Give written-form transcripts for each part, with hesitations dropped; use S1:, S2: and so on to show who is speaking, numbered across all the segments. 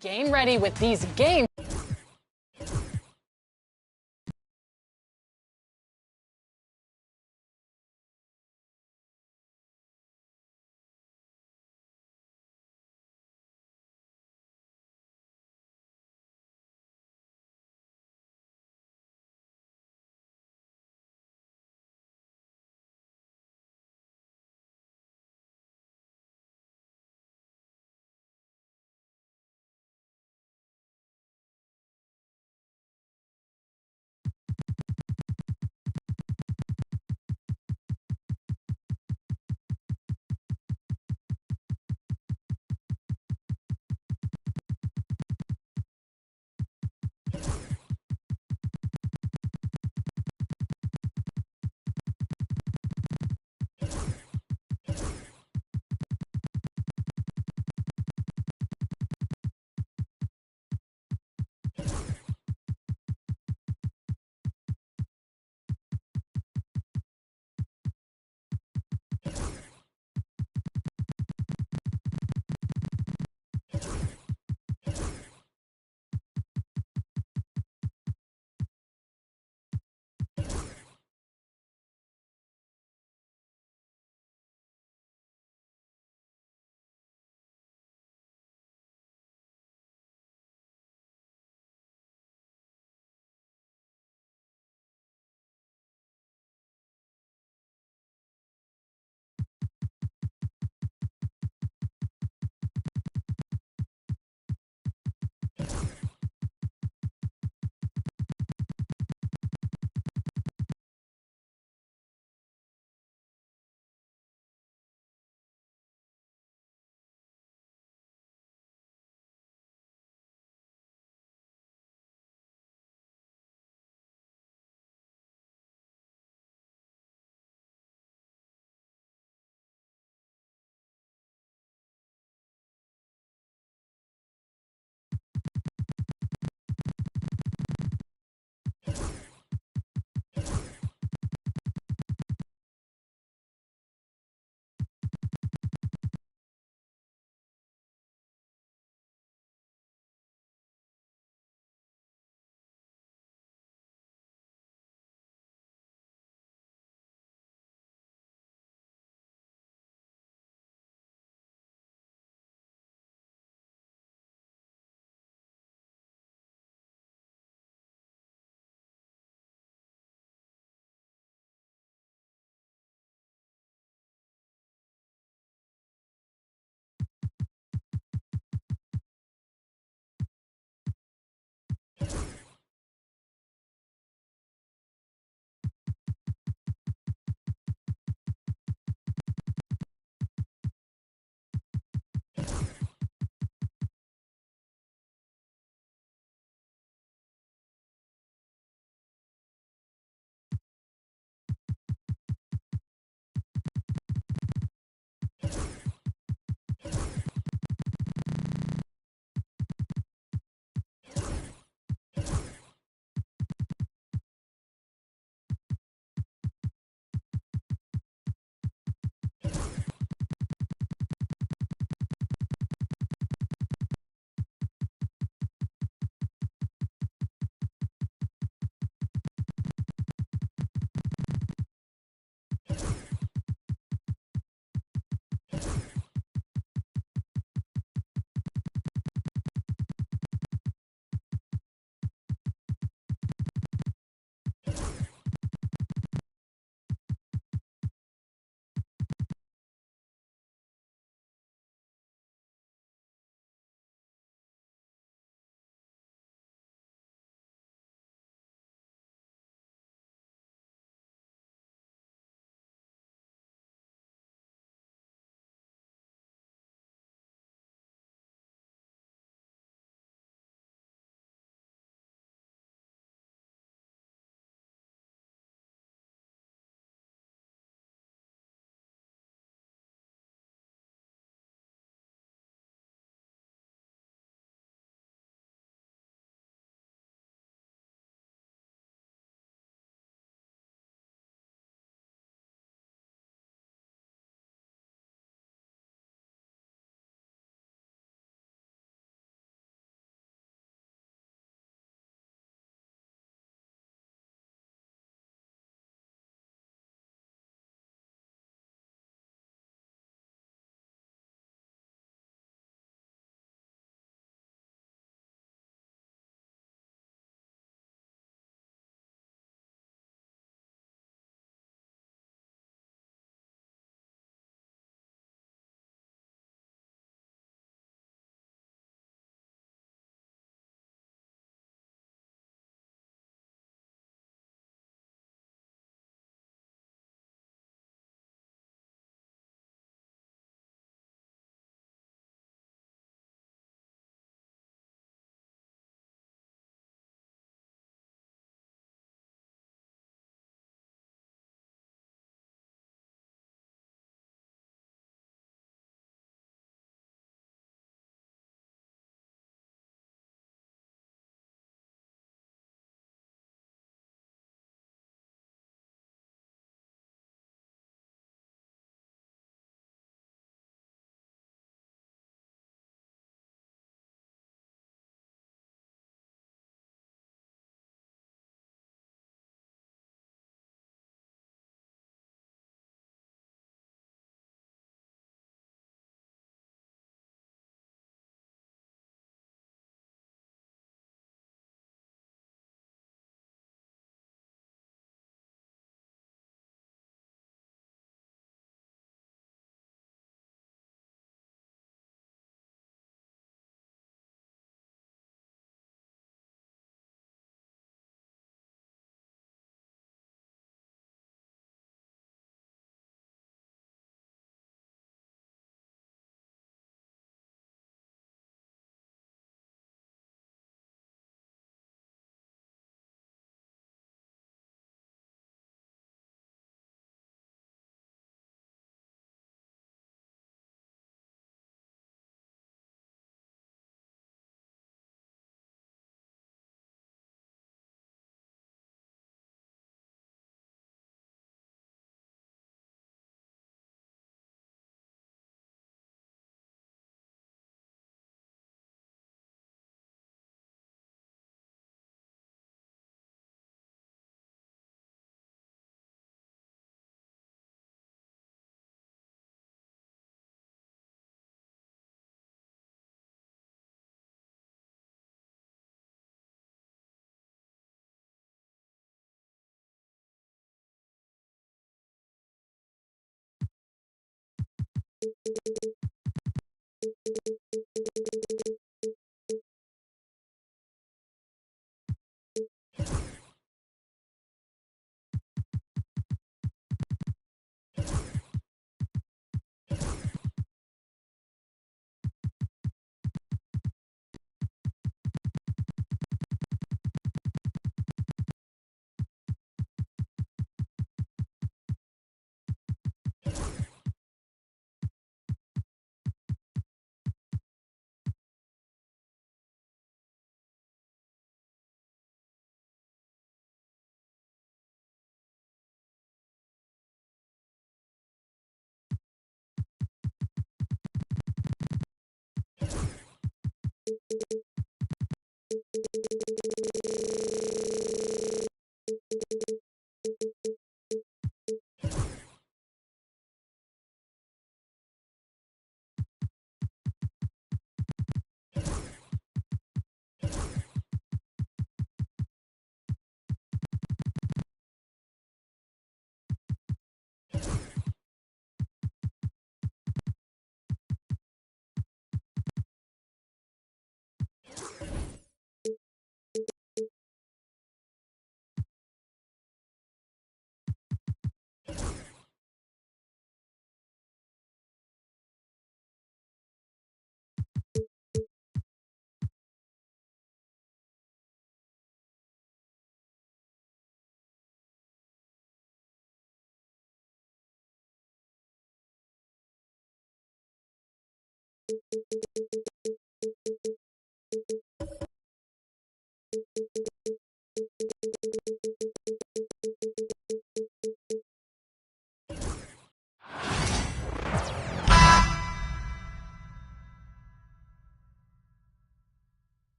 S1: Game ready with these game.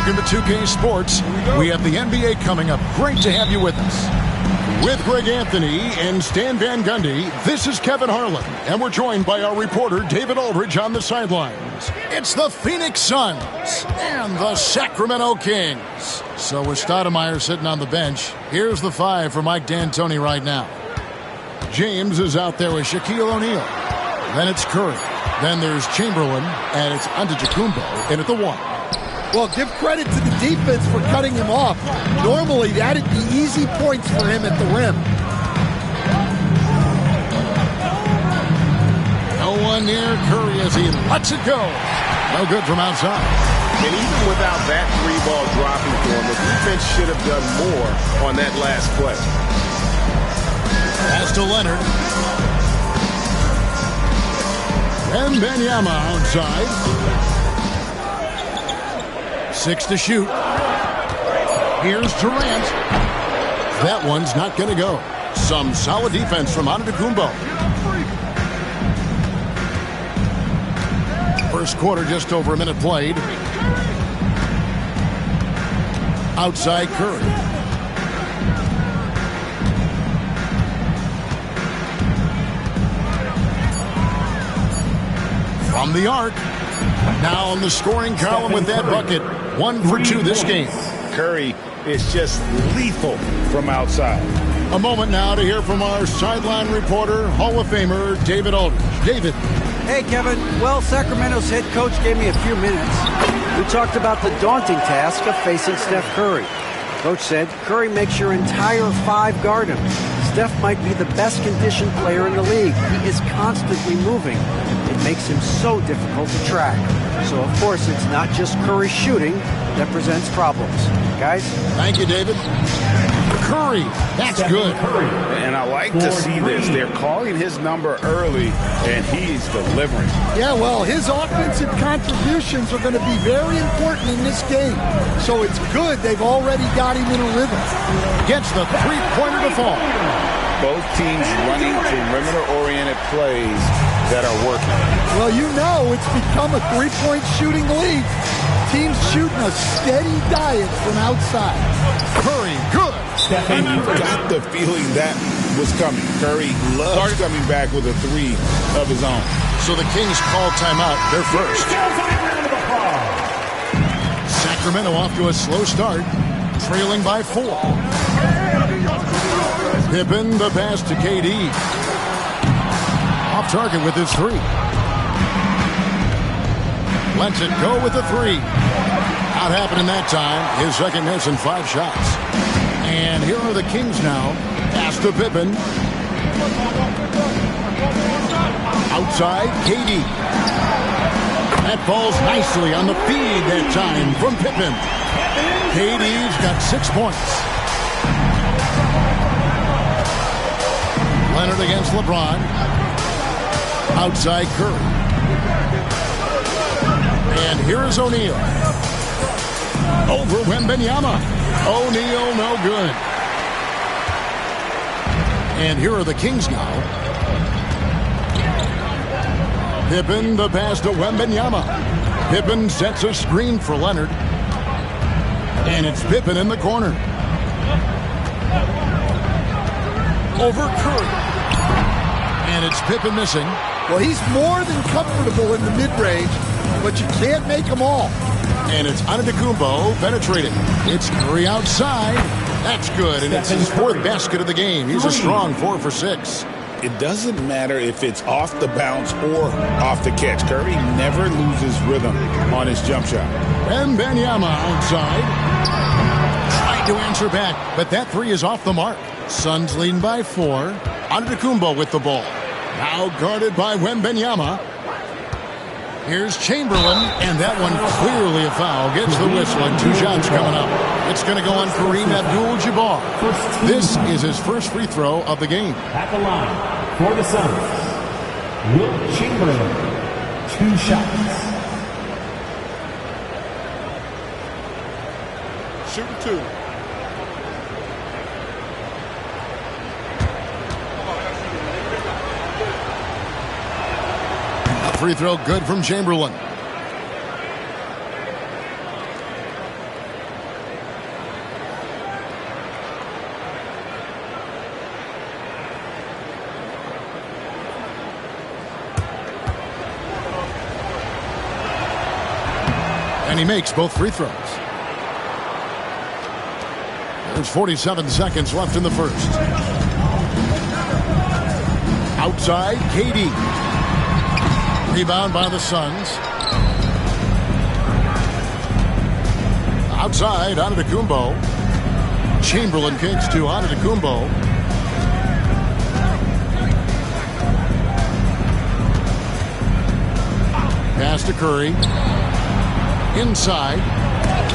S2: Welcome to 2K Sports. We have the NBA coming up. Great to have you with us. With Greg Anthony and Stan Van Gundy, this is Kevin Harlan, and we're joined by our reporter David Aldridge on the sidelines. It's the Phoenix Suns and the Sacramento Kings. So with Stoudemire sitting on the bench, here's the five for Mike D'Antoni right now. James is out there with Shaquille O'Neal. Then it's Curry. Then there's Chamberlain, and it's Antetokounmpo in at the one.
S3: Well, give credit to the defense for cutting him off. Normally, that'd be easy points for him at the rim.
S2: No one one near Curry as he lets it go. No good from outside.
S4: And even without that three ball dropping for him, the defense should have done more on that last play.
S2: Pass to Leonard. Wembanyama outside. 6 to shoot. Here's Durant. That one's not going to go. Some solid defense from Antetokounmpo. First quarter, just over a minute played. Outside Curry. From the arc. Now on the scoring column with that bucket. 1 for 2 this game.
S4: Curry is just lethal from outside.
S2: A moment now to hear from our sideline reporter, Hall of Famer David Aldridge. David.
S5: Hey, Kevin. Well, Sacramento's head coach gave me a few minutes. We talked about the daunting task of facing Steph Curry. Coach said, Curry makes your entire 5 guard him. Steph might be the best conditioned player in the league. He is constantly moving. It makes him so difficult to track. So, of course, it's not just Curry shooting that presents problems. Guys?
S2: Thank you, David. Curry. That's good.
S4: And I like to see this. They're calling his number early, and he's delivering.
S3: Yeah, well, his offensive contributions are going to be very important in this game. So it's good they've already got him in a rhythm.
S2: Gets the three-pointer to fall.
S4: Both teams running perimeter-oriented plays that are working.
S3: Well, you know it's become a three-point shooting league. Teams shooting a steady diet from outside.
S2: Curry, good.
S4: And you got the feeling that was coming. Curry loves coming back with a three of his own.
S2: So the Kings call timeout. They're first. Sacramento off to a slow start, trailing by 4. Pippen, the pass to KD. Off target with his 3. Lets it go with the 3. Not happening that time. His second miss in 5 shots. And here are the Kings now. Pass to Pippen. Outside, KD. That falls nicely on the feed that time from Pippen. KD's got 6 points. Leonard against LeBron. Outside Curry. And here is O'Neal. Over Wembanyama. O'Neal, no good. And here are the Kings now. Pippen, the pass to Wembanyama. Pippen sets a screen for Leonard. And it's Pippen in the corner. Over Curry. And it's Pippen missing.
S3: Well, he's more than comfortable in the mid-range, but you can't make them all.
S2: And it's Antetokounmpo penetrating. It's Curry outside. That's good, and it's his 4th basket of the game. He's a strong 4 for 6.
S4: It doesn't matter if it's off the bounce or off the catch. Curry never loses rhythm on his jump shot.
S2: Wembanyama outside. Tried to answer back, but that 3 is off the mark. Suns leading by 4. Antetokounmpo with the ball. Now guarded by Wembanyama. Here's Chamberlain, and that one clearly a foul. Gets the whistle, and 2 shots coming up. It's going to go on Kareem Abdul-Jabbar. This is his first free throw of the game.
S6: At the line for the Suns, Wilt Chamberlain, 2 shots.
S3: Shooting 2.
S2: Free throw good from Chamberlain. And he makes both free throws. There's 47 seconds left in the first. Outside, KD. Rebound by the Suns. Outside, Antetokounmpo. Chamberlain kicks to Antetokounmpo. Pass to Curry. Inside.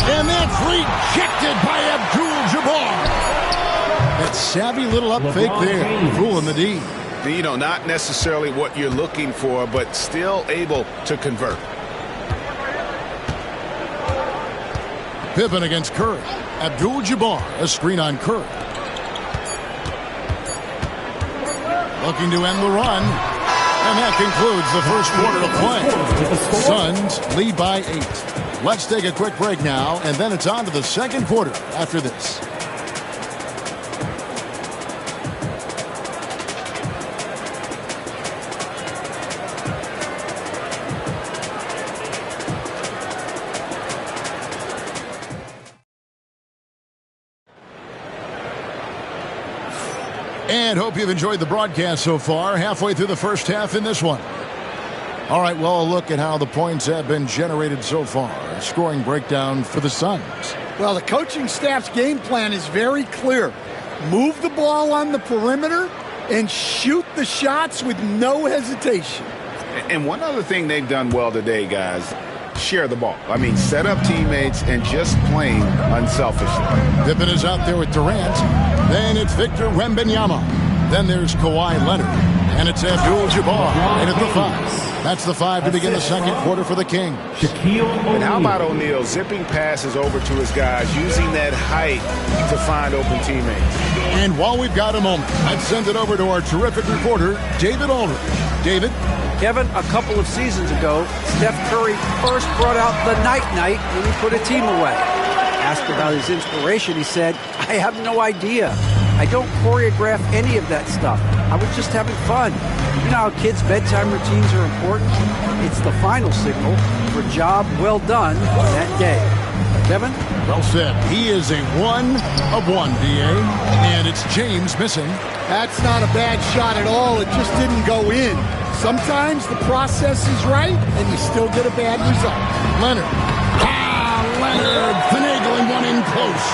S2: And that's rejected by Abdul-Jabbar. That savvy little up fake there. Fooling the D.
S4: You know, not necessarily what you're looking for, but still able to convert.
S2: Pippen against Curry. Abdul-Jabbar, a screen on Curry. Looking to end the run. And that concludes the first quarter of play. Suns lead by 8. Let's take a quick break now, and then it's on to the second quarter after this. And hope you've enjoyed the broadcast so far. Halfway through the first half in this one. All right, well, a look at how the points have been generated so far. A scoring breakdown for the Suns.
S3: Well, the coaching staff's game plan is very clear. Move the ball on the perimeter and shoot the shots with no hesitation.
S4: And one other thing they've done well today, guys, share the ball. I mean, set up teammates and just playing unselfishly.
S2: Pippen is out there with Durant. Then it's Victor Wembanyama. Then there's Kawhi Leonard. And it's Abdul-Jabbar right at the 5. That's the 5 to begin the second quarter for the Kings.
S4: And how about O'Neal zipping passes over to his guys, using that height to find open teammates.
S2: And while we've got a moment, let's send it over to our terrific reporter, David Aldridge. David?
S5: Kevin, a couple of seasons ago, Steph Curry first brought out the night-night when he put a team away. Asked about his inspiration, he said, I have no idea. I don't choreograph any of that stuff. I was just having fun. You know how kids' bedtime routines are important? It's the final signal for a job well done that day. Kevin?
S2: Well said. He is a 1 of 1, D.A. And it's James missing.
S3: That's not a bad shot at all. It just didn't go in. Sometimes the process is right, and you still get a bad result.
S2: Leonard. Leonard finagling one in close.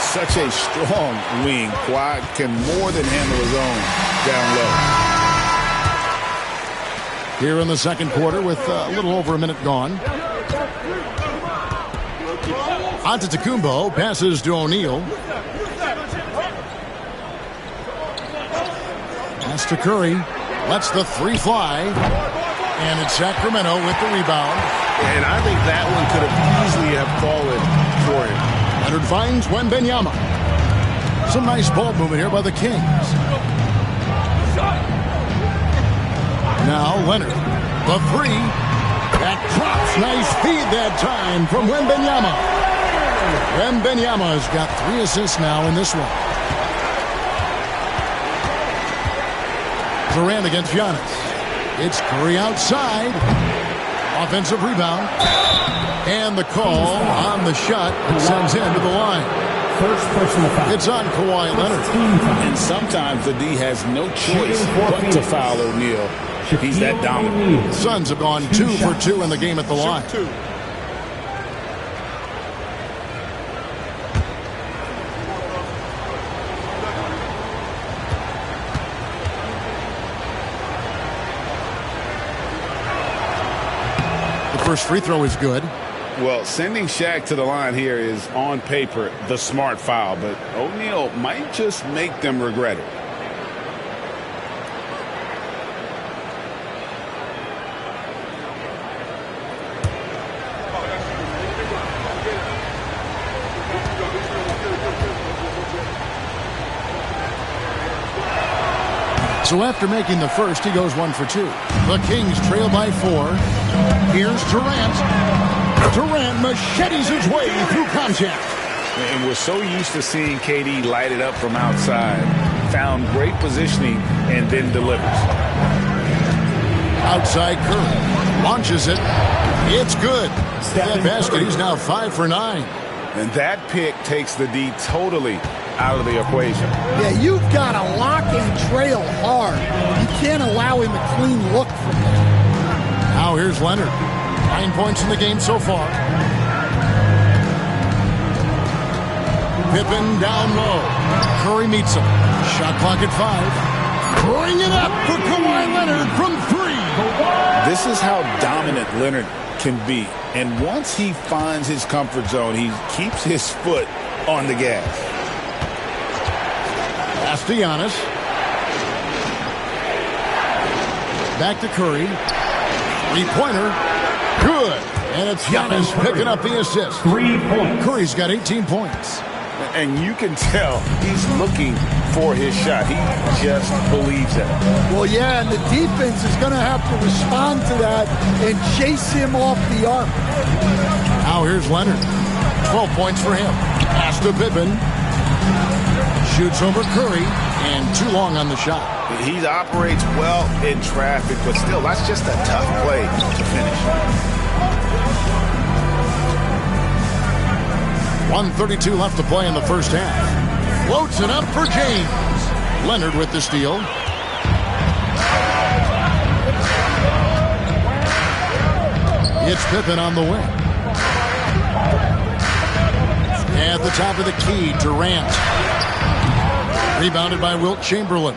S4: Such a strong wing. Kawhi can more than handle his own down low.
S2: Here in the second quarter with a little over a minute gone. Antetokounmpo passes to O'Neal. Pass to Curry. Lets the 3 fly. And it's Sacramento with the rebound.
S4: And I think that one could have easily have fallen for him.
S2: Leonard finds Wembanyama. Some nice ball movement here by the Kings. Now Leonard. The 3. That drops. Nice feed that time from Wembanyama. Wembanyama has got 3 assists now in this one. Durant against Giannis. It's Curry outside. Offensive rebound. And the call on the shot that sends him to the line.
S6: First personal foul.
S2: It's on Kawhi Leonard.
S4: And sometimes the D has no choice but to foul O'Neal. He's that dominant.
S2: The Suns have gone 2 for 2 in the game at the line. First free throw is good.
S4: Well, sending Shaq to the line here is, on paper, the smart foul, but O'Neal might just make them regret it.
S2: So after making the first, he goes 1 for 2. The Kings trail by 4. Here's Durant. Durant machetes his way through contact.
S4: And we're so used to seeing KD light it up from outside. Found great positioning and then delivers.
S2: Outside Curry. Launches it. It's good. That basket, he's now 5 for 9.
S4: And that pick takes the D totally out of the equation.
S3: Yeah, you've got to lock and trail hard. You can't allow him a clean look from that.
S2: Now here's Leonard. 9 points in the game so far. Pippen down low. Curry meets him. Shot clock at 5. Bring it up for Kawhi Leonard from 3.
S4: This is how dominant Leonard can be. And once he finds his comfort zone, he keeps his foot on the gas.
S2: Pass to Giannis. Back to Curry. Three-pointer. Good. And it's Giannis picking up the assist.
S6: 3 points.
S2: Curry's got 18 points.
S4: And you can tell he's looking for his shot. He just believes in it.
S3: Well, yeah, and the defense is going to have to respond to that and chase him off the arc.
S2: Now here's Leonard. 12 points for him. Pass to Pippen. Shoots over Curry. And too long on the shot.
S4: He operates well in traffic, but still, that's just a tough play to finish.
S2: 1:32 left to play in the first half. Floats it up for James. Leonard with the steal. It's Pippen on the wing. At the top of the key, Durant. Rebounded by Wilt Chamberlain.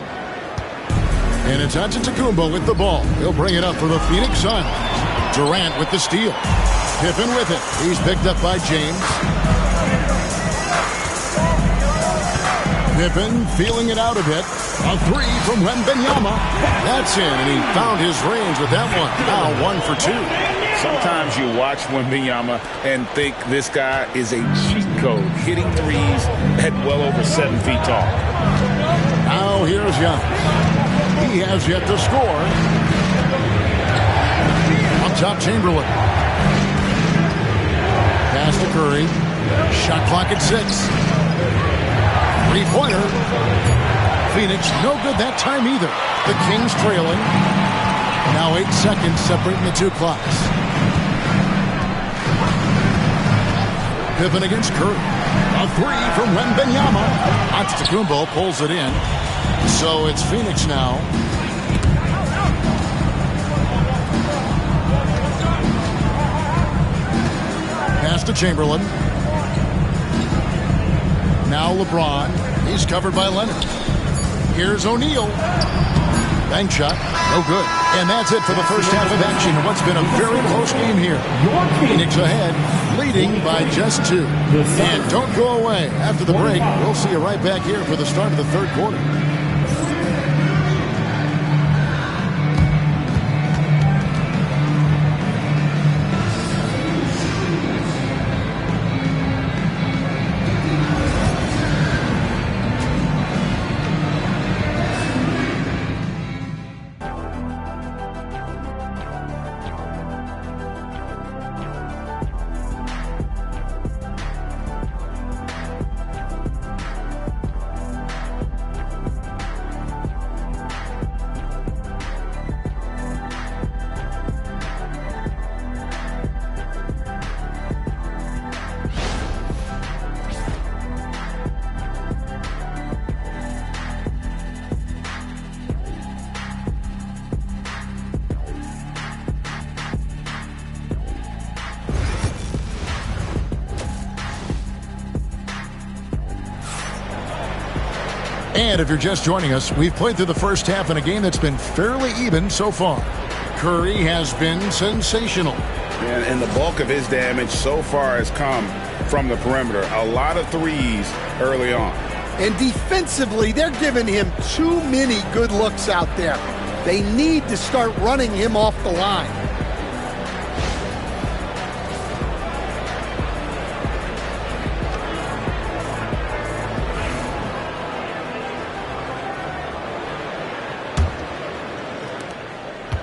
S2: And it's Antetokounmpo with the ball. He'll bring it up for the Phoenix Suns. Durant with the steal. Pippen with it. He's picked up by James. Pippen feeling it out a bit. A three from Wembanyama. That's in, and he found his range with that one. Now 1 for 2.
S4: Sometimes you watch Wembanyama and think this guy is a cheat code, hitting threes at well over 7 feet tall.
S2: Now here's Giannis. He has yet to score. Up top, Chamberlain. Pass to Curry. Shot clock at 6. Three-pointer. Phoenix, no good that time either. The Kings trailing. Now 8 seconds separating the two clocks. Pippen against Curry. A three from Wembanyama. Antetokounmpo pulls it in. So it's Phoenix now. Pass to Chamberlain. Now LeBron. He's covered by Leonard. Here's O'Neal. Bank shot. No good. And that's it for the first half of action in what's been a very close game here. Phoenix ahead, leading by just 2. And don't go away. After the break, we'll see you right back here for the start of the third quarter. And if you're just joining us, we've played through the first half in a game that's been fairly even so far. Curry has been sensational.
S4: And the bulk of his damage so far has come from the perimeter. A lot of threes early on.
S3: And defensively, they're giving him too many good looks out there. They need to start running him off the line.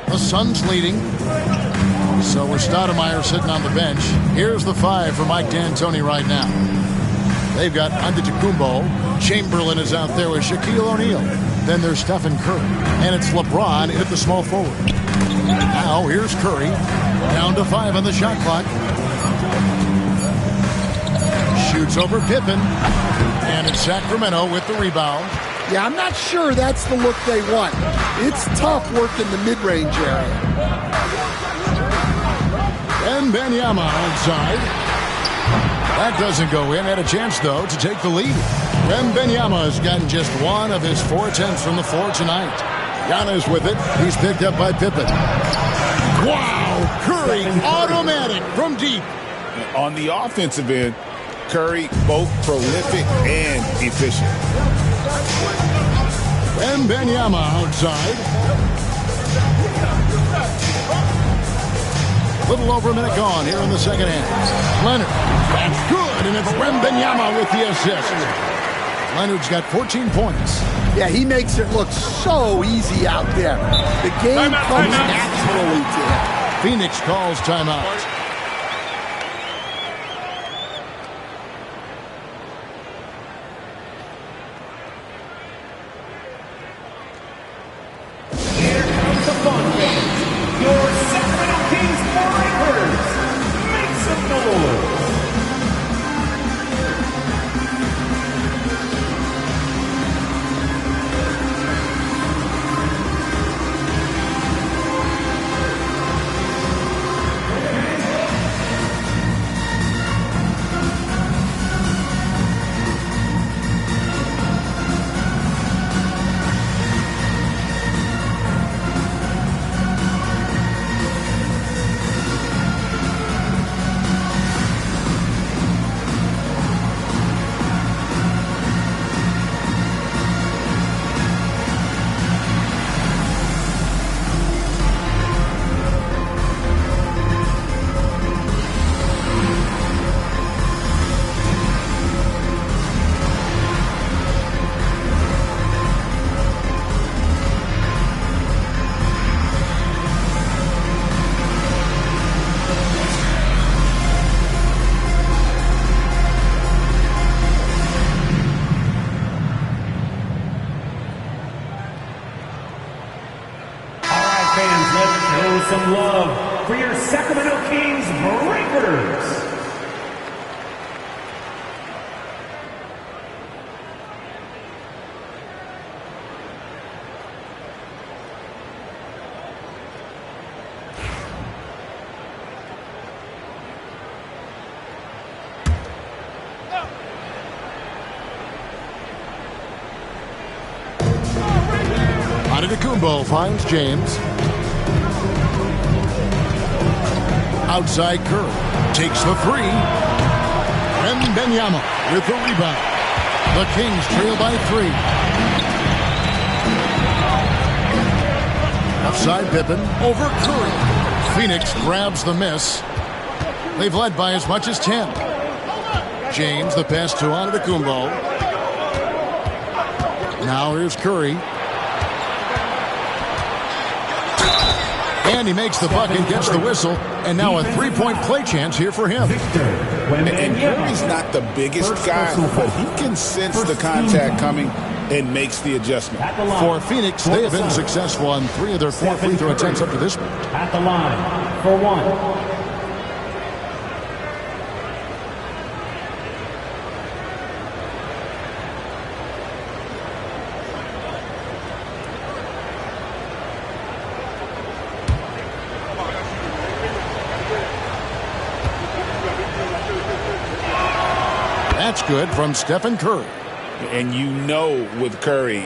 S2: The Suns leading. So we're Stoudemire sitting on the bench. Here's the 5 for Mike D'Antoni right now. They've got Antetokounmpo. Chamberlain is out there with Shaquille O'Neal. Then there's Stephen Curry. And it's LeBron at the small forward. Now here's Curry. Down to 5 on the shot clock. Shoots over Pippen. And it's Sacramento with the rebound.
S3: Yeah, I'm not sure that's the look they want. It's tough working the mid-range area.
S2: And Wembanyama outside. That doesn't go in. Had a chance, though, to take the lead. Wembanyama has gotten just one of his 4 attempts from the floor tonight. Giannis with it. He's picked up by Pippen. Wow! Curry, automatic from deep.
S4: On the offensive end, Curry both prolific and efficient.
S2: Wembanyama outside. Little over a minute gone here in the second half. Leonard, that's good, and it's Wembanyama with the assist. Leonard's got 14 points.
S3: Yeah, he makes it look so easy out there. The game comes naturally to him.
S2: Phoenix calls timeout.
S6: Here comes the fun fans. Your Sacramento Kings Breakers. Make some noise. Fans, let's show some love for your Sacramento Kings Breakers.
S2: Antetokounmpo finds James. Outside Curry. Takes the three. Wembanyama with the rebound. The Kings trail by 3. Outside Pippen. Over Curry. Phoenix grabs the miss. They've led by as much as 10. James, the pass to Antetokounmpo. Now here's Curry. And he makes the bucket, gets the whistle, and now a three-point play chance here for him.
S4: And Curry's not the biggest guy, but he can sense the contact coming and makes the adjustment.
S2: For Phoenix, they have been successful on 3 of their 4 free throw attempts up to this point.
S6: At the line for 1.
S2: That's good from Stephen Curry.
S4: And you know with Curry,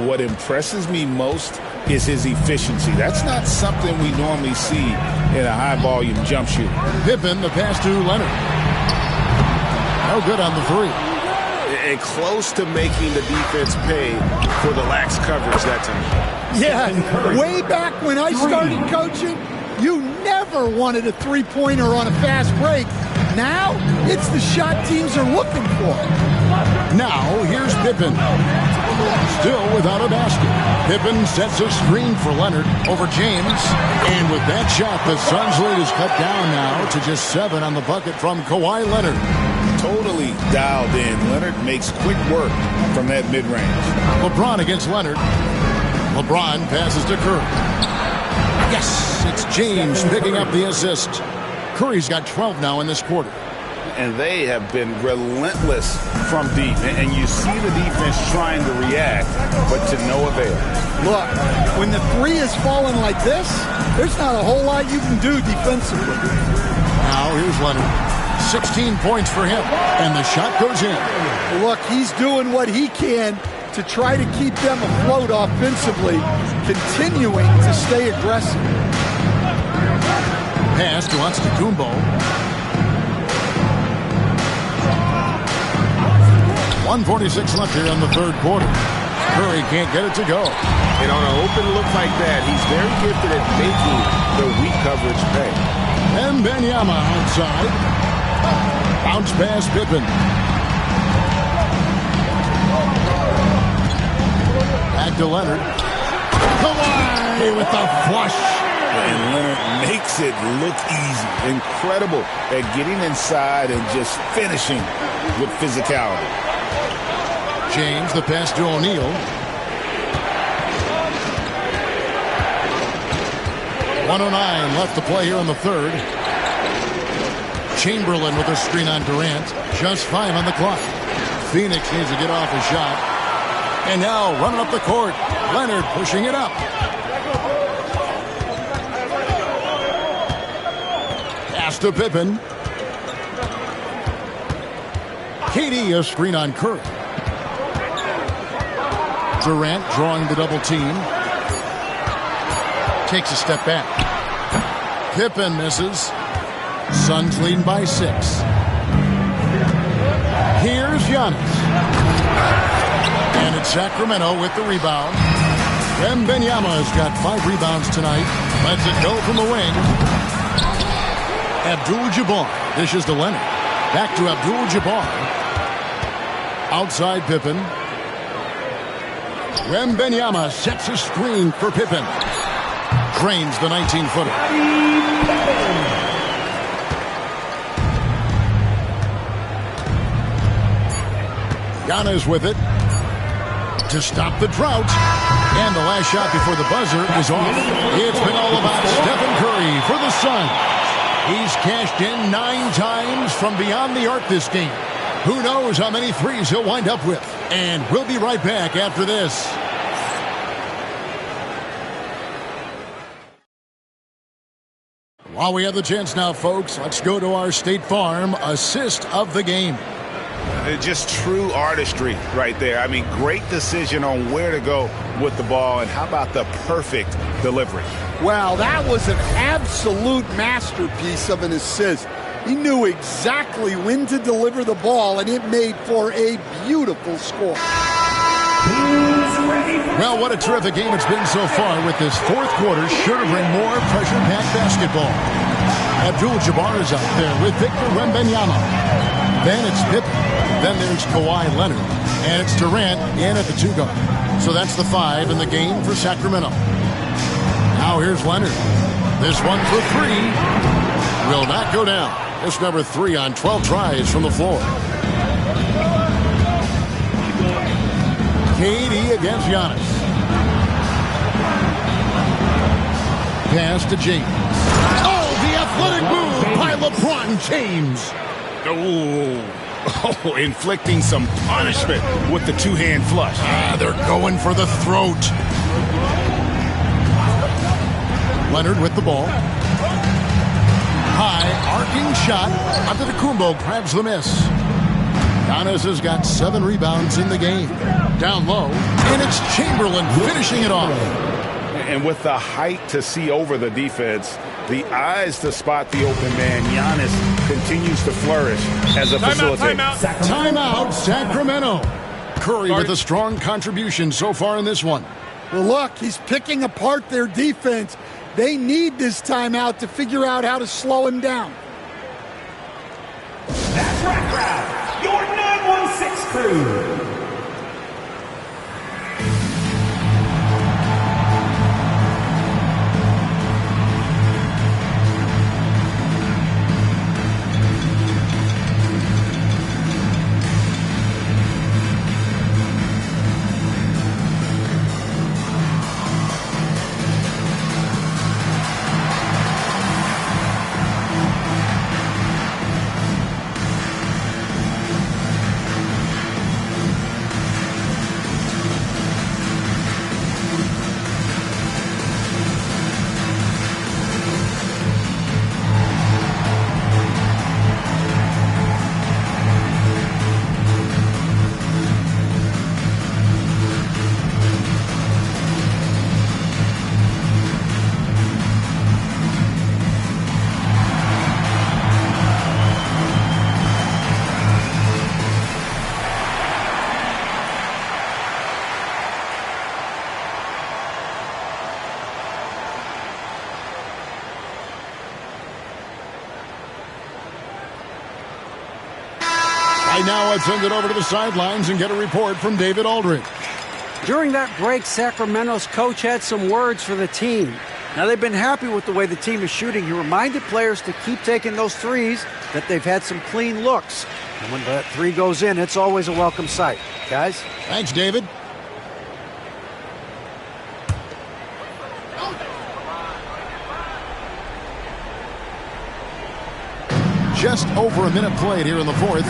S4: what impresses me most is his efficiency. That's not something we normally see in a high-volume jump shooter.
S2: Pippen, the pass to Leonard. No good on the 3.
S7: And close to making the defense pay for the lax coverage that time.
S3: Yeah, way back when I started coaching, you never wanted a three-pointer on a fast break. Now, it's the shot teams are looking for.
S2: Now, here's Pippen. Still without a basket. Pippen sets a screen for Leonard over James. And with that shot, the Suns' lead is cut down now to just 7 on the bucket from Kawhi Leonard.
S4: Totally dialed in. Leonard makes quick work from that mid-range.
S2: LeBron against Leonard. LeBron passes to Curry. Yes, it's James picking up the assist. Curry's got 12 now in this quarter.
S4: And they have been relentless from deep. And you see the defense trying to react, but to no avail.
S3: Look, when the 3 is falling like this, there's not a whole lot you can do defensively.
S2: Now here's Leonard. 16 points for him, and the shot goes in.
S3: Look, he's doing what he can to try to keep them afloat offensively, continuing to stay aggressive.
S2: Pass to Antetokounmpo. 1:46 left here in the third quarter. Curry can't get it to go.
S7: And on an open look like that, he's very gifted at making the weak coverage pay.
S2: And Wembanyama outside. Bounce pass Pippen. Back to Leonard. Kawhi with the flush.
S4: And Leonard makes it look easy. Incredible at getting inside and just finishing with physicality.
S2: James, the pass to O'Neal. 1:09 left to play here in the third. Chamberlain with a screen on Durant. Just 5 on the clock. Phoenix needs to get off a shot. And now running up the court. Leonard pushing it up. Pass to Pippen. KD a screen on Curry. Durant drawing the double team. Takes a step back. Pippen misses. Suns leading by 6. Here's Giannis. And it's Sacramento with the rebound. Wembanyama has got 5 rebounds tonight. Lets it go from the wing. Abdul-Jabbar dishes to Leonard. Back to Abdul-Jabbar. Outside Pippen. Wembanyama sets a screen for Pippen. Drains the 19-footer. Giannis with it to stop the drought. And the last shot before the buzzer is off. It's been all about Stephen Curry for the Suns. He's cashed in 9 times from beyond the arc this game. Who knows how many threes he'll wind up with. And we'll be right back after this. While we have the chance now, folks, let's go to our State Farm assist of the game.
S4: Just true artistry right there. I mean, great decision on where to go with the ball, and how about the perfect delivery?
S3: Wow, that was an absolute masterpiece of an assist. He knew exactly when to deliver the ball, and it made for a beautiful score.
S2: Well, what a terrific game it's been so far, with this fourth quarter sure to bring more pressure-packed basketball. Abdul-Jabbar is out there with Victor Wembanyama. Then it's Pippen. Then there's Kawhi Leonard. And it's Durant in at the 2 guard. So that's the 5 in the game for Sacramento. Now here's Leonard. This one for 3. Will not go down. It's number 3 on 12 tries from the floor. KD against Giannis. Pass to James. Oh, the athletic move by LeBron James.
S4: Oh, inflicting some punishment with the 2-hand flush.
S2: They're going for the throat. Leonard with the ball. High, arcing shot. Antetokounmpo grabs the miss. Giannis has got 7 rebounds in the game. Down low, and it's Chamberlain finishing it off.
S4: And with the height to see over the defense, the eyes to spot the open man, Giannis continues to flourish as a facilitator.
S2: Timeout, Sacramento. Curry with a strong contribution so far in this one.
S3: Well, look, he's picking apart their defense. They need this timeout to figure out how to slow him down.
S6: That's Rack Rap, your 916 crew.
S2: Right now, let's send it over to the sidelines and get a report from David Aldridge.
S5: During that break, Sacramento's coach had some words for the team. Now, they've been happy with the way the team is shooting. He reminded players to keep taking those threes, that they've had some clean looks. And when that three goes in, it's always a welcome sight. Guys?
S2: Thanks, David. Just over a minute played here in the fourth.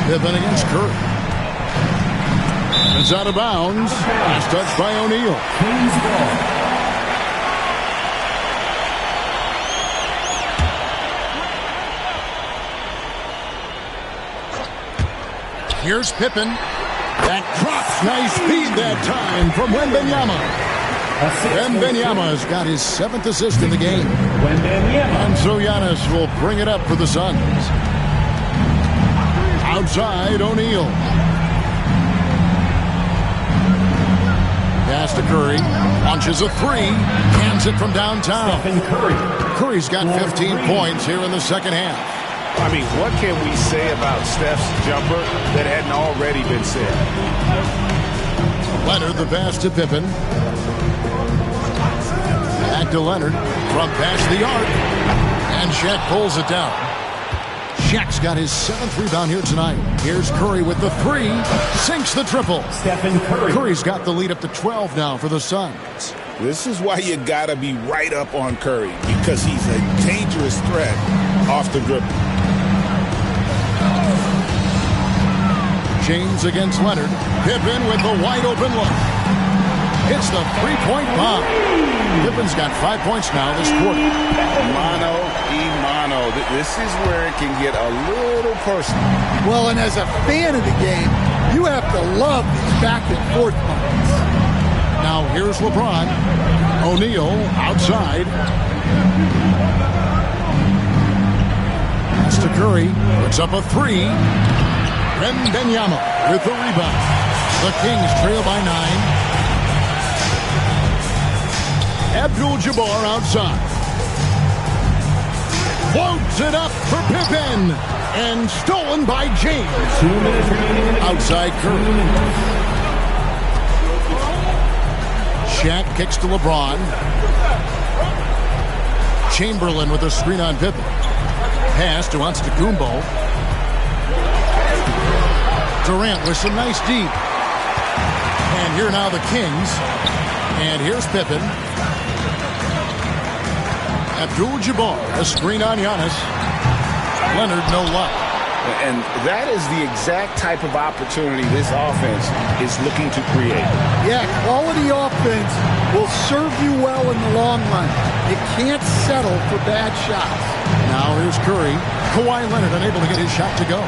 S2: Pippen against Curry. It's out of bounds. Last touch by O'Neal. Here's Pippen. That drops. Nice feed that time from Wembanyama. Wembanyama's got his 7th assist in the game. And so Giannis will bring it up for the Suns. Outside, O'Neal. Pass to Curry. Launches a three. Cans it from downtown. Curry's got 15 points here in the second half.
S4: I mean, what can we say about Steph's jumper that hadn't already been said?
S2: Leonard, the pass to Pippen. Back to Leonard. From past the arc. And Shaq pulls it down. Shaq's got his 7th rebound here tonight. Here's Curry with the three. Sinks the triple.
S6: Stephen Curry.
S2: Curry's got the lead up to 12 now for the Suns.
S4: This is why you got to be right up on Curry, because he's a dangerous threat off the dribble.
S2: James against Leonard. Pippen with the wide open look. Hits the three-point bomb. Pippen's got 5 points now this quarter.
S4: Mano y mano. This is where it can get a little personal.
S3: Well, and as a fan of the game, you have to love these back-and-forth moments.
S2: Now here's LeBron. O'Neal outside. Pass to Curry. Puts up a three. Wembanyama with the rebound. The Kings trail by 9. Abdul-Jabbar outside. Floats it up for Pippen. And stolen by James. Outside Curry. Shaq kicks to LeBron. Chamberlain with a screen on Pippen. Pass to Antetokounmpo. Durant with some nice deep. And here now the Kings. And here's Pippen. Abdul-Jabbar, a screen on Giannis. Leonard, no luck.
S4: And that is the exact type of opportunity this offense is looking to create.
S3: Yeah, quality offense will serve you well in the long run. You can't settle for bad shots.
S2: Now here's Curry. Kawhi Leonard unable to get his shot to go.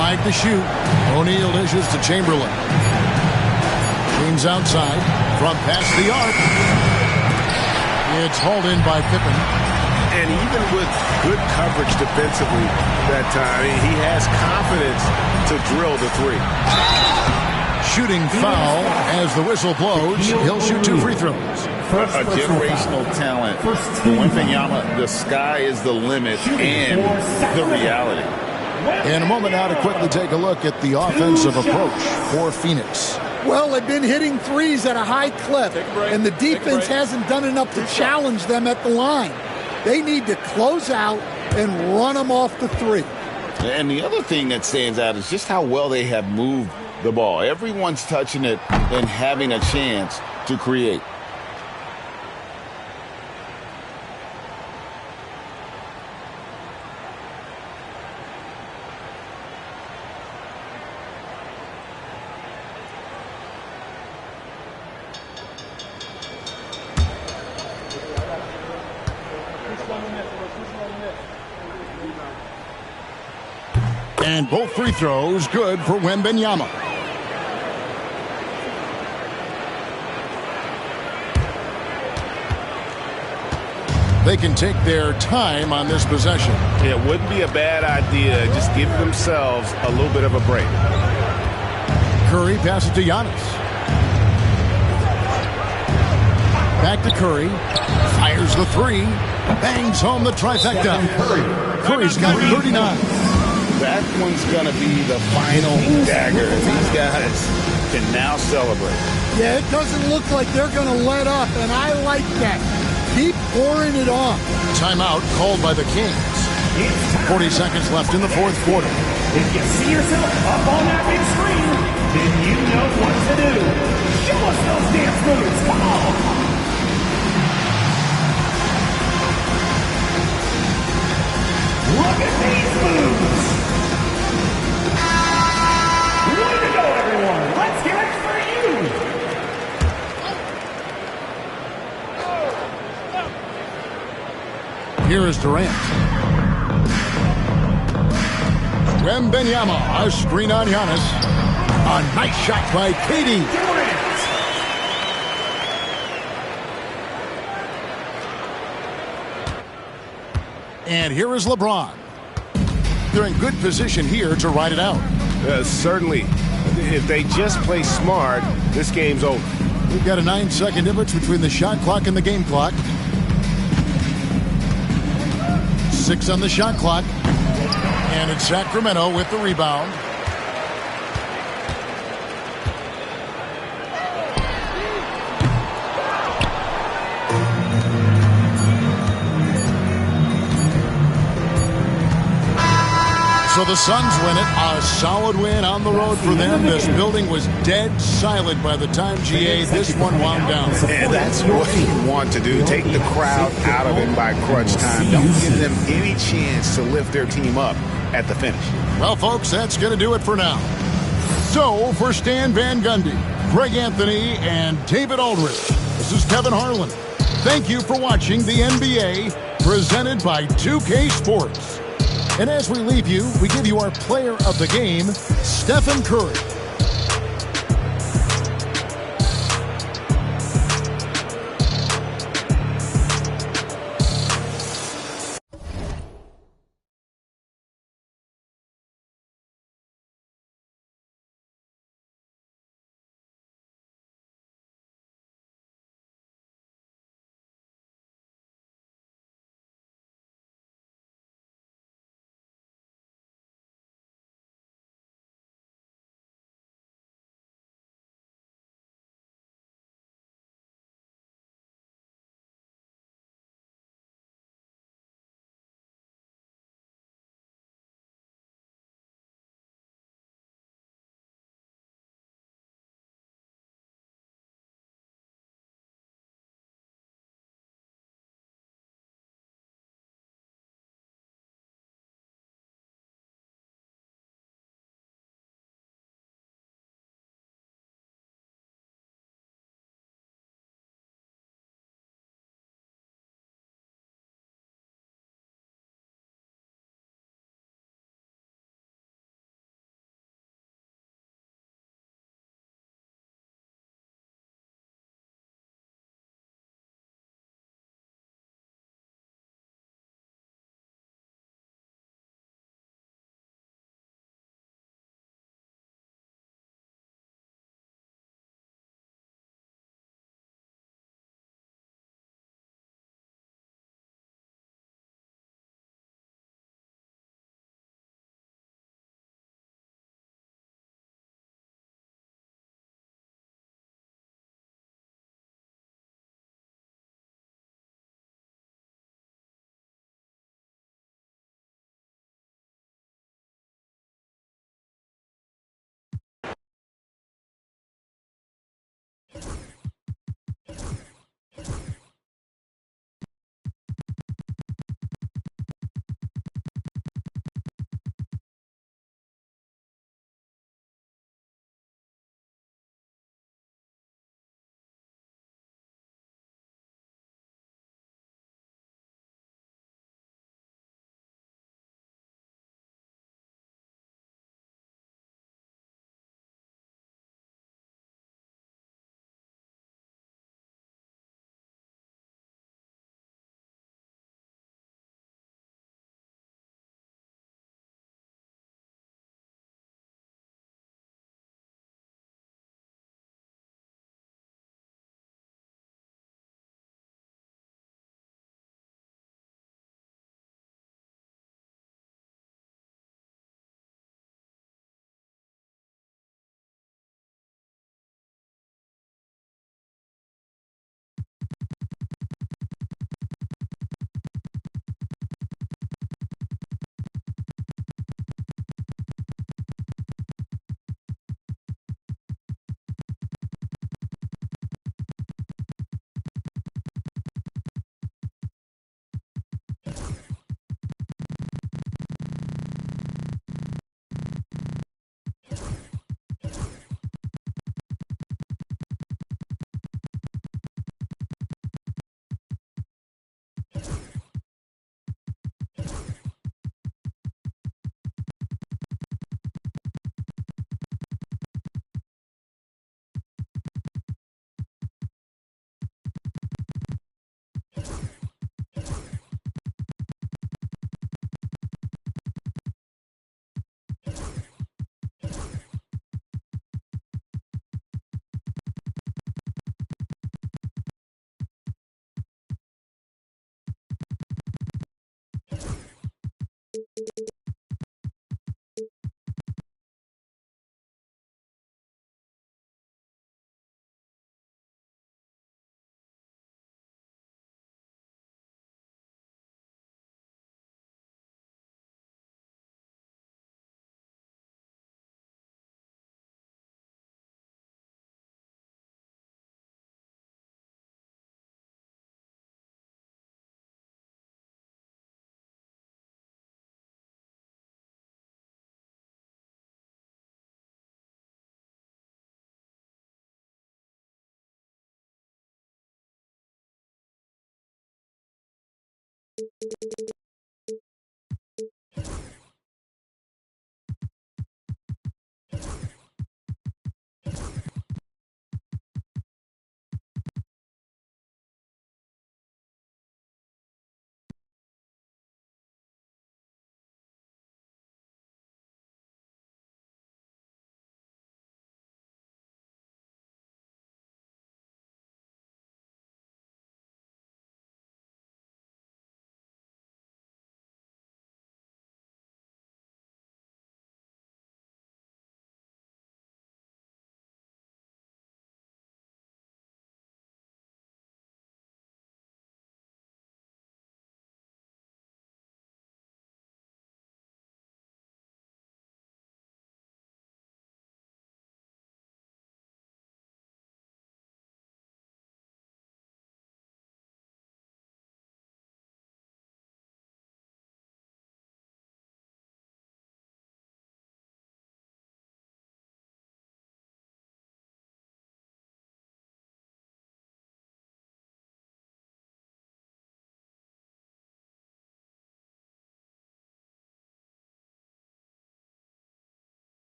S2: 5 to shoot. O'Neal dishes to Chamberlain. James outside. From past the arc. It's hauled in by Pippen.
S4: And even with good coverage defensively that time, he has confidence to drill the three.
S2: Shooting foul as the whistle blows. He'll shoot 2 free throws.
S4: A generational talent. Wembanyama, the sky is the limit and the reality.
S2: In a moment now to quickly take a look at the offensive approach for Phoenix.
S3: Well, they've been hitting threes at a high clip, and the defense hasn't done enough to challenge them at the line. They need to close out and run them off the three.
S4: And the other thing that stands out is just how well they have moved the ball. Everyone's touching it and having a chance to create.
S2: And both free throws good for Wembanyama. They can take their time on this possession.
S4: It wouldn't be a bad idea. Just give themselves a little bit of a break.
S2: Curry passes to Giannis. Back to Curry. Fires the three. Bangs home the trifecta. Curry's got 39.
S4: That one's going to be the final dagger. These guys can now celebrate.
S3: Yeah, it doesn't look like they're going to let up, and I like that. Keep pouring it on.
S2: Timeout called by the Kings. 40 seconds left in the fourth quarter.
S6: If you see yourself up on that big screen, then you know what to do. Show us those dance moves. Come on. Look at these moves. Way to go, everyone. Let's hear it for you.
S2: Here is Durant. Wembanyama, a screen on Giannis. A nice shot by KD. And here is LeBron. They're in good position here to ride it out.
S7: Certainly. If they just play smart, this game's over.
S2: We've got a 9-second difference between the shot clock and the game clock. 6 on the shot clock. And it's Sacramento with the rebound. So the Suns win it. A solid win on the road for them. This building was dead silent by the time, GA, this one wound down.
S4: And that's what you want to do. Take the crowd out of it by crunch time. Don't give them any chance to lift their team up at the finish.
S2: Well, folks, that's going to do it for now. So, for Stan Van Gundy, Greg Anthony, and David Aldridge, this is Kevin Harlan. Thank you for watching the NBA presented by 2K Sports. And as we leave you, we give you our player of the game, Stephen Curry.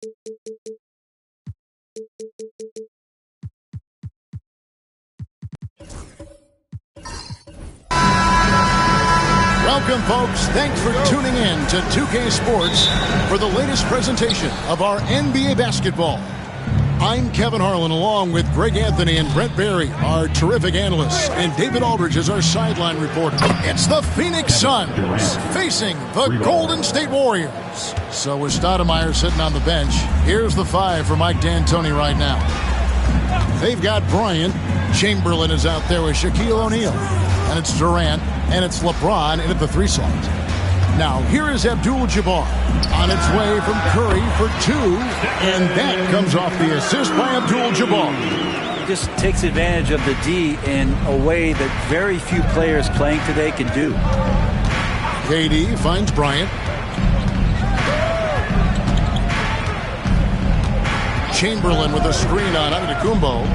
S2: Welcome, folks. Thanks for tuning in to 2K Sports for the latest presentation of our NBA basketball. I'm Kevin Harlan, along with Greg Anthony and Brent Barry, our terrific analysts, and David Aldridge is our sideline reporter. It's the Phoenix Suns facing the Golden State Warriors. So with Stoudemire sitting on the bench, here's the five for Mike D'Antoni right now. They've got Bryant. Chamberlain is out there with Shaquille O'Neal. And it's Durant, and it's LeBron in at the 3 slot. Now, here is Abdul-Jabbar on its way from Curry for 2, and that comes off the assist by Abdul-Jabbar.
S5: He just takes advantage of the D in a way that very few players playing today can do.
S2: KD finds Bryant. Chamberlain with a screen on Antetokounmpo.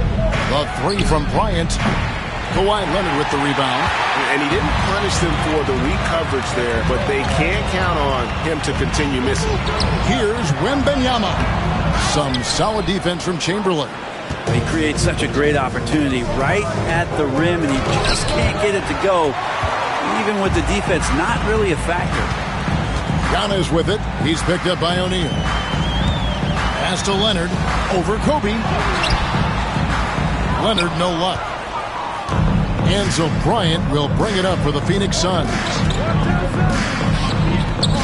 S2: The 3 from Bryant. Kawhi Leonard with the rebound.
S7: And he didn't punish them for the weak coverage there, but they can't count on him to continue missing.
S2: Here's Wembanyama. Some solid defense from Chamberlain.
S5: He creates such a great opportunity right at the rim, and he just can't get it to go, even with the defense not really a factor.
S2: Giannis with it. He's picked up by O'Neal. Pass to Leonard over Kobe. Leonard, no luck. And so Bryant will bring it up for the Phoenix Suns.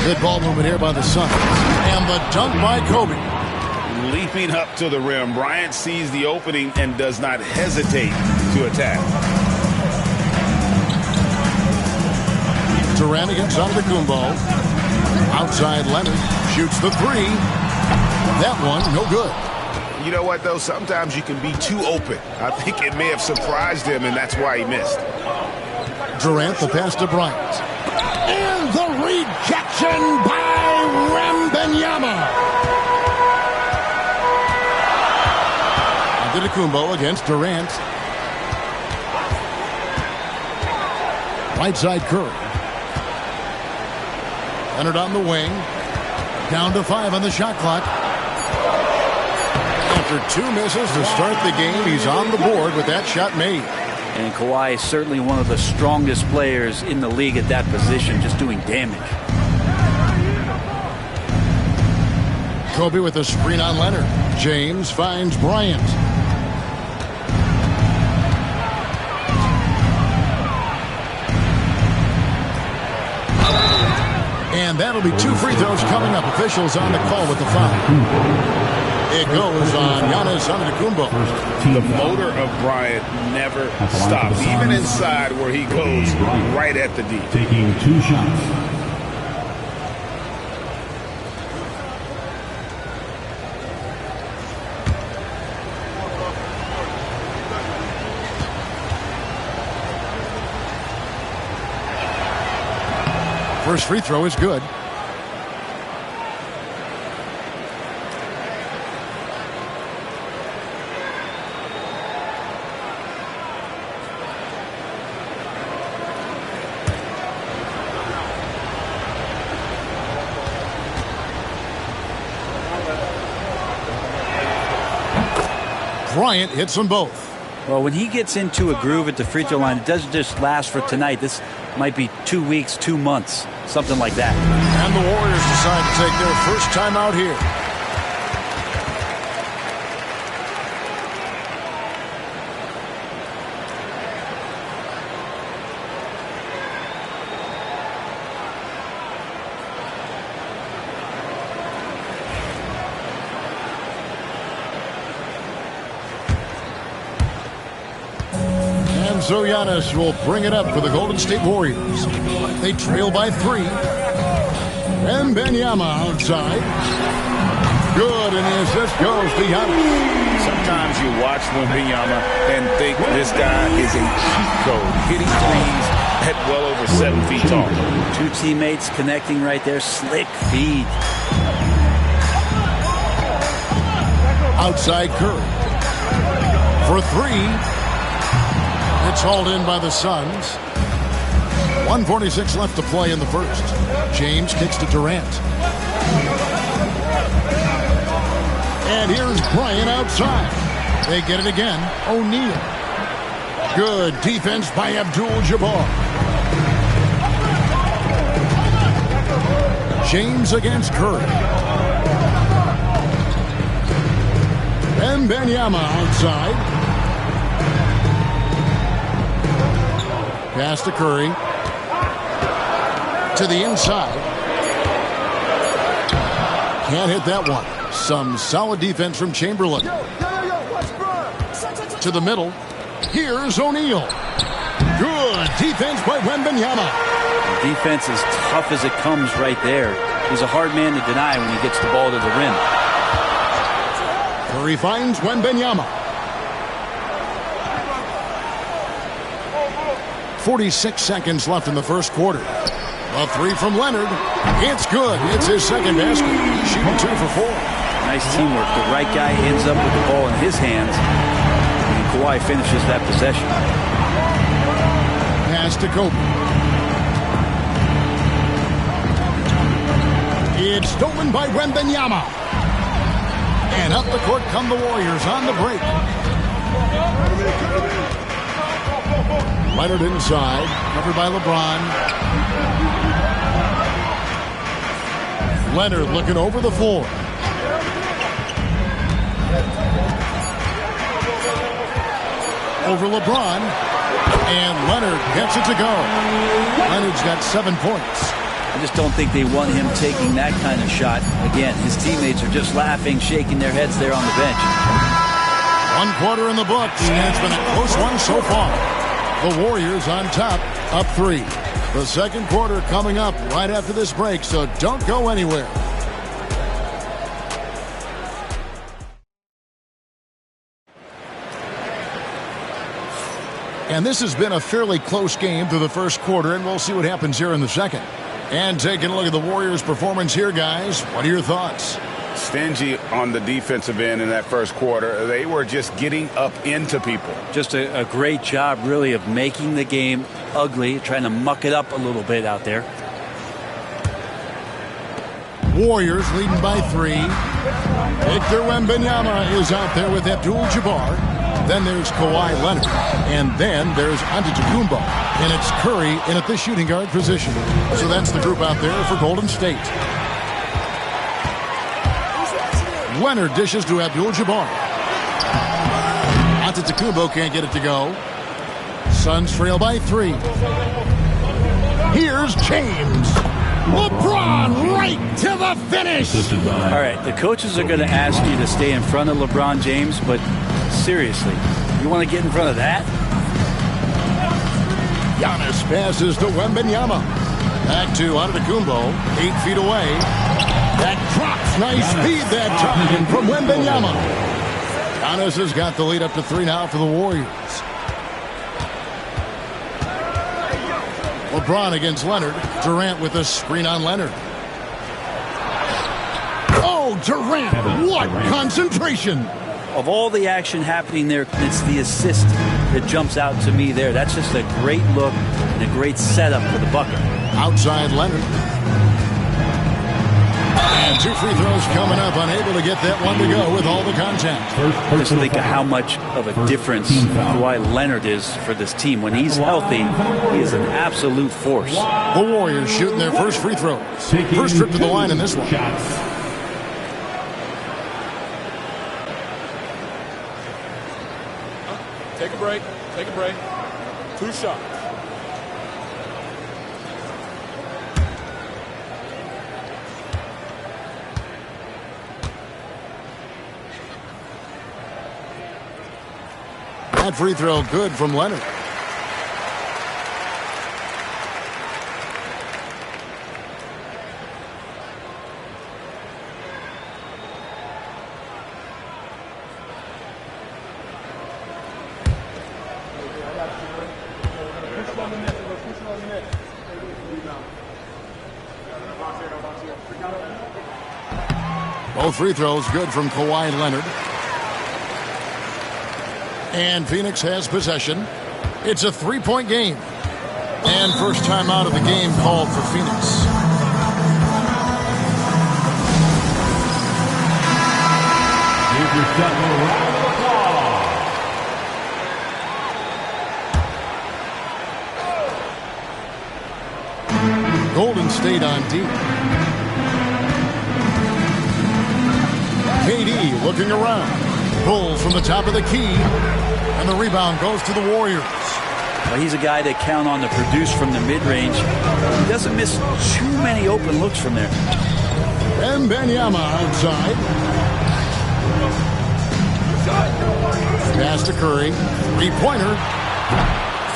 S2: Good ball movement here by the Suns. And the dunk by Kobe.
S4: Leaping up to the rim, Bryant sees the opening and does not hesitate to attack.
S2: Durant against Antetokounmpo. Outside Leonard shoots the 3. That one, no good.
S7: You know what, though? Sometimes you can be too open. I think it may have surprised him, and that's why he missed.
S2: Durant, the pass to Bryant. And the rejection by Wembanyama. Antetokounmpo against Durant. Right side Curry. Leonard on the wing. Down to 5 on the shot clock. After 2 misses to start the game, he's on the board with that shot made.
S5: And Kawhi is certainly one of the strongest players in the league at that position, just doing damage.
S2: Kobe with a screen on Leonard. James finds Bryant. And that'll be 2 free throws coming up. Officials on the call with the foul. It goes on Giannis Antetokounmpo.
S4: The motor of Bryant never stops, even inside where he goes right at the D.
S6: Taking 2 shots.
S2: First free throw is good. Bryant hits them both.
S5: Well, when he gets into a groove at the free throw line, it doesn't just last for tonight. This might be 2 weeks, 2 months, something like that.
S2: And the Warriors decide to take their first time out here. So Giannis will bring it up for the Golden State Warriors. They trail by 3. Wembanyama outside. Good, and the assist goes to Giannis.
S4: Sometimes you watch Wembanyama and think this guy is a cheat code, hitting threes at well over 7 feet tall.
S5: 2 teammates connecting right there. Slick feed.
S2: Outside Curry. For 3. It's hauled in by the Suns. 1:46 left to play in the first. James kicks to Durant. And here's Bryant outside. They get it again. O'Neal. Good defense by Abdul-Jabbar. James against Curry. Wembanyama outside. Pass to Curry. To the inside. Can't hit that one. Some solid defense from Chamberlain. To the middle. Here's O'Neal. Good defense by Wembanyama.
S8: Defense is tough as it comes right there. He's a hard man to deny when he gets the ball to the rim.
S2: Curry finds Wembanyama. 46 seconds left in the first quarter. A three from Leonard. It's good. It's his second basket. He's shooting 2 for 4.
S8: Nice teamwork. The right guy ends up with the ball in his hands, and Kawhi finishes that possession.
S2: Pass to Kobe. It's stolen by Wembanyama. And up the court come the Warriors on the break. Leonard inside, covered by LeBron. Leonard looking over the floor. Over LeBron. And Leonard gets it to go. Leonard's got 7 points.
S8: I just don't think they want him taking that kind of shot. Again, his teammates are just laughing, shaking their heads there on the bench.
S2: 1 quarter in the books, and it's been a close one so far. The Warriors on top, up 3. The second quarter coming up right after this break, so don't go anywhere. And this has been a fairly close game through the first quarter, and we'll see what happens here in the second. And taking a look at the Warriors' performance here, guys, what are your thoughts?
S7: Stingy on the defensive end in that first quarter. They were just getting up into people.
S8: Just a great job, really, of making the game ugly, trying to muck it up a little bit out there.
S2: Warriors leading by 3. Victor Wembanyama is out there with Abdul-Jabbar. Then there's Kawhi Leonard. And then there's Antetokounmpo. And it's Curry in at the shooting guard position. So that's the group out there for Golden State. Leonard dishes to Abdul-Jabbar. Antetokounmpo can't get it to go. Suns trail by 3. Here's James. LeBron right to the finish.
S8: All right, the coaches are going to ask you to stay in front of LeBron James, but seriously, you want to get in front of that?
S2: Giannis passes to Wembanyama. Back to Antetokounmpo, 8 feet away. That drops, nice speed that time from Wembanyama. Giannis has got the lead up to 3 now for the Warriors. LeBron against Leonard. Durant with a screen on Leonard. Oh, Durant, what concentration.
S8: Of all the action happening there, it's the assist that jumps out to me there. That's just a great look and a great setup for the bucket.
S2: Outside Leonard. And 2 free throws coming up, unable to get that one to go with all the contact.
S8: Just think of how much of a difference Kawhi Leonard is for this team. When he's healthy, he is an absolute force.
S2: The Warriors shooting their first free throws. First trip to the line in this one.
S9: Take a break. Take a break. 2 shots.
S2: That free throw good from Leonard. Both free throws good from Kawhi Leonard. And Phoenix has possession. It's a 3-point game. And first time out of the game called for Phoenix. on deep. KD looking around. Bulls from the top of the key. And the rebound goes to the Warriors.
S8: Well, he's a guy they count on to produce from the mid-range. He doesn't miss too many open looks from there.
S2: Wembanyama outside. Pass to Curry. Three-pointer.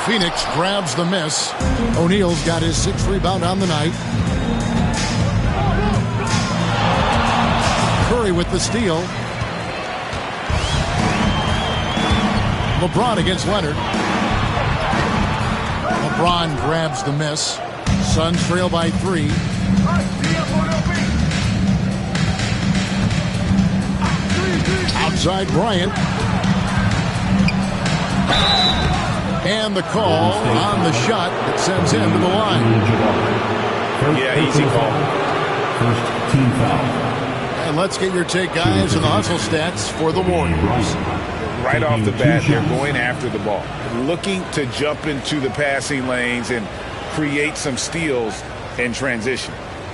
S2: Phoenix grabs the miss. O'Neal's got his 6th rebound on the night. Curry with the steal. LeBron against Leonard. LeBron grabs the miss. Suns trail by 3. Outside Bryant. And the call on the shot that sends him to the line.
S4: Yeah, easy call.
S6: First team foul.
S2: And let's get your take, guys, on the hustle stats for the Warriors.
S4: Right off the bat, they're going after the ball, looking to jump into the passing lanes and create some steals in transition.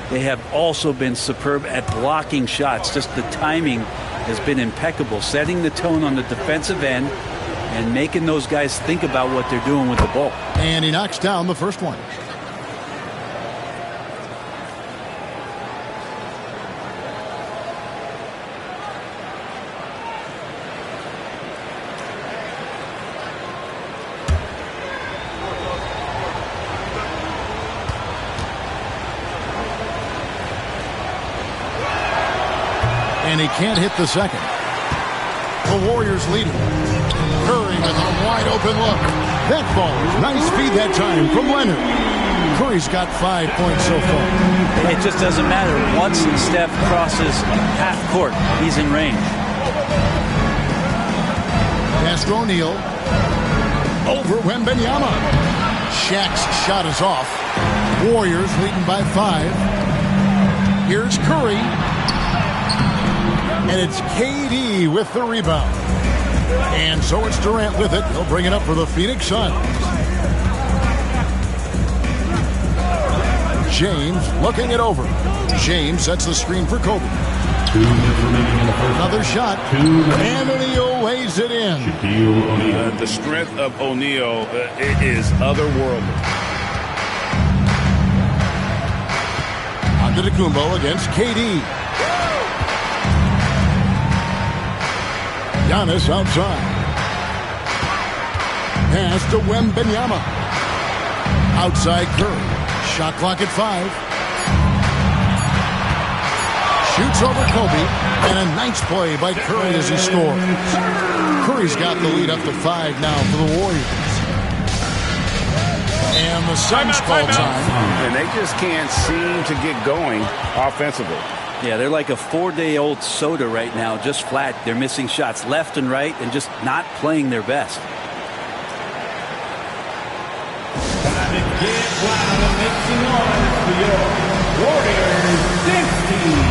S8: They have also been superb at blocking shots. Just the timing has been impeccable, setting the tone on the defensive end and making those guys think about what they're doing with the ball.
S2: And he knocks down the first one. And he can't hit the second. The Warriors leading. Curry with a wide open look. That ball, nice feed that time from Leonard. Curry's got 5 points so far.
S8: It just doesn't matter. Once Steph crosses half court, he's in range.
S2: Pass to O'Neal. Over Wembanyama. Shaq's shot is off. Warriors leading by 5. Here's Curry. And it's KD with the rebound. And so it's Durant with it. He'll bring it up for the Phoenix Suns. James looking it over. James sets the screen for Kobe.
S6: 2 minutes remaining in the first.
S2: Another shot. And O'Neal lays it in.
S4: The strength of O'Neal is otherworldly.
S2: Antetokounmpo against KD. Giannis outside. Pass to Wembanyama. Outside Curry. Shot clock at 5. Shoots over Kobe. And a nice play by Curry as he scores. Curry's got the lead up to 5 now for the Warriors. And the Suns call time.
S7: And they just can't seem to get going offensively.
S8: Yeah, they're like a 4-day-old soda right now, just flat. They're missing shots left and right and just not playing their best.
S6: Time to get wild and make some noise for your Warriors dance team.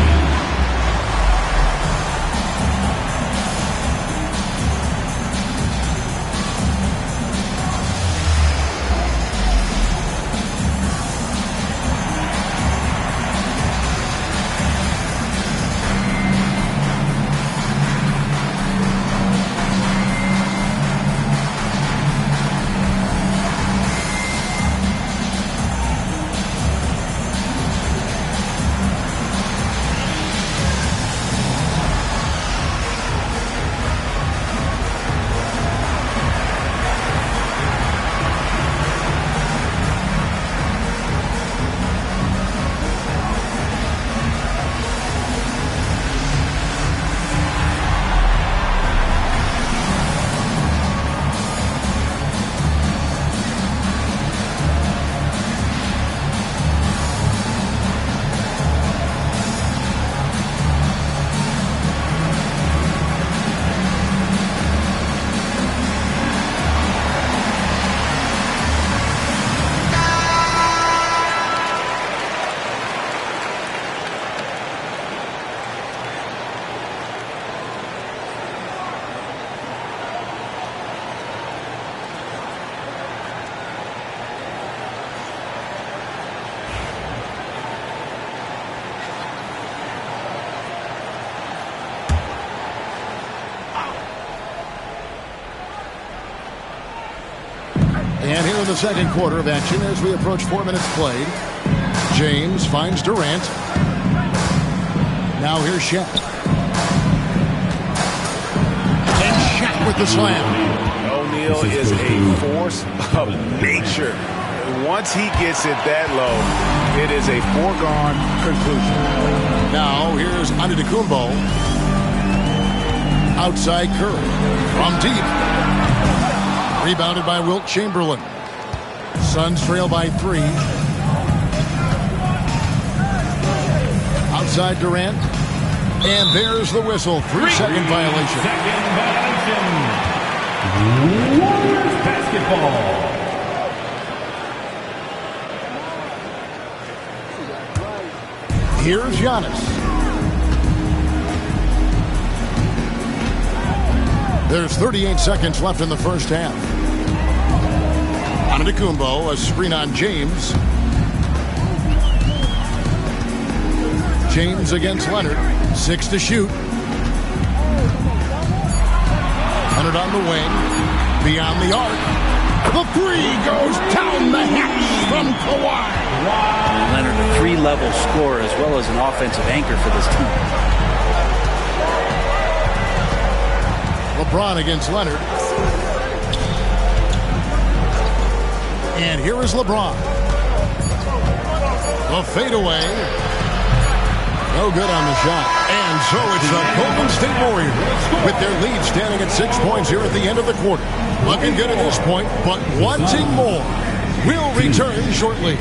S2: And here in the second quarter of action as we approach 4 minutes played. James finds Durant. Now here's Shaq. And Shaq with the slam.
S4: O'Neal is a force of nature. Once he gets it that low, it is a foregone conclusion.
S2: Now here's Antetokounmpo. Outside Curry. From deep. Rebounded by Wilt Chamberlain. Suns trail by 3. Outside Durant. And there's the whistle. 3-second violation.
S6: Warriors basketball.
S2: Here's Giannis. There's 38 seconds left in the first half. Antetokounmpo, a screen on James. James against Leonard. 6 to shoot. Leonard on the wing. Beyond the arc. The 3 goes down the hatch from Kawhi.
S8: Leonard, a 3-level scorer as well as an offensive anchor for this team.
S2: LeBron against Leonard. And here is LeBron. The fadeaway. No good on the shot. And so it's the Golden State Warriors with their lead standing at 6 points here at the end of the quarter. Looking good at this point, but wanting more. We'll return shortly.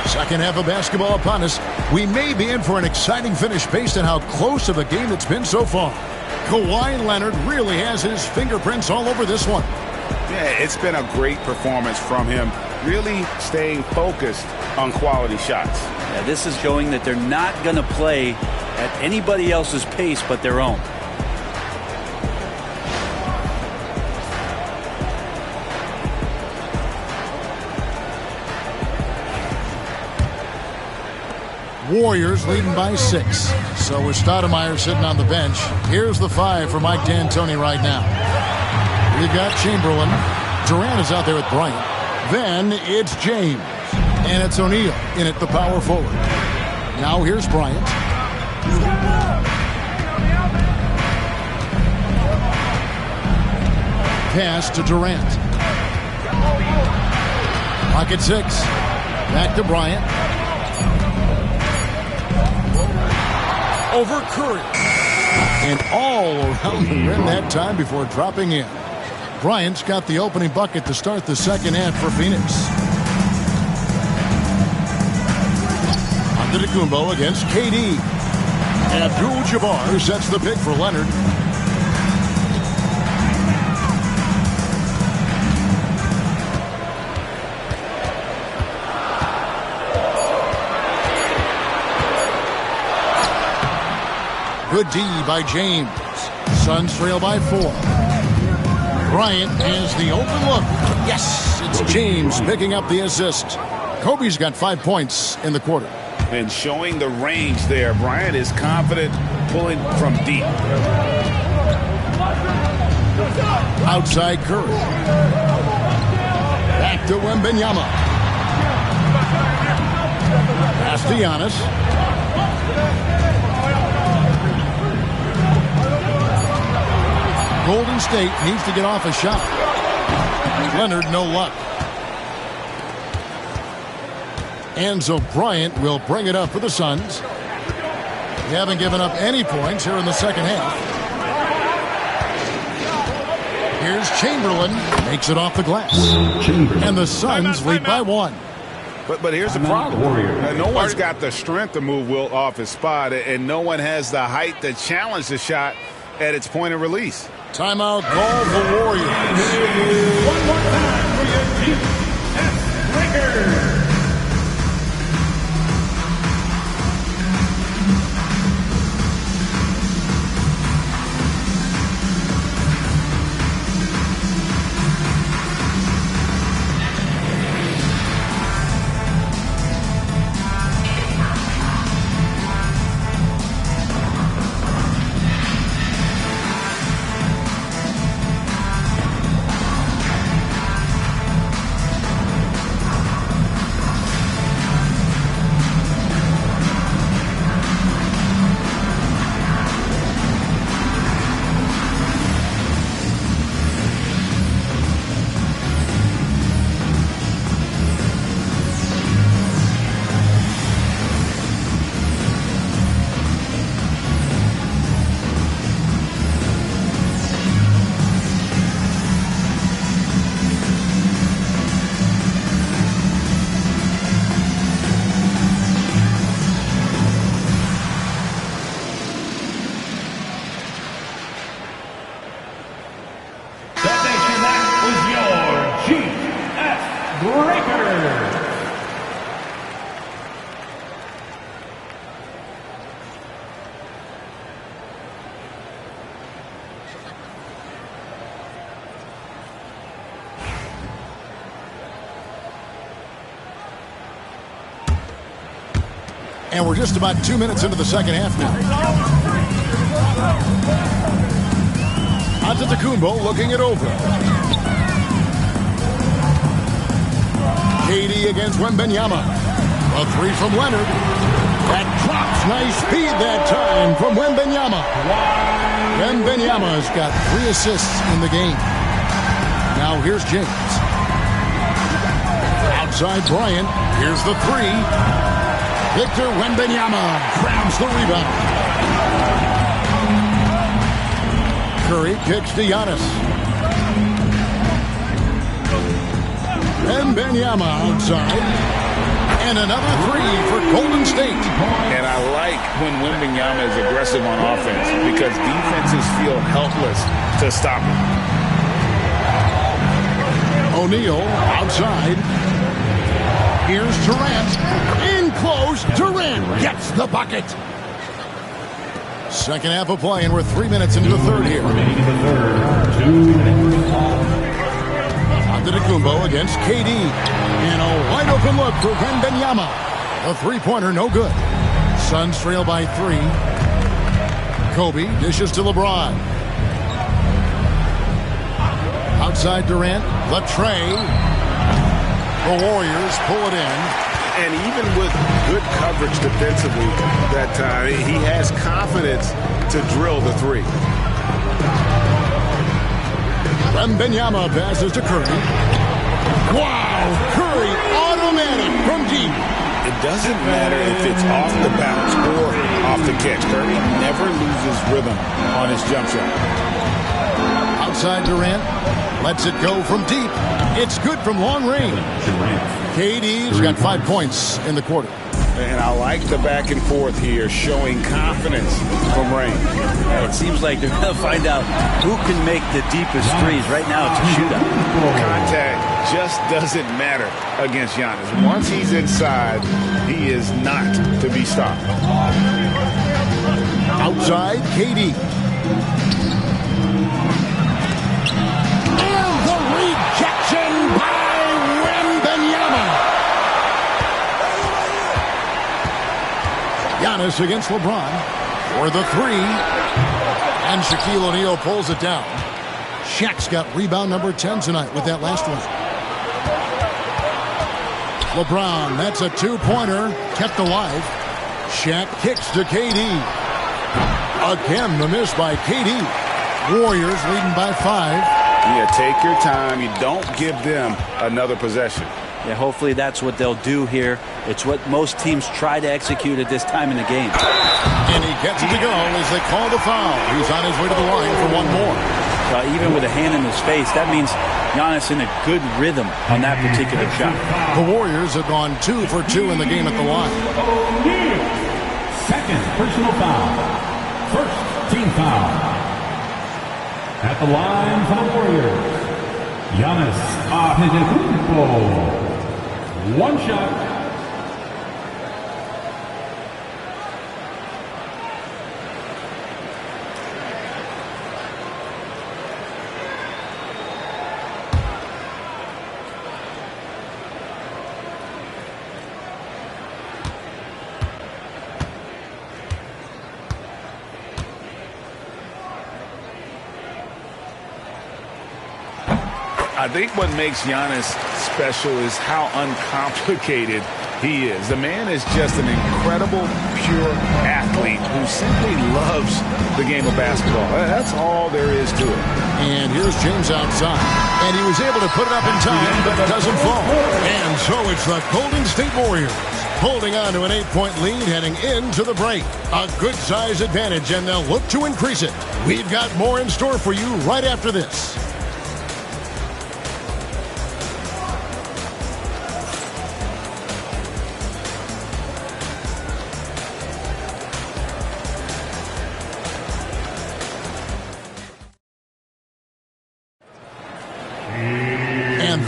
S2: Second half of basketball upon us. We may be in for an exciting finish based on how close of a game it's been so far. Kawhi Leonard really has his fingerprints all over this one.
S4: Yeah, it's been a great performance from him. Really staying focused on quality shots.
S8: Yeah, this is showing that they're not going to play at anybody else's pace but their own.
S2: Warriors leading by 6. So with Stoudemire sitting on the bench, here's the 5 for Mike D'Antoni right now. We've got Chamberlain. Durant is out there with Bryant. Then it's James. And it's O'Neal in at the power forward. Now here's Bryant. Pass to Durant. Pocket 6. Back to Bryant. Over Curry. And all around the rim that time before dropping in. Bryant's got the opening bucket to start the second half for Phoenix. Antetokounmpo against KD. Abdul-Jabbar sets the pick for Leonard. Good D by James. Suns trail by 4. Bryant has the open look. Yes, it's James picking up the assist. Kobe's got 5 points in the quarter.
S4: And showing the range there. Bryant is confident pulling from deep.
S2: Outside Curry. Back to Wembanyama. Pass to Giannis. Golden State needs to get off a shot. Leonard, no luck. Enzo Bryant will bring it up for the Suns. They haven't given up any points here in the second half. Here's Chamberlain. Makes it off the glass. And the Suns lead by 1.
S4: But here's the problem. No one's got the strength to move Wilt off his spot, and no one has the height to challenge the shot at its point of release.
S2: Timeout call the Warriors.
S6: One more time for your Chief Breaker.
S2: And we're just about 2 minutes into the second half now. Antetokounmpo looking it over. KD against Wembanyama. A three from Leonard. That drops. Nice speed that time from Wembanyama. Wembanyama's got 3 assists in the game. Now here's James. Outside Bryant. Here's the 3. Victor Wembanyama grabs the rebound. Curry kicks to Giannis. Wembanyama outside. And another 3 for Golden State.
S4: And I like when Wembanyama is aggressive on offense because defenses feel helpless to stop him.
S2: O'Neal outside. Here's Durant. In close. Durant gets the bucket. Second half of play, and we're 3 minutes into the third here. Antetokounmpo against KD. And a wide open look for Wembanyama. A three-pointer, no good. Suns trail by 3. Kobe dishes to LeBron. Outside Durant. The tray. The Warriors pull it in.
S4: And even with good coverage defensively that time, he has confidence to drill the 3.
S2: Wembanyama passes to Curry. Wow! Curry automatic from deep.
S4: It doesn't matter if it's off the bounce or off the catch. Curry never loses rhythm on his jump shot.
S2: Outside Durant. Lets it go from deep. It's good from long range. KD's got 5 points in the quarter.
S4: And I like the back and forth here, showing confidence from range.
S8: It seems like they're going to find out who can make the deepest threes. Right now, it's a shootout.
S4: Contact just doesn't matter against Giannis. Once he's inside, he is not to be stopped.
S2: Outside, KD. Giannis against LeBron for the 3. And Shaquille O'Neal pulls it down. Shaq's got rebound number 10 tonight with that last one. LeBron, that's a 2-pointer, kept alive. Shaq kicks to KD. Again, the miss by KD. Warriors leading by 5.
S4: Yeah, take your time. You don't give them another possession.
S8: Yeah, hopefully that's what they'll do here. It's what most teams try to execute at this time in the game.
S2: And he gets it to go as they call the foul. He's on his way to the line for one more.
S8: Even with a hand in his face, that means Giannis in a good rhythm on that particular shot.
S2: The Warriors have gone 2 for 2 in the game at the line.
S6: Second personal foul. First team foul. At the line for the Warriors, Giannis Antetokounmpo. One shot.
S4: I think what makes Giannis special is how uncomplicated he is. The man is just an incredible, pure athlete who simply loves the game of basketball. That's all there is to it.
S2: And here's James outside. And he was able to put it up in time, but it doesn't fall. And so it's the Golden State Warriors holding on to an 8-point lead heading into the break. A good size advantage, and they'll look to increase it. We've got more in store for you right after this.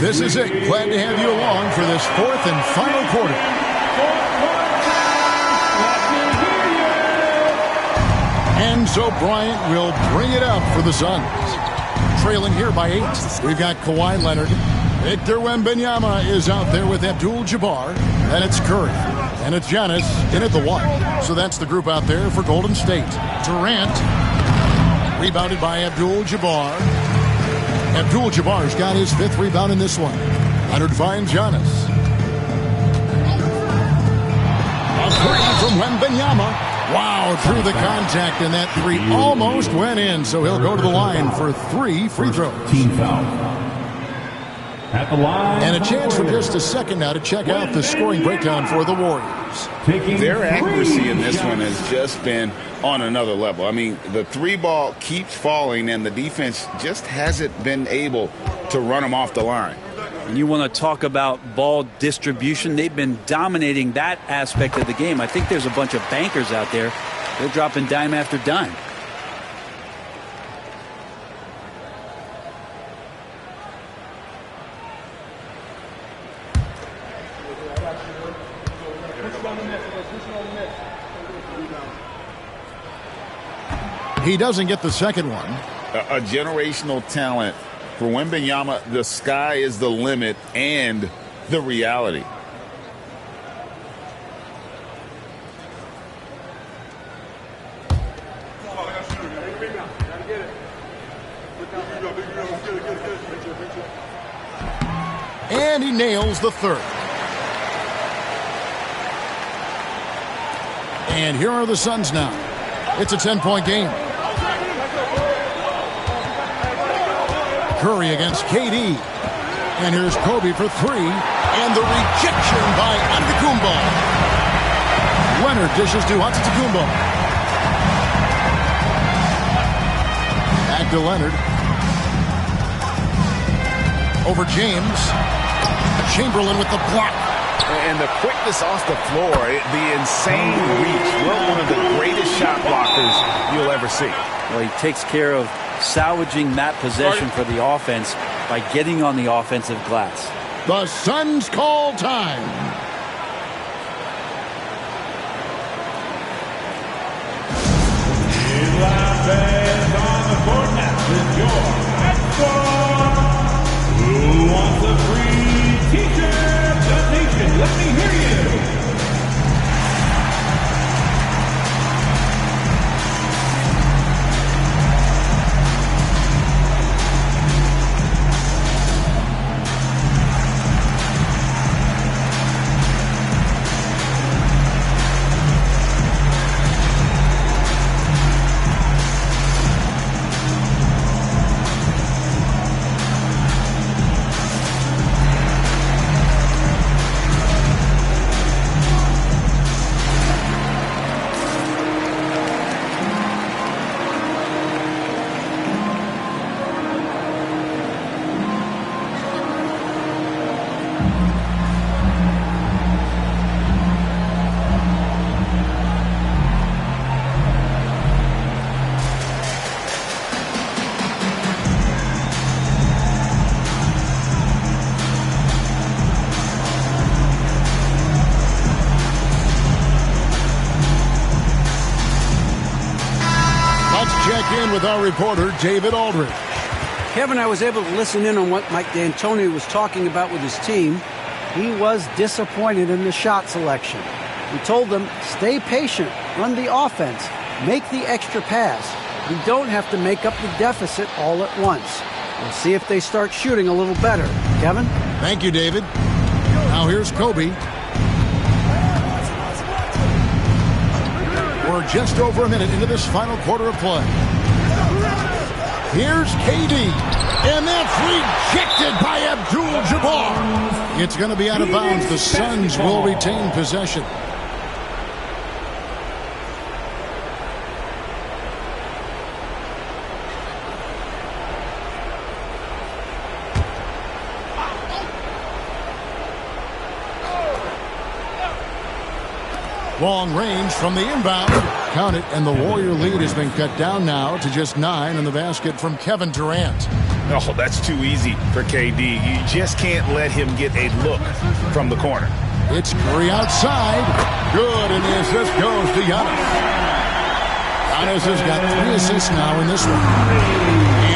S2: This is it. Glad to have you along for this fourth and final quarter. And so Bryant will bring it up for the Suns. Trailing here by 8. We've got Kawhi Leonard. Victor Wembanyama is out there with Abdul-Jabbar. And it's Curry. And it's Giannis in at the 1. So that's the group out there for Golden State. Durant. Rebounded by Abdul-Jabbar. Abdul-Jabbar's got his 5th rebound in this one. Leonard finds Giannis. A 3 from Wembanyama. Wow, through the contact, and that 3 almost went in, so he'll go to the line for 3 free throws.
S6: Team foul. At the line.
S2: And a chance for just a second now to check out the scoring breakdown for the Warriors.
S4: Their accuracy in this one has just been on another level. I mean, the 3 ball keeps falling, and the defense just hasn't been able to run them off the line.
S8: And you want to talk about ball distribution. They've been dominating that aspect of the game. I think there's a bunch of bankers out there. They're dropping dime after dime.
S2: He doesn't get the second one.
S4: A generational talent. For Wembanyama, the sky is the limit and the reality.
S2: And he nails the 3rd. And here are the Suns now. It's a 10-point game. Curry against KD. And here's Kobe for 3. And the rejection by Antetokounmpo. Leonard dishes to Antetokounmpo. Back to Leonard. Over James. Chamberlain with the block.
S4: And the quickness off the floor, the insane reach. We're one of the greatest shot blockers you'll ever see.
S8: Well, he takes care of salvaging that possession for the offense by getting on the offensive glass.
S2: The Suns call time.
S6: On the court now with your next score. Who wants a free t-shirt? Donation. Let me hear you.
S2: check in with our reporter, David Aldridge.
S5: Kevin, I was able to listen in on what Mike D'Antoni was talking about with his team. He was disappointed in the shot selection. He told them, stay patient, run the offense, make the extra pass. We don't have to make up the deficit all at once. We'll see if they start shooting a little better. Kevin?
S2: Thank you, David. Now here's Kobe. We're just over a minute into this final quarter of play. Here's KD. And that's rejected by Abdul-Jabbar. It's going to be out of bounds. The Suns will retain possession. Long range from the inbound. Count it, and the Warrior lead has been cut down now to just 9 in the basket from Kevin Durant.
S4: Oh, that's too easy for KD. You just can't let him get a look from the corner.
S2: It's Curry outside. Good, and the assist goes to Giannis. Giannis has got 3 assists now in this one.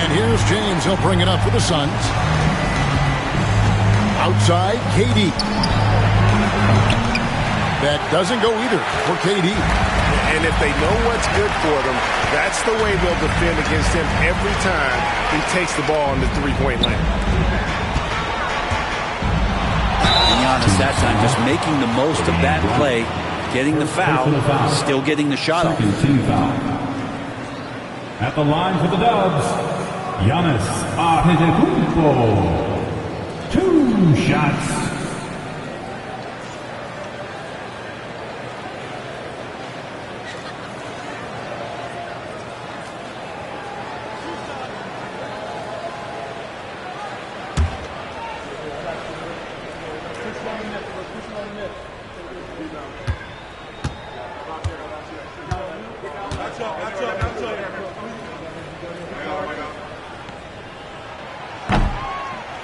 S2: And here's James. He'll bring it up for the Suns. Outside, KD. That doesn't go either for KD.
S7: And if they know what's good for them, that's the way they'll defend against him every time he takes the ball in the three-point line.
S8: And Giannis that time just making the most of that play, getting the foul, still getting the shot off.
S6: Team foul. At the line for the Dubs, Giannis Antetokounmpo. 2 shots.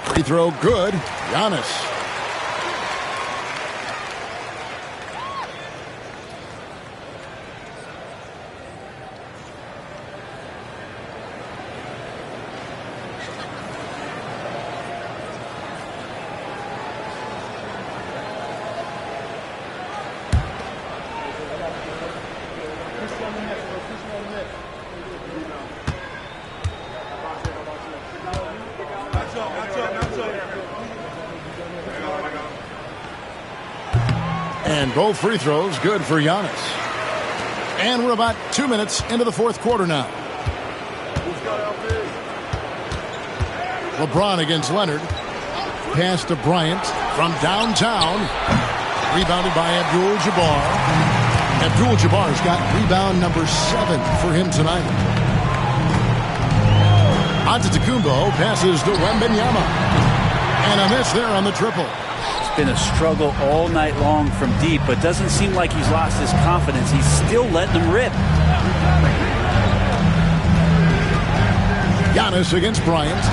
S2: Free throw good. Giannis. And both free throws good for Giannis. And we're about 2 minutes into the fourth quarter now. LeBron against Leonard. Pass to Bryant from downtown. Rebounded by Abdul-Jabbar. Abdul-Jabbar's got rebound number 7 for him tonight. Antetokounmpo passes to Wembanyama. And a miss there on the triple.
S8: It's been a struggle all night long from deep, but doesn't seem like he's lost his confidence. He's still letting them rip.
S2: Giannis against Bryant.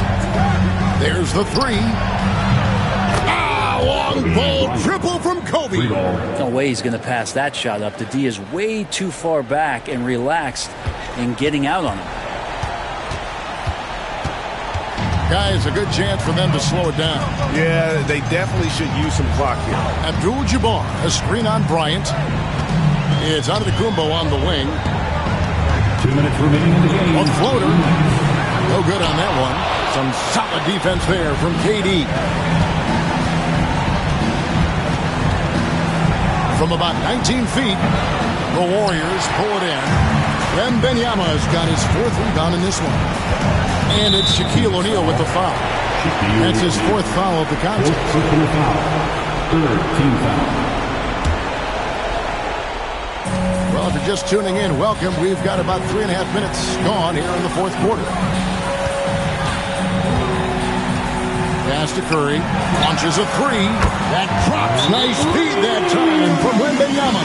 S2: There's the 3. Long ball triple from Kobe.
S8: No way he's going to pass that shot up. The D is way too far back and relaxed in getting out on him.
S2: Guys, a good chance for them to slow it down.
S7: Yeah, they definitely should use some clock here.
S2: Abdul-Jabbar, a screen on Bryant. It's Antetokounmpo on the wing.
S6: 2 minutes remaining in the game.
S2: A floater. No good on that one. Some solid defense there from KD. From about 19 feet, the Warriors pull it in. Wembanyama's got his 4th rebound in this one. And it's Shaquille O'Neal with the foul. That's his 4th foul of the contest.
S6: 3rd team foul.
S2: Well, if you're just tuning in, welcome. We've got about 3.5 minutes gone here in the fourth quarter. Pass to Curry. Launches a 3. That drops. Nice feed that time from Wembanyama.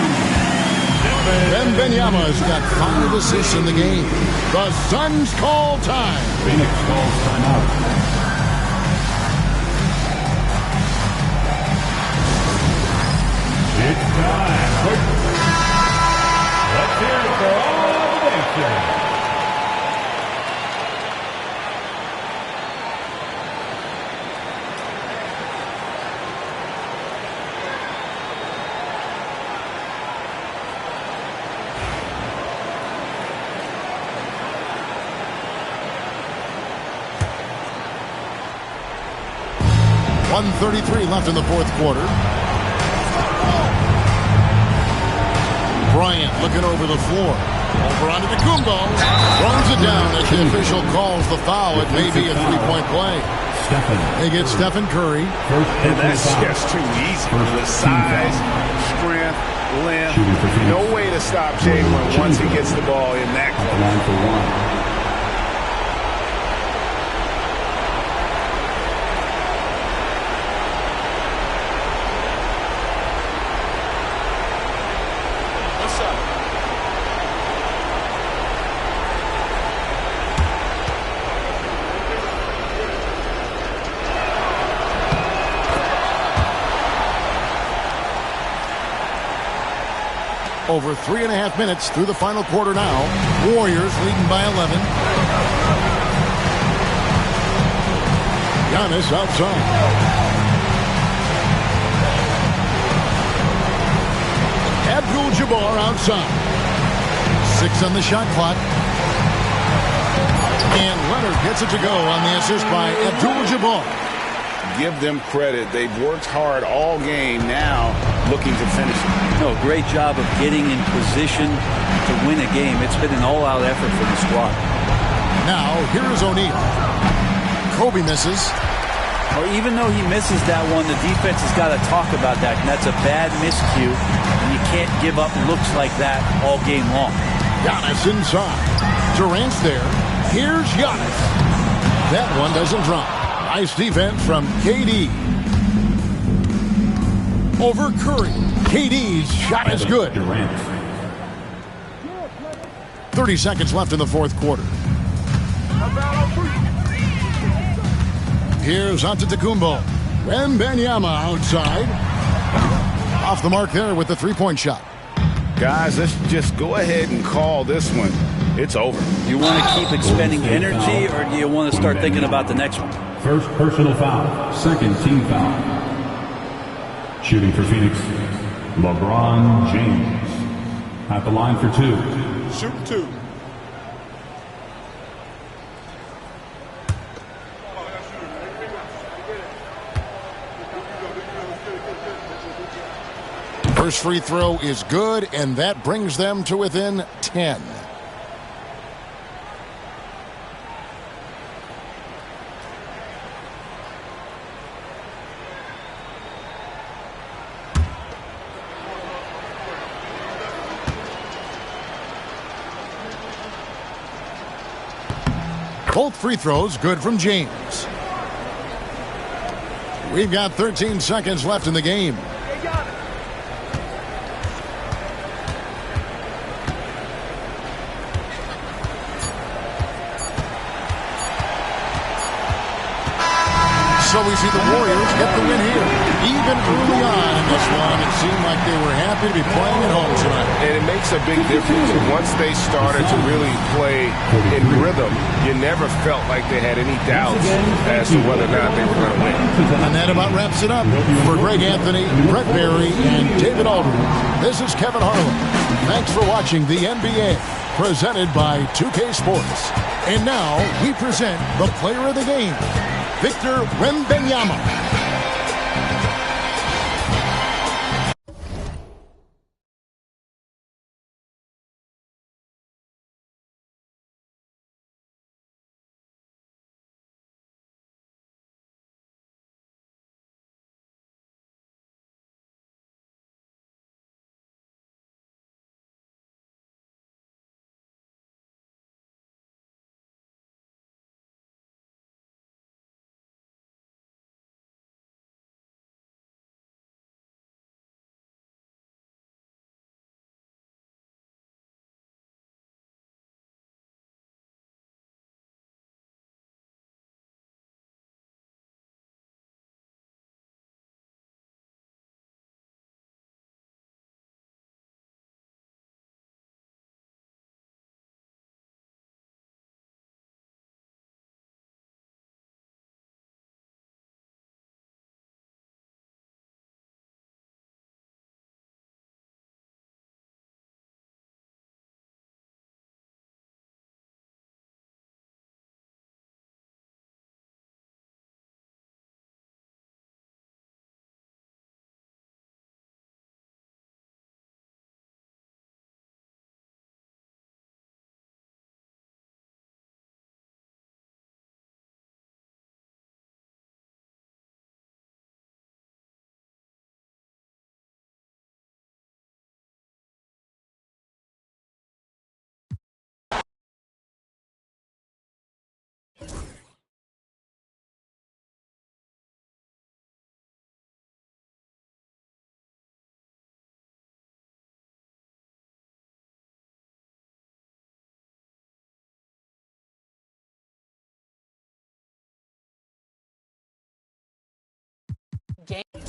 S2: Wembanyama's got 5 assists in the game. The Suns call time.
S6: Phoenix calls timeout. It's time. Let's hear it for all the nation.
S2: 1:33 left in the fourth quarter. Bryant looking over the floor. Over onto Tecumbo. Runs it down as the official calls the foul. It may be a three-point play. They get Stephen Curry.
S4: And that's just too easy. The size, strength, length. No way to stop Jalen once he gets the ball in that close.
S2: Over 3.5 minutes through the final quarter now. Warriors leading by 11. Giannis outside. Abdul-Jabbar outside. 6 on the shot clock. And Leonard gets it to go on the assist by Abdul-Jabbar.
S4: Give them credit. They've worked hard all game, now looking to finish it.
S8: No, great job of getting in position to win a game. It's been an all-out effort for the squad.
S2: Now, here is O'Neal. Kobe misses.
S8: Well, even though he misses that one, the defense has got to talk about that, and that's a bad miscue, and you can't give up looks like that all game long.
S2: Giannis inside. Durant's there. Here's Giannis. That one doesn't drop. Nice defense from KD. Over Curry. KD's shot is good. 30 seconds left in the fourth quarter. Here's Antetokounmpo. Wembanyama outside. Off the mark there with the three-point shot.
S4: Guys, let's just go ahead and call this one. It's over.
S8: Do you want to keep expending energy, or do you want to start thinking about the next one?
S6: First personal foul. Second team foul. Shooting for Phoenix, LeBron James. At the line for 2.
S9: Shoot 2.
S2: First free throw is good, and that brings them to within 10. Both free throws good from James. We've got 13 seconds left in the game. So we see the Warriors get the win here. Even early on in this one, it seemed like they were happy to be playing at home tonight.
S7: And it makes a big difference. Once they started to really play in rhythm, you never felt like they had any doubts as to whether or not they were going to win.
S2: And that about wraps it up. For Greg Anthony, Brett Barry, and David Aldridge, this is Kevin Harlan. Thanks for watching the NBA, presented by 2K Sports. And now we present the player of the game, Victor Wembanyama.
S1: game.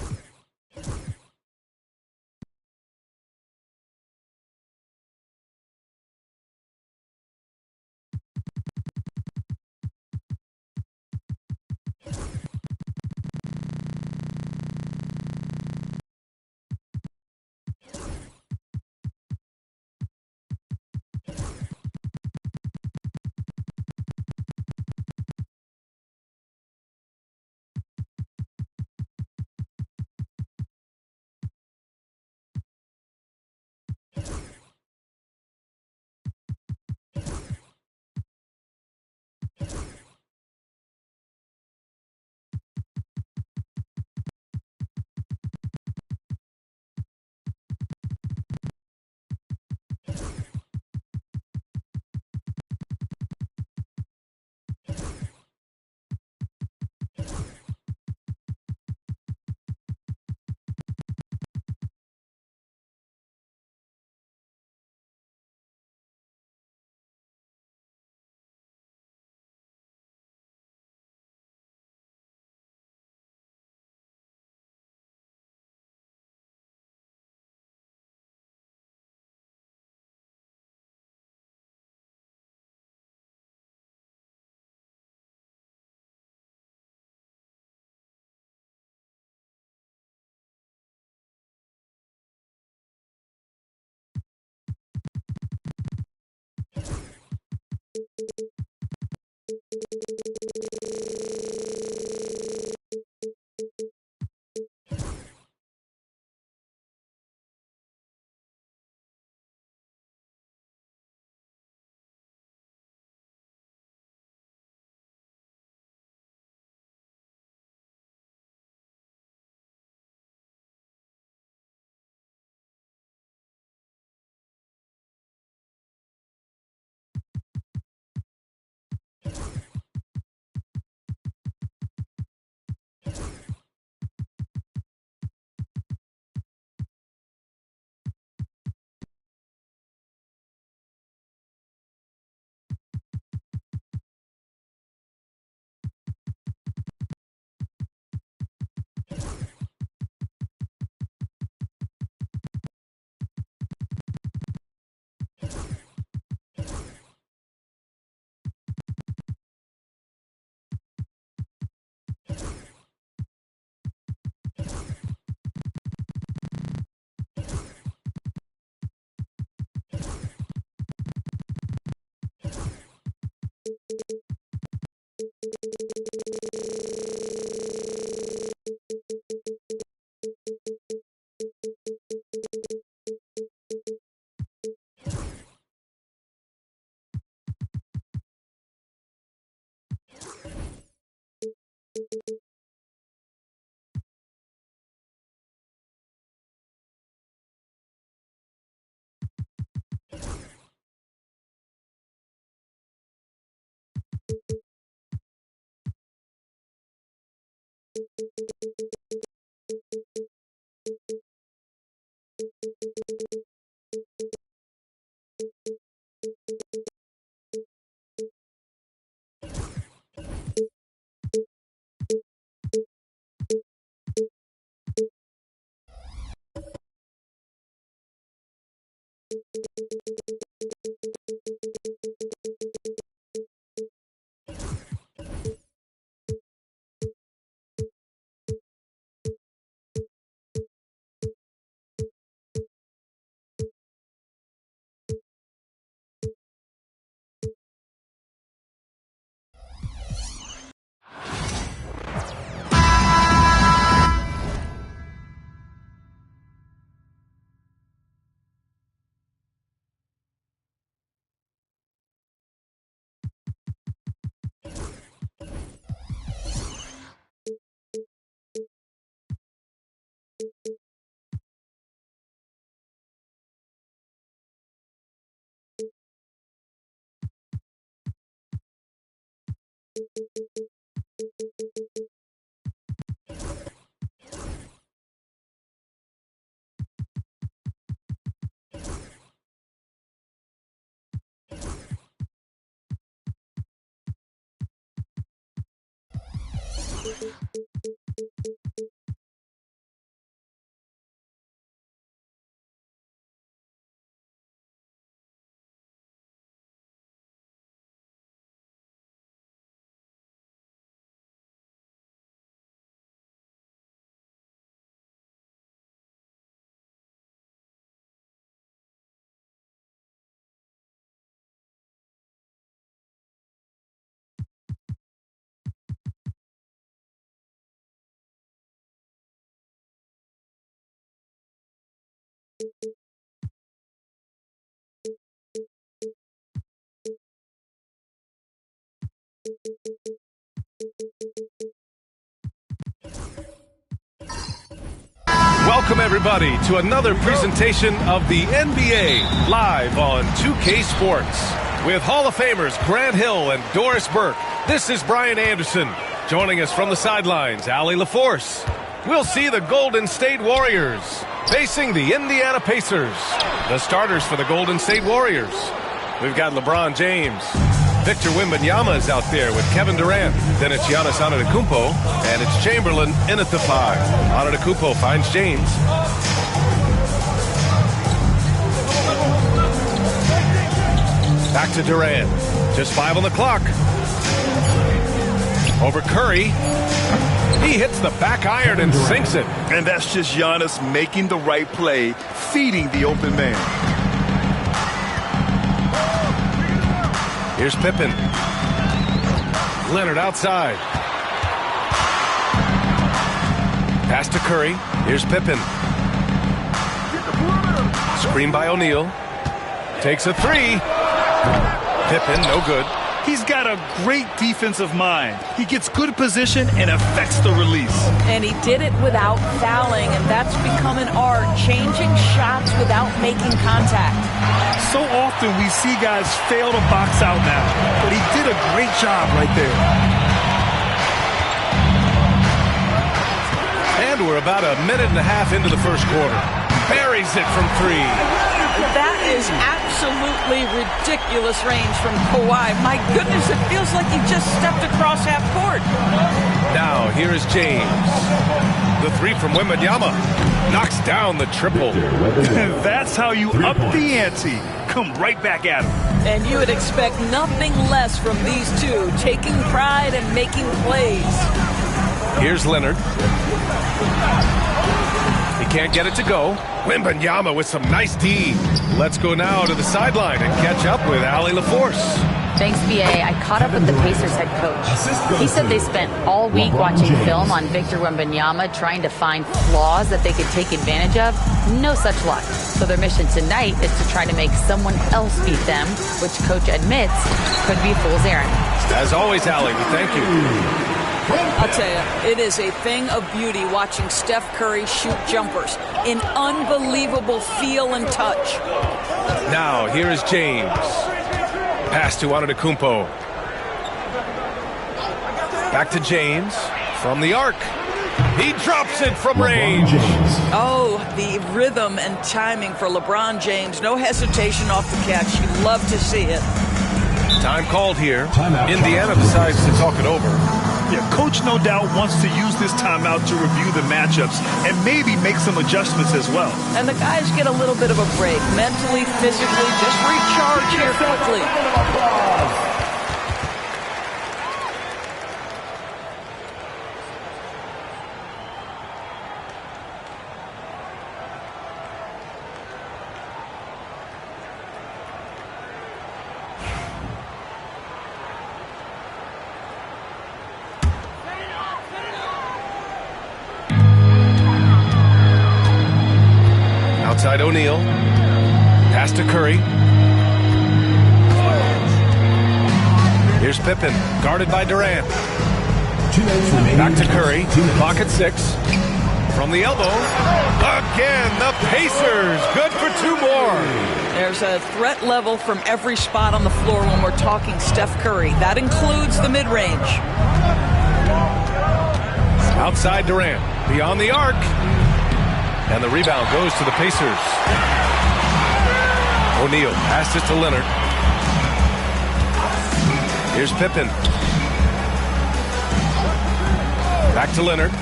S10: Welcome, everybody, to another presentation of the NBA live on 2K Sports. With Hall of Famers Grant Hill and Doris Burke, this is Brian Anderson. Joining us from the sidelines, Allie LaForce. We'll see the Golden State Warriors facing the Indiana Pacers. The starters for the Golden State Warriors. We've got LeBron James. Victor Wembanyama is out there with Kevin Durant. Then it's Giannis Antetokounmpo, and it's Chamberlain in at the 5. Antetokounmpo finds James. Back to Durant. Just 5 on the clock. Over Curry. He hits the back iron and sinks it.
S11: And that's just Giannis making the right play, feeding the open man.
S10: Here's Pippen. Leonard outside. Pass to Curry. Here's Pippen. Screen by O'Neal. Takes a 3. Pippen, no good.
S11: He's got a great defensive mind. He gets good position and affects the release.
S12: And he did it without fouling, and that's become an art, changing shots without making contact.
S11: So often we see guys fail to box out now, but he did a great job right there.
S10: And we're about a minute and a half into the first quarter. Buries it from 3.
S12: That is absolutely ridiculous range from Kawhi. My goodness, it feels like he just stepped across half court.
S10: Now, here is James. The 3 from Wembanyama. Knocks down the triple.
S11: That's how you up the ante. Come right back at him.
S12: And you would expect nothing less from these two, taking pride and making plays.
S10: Here's Leonard. He can't get it to go. Wembanyama with some nice D. Let's go now to the sideline and catch up with Allie LaForce.
S13: Thanks, B.A. I caught up with the Pacers head coach. He said they spent all week watching film on Victor Wembanyama, trying to find flaws that they could take advantage of. No such luck. So their mission tonight is to try to make someone else beat them, which coach admits could be a fool's errand.
S10: As always, Allie, we thank you.
S12: I'll tell you, it is a thing of beauty watching Steph Curry shoot jumpers. An unbelievable feel and touch.
S10: Now, here is James. Pass to Antetokounmpo. Back to James from the arc. He drops it from range.
S12: Oh, the rhythm and timing for LeBron James. No hesitation off the catch. You love to see it.
S10: Time called here. Indiana decides to talk it over.
S11: Yeah, coach no doubt wants to use this timeout to review the matchups and maybe make some adjustments as well.
S12: And the guys get a little bit of a break, mentally, physically, just recharge here quickly.
S10: Outside O'Neal. Pass to Curry. Here's Pippen, guarded by Durant. Back to Curry. Clock at 6. From the elbow. Again, the Pacers. Good for 2 more.
S12: There's a threat level from every spot on the floor when we're talking Steph Curry. That includes the mid-range.
S10: Outside Durant. Beyond the arc. And the rebound goes to the Pacers. O'Neal passes to Leonard. Here's Pippen. Back to Leonard.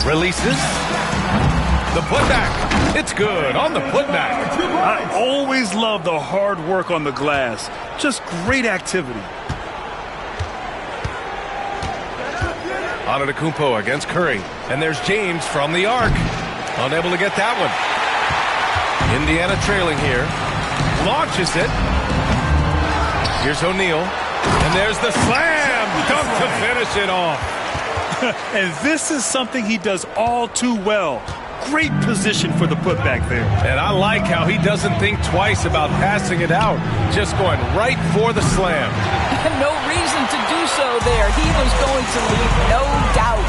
S10: Releases. The putback. It's good on the putback.
S11: I always love the hard work on the glass. Just great activity.
S10: Antetokounmpo against Curry. And there's James from the arc. Unable to get that one. Indiana trailing here. Launches it. Here's O'Neal. And there's the slam dunk to finish it off.
S11: And this is something he does all too well. Great position for the putback there.
S10: And I like how he doesn't think twice about passing it out, just going right for the slam.
S12: No reason to do so there. He was going to leave, no doubt.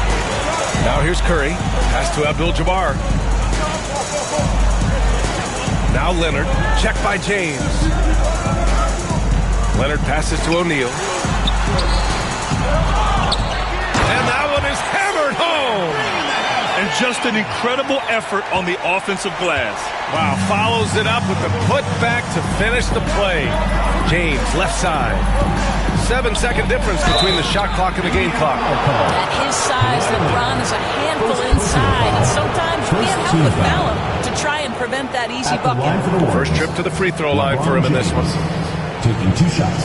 S10: Now here's Curry. Pass to Abdul-Jabbar. Now Leonard. Check by James. Leonard passes to O'Neal. And that one is hammered home.
S11: And just an incredible effort on the offensive glass.
S10: Wow, follows it up with the putback to finish the play. James, left side. 7-second difference between the shot clock and the game clock.
S12: At his size, LeBron is a handful inside, and sometimes you can't help but foul him to try and prevent that easy bucket.
S10: First trip to the free throw line for him in this one.
S6: Taking 2 shots.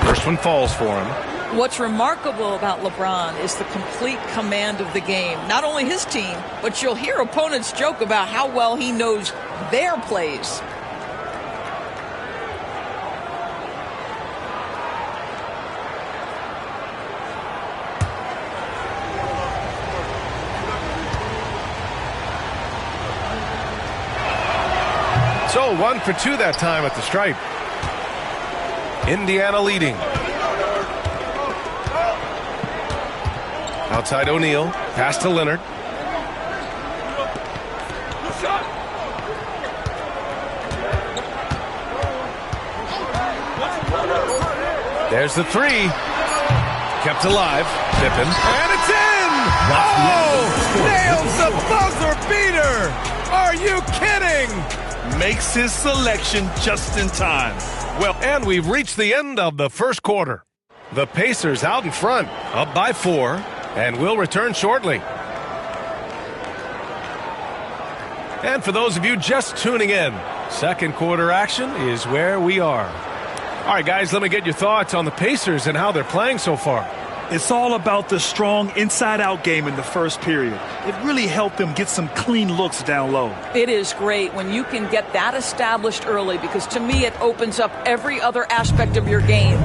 S10: First one falls for him.
S12: What's remarkable about LeBron is the complete command of the game. Not only his team, but you'll hear opponents joke about how well he knows their plays.
S10: So 1 for 2 that time at the stripe. Indiana leading. Outside O'Neal. Pass to Leonard. There's the three. Kept alive. Pippen. And it's in! Oh! Nails the buzzer beater! Are you kidding?
S11: Makes his selection just in time.
S10: Well, and we've reached the end of the first quarter. The Pacers out in front, up by 4, and will return shortly. And for those of you just tuning in, second quarter action is where we are. All right, guys, let me get your thoughts on the Pacers and how they're playing so far.
S11: It's all about the strong inside-out game in the first period. It really helped them get some clean looks down low.
S12: It is great when you can get that established early because to me it opens up every other aspect of your game.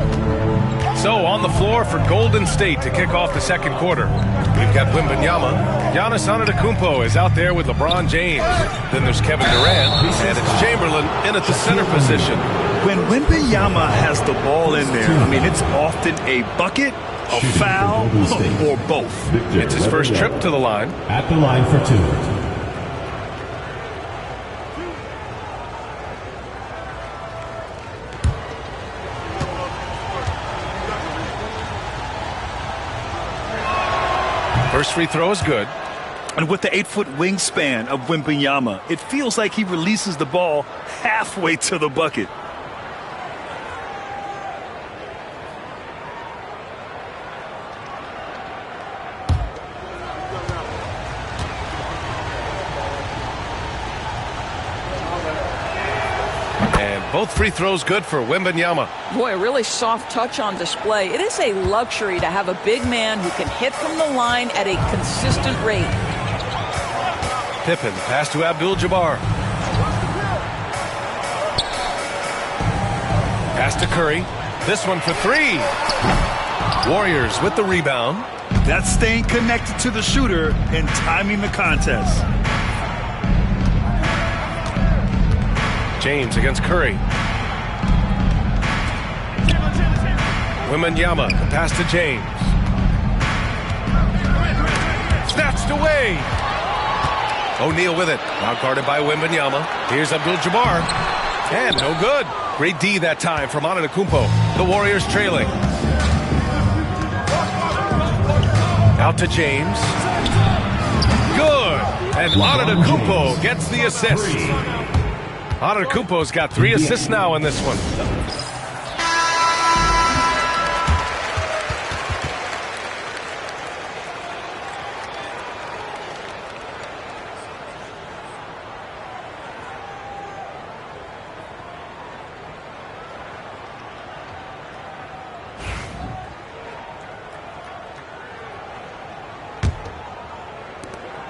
S10: So on the floor for Golden State to kick off the second quarter, we've got Wembanyama. Giannis Antetokounmpo is out there with LeBron James. Then there's Kevin Durant, and it's Chamberlain in at the center position.
S11: When Wembanyama has the ball in there, I mean, it's often a bucket, a foul, or both.
S10: It's his first trip to the line.
S6: At the line for 2.
S10: First free throw is good.
S11: And with the 8-foot wingspan of Wembanyama, it feels like he releases the ball halfway to the bucket.
S10: Both free throws good for Wembanyama.
S12: Boy, a really soft touch on display. It is a luxury to have a big man who can hit from the line at a consistent rate.
S10: Pippen, pass to Abdul-Jabbar. Pass to Curry. This one for 3. Warriors with the rebound.
S11: That's staying connected to the shooter and timing the contest.
S10: James against Curry. Wembanyama, the pass to James. Snatched away. O'Neal with it. Now guarded by Wembanyama. Here's Abdul-Jabbar. And no good. Great D that time from Antetokounmpo. The Warriors trailing. Out to James. Good. And Antetokounmpo gets the assist. Antetokounmpo's got 3 assists now in this one.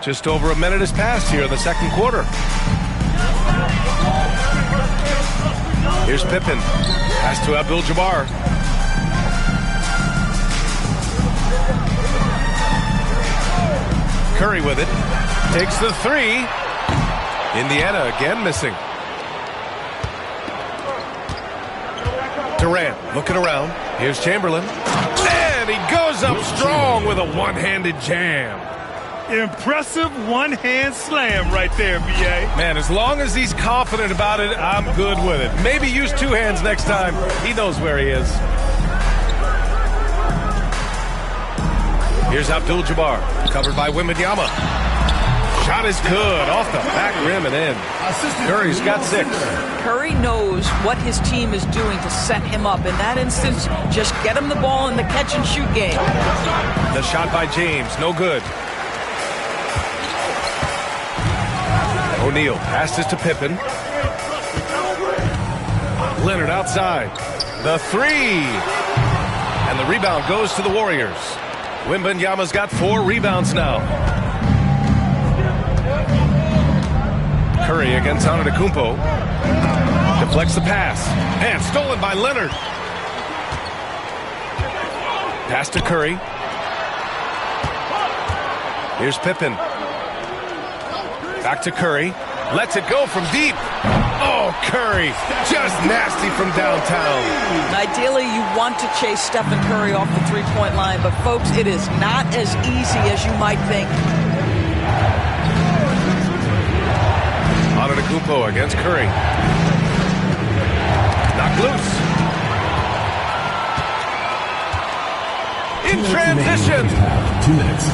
S10: Just over a minute has passed here in the second quarter. Here's Pippen. Pass to Abdul-Jabbar. Curry with it. Takes the three. Indiana again missing. Durant looking around. Here's Chamberlain. And he goes up strong with a one-handed jam.
S11: Impressive one-hand slam right there, B.A.
S10: Man, as long as he's confident about it, I'm good with it. Maybe use two hands next time. He knows where he is. Here's Abdul-Jabbar, covered by Wembanyama. Shot is good, off the back rim and in. Curry's got 6.
S12: Curry knows what his team is doing to set him up. In that instance, just get him the ball in the catch-and-shoot game.
S10: The shot by James, no good. O'Neal passes to Pippen. Leonard outside. The three. And the rebound goes to the Warriors. Wembanyama's got 4 rebounds now. Curry against Antetokounmpo. Deflects the pass. And stolen by Leonard. Pass to Curry. Here's Pippen. Back to Curry. Lets it go from deep. Oh, Curry. Just nasty from downtown.
S12: Ideally, you want to chase Stephen Curry off the three-point line, but folks, it is not as easy as you might think.
S10: Antetokounmpo against Curry. Knocked loose. In transition.
S6: 2 minutes.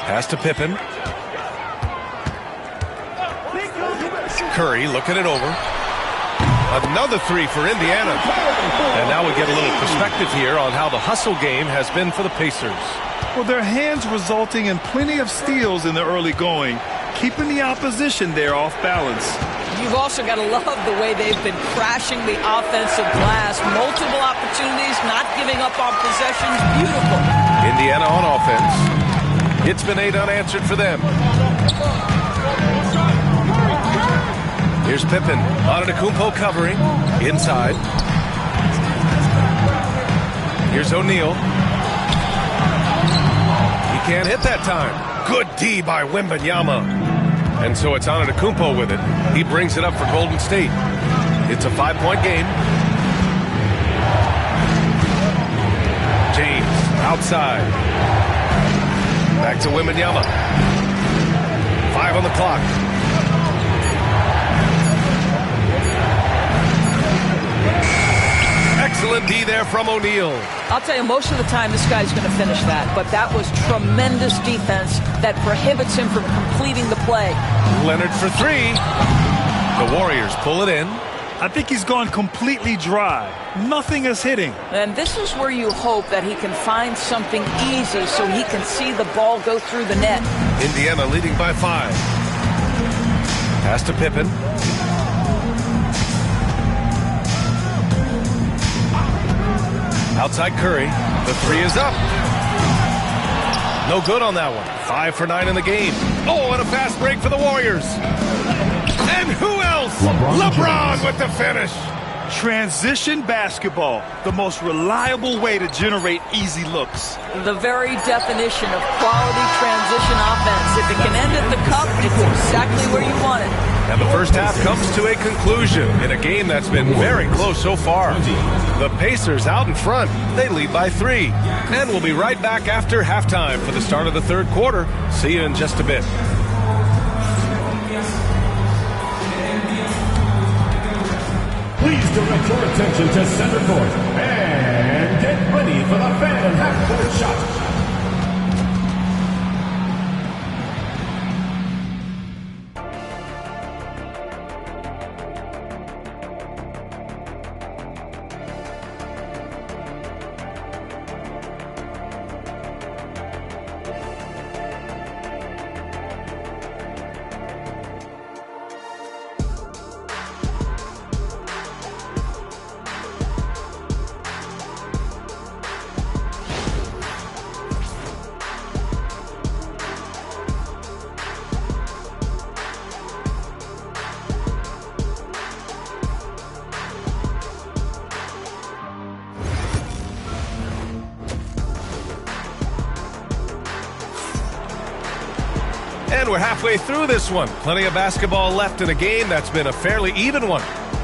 S10: Pass to Pippen. Curry looking it over. Another three for Indiana. And now we get a little perspective here on how the hustle game has been for the Pacers.
S11: Well, their hands resulting in plenty of steals in the early going, keeping the opposition there off balance.
S12: You've also got to love the way they've been crashing the offensive glass. Multiple opportunities, not giving up on possessions. Beautiful.
S10: Indiana on offense. It's been 8 unanswered for them. Here's Pippen. Antetokounmpo covering. Inside. Here's O'Neal. He can't hit that time. Good D by Wembanyama. And so it's Antetokounmpo with it. He brings it up for Golden State. It's a 5-point game. James outside. Back to Wembanyama. 5 on the clock. Excellent D there from O'Neal.
S12: I'll tell you, most of the time this guy's going to finish that, but that was tremendous defense that prohibits him from completing the play.
S10: Leonard for 3. The Warriors pull it in.
S11: I think he's gone completely dry. Nothing is hitting.
S12: And this is where you hope that he can find something easy so he can see the ball go through the net.
S10: Indiana leading by 5. Pass to Pippen. Outside Curry. The 3 is up. No good on that one. 5 for 9 in the game. Oh, and a fast break for the Warriors. And who else? LeBron with the finish.
S11: Transition basketball, the most reliable way to generate easy looks.
S12: The very definition of quality transition offense. If it can end at the cup, it's exactly where you want it.
S10: And the first half comes to a conclusion in a game that's been very close so far. The Pacers out in front. They lead by 3. And we'll be right back after halftime for the start of the third quarter. See you in just a bit.
S6: Please direct your attention to center court and get ready for the fan half-court shot.
S10: And we're halfway through this one. Plenty of basketball left in a game that's been a fairly even one.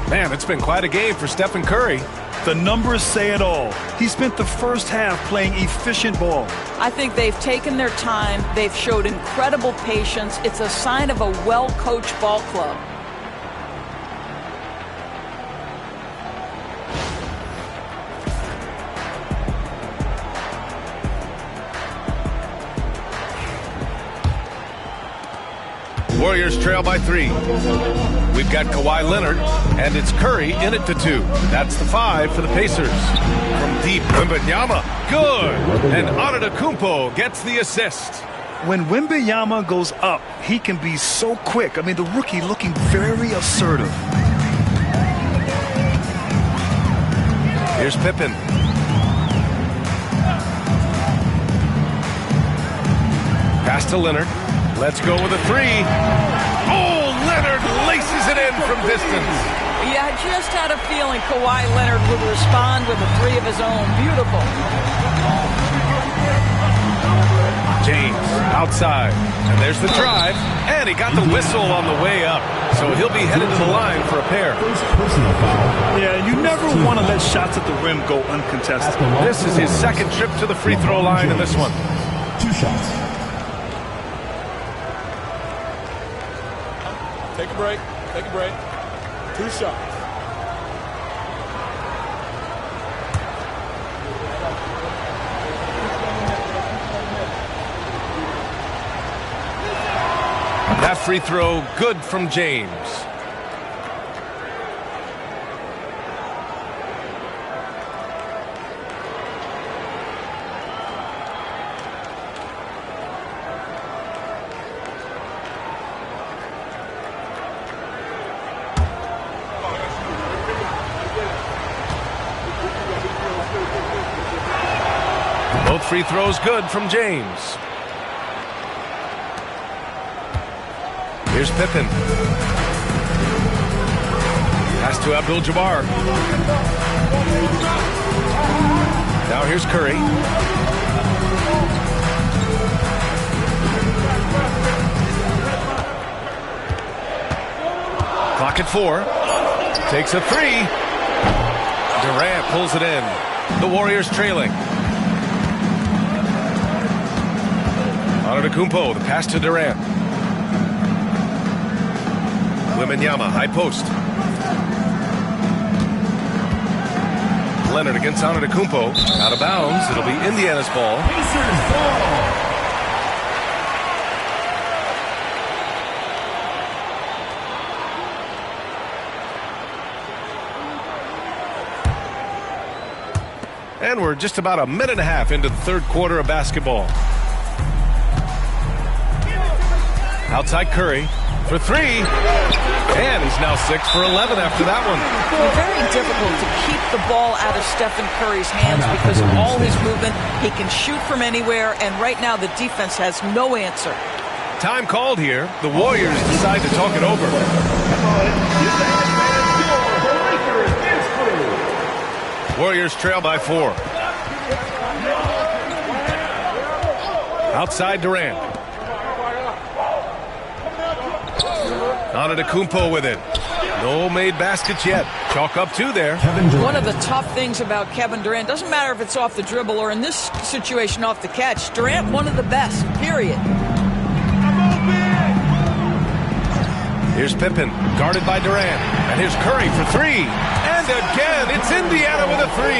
S10: Man, it's been quite a game for Stephen Curry.
S11: The numbers say it all. He spent the first half playing efficient ball.
S12: I think they've taken their time. They've showed incredible patience. It's a sign of a well-coached ball club.
S10: Warriors trail by 3. We've got Kawhi Leonard, and it's Curry in it to 2. That's the 5 for the Pacers. From deep, Wembanyama, good. And Antetokounmpo gets the assist.
S11: When Wembanyama goes up, he can be so quick. I mean, the rookie looking very assertive.
S10: Here's Pippen. Pass to Leonard. Let's go with a 3. Oh, Leonard laces it in from distance.
S12: Yeah, I just had a feeling Kawhi Leonard would respond with a 3 of his own. Beautiful.
S10: James outside. And there's the drive. And he got the whistle on the way up. So he'll be headed to the line for a pair.
S11: Yeah, you never want to let shots at the rim go uncontested.
S10: This is his second trip to the free throw line in this one.
S9: 2 shots. Take a break. Take a break. 2 shots.
S10: That free throw good from James. Both free throws good from James. Here's Pippen. Pass to Abdul-Jabbar. Now here's Curry. Clock at 4. Takes a 3. Durant pulls it in. The Warriors trailing. Antetokounmpo, the pass to Durant. Wembanyama, high post. Leonard against Antetokounmpo. Out of bounds. It'll be Indiana's ball. And we're just about a minute and a half into the third quarter of basketball. Outside Curry for 3. And he's now 6 for 11 after that one.
S12: Very difficult to keep the ball out of Stephen Curry's hands because of all his movement. He can shoot from anywhere, and right now the defense has no answer.
S10: Time called here. The Warriors decide to talk it over. Warriors trail by 4. Outside Durant. Antetokounmpo with it. No made baskets yet. Chalk up 2 there.
S12: One of the tough things about Kevin Durant, doesn't matter if it's off the dribble or in this situation off the catch, Durant one of the best, period.
S10: Here's Pippen, guarded by Durant. And here's Curry for 3. And again, it's Indiana with a 3.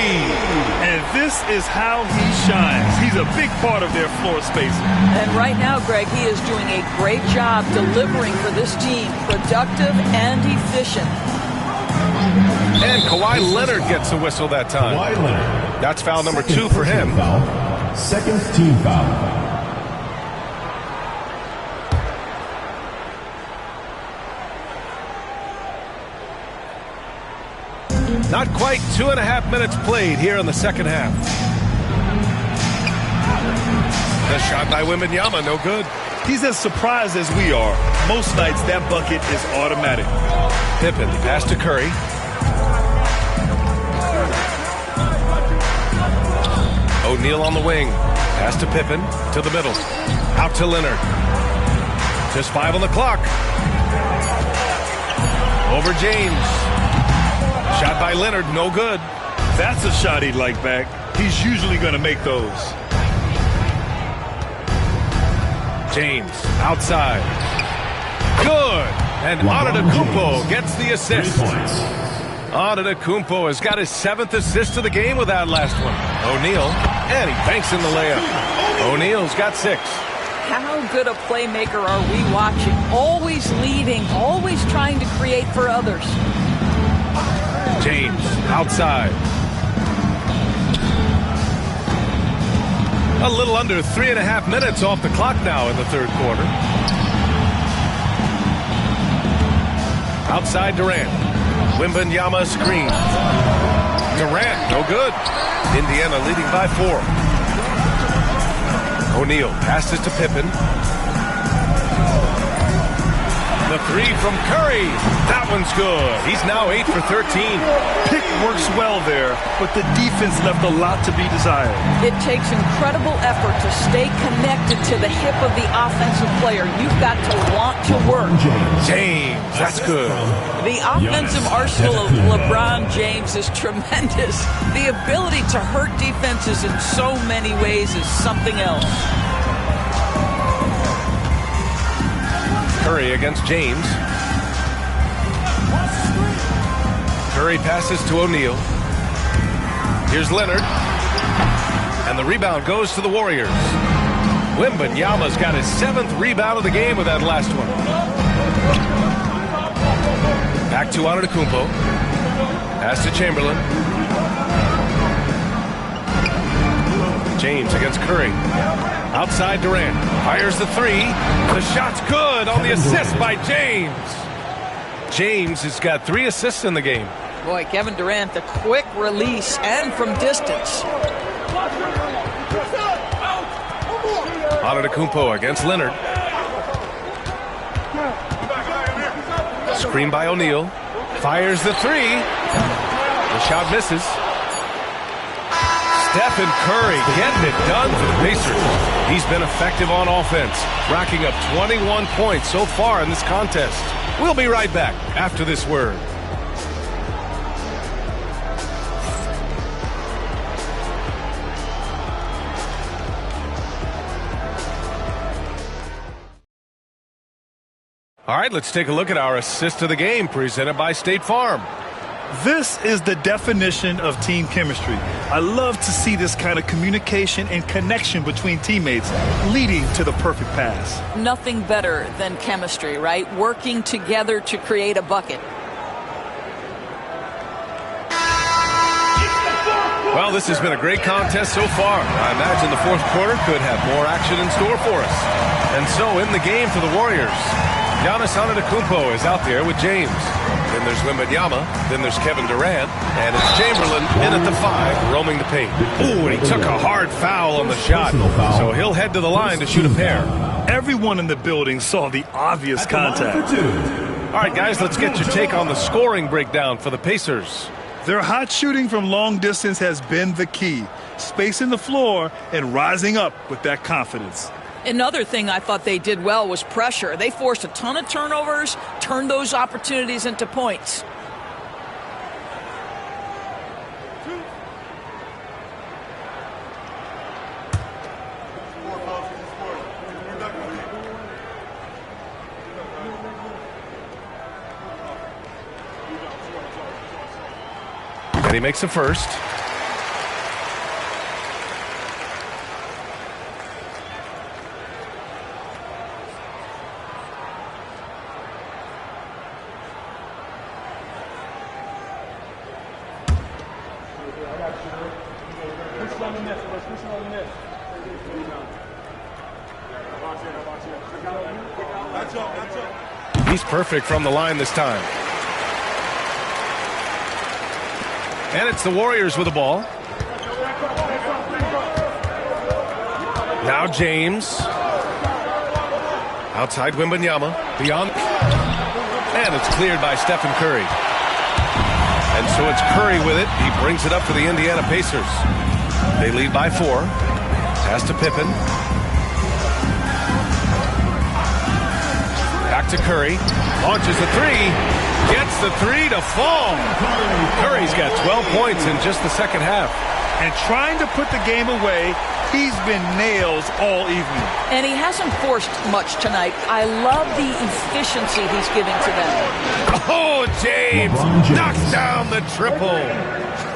S11: And this is how he shines. He's a big part of their floor spacing.
S12: And right now, Greg, he is doing a great job delivering for this team. Productive and efficient.
S10: And Kawhi Leonard gets a whistle that time. That's foul number 2 for him.
S9: Second team foul.
S10: Not quite 2.5 minutes played here in the second half. The shot by Wembanyama, no good.
S11: He's as surprised as we are. Most nights, that bucket is automatic.
S10: Pippen, pass to Curry. O'Neal on the wing. Pass to Pippen, to the middle. Out to Leonard. Just 5 on the clock. Over James. Shot by Leonard, no good.
S11: That's a shot he'd like back. He's usually going to make those.
S10: James, outside. Good. And Antetokounmpo gets the assist. Antetokounmpo has got his 7th assist of the game with that last one. O'Neal, and he banks in the layup. O'Neal's got 6.
S12: How good a playmaker are we watching? Always leading, always trying to create for others.
S10: James, outside. A little under 3.5 minutes off the clock now in the third quarter. Outside Durant. Wembanyama screen. Durant, no good. Indiana leading by 4. O'Neal passes to Pippen. The 3 from Curry. That one's good. He's now 8 for 13.
S11: Pick works well there, but the defense left a lot to be desired.
S12: It takes incredible effort to stay connected to the hip of the offensive player. You've got to want to work.
S10: James, that's good.
S12: The offensive arsenal of LeBron James is tremendous. The ability to hurt defenses in so many ways is something else.
S10: Curry against James. Curry passes to O'Neal. Here's Leonard. And the rebound goes to the Warriors. Wembanyama's got his 7th rebound of the game with that last one. Back to Antetokounmpo. Pass to Chamberlain. James against Curry. Outside Durant. Fires the 3. The shot's good on the assist by James. James has got 3 assists in the game.
S12: Boy, Kevin Durant, the quick release and from distance.
S10: Antetokounmpo against Leonard. Screen by O'Neal. Fires the 3. The shot misses. Stephen Curry getting it done for the Pacers. He's been effective on offense, racking up 21 points so far in this contest. We'll be right back after this word. All right, let's take a look at our assist of the game presented by State Farm.
S11: This is the definition of team chemistry. I love to see this kind of communication and connection between teammates leading to the perfect pass.
S12: Nothing better than chemistry, right? Working together to create a bucket.
S10: Well, this has been a great contest so far. I imagine the fourth quarter could have more action in store for us. And so in the game for the Warriors, Giannis Antetokounmpo is out there with James. Then there's Wembanyama. Then there's Kevin Durant. And it's Chamberlain in at the 5, roaming the paint. Ooh, and he took a hard foul on the shot. So he'll head to the line to shoot a pair.
S11: Everyone in the building saw the obvious contact.
S10: All right, guys, let's get your take on the scoring breakdown for the Pacers.
S11: Their hot shooting from long distance has been the key. Spacing the floor and rising up with that confidence.
S12: Another thing I thought they did well was pressure. They forced a ton of turnovers, turned those opportunities into points.
S10: And he makes the first. He's perfect from the line this time. And it's the Warriors with the ball. Now James. Outside Wembanyama. Beyond. And it's cleared by Stephen Curry. And so it's Curry with it. He brings it up for the Indiana Pacers. They lead by 4. Pass to Pippen. Back to Curry. Launches the three. Gets the three to fall. Curry's got 12 points in just the second half.
S11: And trying to put the game away, he's been nails all evening.
S12: And he hasn't forced much tonight. I love the efficiency he's giving to them.
S10: Oh, James knocks down the triple.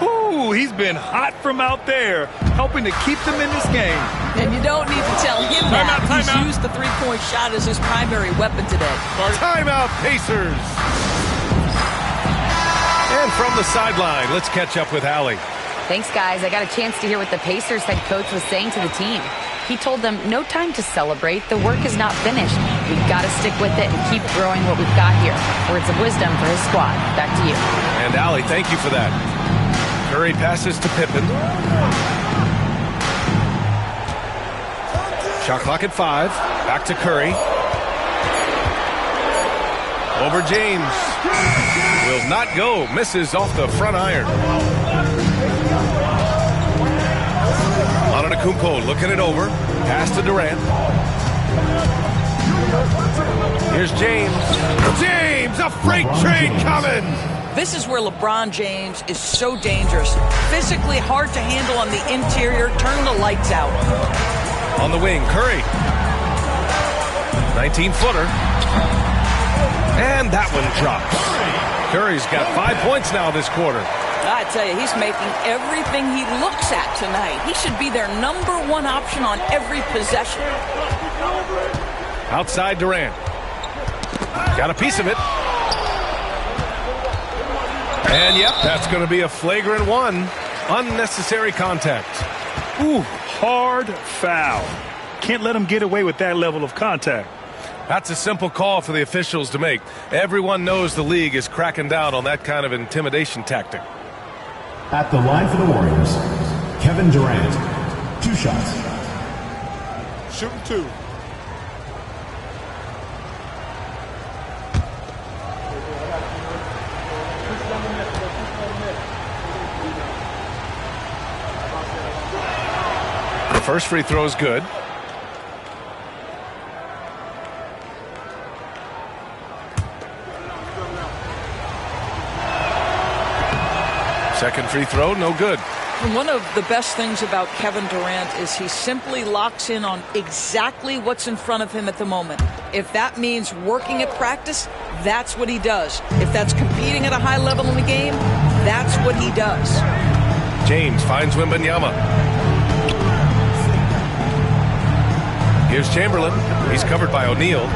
S11: Ooh, he's been hot from out there, helping to keep them in this game.
S12: And you don't need to tell him that. He's used the three-point shot as his primary weapon today.
S10: Timeout, Pacers. And from the sideline, let's catch up with Allie.
S13: Thanks, guys. I got a chance to hear what the Pacers head coach was saying to the team. He told them, no time to celebrate. The work is not finished. We've got to stick with it and keep growing what we've got here. Words of wisdom for his squad. Back to you.
S10: And Allie, thank you for that. Curry passes to Pippen. Shot clock at 5. Back to Curry. Over James. Will not go. Misses off the front iron. Antetokounmpo looking it over. Pass to Durant. Here's James. James, a freight train coming.
S12: This is where LeBron James is so dangerous. Physically hard to handle on the interior. Turn the lights out.
S10: On the wing, Curry. 19-footer. And that one drops. Curry's got 5 points now this quarter.
S12: I tell you, he's making everything he looks at tonight. He should be their #1 option on every possession.
S10: Outside Durant. Got a piece of it. And yep, that's going to be a flagrant one. Unnecessary contact.
S11: Ooh, hard foul. Can't let him get away with that level of contact.
S10: That's a simple call for the officials to make. Everyone knows the league is cracking down on that kind of intimidation tactic.
S14: At the line for the Warriors, Kevin Durant. 2 shots.
S9: Shooting 2.
S10: The first free throw is good. Second free throw, no good.
S12: And one of the best things about Kevin Durant is he simply locks in on exactly what's in front of him at the moment. If that means working at practice, that's what he does. If that's competing at a high level in the game, that's what he does.
S10: James finds Wembanyama. Here's Chamberlain. He's covered by O'Neal.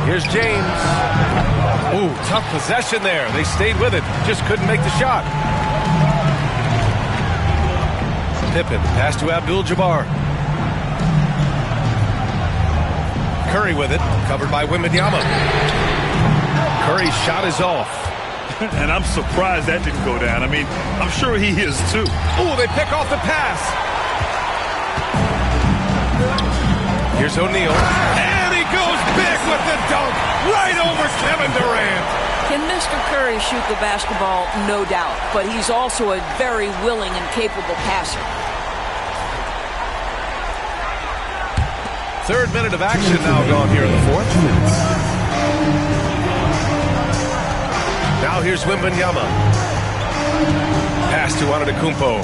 S10: Here's James. Ooh, tough possession there. They stayed with it. Just couldn't make the shot. Pippen, pass to Abdul-Jabbar. Curry with it, covered by Wembanyama. Curry's shot is off.
S11: And I'm surprised that didn't go down. I mean, I'm sure he is too.
S10: Ooh, they pick off the pass. Here's O'Neal. And he goes big with the dunk. Right over Kevin Durant.
S12: Can Mr. Curry shoot the basketball? No doubt. But he's also a very willing and capable passer.
S10: Third minute of action now gone here in the fourth. Now here's Wembanyama. Pass to Antetokounmpo.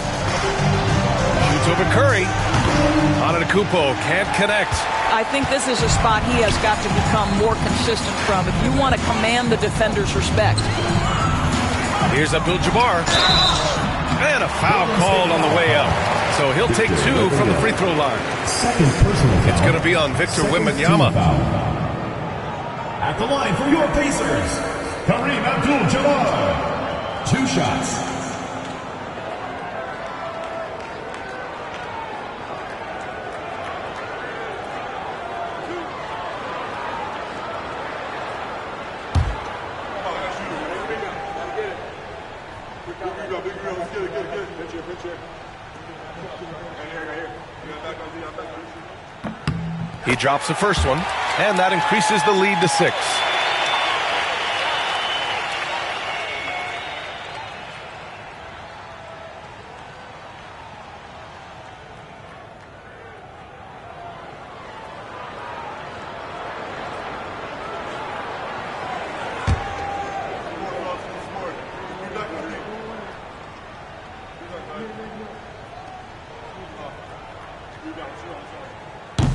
S10: Shoots over Curry. Antetokounmpo can't connect.
S12: I think this is a spot he has got to become more consistent from if you want to command the defender's respect.
S10: Here's Abdul-Jabbar. And a foul called on the way up. So he'll take 2 from the free throw line.
S14: Second personal foul.
S10: It's going to be on Victor Wembanyama.
S14: At the line for your Pacers, Kareem Abdul-Jabbar. 2 shots.
S10: He drops the first one, and that increases the lead to 6.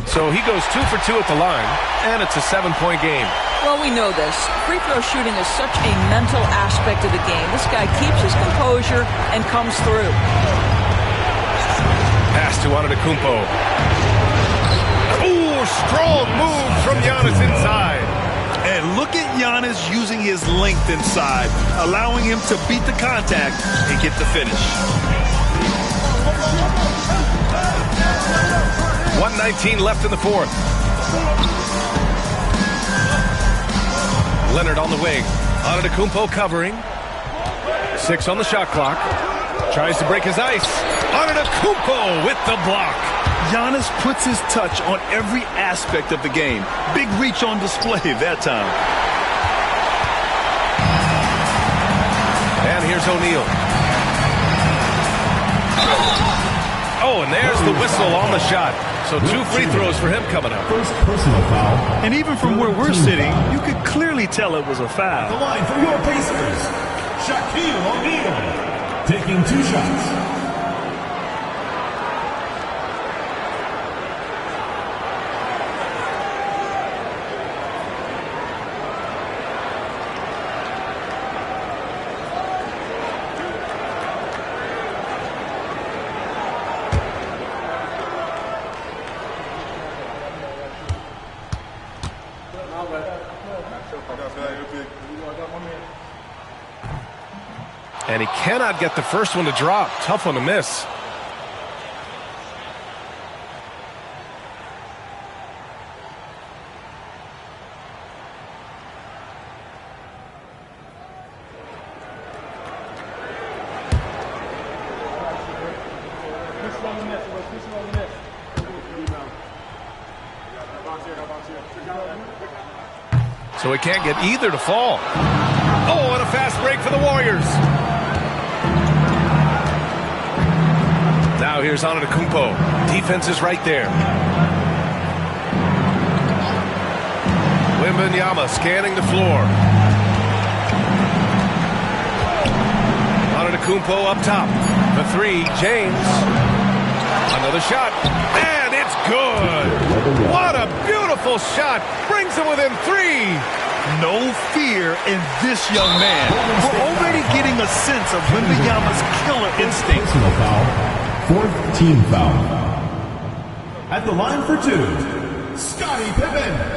S10: So he goes 2 for 2 at the line, and it's a 7-point game.
S12: Well, we know this. Free throw shooting is such a mental aspect of the game. This guy keeps his composure and comes through.
S10: Pass to Antetokounmpo. Ooh, strong move from Giannis inside.
S11: And look at Giannis using his length inside, allowing him to beat the contact and get the finish.
S10: 1:19 left in the fourth. Leonard on the wing. Antetokounmpo covering. 6 on the shot clock. Tries to break his ice. Antetokounmpo with the block.
S11: Giannis puts his touch on every aspect of the game. Big reach on display that time.
S10: And here's O'Neal. Oh, and there's the whistle on the shot. So 2 free throws for him coming up.
S14: First personal foul.
S11: And even from where we're sitting, you could clearly tell it was a
S14: The
S11: foul.
S14: line for your Pacers, Shaquille O'Neal, taking 2 shots.
S10: And he cannot get the first one to drop. Tough one to miss. So he can't get either to fall. Oh, and a fast break for the Warriors. Now here's Antetokounmpo. Defense is right there. Wembanyama scanning the floor. Antetokounmpo up top. The 3, James. Another shot. And it's good. What a beautiful shot. Brings him within 3.
S11: No fear in this young man. We're already getting a sense of Wembanyama's killer instinct.
S14: Personal foul. 4th team foul. At the line for 2, Scottie Pippen.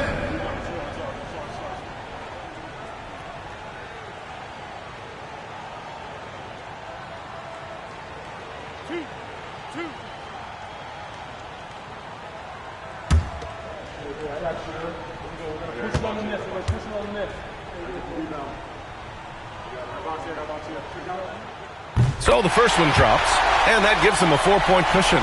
S10: So the first one drops, and that gives him a 4-point cushion.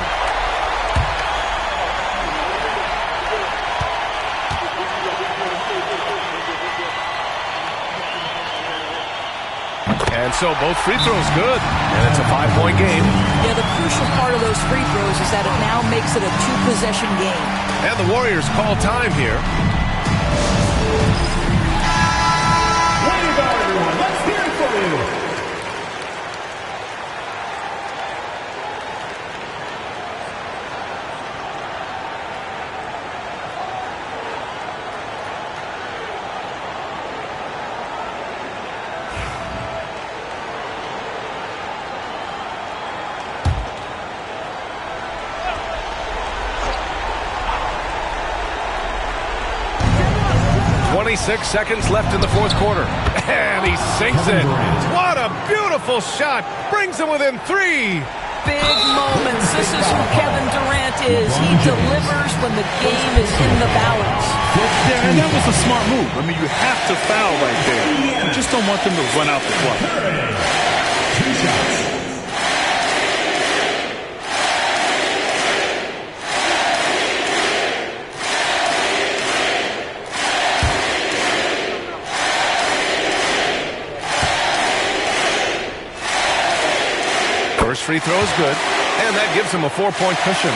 S10: And so both free throws good, and it's a 5-point game.
S12: Yeah, the crucial part of those free throws is that it now makes it a 2-possession game.
S10: And the Warriors call time here.
S14: Way to go, everyone. Let's hear it for you.
S10: Six seconds left in the fourth quarter. And he sinks it. What a beautiful shot. Brings him within 3.
S12: Big moments. This is who Kevin Durant is. He delivers when the game is in the balance.
S11: Yeah, and that was a smart move. I mean, you have to foul right there. You just don't want them to run out the clock.
S14: 2 shots.
S10: First free throw is good, and that gives him a 4-point cushion.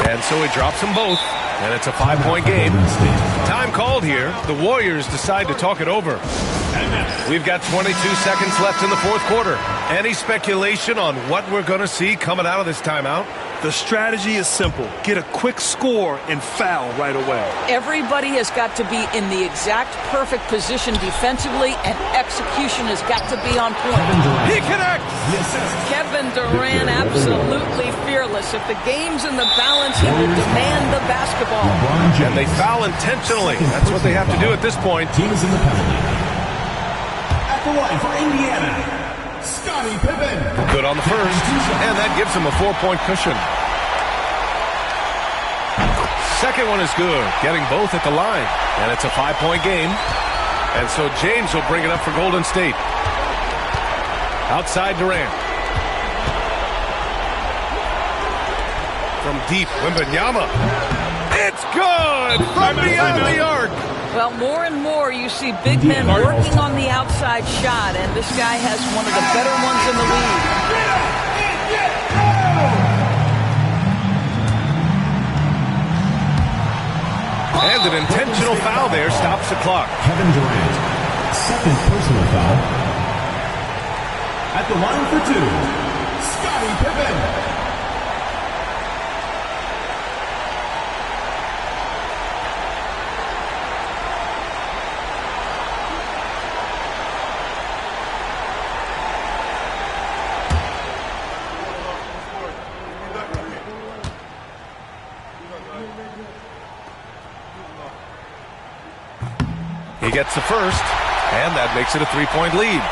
S10: And so he drops them both, and it's a 5-point game. Time called here. The Warriors decide to talk it over. We've got 22 seconds left in the fourth quarter. Any speculation on what we're going to see coming out of this timeout?
S11: The strategy is simple. Get a quick score and foul right away.
S12: Everybody has got to be in the exact perfect position defensively, and execution has got to be on point.
S10: He connects!
S12: Kevin Durant, absolutely fearless. If the game's in the balance, he will demand the basketball.
S10: And they foul intentionally. That's what they have to do at this point.
S14: Teams in the penalty. At the line for Indiana, Scottie Pippen.
S10: Good on the first, and that gives him a 4-point cushion. Second one is good, getting both at the line. And it's a 5-point game. And so James will bring it up for Golden State. Outside Durant. From deep, Wembanyama. It's good from beyond the arc.
S12: Well, more and more you see big men working on the outside shot, and this guy has one of the better ones in the league.
S10: And an intentional foul there stops the clock.
S14: Kevin Durant, second personal foul. At the line for two, Scottie Pippen.
S10: He gets the first, and that makes it a 3-point lead.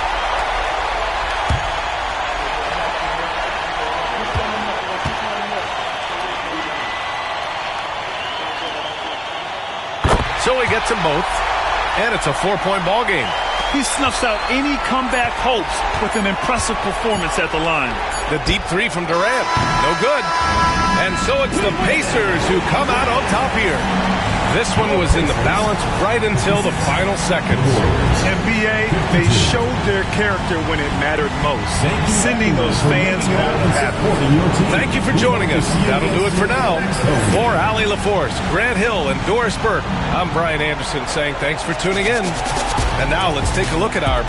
S10: So he gets them both, and it's a 4-point ball game.
S11: He snuffs out any comeback hopes with an impressive performance at the line.
S10: The deep three from Durant, no good. And so it's the Pacers who come out on top here. This one was in the balance right until the final seconds.
S11: NBA, they showed their character when it mattered most, sending those fans home happy.
S10: Thank you for joining us. That'll do it for now. For Allie LaForce, Grant Hill, and Doris Burke, I'm Brian Anderson saying thanks for tuning in. And now let's take a look at our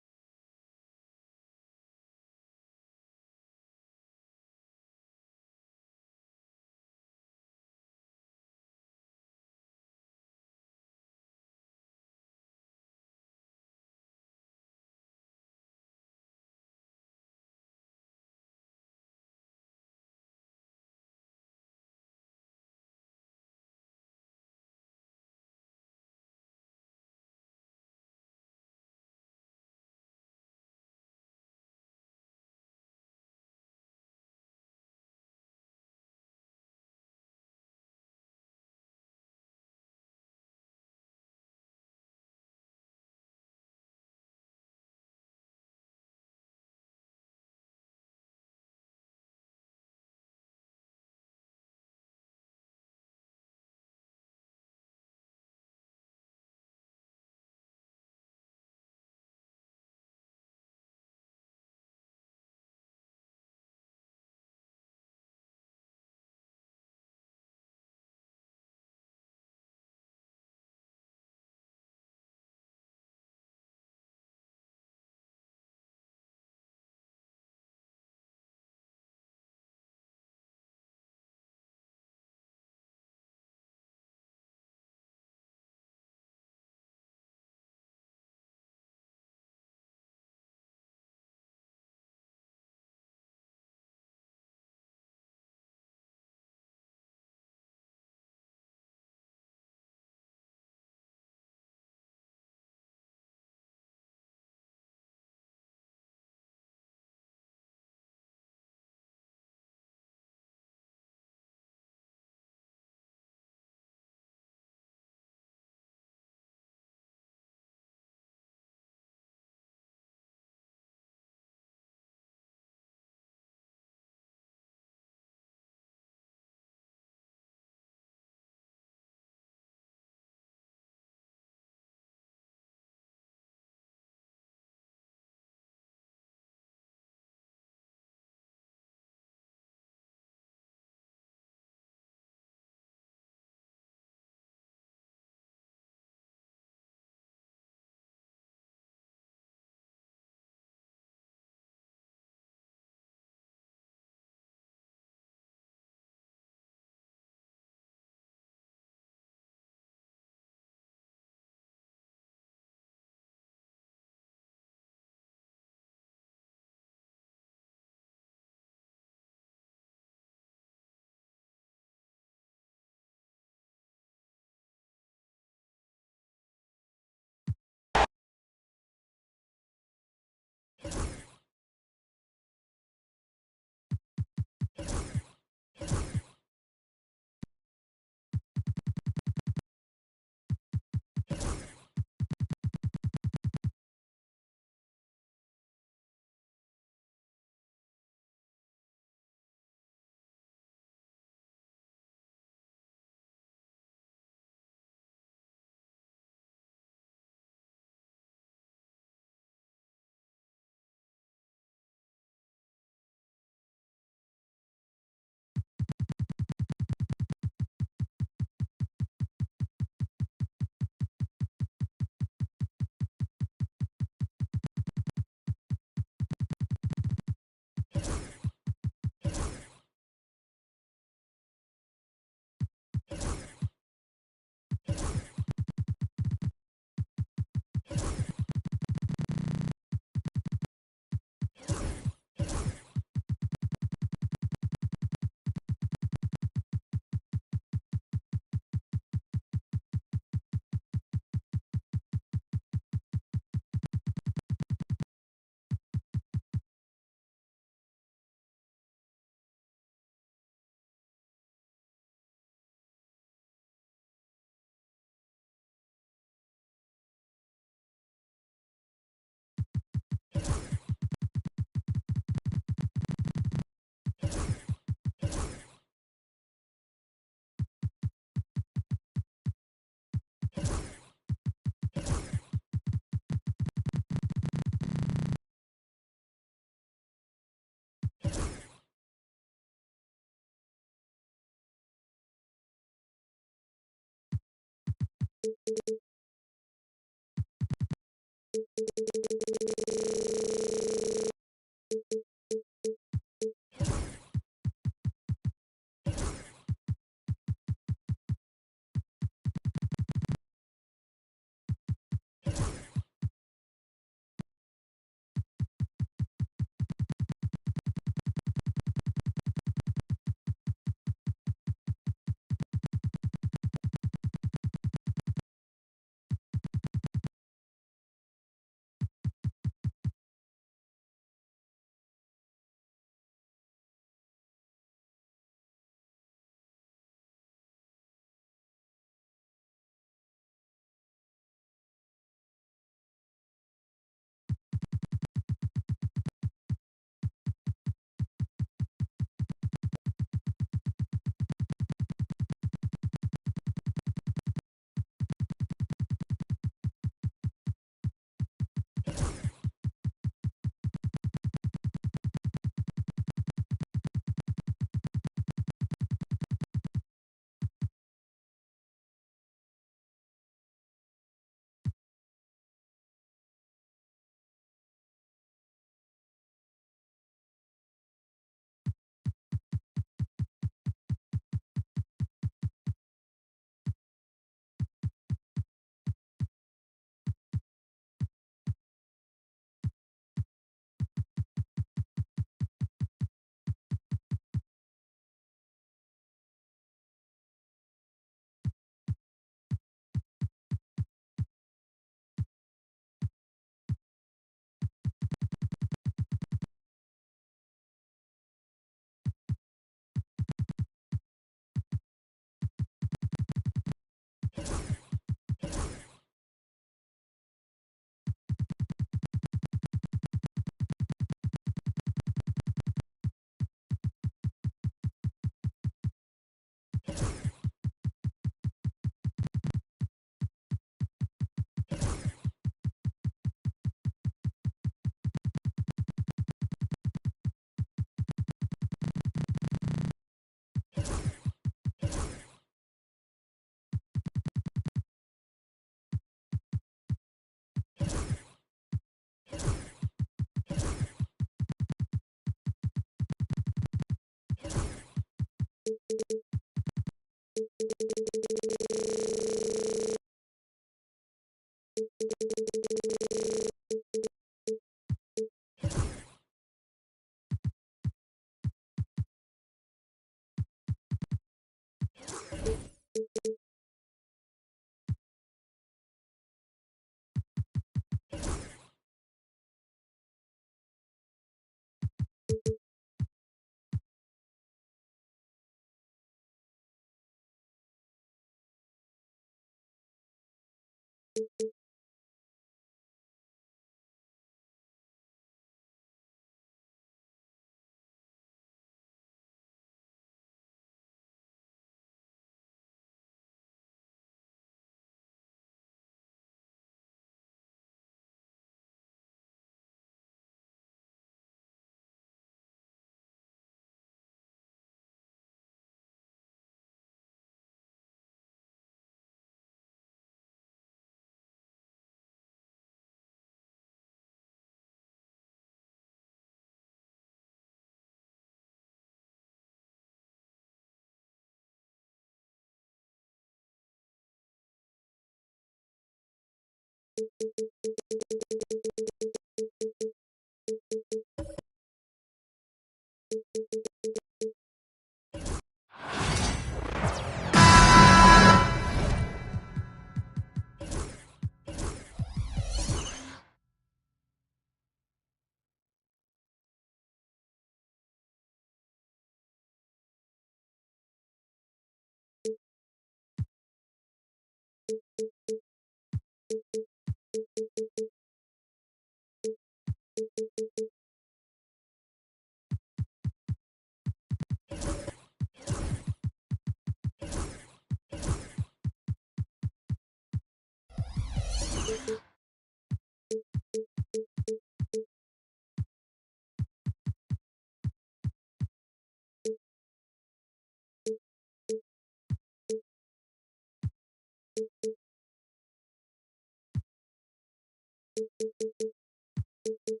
S2: And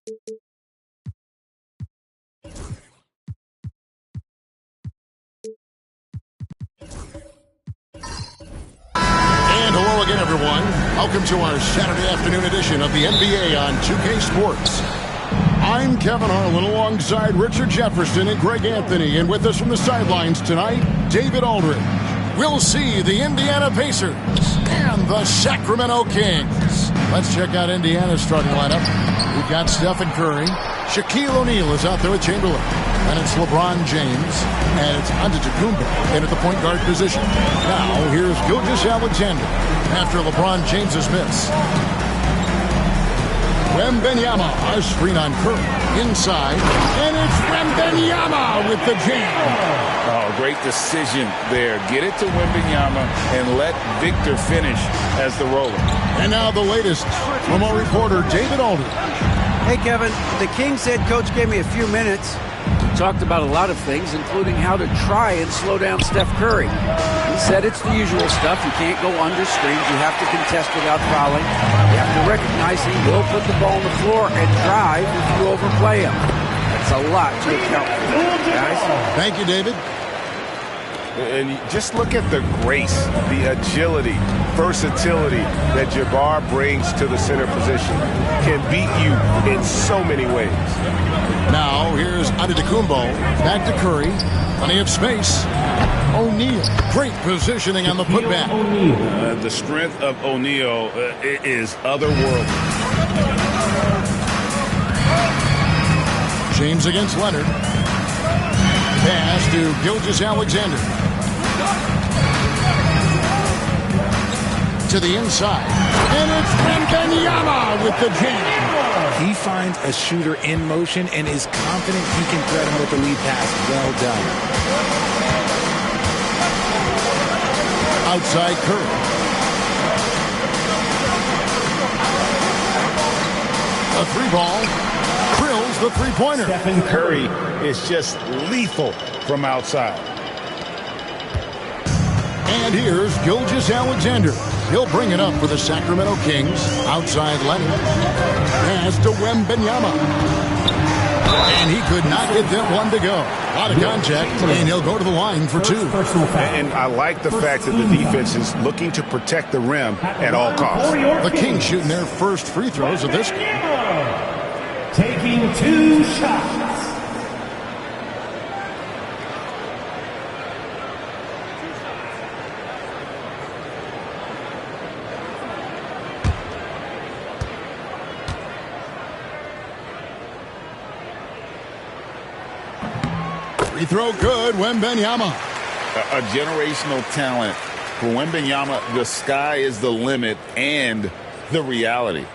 S2: hello again, everyone. Welcome to our Saturday afternoon edition of the NBA on 2K Sports. I'm Kevin Harlan alongside Richard Jefferson and Greg Anthony. And with us from the sidelines tonight, David Aldridge. We'll see the Indiana Pacers and the Sacramento Kings. Let's check out Indiana's starting lineup. We've got Stephen Curry. Shaquille O'Neal is out there with Chamberlain. And it's LeBron James. And it's Antetokounmpo in at the point guard position. Now, here's Gilgeous-Alexander after LeBron James's miss. Wembanyama, a screen on Curry. Inside. And it's Wembanyama with the jam.
S4: Oh, great decision there. Get it to Wembanyama and let Victor finish as the roller.
S2: And now the latest from our reporter, David Aldridge.
S5: Hey, Kevin, the Kings head coach gave me a few minutes. We talked about a lot of things, including how to try and slow down Steph Curry. He said it's the usual stuff. You can't go under screens. You have to contest without fouling. You have to recognize he will put the ball on the floor and drive if you overplay him. That's a lot to account for, guys.
S2: Thank you, David.
S7: And just look at the grace, the agility, versatility that Jabbar brings to the center position. Can beat you in so many ways.
S2: Now, here's Antetokounmpo. Back to Curry. Plenty of space. O'Neal. Great positioning on the putback.
S4: The strength of O'Neal is otherworldly.
S2: James against Leonard. Pass to Gilgeous-Alexander. To the inside. And it's Wembanyama with the jam.
S15: He finds a shooter in motion and is confident he can thread him with the lead pass. Well done.
S2: Outside Curry. A three ball. Drills the three-pointer.
S4: Stephen Curry is just lethal from outside.
S2: And here's Gilgeous-Alexander. He'll bring it up for the Sacramento Kings. Outside Leonard. Pass to Wembanyama. And he could not get that one to go. A lot of contact, and he'll go to the line for two.
S7: And I like the fact that the defense is looking to protect the rim at all costs.
S2: The Kings shooting their first free throws of this game.
S6: Taking 2 shots.
S2: Free throw good, Wembanyama.
S4: A generational talent. For Wembanyama, the sky is the limit and the reality.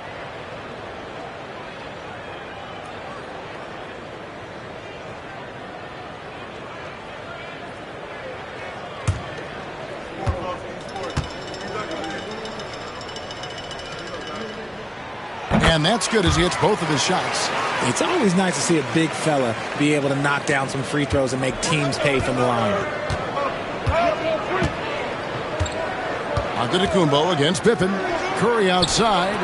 S2: And that's good as he hits both of his shots.
S15: It's always nice to see a big fella be able to knock down some free throws and make teams pay from the line.
S2: Antetokounmpo against Pippen. Curry outside.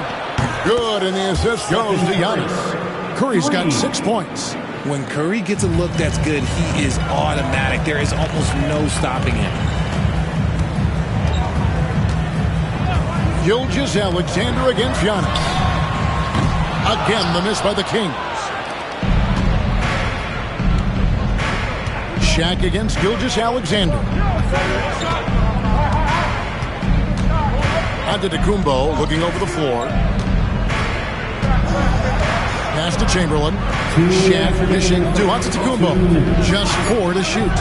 S2: Good, and the assist goes to Giannis. Curry's got 6 points.
S15: When Curry gets a look that's good, he is automatic. There is almost no stopping him.
S2: Gilgeous-Alexander against Giannis. Again, the miss by the Kings. Shaq against Gilgeous-Alexander. Antetokounmpo looking over the floor. Pass to Chamberlain. Shaq dishing to Antetokounmpo. Just 4 to shoot.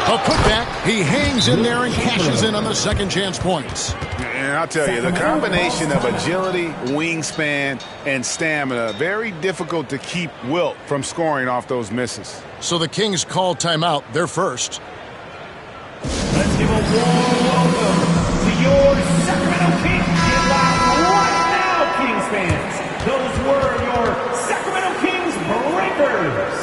S2: A putback. He hangs in there and cashes in on the second chance points.
S7: And I'll tell you, the combination of agility, wingspan, and stamina, very difficult to keep Wilt from scoring off those misses.
S2: So the Kings call timeout. They're first.
S6: Let's give a warm welcome to your Sacramento Kings. Get live right now, Kings fans. Those were your Sacramento Kings Breakers.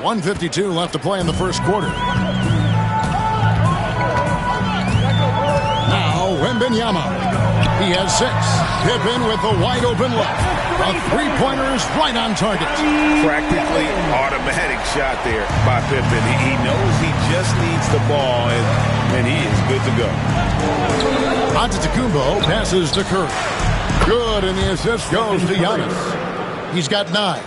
S2: 1:52 left to play in the first quarter. Now, Wembanyama. He has 6. Pippen with the wide-open look. A three-pointer is right on target.
S4: Practically automatic shot there by Pippen. He knows he just needs the ball, and he is good to go.
S2: Antetokounmpo passes to Curry. Good, and the assist goes to Giannis. He's got 9.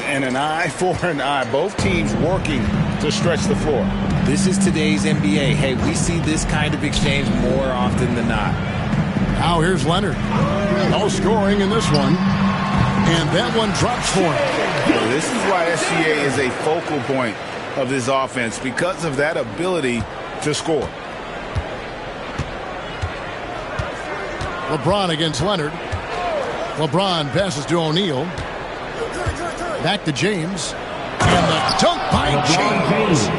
S4: And an eye for an eye. Both teams working to stretch the floor.
S15: This is today's NBA. Hey, we see this kind of exchange more often than not.
S2: Now here's Leonard. No scoring in this one. And that one drops for him.
S4: Well, this is why SGA is a focal point of this offense, because of that ability to score.
S2: LeBron against Leonard. LeBron passes to O'Neal. Back to James. And the dunk by James.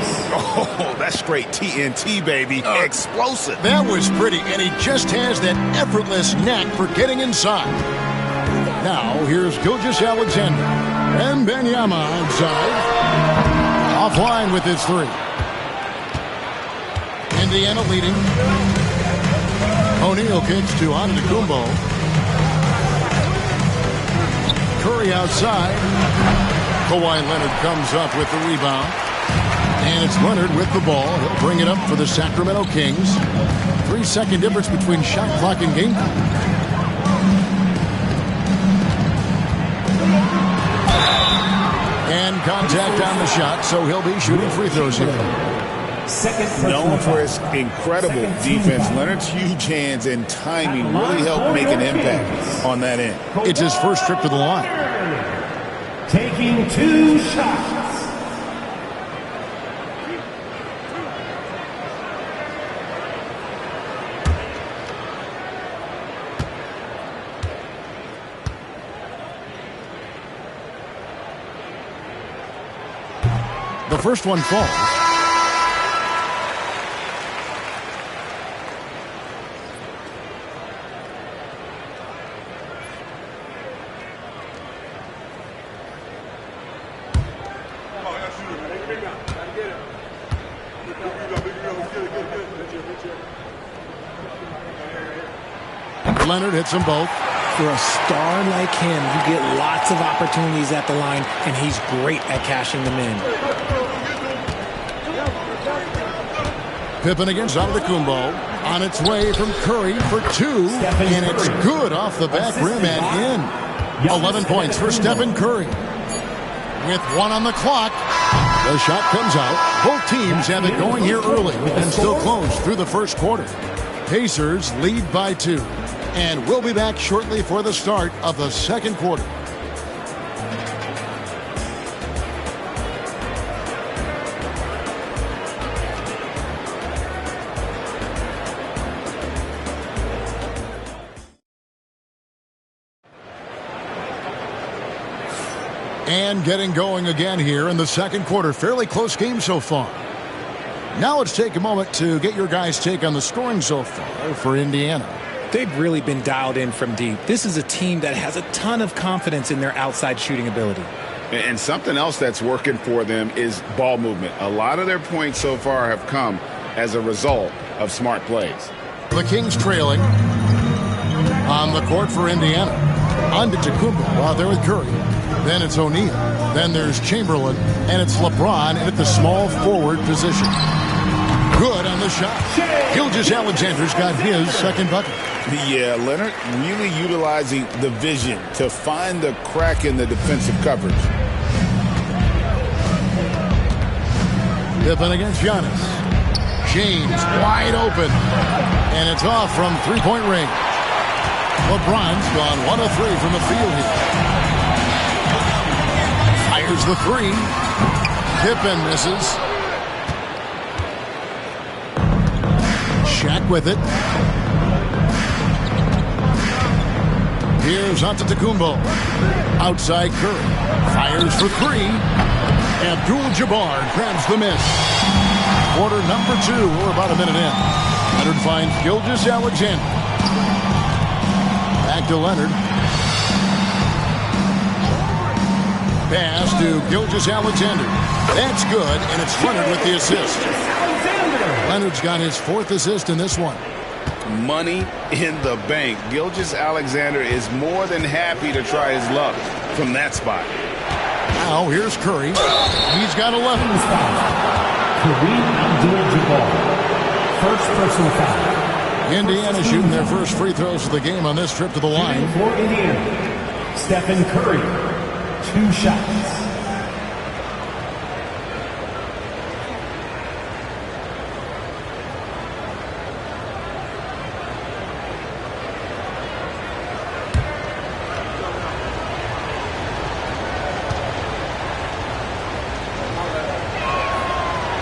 S4: Oh, that's straight TNT, baby. Explosive.
S2: That was pretty, and he just has that effortless knack for getting inside. Now, here's Gilgeous-Alexander. And Wembanyama inside. Offline with his 3. Indiana leading. O'Neal kicks to Antetokounmpo. Curry outside. Kawhi Leonard comes up with the rebound. And it's Leonard with the ball. He'll bring it up for the Sacramento Kings. 3-second difference between shot clock and game time. And contact on the shot, so he'll be shooting free throws here.
S4: Known for his incredible defense, Leonard's huge hands and timing really helped make an impact on that end.
S2: It's his first trip to the line.
S6: Taking 2 shots.
S2: The first one falls. Leonard hits them both.
S15: For a star like him, you get lots of opportunities at the line, and he's great at cashing them in.
S2: Pippen against Antetokounmpo. On its way from Curry for 2. And it's good off the back rim and in. 11 points for Stephen Curry. With 1 on the clock, the shot comes out. Both teams have it going here early and still close through the first quarter. Pacers lead by 2. And we'll be back shortly for the start of the second quarter. And getting going again here in the second quarter. Fairly close game so far. Now let's take a moment to get your guys' take on the scoring so far for Indiana.
S15: They've really been dialed in from deep. This is a team that has a ton of confidence in their outside shooting ability.
S4: And something else that's working for them is ball movement. A lot of their points so far have come as a result of smart plays.
S2: The Kings trailing on the court for Indiana. Antetokounmpo out there with Curry. Then it's O'Neal. Then there's Chamberlain. And it's LeBron at the small forward position. Good on the shot. Gilgeous-Alexander's got his second bucket.
S4: Yeah, Leonard really utilizing the vision to find the crack in the defensive coverage.
S2: Pippen against Giannis. James wide open. And it's off from three-point range. LeBron's gone 1 of 3 from the field here. Fires the 3. Pippen misses. Shaq with it. Here's Antetokounmpo. Outside Curry. Fires for 3. Abdul-Jabbar grabs the miss. Quarter number 2. We're about a minute in. Leonard finds Gilgeous-Alexander. Back to Leonard. Pass to Gilgeous-Alexander. That's good, and it's Leonard with the assist. Leonard's got his 4th assist in this one.
S4: Money in the bank. Gilgeous-Alexander is more than happy to try his luck from that spot.
S2: Now here's Curry. He's got 11.
S14: Kareem Abdul-Jabbar. First personal foul.
S2: Indiana shooting their first free throws of the game on this trip to the line.
S14: For Indiana, Stephen Curry. 2 shots.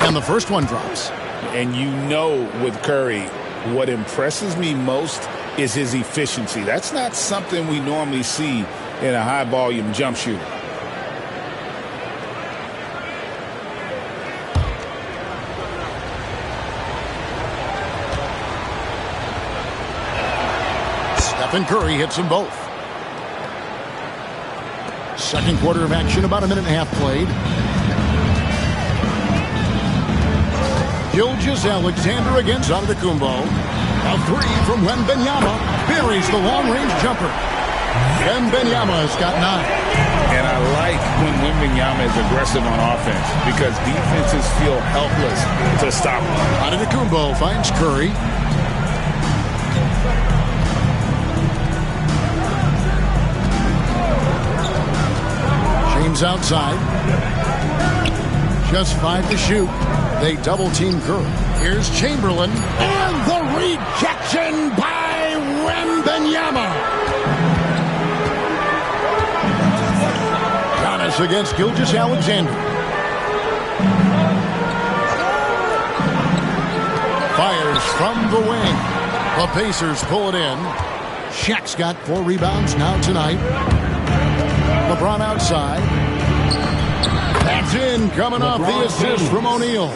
S2: And the first one drops.
S4: And you know with Curry, what impresses me most is his efficiency. That's not something we normally see in a high-volume jump shooter.
S2: Stephen Curry hits them both. Second quarter of action, about a minute and a half played. Gilgeous-Alexander against Antetokounmpo. A 3 from Wembanyama. Buries the long-range jumper. Wembanyama has got 9.
S4: And I like when Wembanyama is aggressive on offense because defenses feel helpless to stop him.
S2: Antetokounmpo finds Curry. James outside. Just 5 to shoot. They double-team Curry. Here's Chamberlain. And the rejection by Wembanyama. Giannis against Gilgeous-Alexander. Fires from the wing. The Pacers pull it in. Shaq's got 4 rebounds now tonight. LeBron outside. That's in, coming off the assist from O'Neal.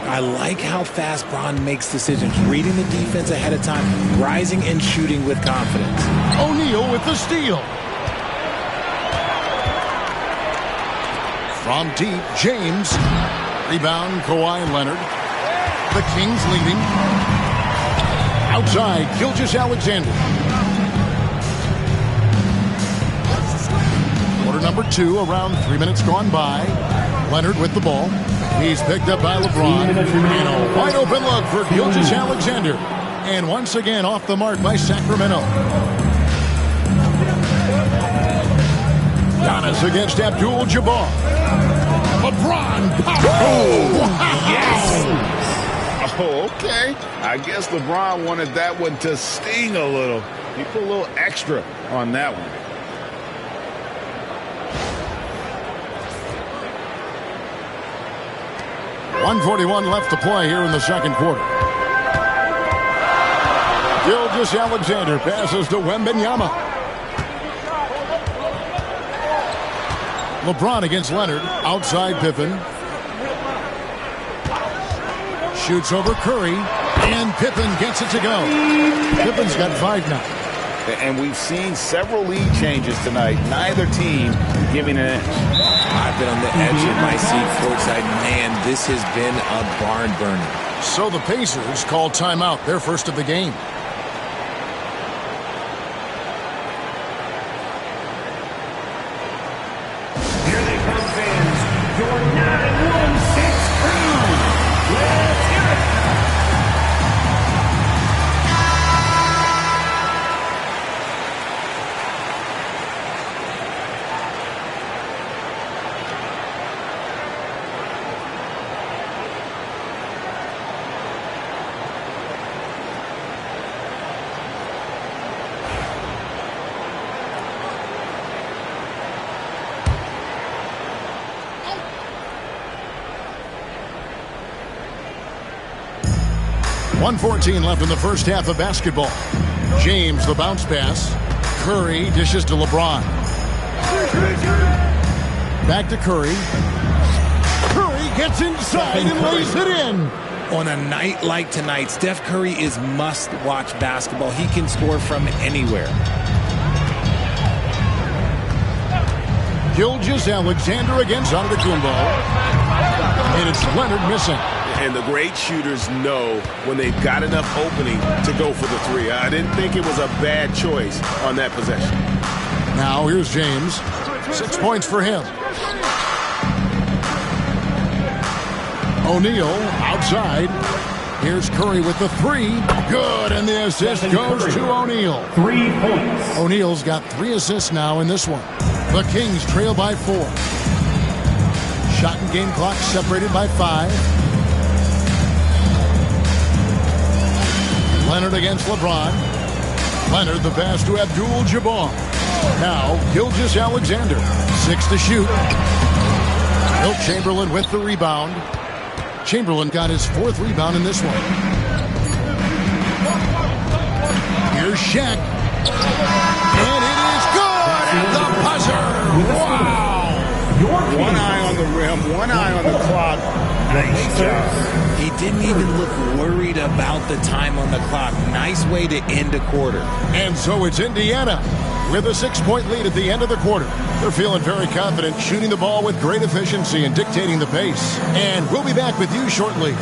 S15: I like how fast Bron makes decisions, reading the defense ahead of time, rising and shooting with confidence.
S2: O'Neal with the steal. From deep, James. Rebound, Kawhi Leonard. The Kings leading. Outside, Gilgeous-Alexander. Quarter number 2, around 3 minutes gone by. Leonard with the ball. He's picked up by LeBron. And a wide open look for Gilgeous-Alexander. And once again off the mark by Sacramento. Giannis against Abdul-Jabbar. LeBron. Oh,
S4: yes. Oh, okay. I guess LeBron wanted that one to sting a little. He put a little extra on that one.
S2: .141 left to play here in the second quarter. Gilgeous-Alexander passes to Wembanyama. LeBron against Leonard. Outside Pippen. Shoots over Curry. And Pippen gets it to go. Pippen's got 5 now.
S4: And we've seen several lead changes tonight. Neither team giving an edge.
S15: I've been on the edge of my seat courtside. Man, this has been a barn burner.
S2: So the Pacers call timeout, their first of the game.
S6: Here they come, fans. Your 916 crown. Let's hear it.
S2: .114 left in the first half of basketball. James, the bounce pass. Curry dishes to LeBron. Back to Curry. Curry gets inside and lays it in.
S15: On a night like tonight, Steph Curry is must-watch basketball. He can score from anywhere.
S2: Gilgeous-Alexander against Antetokounmpo. And it's Leonard missing.
S7: And the great shooters know when they've got enough opening to go for the three. I didn't think it was a bad choice on that possession.
S2: Now here's James. 6 points for him. O'Neal outside. Here's Curry with the three. Good, and the assist goes to O'Neal.
S6: 3 points.
S2: O'Neal's got 3 assists now in this one. The Kings trail by 4. Shot and game clock separated by 5. Leonard against LeBron. Leonard the pass to Abdul-Jabbar. Now Gilgeous-Alexander. 6 to shoot. Wilt Chamberlain with the rebound. Chamberlain got his 4th rebound in this one. Here's Shaq. And it is good at the buzzer. Wow.
S4: One eye on the rim, one eye on the clock. Nice job.
S15: He didn't even look worried about the time on the clock. Nice way to end a quarter.
S2: And so it's Indiana with a 6-point lead at the end of the quarter. They're feeling very confident, shooting the ball with great efficiency and dictating the pace. And we'll be back with you shortly.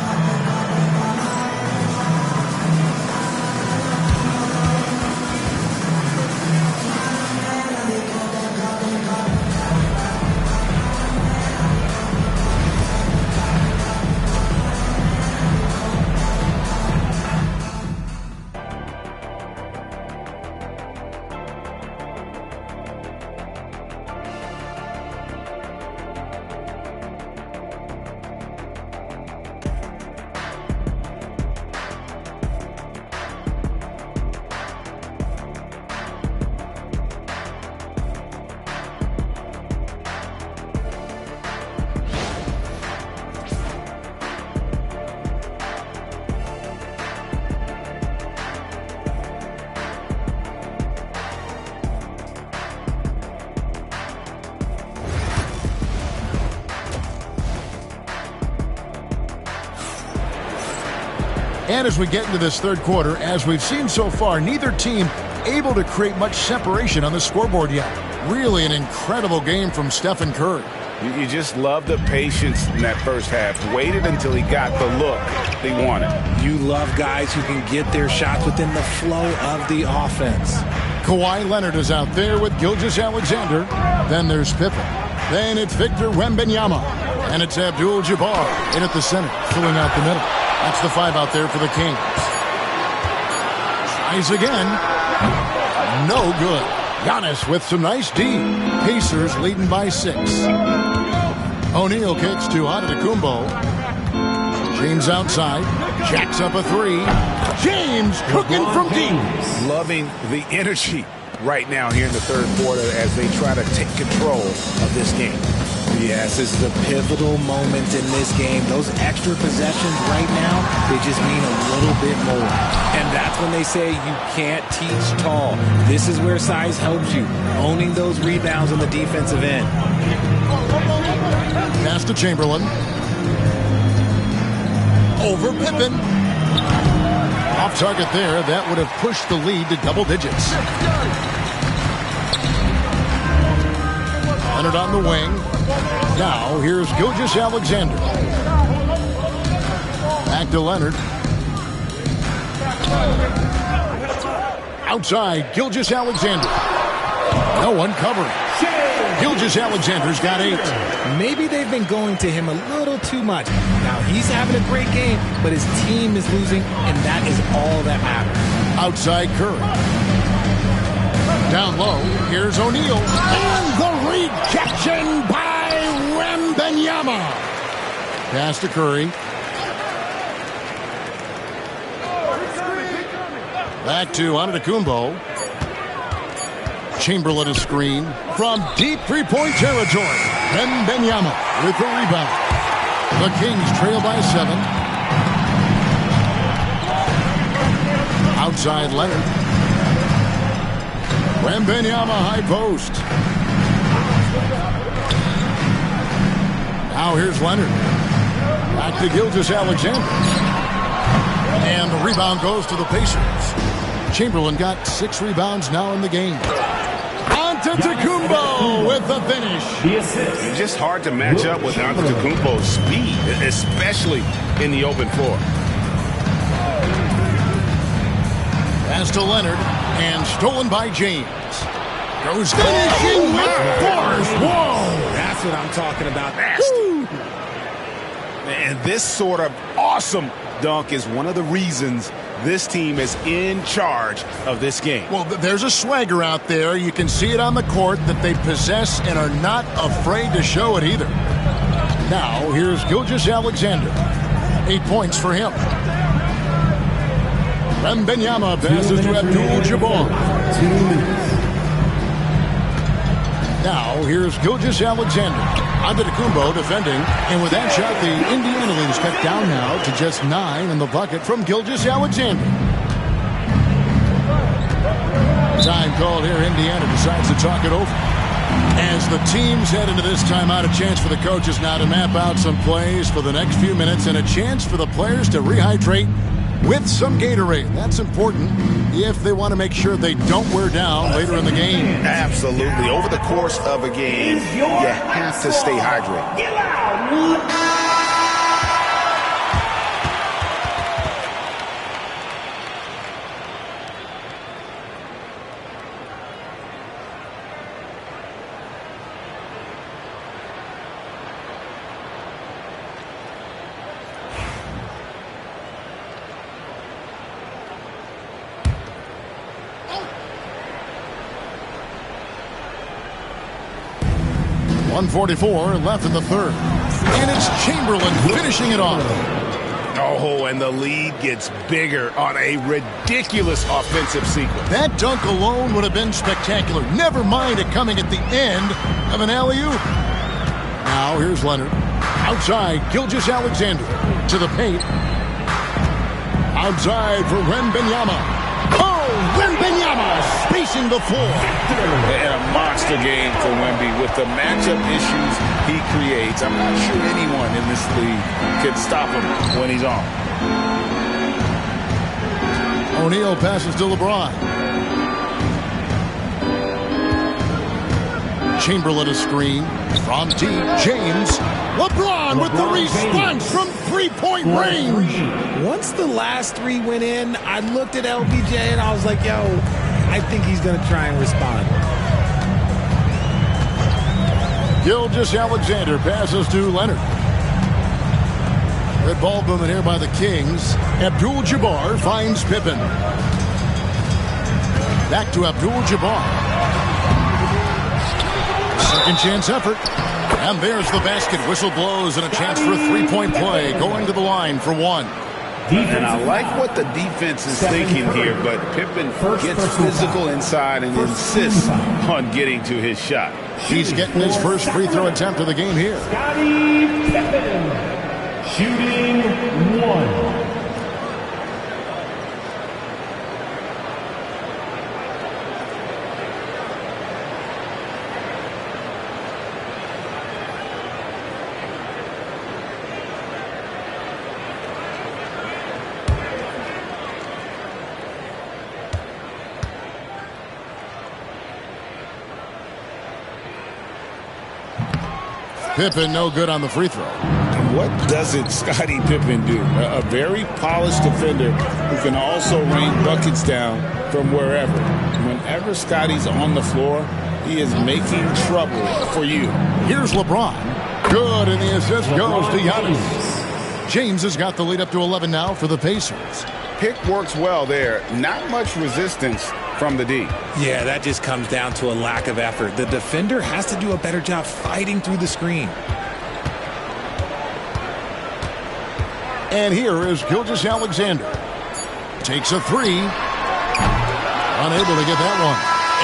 S2: And as we get into this third quarter, as we've seen so far, neither team able to create much separation on the scoreboard yet. Really an incredible game from Stephen Curry.
S4: You just love the patience in that first half. Waited until he got the look they wanted.
S15: You love guys who can get their shots within the flow of the offense.
S2: Kawhi Leonard is out there with Gilgeous-Alexander. Then there's Pippen. Then it's Victor Wembanyama. And it's Abdul-Jabbar in at the center, filling out the middle. That's the 5 out there for the Kings. Tries again. No good. Giannis with some nice D. Pacers leading by 6. O'Neal kicks to Antetokounmpo. James outside. Jacks up a 3. James cooking from deep.
S4: Loving the energy right now here in the third quarter as they try to take control of this game.
S15: Yes, this is a pivotal moment in this game. Those extra possessions right now, they just mean a little bit more. And that's when they say you can't teach tall. This is where size helps you, owning those rebounds on the defensive end.
S2: Pass to Chamberlain. Over Pippen. Off target there. That would have pushed the lead to double digits. Leonard on the wing. Now, here's Gilgeous-Alexander. Back to Leonard. Outside, Gilgeous-Alexander. No one covering. Gilgeous-Alexander's got 8.
S15: Maybe they've been going to him a little too much. Now, he's having a great game, but his team is losing, and that is all that matters.
S2: Outside Curry. Down low, here's O'Neal. And the rejection by Wembanyama. Pass to Curry. Back to Antetokounmpo. Chamberlain a screen from deep three-point territory. Wembanyama with the rebound. The Kings trail by 7. Outside Leonard. Wembanyama high post. Now here's Leonard. Back to Gilgeous-Alexander. And the rebound goes to the Pacers. Chamberlain got 6 rebounds now in the game. On Antetokounmpo with the finish.
S4: It's just hard to match up with Antetokounmpo's speed, especially in the open floor.
S2: Pass to Leonard, and stolen by James. Goes finishing with force. Whoa!
S15: That's what I'm talking about.
S4: And this sort of awesome dunk is one of the reasons this team is in charge of this game.
S2: Well, there's a swagger out there. You can see it on the court that they possess and are not afraid to show it either. Now, here's Gilgeous-Alexander. 8 points for him. Wembanyama passes to Abdul-Jabbar.
S14: 2 minutes.
S2: Now, here's Gilgeous-Alexander. Antetokounmpo defending, and with that shot, the Indiana lead is cut down now to just 9 in the bucket from Gilgeous-Alexander. Time called here. Indiana decides to talk it over. As the teams head into this timeout, a chance for the coaches now to map out some plays for the next few minutes and a chance for the players to rehydrate with some Gatorade. That's important if they want to make sure they don't wear down later in the game.
S4: Absolutely. Over the course of a game, you have to stay hydrated.
S2: .144 left in the third. And it's Chamberlain finishing it off.
S4: Oh, and the lead gets bigger on a ridiculous offensive sequence.
S2: That dunk alone would have been spectacular. Never mind it coming at the end of an alley-oop. Now here's Leonard. Outside, Gilgeous-Alexander to the paint. Outside for Wembanyama. Oh, Wembanyama spacing the floor.
S4: And a monster game for Wemby with the matchup issues he creates. I'm not sure anyone in this league can stop him when he's on.
S2: O'Neal passes to LeBron. Chamberlain a screen from deep. James. LeBron with the response from three-point range.
S15: Once the last 3 went in, I looked at LBJ and I was like, yo, I think he's going to try and respond.
S2: Gilgeous-Alexander passes to Leonard. Red ball movement here by the Kings. Abdul-Jabbar finds Pippen. Back to Abdul-Jabbar. Second chance effort. And there's the basket. Whistle blows and a chance for a three-point play. Going to the line for 1.
S4: And I like what the defense is thinking here, but Pippen gets physical inside and insists on getting to his shot.
S2: He's getting his first free throw attempt of the game here.
S6: Scottie Pippen, shooting 1.
S2: Pippen no good on the free throw.
S4: What doesn't Scottie Pippen do? A very polished defender who can also rain buckets down from wherever. Whenever Scottie's on the floor, he is making trouble for you.
S2: Here's LeBron. Good, and the assist goes to Giannis. James has got the lead up to 11 now for the Pacers.
S4: Pick works well there. Not much resistance from the D.
S15: Yeah, that just comes down to a lack of effort. The defender has to do a better job fighting through the screen.
S2: And here is Gilgeous-Alexander. Takes a three. Unable to get that one.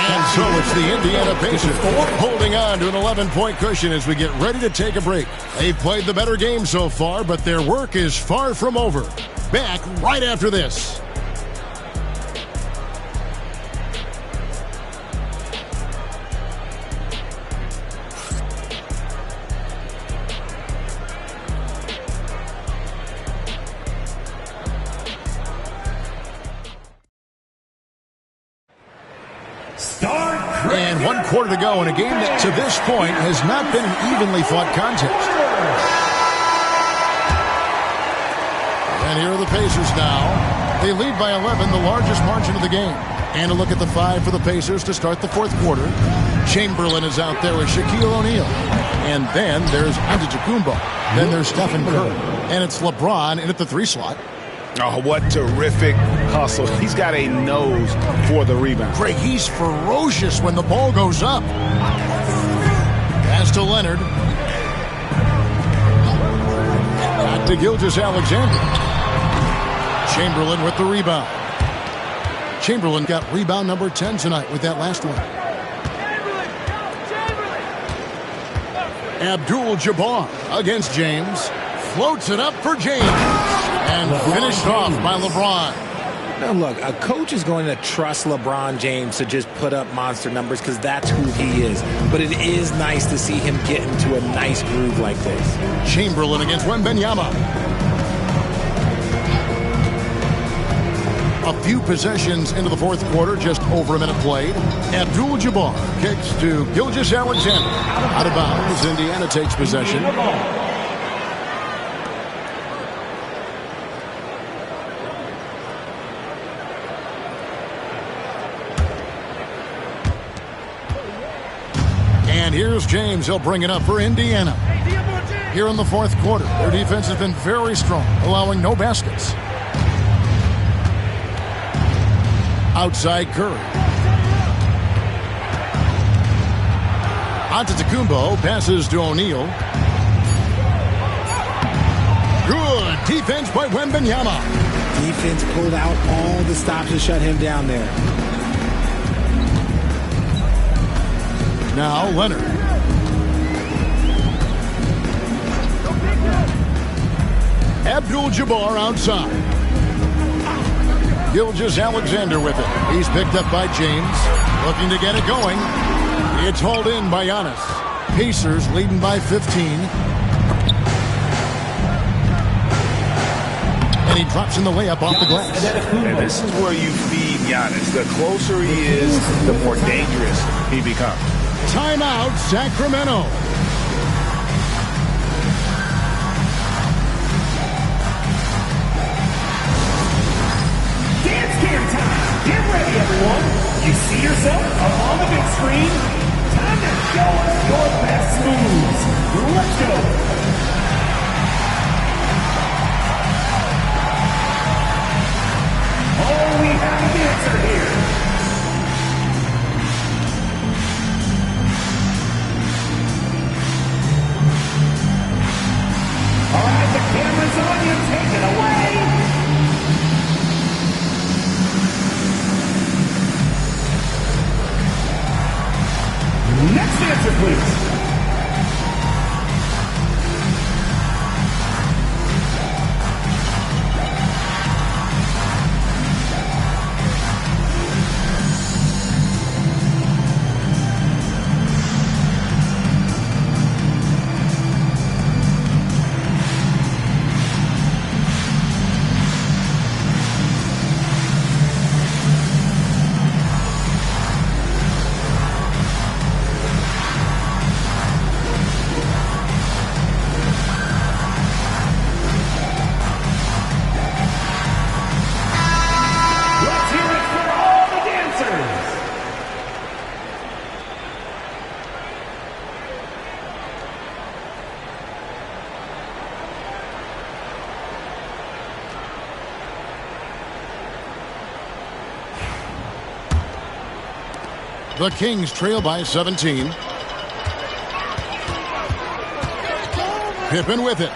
S2: And so it's the Indiana Pacers holding on to an 11-point cushion as we get ready to take a break. They've played the better game so far, but their work is far from over. Back right after this.
S6: Start
S2: And 1 quarter to go in a game that to this point has not been an evenly fought contest. And here are the Pacers now. They lead by 11, the largest margin of the game. And a look at the 5 for the Pacers to start the 4th quarter. Chamberlain is out there with Shaquille O'Neal. And then there's Antetokounmpo. Then there's Stephen Curry. And it's LeBron in at the 3 slot.
S4: Oh, what terrific hustle. He's got a nose for the rebound.
S2: Greg, he's ferocious when the ball goes up. Pass to Leonard. Back to Gilgeous-Alexander. Chamberlain with the rebound. Chamberlain got rebound number 10 tonight with that last one. Abdul-Jabbar against James. Floats it up for James. And finished off by LeBron.
S15: Now look, a coach is going to trust LeBron James to just put up monster numbers because that's who he is. But it is nice to see him get into a nice groove like this.
S2: Chamberlain against Wembanyama. A few possessions into the 4th quarter, just over a minute played. Abdul-Jabbar kicks to Gilgeous-Alexander. Out of bounds, Indiana takes possession. And here's James. He'll bring it up for Indiana. Here in the 4th quarter, their defense has been very strong, allowing no baskets. Outside Curry. Antetokounmpo passes to O'Neal. Good defense by Wembanyama.
S15: Defense pulled out all the stops to shut him down there.
S2: Now Leonard. Abdul-Jabbar outside. Gilgeous-Alexander with it. He's picked up by James. Looking to get it going. It's hauled in by Giannis. Pacers leading by 15. And he drops in the layup off the glass.
S4: And this is where you feed Giannis. The closer he is, the more dangerous he becomes.
S2: Timeout, Sacramento.
S6: Dance Cam time. Get ready, everyone. You see yourself up on the big screen? Time to show us your best moves. Let's go. Oh, we have a dancer here. All right, the camera's on you. Take it away. Next answer, please.
S2: The Kings trail by 17. Pippen with it.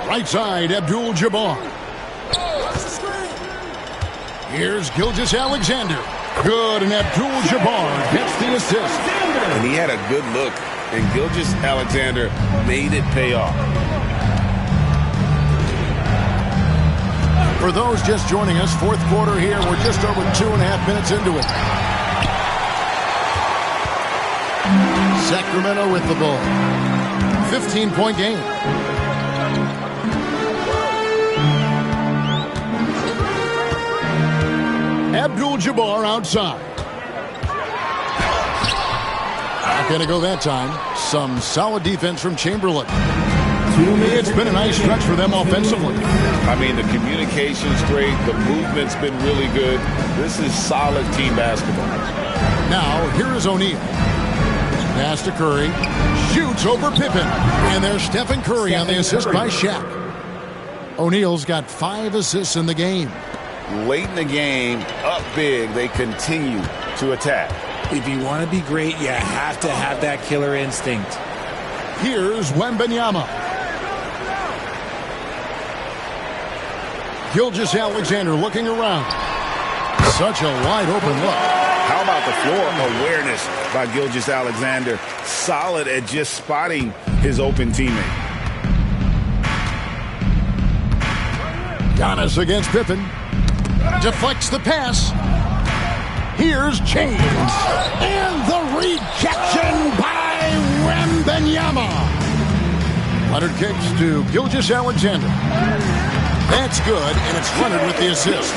S2: Right side, Abdul-Jabbar. Here's Gilgeous-Alexander. Good, and Abdul-Jabbar gets the assist.
S7: And he had a good look, and Gilgeous-Alexander made it pay off.
S2: For those just joining us, 4th quarter here. We're just over 2.5 minutes into it. Sacramento with the ball. 15-point game. Abdul-Jabbar outside. Not going to go that time. Some solid defense from Chamberlain. It's been a nice stretch for them offensively.
S4: I mean, the communication's great. The movement's been really good. This is solid team basketball.
S2: Now, here is O'Neal. Pass to Curry. Shoots over Pippen. And there's Stephen Curry on the assist by Shaq. O'Neal's got 5 assists in the game.
S4: Late in the game, up big, they continue to attack.
S15: If you want to be great, you have to have that killer instinct.
S2: Here's Wembanyama. Gilgeous-Alexander looking around. Such a wide open look.
S4: How about the floor awareness by Gilgeous-Alexander? Solid at just spotting his open teammate.
S2: Giannis against Pippen. Deflects the pass. Here's James. And the rejection by Wembanyama. Leonard kicks to Gilgeous-Alexander. That's good, and it's Leonard with the assist.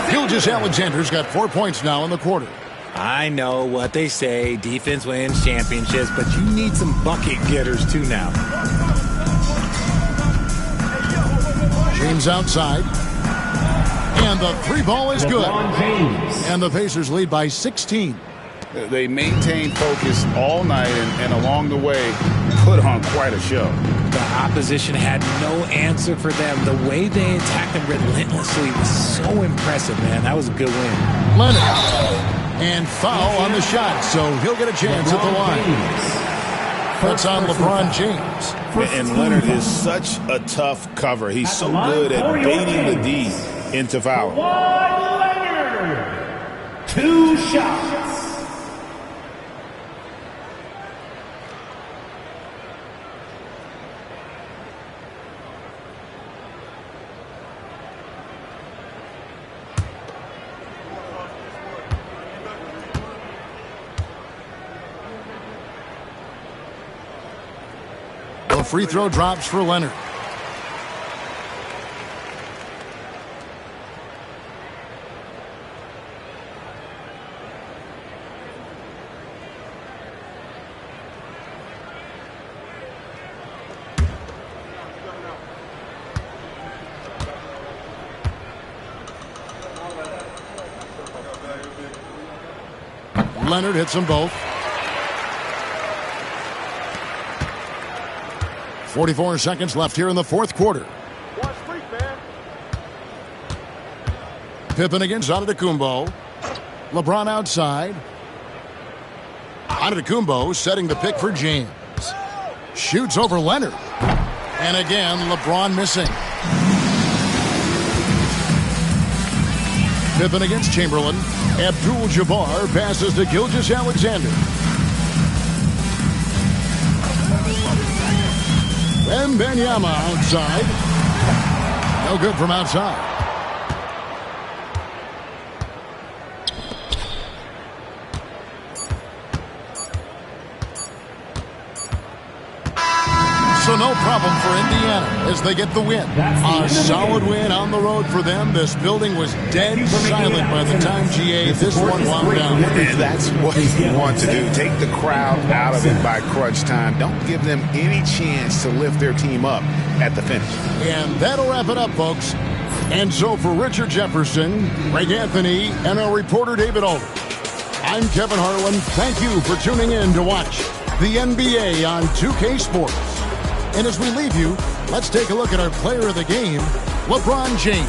S2: Gilgeous-Alexander's got 4 points now in the quarter.
S15: I know what they say, defense wins championships, but you need some bucket getters too now.
S2: James outside. And the 3 ball is good. And the Pacers lead by 16.
S4: They maintained focus all night and along the way put on quite a show.
S15: The opposition had no answer for them. The way they attacked them relentlessly was so impressive, man. That was a good win.
S2: Leonard. And foul on the shot, so he'll get a chance at the line. That's on LeBron James.
S4: And Leonard is such a tough cover. He's so good at baiting the D into foul.
S6: Leonard, 2 shots.
S2: The free throw drops for Leonard. Leonard hits them both. 44 seconds left here in the fourth quarter. Pippen against Antetokounmpo. LeBron outside. Antetokounmpo setting the pick for James. Shoots over Leonard. And again, LeBron missing. Pippen against Chamberlain. Abdul-Jabbar passes to Gilgeous-Alexander. Wembanyama outside. No good from outside. So no problem for Indiana as they get the win. A solid win on the road for them. This building was dead silent by the time GA this one wound down.
S4: And that's what you want to do. Take the crowd out of it by crunch time. Don't give them any chance to lift their team up at the finish.
S2: And that'll wrap it up, folks. And so for Richard Jefferson, Greg Anthony, and our reporter David Aldridge, I'm Kevin Harlan. Thank you for tuning in to watch the NBA on 2K Sports. And as we leave you, let's take a look at our player of the game, LeBron James.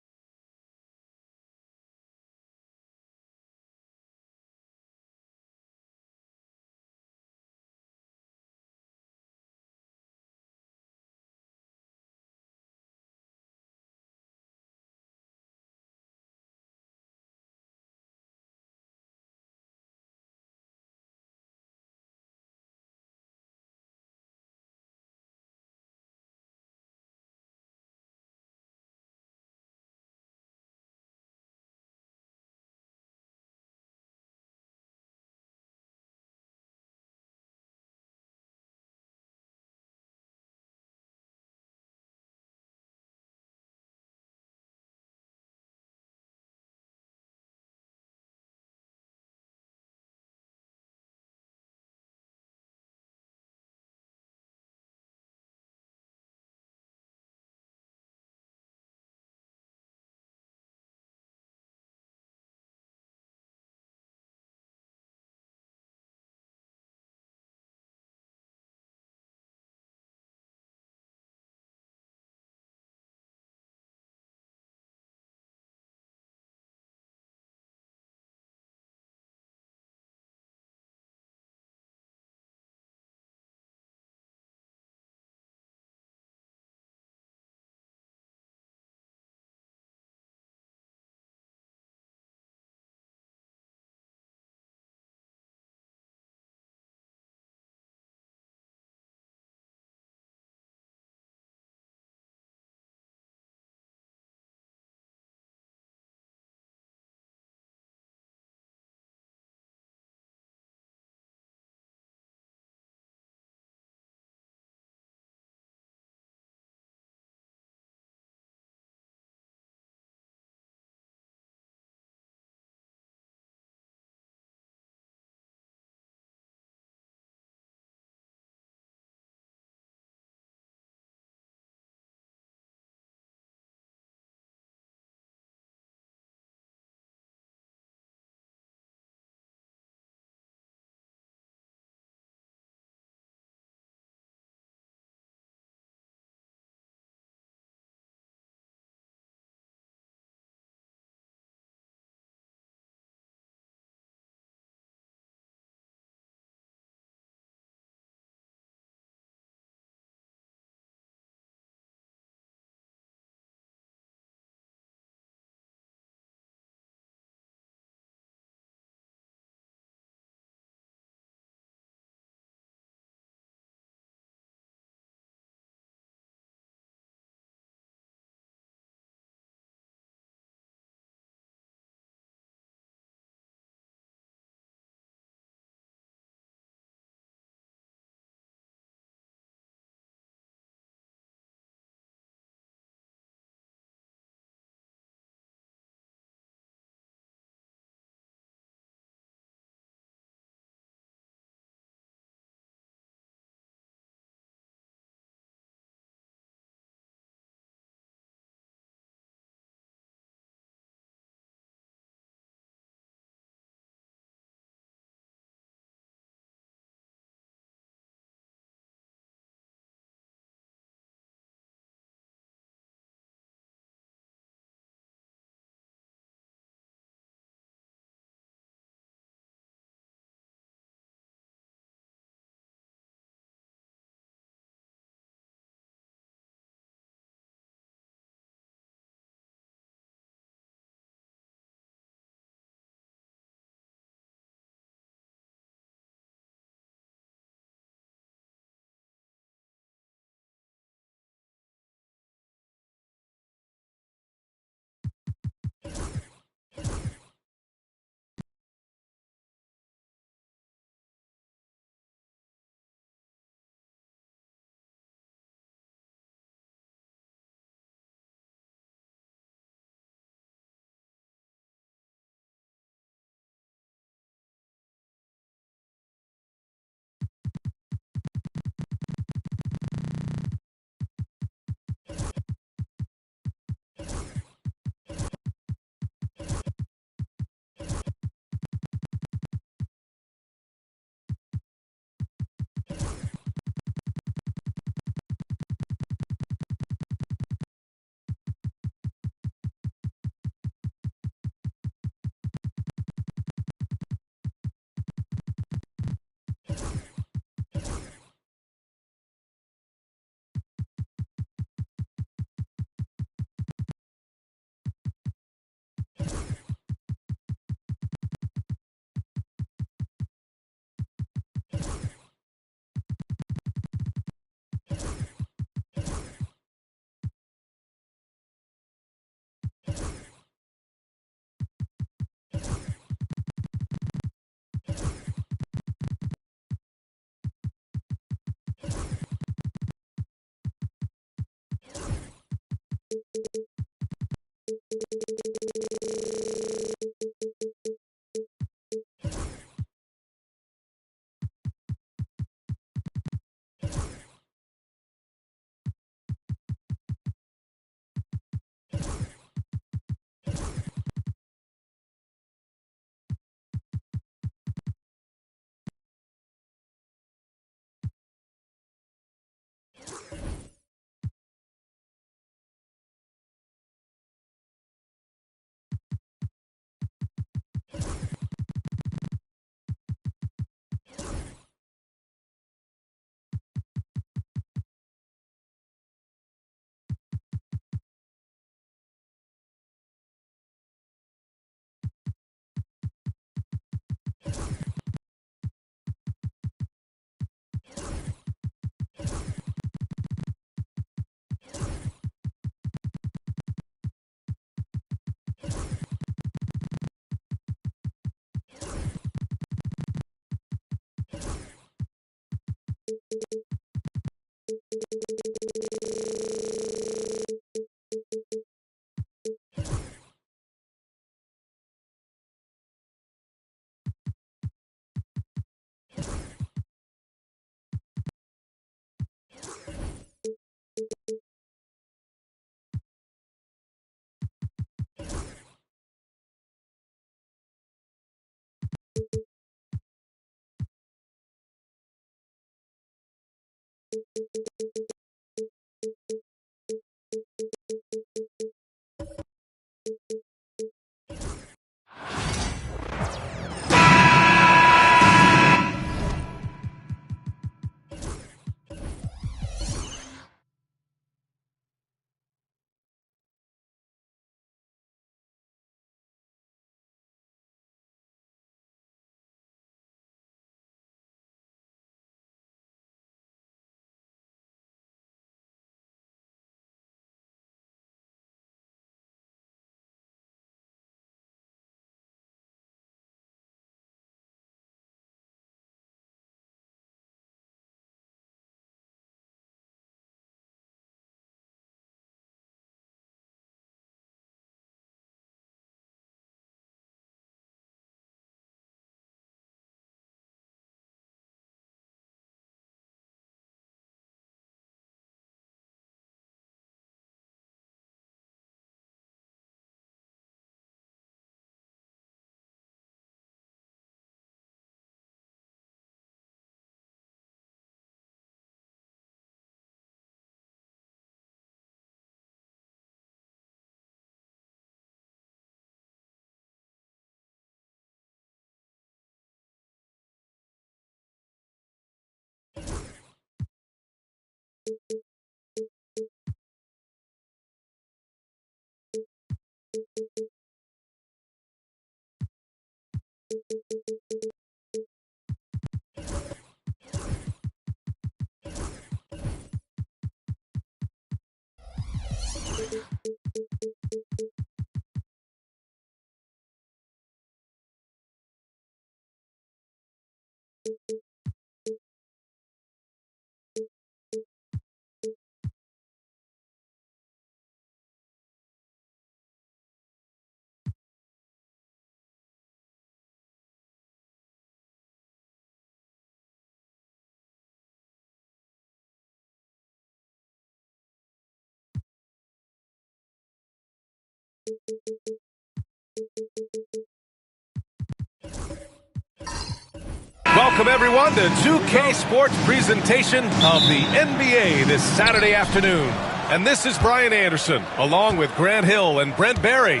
S10: Welcome, everyone, to 2K Sports presentation of the NBA this Saturday afternoon. And this is Brian Anderson, along with Grant Hill and Brent Barry.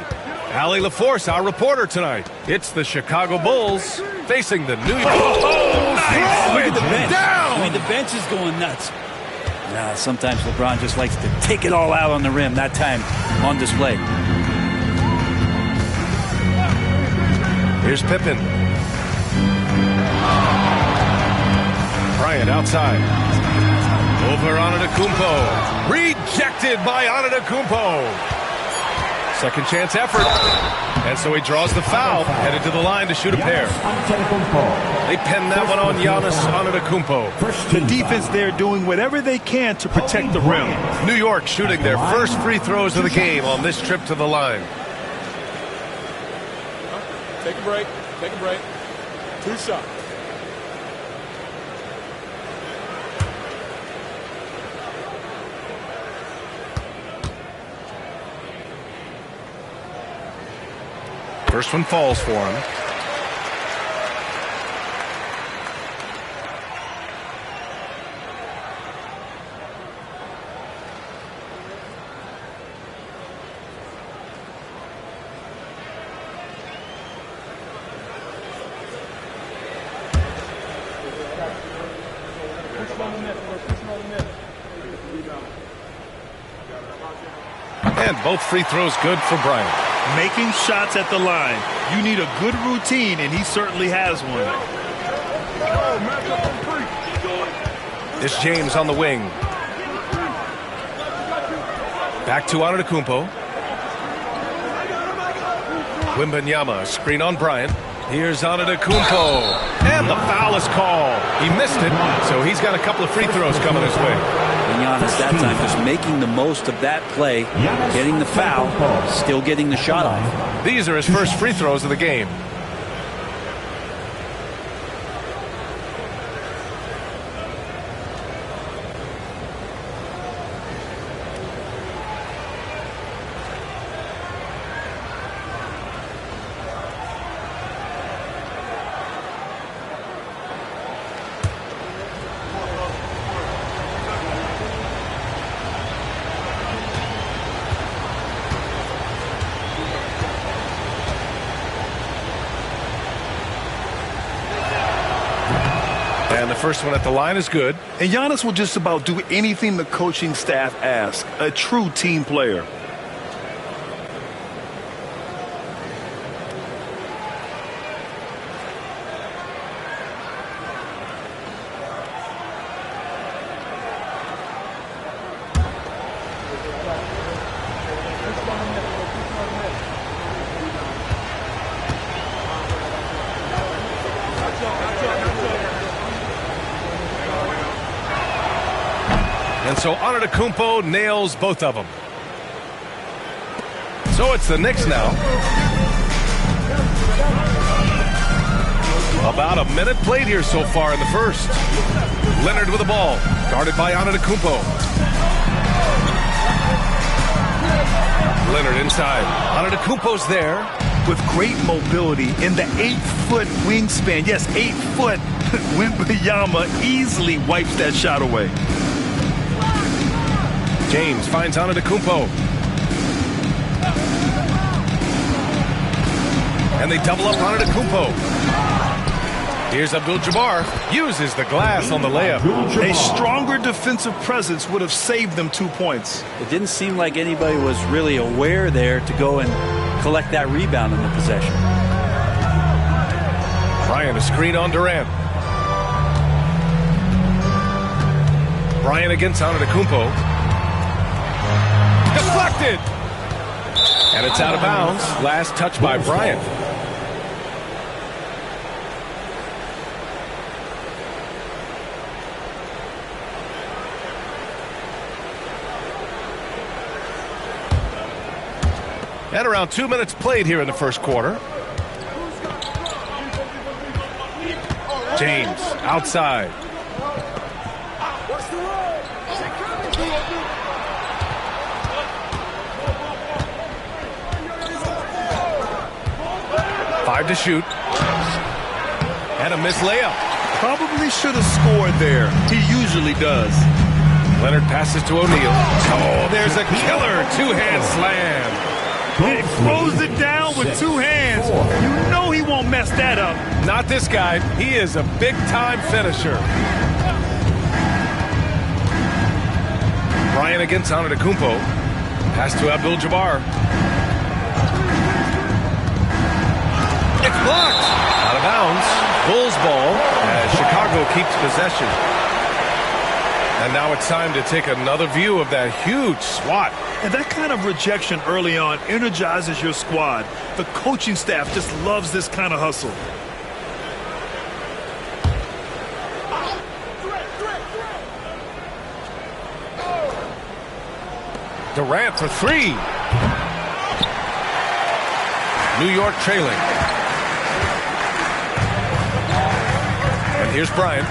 S10: Allie LaForce, our reporter tonight. It's the Chicago Bulls facing the New York.
S8: Oh, nice. Look at the bench.
S10: Down.
S8: I mean, the bench is going nuts. Nah, sometimes LeBron just likes to take it all out on the rim. That time on display.
S10: Here's Pippen. Bryant outside. Over Antetokounmpo. Rejected by Antetokounmpo. Second chance effort. And so he draws the foul, headed to the line to shoot a pair. They pen that one on Giannis Antetokounmpo.
S11: The defense there doing whatever they can to protect the rim.
S10: New York shooting their first free throws of the game on this trip to the line.
S9: Take a break. Take a break. 2 shots.
S10: First one falls for him. And both free throws good for Bryant.
S11: Making shots at the line. You need a good routine, and he certainly has one.
S10: This James on the wing. Back to Antetokounmpo. Wembanyama, screen on Bryant. Here's Antetokounmpo. And the foul is called. He missed it, so he's got a couple of free throws coming his way.
S8: And Giannis that time just making the most of that play, getting the foul, still getting the shot off.
S10: These are his first free throws of the game. And the first one at the line is good.
S11: And Giannis will just about do anything the coaching staff asks. A true team player.
S10: And so Antetokounmpo nails both of them. So it's the Knicks now. About a minute played here so far in the first. Leonard with the ball, guarded by Antetokounmpo. Leonard inside. Antetokounmpo's there.
S11: With great mobility in the 8-foot wingspan. Yes, 8 foot. Wembanyama easily wipes that shot away.
S10: James finds Antetokounmpo. And they double up Antetokounmpo. Here's Abdul-Jabbar. Uses the glass on the layup.
S11: A stronger defensive presence would have saved them 2 points.
S8: It didn't seem like anybody was really aware there to go and collect that rebound in the possession.
S10: Bryant, a screen on Durant. Bryant against Antetokounmpo. Deflected! And it's out of bounds. Last touch by Bryant. And around 2 minutes played here in the first quarter. James outside. Five to shoot. And a missed layup.
S11: Probably should have scored there. He usually does.
S10: Leonard passes to O'Neal. Oh, there's a killer two-hand slam.
S11: He throws it down with 2 hands. You know he won't mess that up.
S10: Not this guy. He is a big-time finisher. Bryant against Antetokounmpo. Pass to Abdul-Jabbar. It's blocked. Out of bounds. Bulls ball as Chicago keeps possession. And now it's time to take another view of that huge swat.
S11: And that kind of rejection early on energizes your squad. The coaching staff just loves this kind of hustle.
S10: Durant for three. New York trailing. And here's Bryant.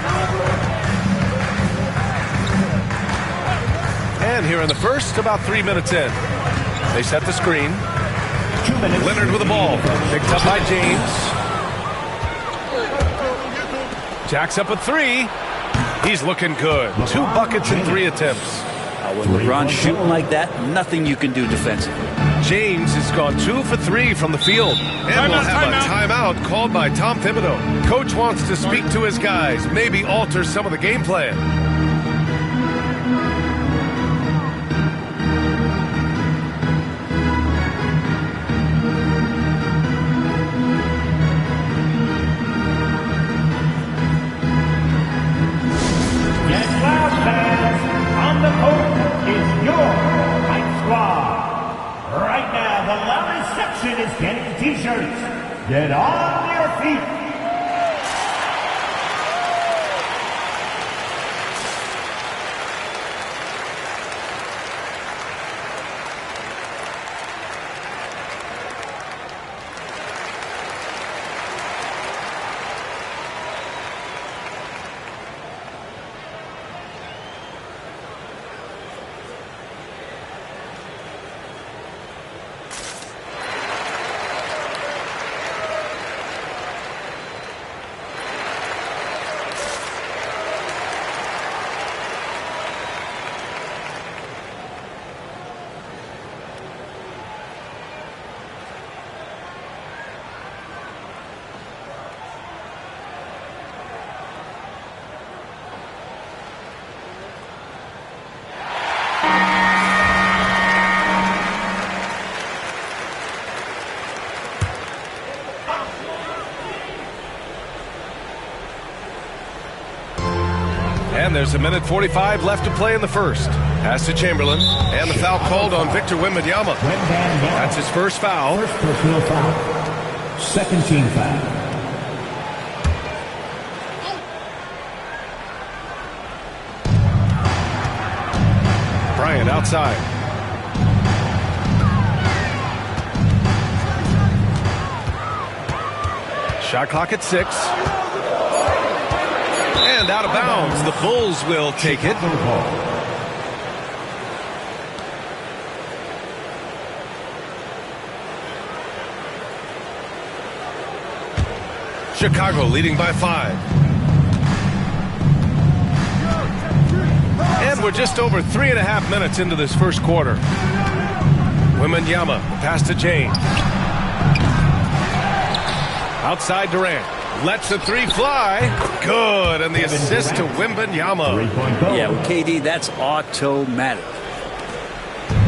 S10: And here in the first, about 3 minutes in. They set the screen.
S6: 2 minutes.
S10: Leonard with the ball. Picked up by James. Jacks up a three. He's looking good. 2 buckets in 3 attempts.
S8: When LeBron's shooting like that, nothing you can do defensively.
S10: James has gone 2 for 3 from the field. And we'll have a timeout called by Tom Thibodeau. Coach wants to speak to his guys, maybe alter some of the game plan.
S6: Yes, loud fans. On the court is your Hype Squad. Right now, the loudest section is getting T-shirts. Get on your feet.
S10: And there's 1:45 left to play in the first. Pass to Chamberlain. And the foul called on Victor Wembanyama. That's his first foul.
S6: First personal foul. Second team foul.
S10: Bryant outside. Shot clock at 6. And out of bounds. The Bulls will take it. Chicago leading by 5. And we're just over 3.5 minutes into this first quarter. Wembanyama, pass to James. Outside Durant. Lets the 3 fly. Good. And the assist to Wembanyama.
S8: Yeah, with KD, that's automatic.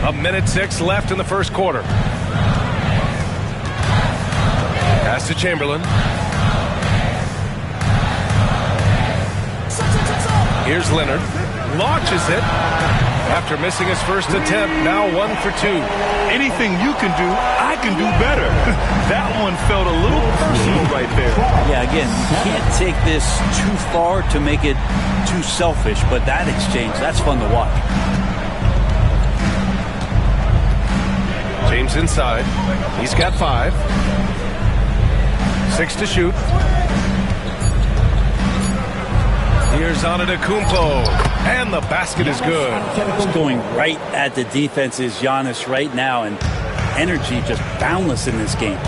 S10: 1:06 left in the first quarter. Pass to Chamberlain. Here's Leonard. Launches it. After missing his first attempt, now 1 for 2.
S11: Anything you can do, I can do better. That one felt a little personal right there.
S8: Yeah, again, you can't take this too far to make it too selfish, but that exchange, that's fun to watch.
S10: James inside. He's got 5. 6 to shoot. Here's Antetokounmpo. And the basket is good.
S8: He's going right at the defense's Giannis right now, and energy just boundless in this game.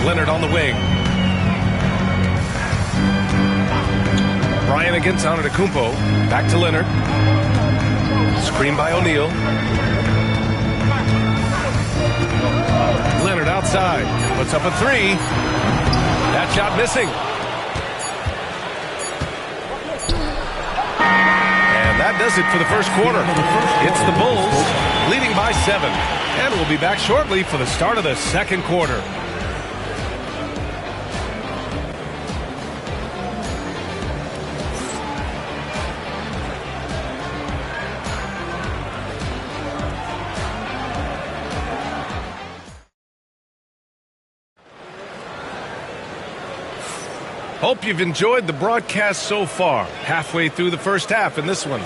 S10: Leonard on the wing. Bryant against Antetokounmpo. Back to Leonard. Screen by O'Neal. Leonard outside. Puts up a 3. That shot missing. And that does it for the first quarter. It's the Bulls leading by 7. And we'll be back shortly for the start of the second quarter. Hope you've enjoyed the broadcast so far. Halfway through the first half in this one.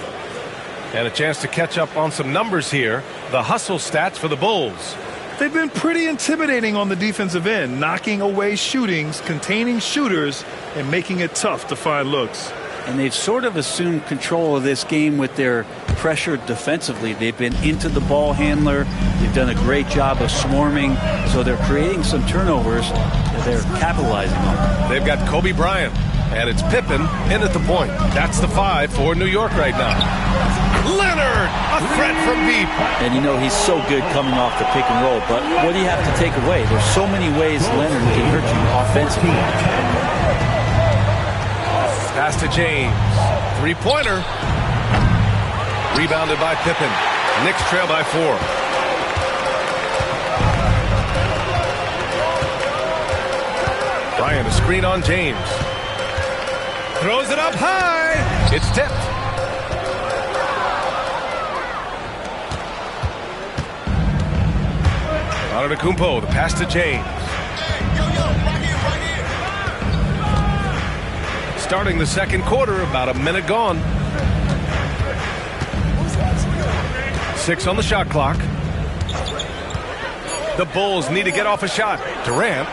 S10: And a chance to catch up on some numbers here. The hustle stats for the Bulls.
S11: They've been pretty intimidating on the defensive end, knocking away shootings, containing shooters, and making it tough to find looks.
S8: And they've sort of assumed control of this game with their pressure defensively. They've been into the ball handler. They've done a great job of swarming. So they're creating some turnovers that they're capitalizing on.
S10: They've got Kobe Bryant, and it's Pippen in at the point. That's the 5 for New York right now. Leonard, a threat from deep.
S8: And you know he's so good coming off the pick and roll. But what do you have to take away? There's so many ways Leonard can hurt you offensively.
S10: Pass to James. Three-pointer. Rebounded by Pippen. Knicks trail by 4. Bryant, a screen on James. Throws it up high. It's tipped. Antetokounmpo, the pass to James. Starting the second quarter, about a minute gone. 6 on the shot clock. The Bulls need to get off a shot. Durant.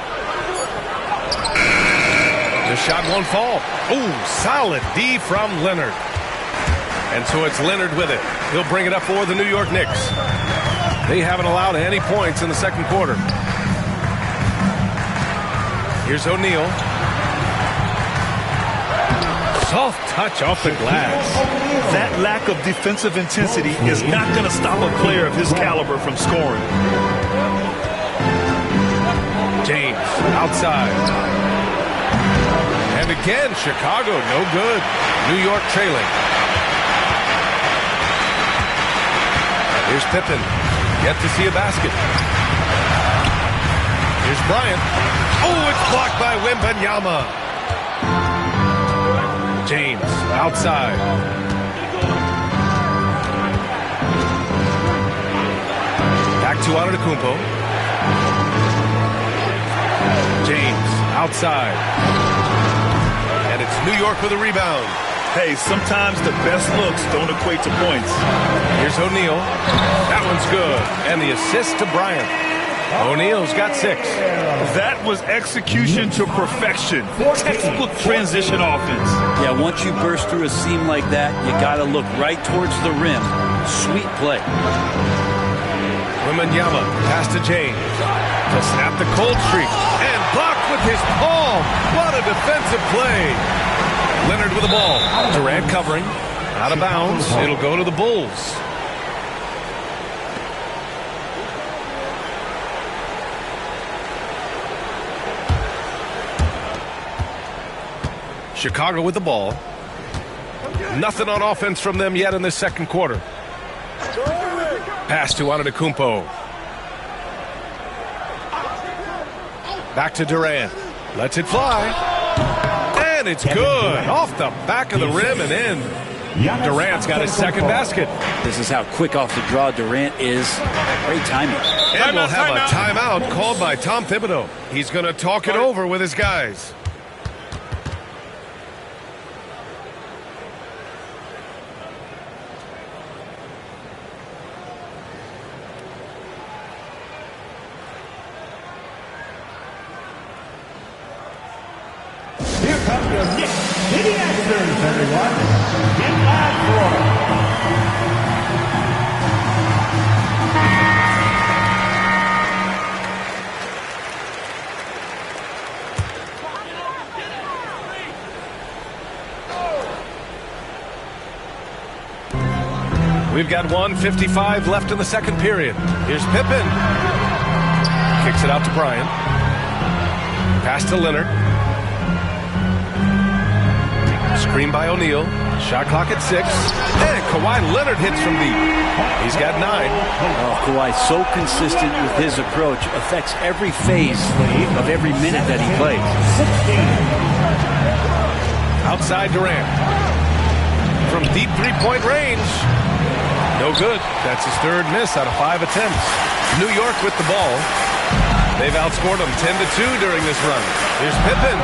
S10: The shot won't fall. Ooh, solid D from Leonard. And so it's Leonard with it. He'll bring it up for the New York Knicks. They haven't allowed any points in the second quarter. Here's O'Neal. Soft touch off the glass.
S11: That lack of defensive intensity is not going to stop a player of his caliber from scoring.
S10: James outside. And again, Chicago, no good. New York trailing. Here's Pippen. Yet to see a basket. Here's Bryant. Oh, it's blocked by Wembanyama. James outside. Back to Antetokounmpo. James outside. And it's New York with a rebound.
S11: Hey, sometimes the best looks don't equate to points.
S10: Here's O'Neal. That one's good. And the assist to Bryant. O'Neal's got 6.
S11: That was execution to perfection. Textbook transition offense.
S8: Yeah, once you burst through a seam like that, you got to look right towards the rim. Sweet play.
S10: Wembanyama pass to James to snap the cold streak. And blocked with his palm. What a defensive play. Leonard with the ball. Durant covering. Out of bounds. It'll go to the Bulls. Chicago with the ball. Nothing on offense from them yet in this second quarter. Pass to Antetokounmpo. Back to Durant. Lets it fly. And it's good. Off the back of the rim and in. Durant's got his second basket.
S8: This is how quick off the draw Durant is. Great timing.
S10: And we'll have a timeout called by Tom Thibodeau. He's going to talk it over with his guys.
S6: Here comes your Knicks to the Astros, everyone. Get loud for them.
S10: We've got 1:55 left in the second period. Here's Pippen. Kicks it out to Bryant. Pass to Leonard. Screen by O'Neal. Shot clock at 6. And Kawhi Leonard hits from deep. He's got 9.
S8: Oh, Kawhi so consistent with his approach. Affects every phase of every minute that he plays.
S10: Outside Durant. From deep three-point range. No good. That's his third miss out of 5 attempts. New York with the ball. They've outscored them 10-2 during this run. Here's Pippen.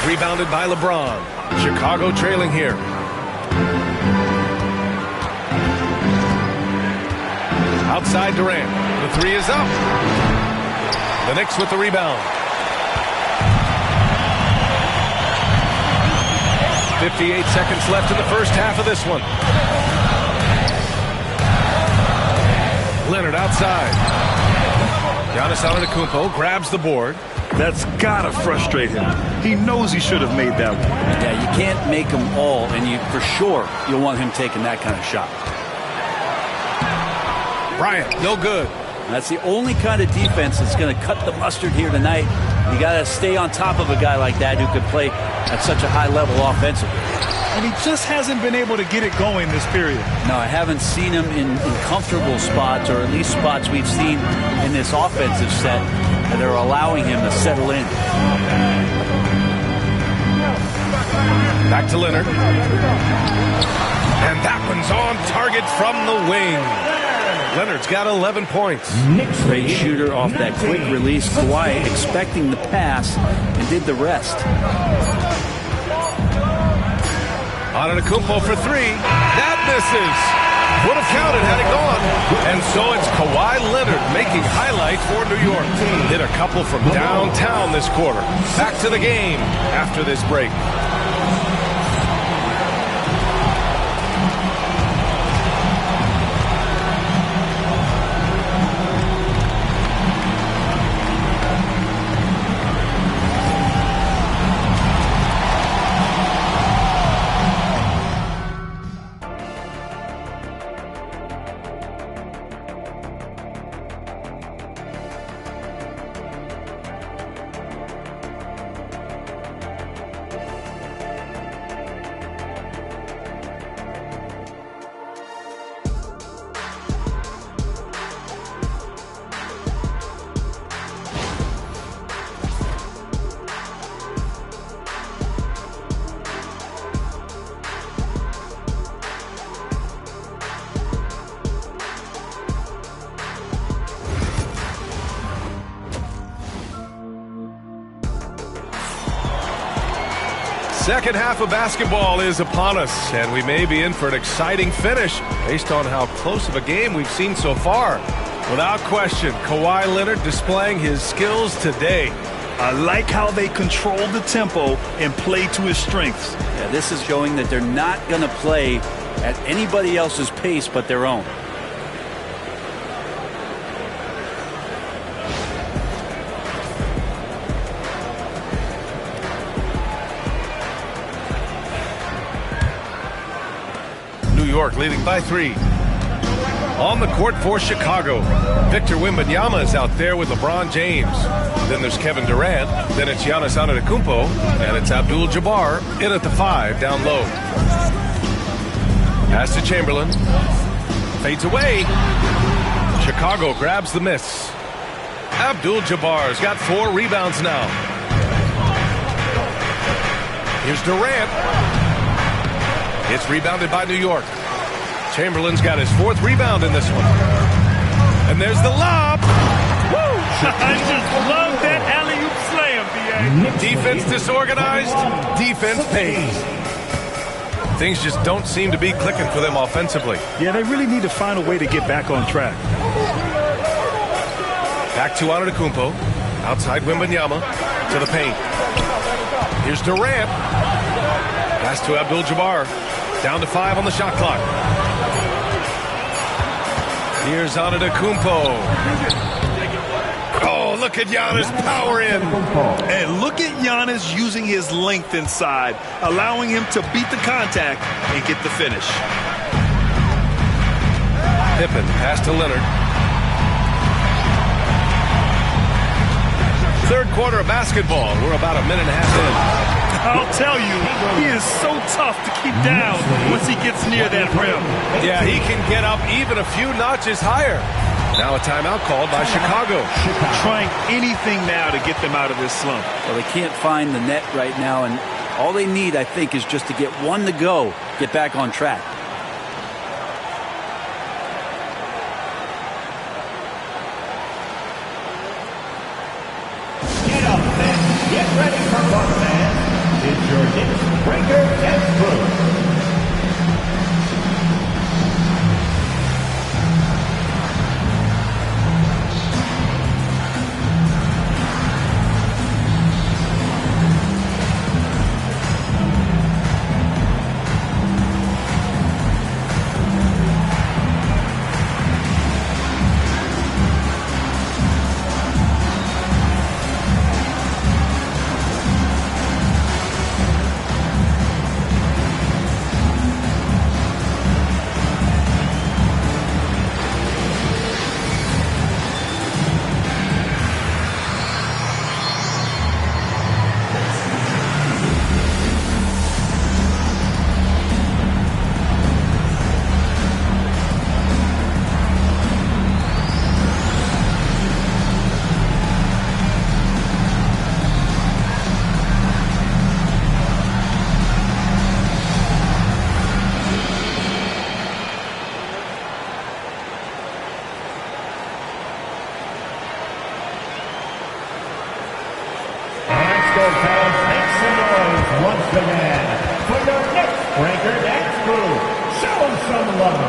S10: Rebounded by LeBron. Chicago trailing here. Outside Durant. The three is up. The Knicks with the rebound. 58 seconds left in the first half of this one. Leonard outside. Giannis Antetokounmpo grabs the board.
S11: That's gotta frustrate him. He knows he should have made that one.
S8: Yeah, you can't make them all, and for sure you'll want him taking that kind of shot.
S10: Bryant, no good.
S8: That's the only kind of defense that's going to cut the mustard here tonight. You got to stay on top of a guy like that who can play at such a high level offensively.
S11: And he just hasn't been able to get it going this period.
S8: No, I haven't seen him in comfortable spots, or at least spots we've seen in this offensive set that are allowing him to settle in.
S10: Back to Leonard. And that one's on target from the wing. Leonard's got 11 points.
S8: Great shooter off that quick release. Kawhi expecting the pass and did the rest.
S10: Antetokounmpo for three. That misses. Would have counted had it gone. And so it's Kawhi Leonard making highlights for New York. Hit a couple from downtown this quarter. Back to the game after this break. Second half of basketball is upon us, and we may be in for an exciting finish based on how close of a game we've seen so far. Without question, Kawhi Leonard displaying his skills today.
S11: I like how they control the tempo and play to his strengths.
S8: Yeah, this is showing that they're not going to play at anybody else's pace but their own.
S10: New York leading by 3. On the court for Chicago, Victor Wembanyama is out there with LeBron James. Then there's Kevin Durant. Then it's Giannis Antetokounmpo. And it's Abdul-Jabbar in at the 5 down low. Pass to Chamberlain. Fades away. Chicago grabs the miss. Abdul-Jabbar's got 4 rebounds now. Here's Durant. It's rebounded by New York. Chamberlain's got his 4th rebound in this one. And there's the lob.
S11: Woo! I just love that alley-oop slam, B.A.
S10: Defense disorganized. Defense pays. Things just don't seem to be clicking for them offensively.
S11: Yeah, they really need to find a way to get back on track.
S10: Back to Antetokounmpo. Outside Wembanyama to the paint. Here's Durant. Pass to Abdul-Jabbar. Down to 5 on the shot clock. Here's Antetokounmpo. Oh, look at Giannis power in.
S11: And look at Giannis using his length inside, allowing him to beat the contact and get the finish.
S10: Pippen, pass to Leonard. Third quarter of basketball. We're about a minute and a half in.
S11: I'll tell you, he is so tough to keep down once he gets near that rim.
S10: Yeah, he can get up even a few notches higher. Now a timeout called by Chicago.
S11: Trying anything now to get them out of this slump.
S8: Well, they can't find the net right now, and all they need, I think, is just to get one to go, get back on track.
S6: Get up and get ready for Buckman. Breaker Dexter. Fans, make some noise once again for your next Breaker X crew. Show them some love.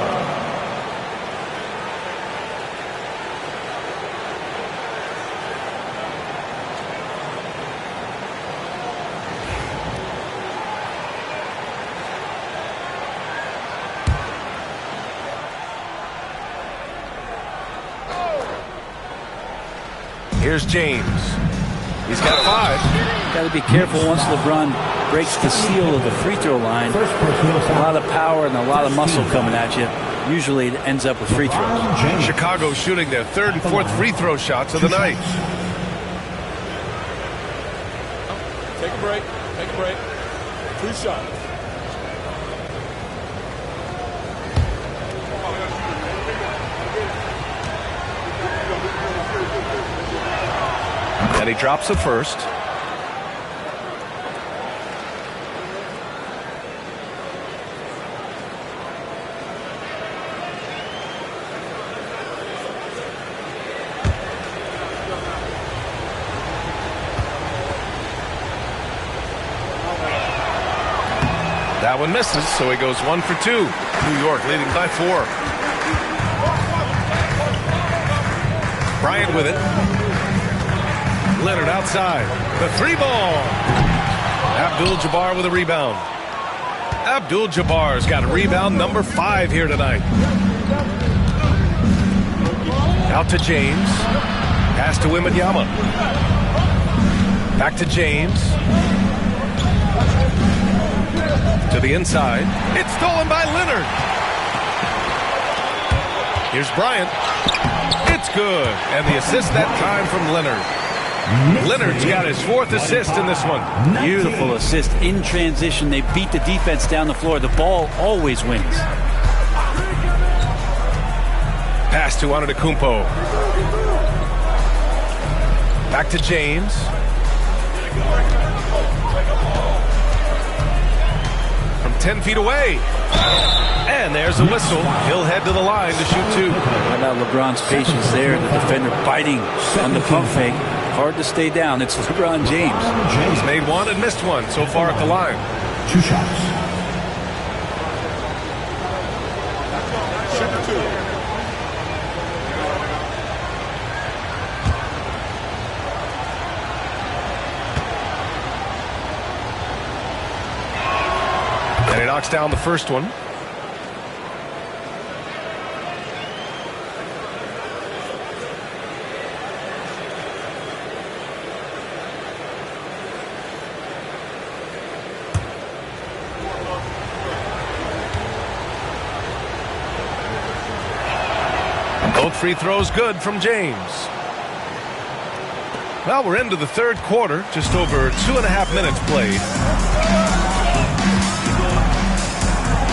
S10: Here's James. He's got 5.
S8: Got to be careful once LeBron breaks the seal of the free throw line. A lot of power and a lot of muscle coming at you. Usually it ends up with free throws.
S10: Chicago shooting their 3rd and 4th free throw shots of the night.
S9: Take a break. Take a break. 2 shots.
S10: And he drops the first. That one misses, so he goes 1 for 2. New York leading by 4. Bryant with it. Leonard outside. The 3 ball. Abdul-Jabbar with a rebound. Abdul-Jabbar's got rebound number 5 here tonight. Out to James. Pass to Wembanyama. Back to James. To the inside. It's stolen by Leonard. Here's Bryant. It's good. And the assist that time from Leonard. Leonard's got his 4th assist in this one.
S8: Beautiful assist in transition. They beat the defense down the floor. The ball always wins.
S10: Pass to Antetokounmpo. Back to James. From 10 feet away. And there's a whistle. He'll head to the line to shoot 2.
S8: How about LeBron's patience there? The defender biting on the pump fake. Hard to stay down. It's LeBron James.
S10: He's made 1 and missed 1 so far at the line.
S14: 2 shots.
S10: And he knocks down the first one. Both free throws good from James. Well, we're into the 3rd quarter. Just over 2.5 minutes played.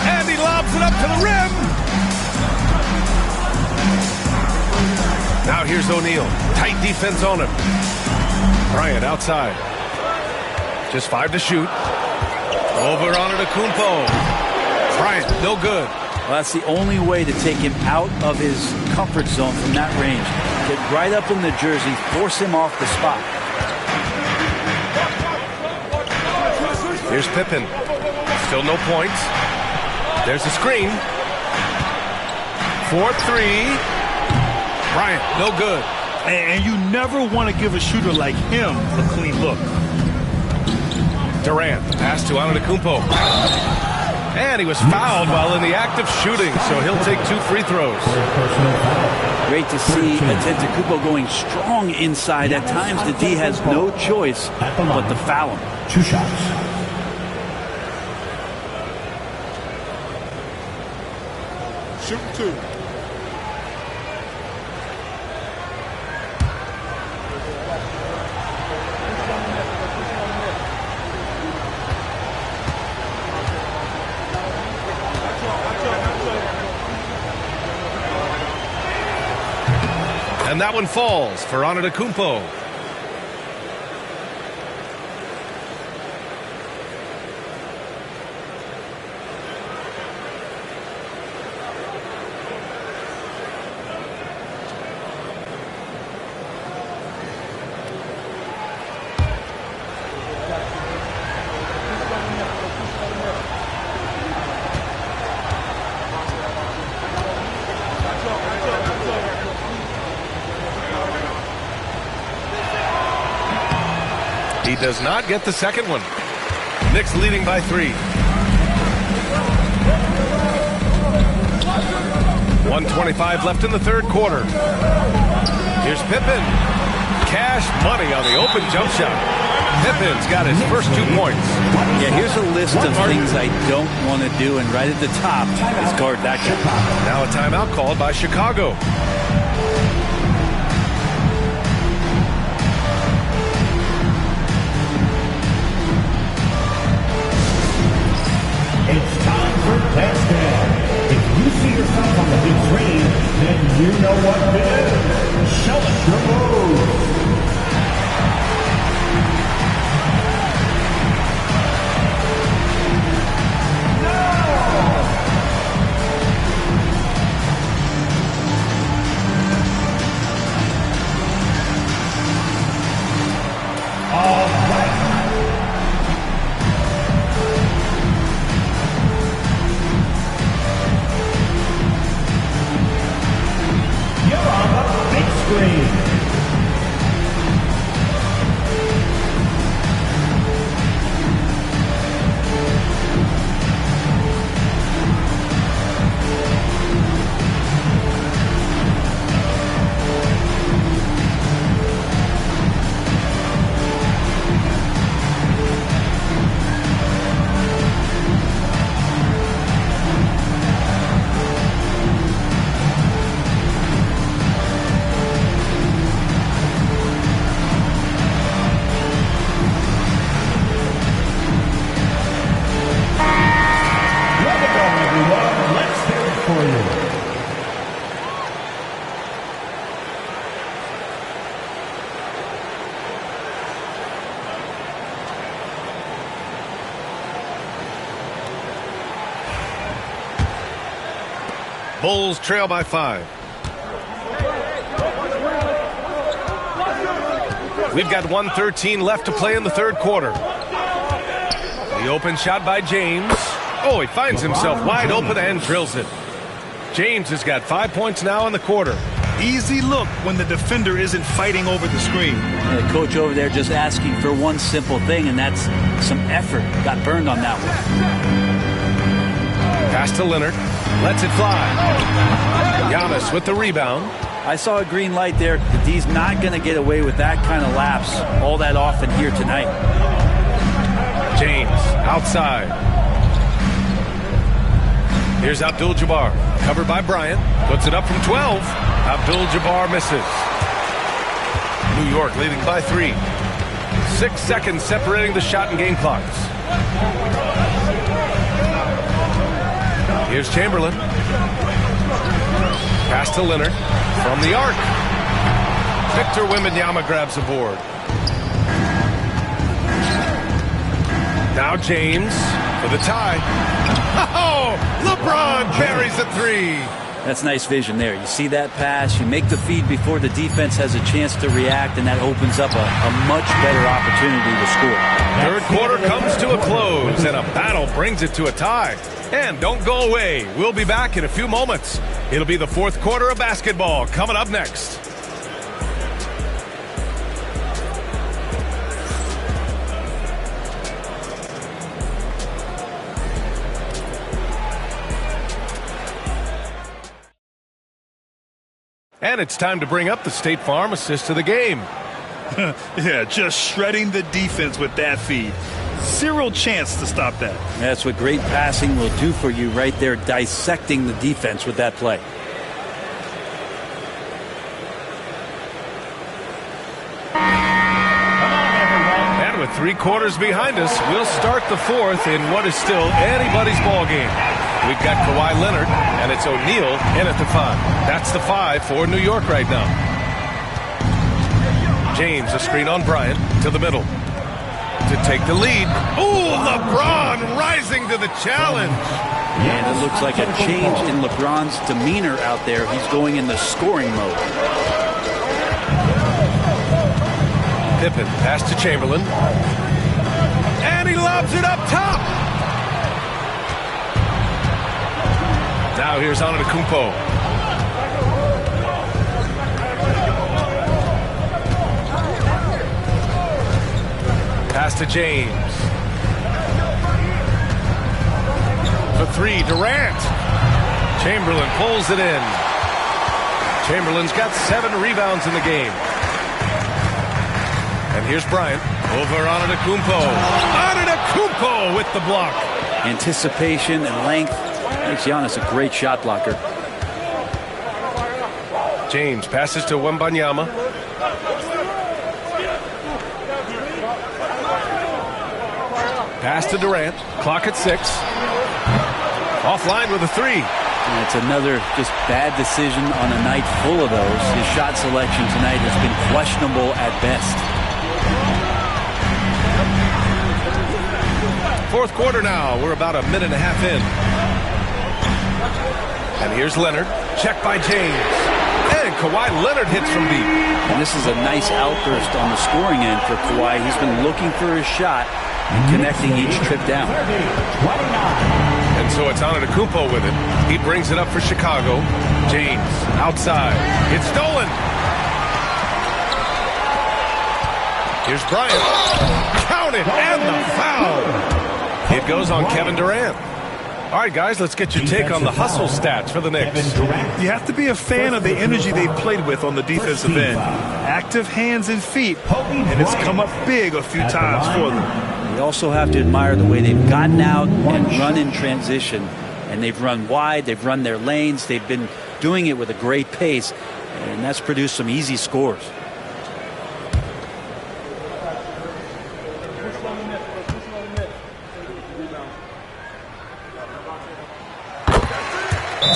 S10: And he lobs it up to the rim. Now here's O'Neal. Tight defense on him. Bryant outside. Just 5 to shoot. Over on Antetokounmpo. Bryant, no good.
S8: Well, that's the only way to take him out of his comfort zone from that range. Get right up in the jersey, force him off the spot.
S10: Here's Pippen. Still no points. There's a screen. 4-3. Bryant, no good.
S11: And you never want to give a shooter like him a clean look.
S10: Durant, pass to Antetokounmpo. And he was fouled while in the act of shooting, so he'll take 2 free throws.
S8: Great to see Antetokounmpo going strong inside. At times, the D has no choice but to foul him.
S14: 2 shots.
S9: Shoot 2.
S10: And that one falls for Antetokounmpo. He does not get the second one. Knicks leading by 3. 1:25 left in the third quarter. Here's Pippen. Cash money on the open jump shot. Pippen's got his first 2 points.
S8: Yeah, here's a list of things I don't want to do, and right at the top is guard that guy.
S10: Now a timeout called by Chicago.
S14: It's time for touchdown. If you see yourself on the big screen, then you know what to do. Show us your moves. All right. You're on the big screen. Let's hear it for you.
S10: Bulls trail by 5. We've got 1:13 left to play in the third quarter. The open shot by James. Oh, he finds himself wide open and drills it. James has got 5 points now in the quarter.
S11: Easy look when the defender isn't fighting over the screen.
S8: The coach over there just asking for one simple thing, and that's some effort. Got burned on that one.
S10: Pass to Leonard. Lets it fly. Giannis with the rebound.
S8: I saw a green light there. The D's not going to get away with that kind of lapse all that often here tonight.
S10: James outside. Here's Abdul-Jabbar. Covered by Bryant. Puts it up from 12. Abdul-Jabbar misses. New York leading by 3. 6 seconds separating the shot and game clocks. Here's Chamberlain. Pass to Leonard. From the arc. Victor Wembanyama grabs the board. Now James for the tie. Oh, LeBron carries a 3.
S8: That's nice vision there. You see that pass, you make the feed before the defense has a chance to react, and that opens up a much better opportunity to score.
S10: Third quarter comes to a close, and a battle brings it to a tie. And don't go away. We'll be back in a few moments. It'll be the fourth quarter of basketball coming up next. And it's time to bring up the State Farm assist of the game.
S11: Yeah, just shredding the defense with that feed. Zero chance to stop that.
S8: That's what great passing will do for you right there, dissecting the defense with that play.
S10: And with 3 quarters behind us, we'll start the fourth in what is still anybody's ball game. We've got Kawhi Leonard, and it's O'Neal in at the 5. That's the 5 for New York right now. James, a screen on Bryant to the middle to take the lead. Ooh, LeBron rising to the challenge.
S8: And it looks like a change in LeBron's demeanor out there. He's going in the scoring mode.
S10: Pippen, pass to Chamberlain. And he lobs it up top. Now here's Antetokounmpo. Pass to James. For 3, Durant. Chamberlain pulls it in. Chamberlain's got 7 rebounds in the game. And here's Bryant over Antetokounmpo. Antetokounmpo with the block.
S8: Anticipation and length makes Giannis a great shot blocker.
S10: James passes to Wembanyama. Pass to Durant. Clock at 6. Offline with a 3.
S8: And it's another just bad decision on a night full of those. His shot selection tonight has been questionable at best.
S10: Fourth quarter now. We're about a minute and a half in. And here's Leonard. Checked by James. And Kawhi Leonard hits from deep.
S8: And this is a nice outburst on the scoring end for Kawhi. He's been looking for his shot and connecting each trip down.
S10: And so it's Antetokounmpo with it. He brings it up for Chicago. James outside. It's stolen. Here's Bryant. Count it, and the foul. It goes on Kevin Durant. All right, guys, let's get your take on the hustle stats for the Knicks.
S11: You have to be a fan of the energy they've played with on the defensive end. Active hands and feet, and it's come up big a few times for them.
S8: You also have to admire the way they've gotten out and run in transition. And they've run wide, they've run their lanes, they've been doing it with a great pace, and that's produced some easy scores.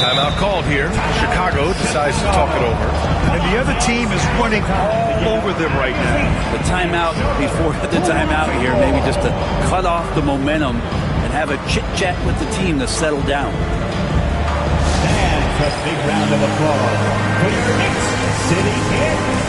S10: Timeout called here. Chicago decides to talk it over.
S11: And the other team is running all over them right now.
S8: The timeout before the timeout here, maybe just to cut off the momentum and have a chit-chat with the team to settle down.
S14: And a big round of applause for your Knicks City Kings.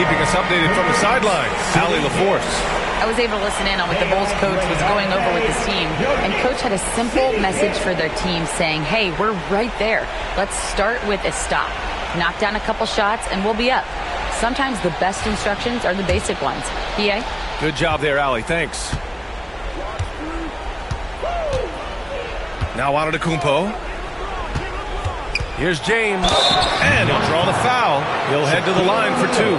S10: keeping us updated from the sidelines. Allie LaForce.
S13: I was able to listen in on what the Bulls coach was going over with his team. And coach had a simple message for their team saying, hey, we're right there. Let's start with a stop. Knock down a couple shots and we'll be up. Sometimes the best instructions are the basic ones. PA?
S10: Good job there, Allie. Thanks. Now Antetokounmpo. Here's James. And he'll draw the foul. He'll head to the line for two.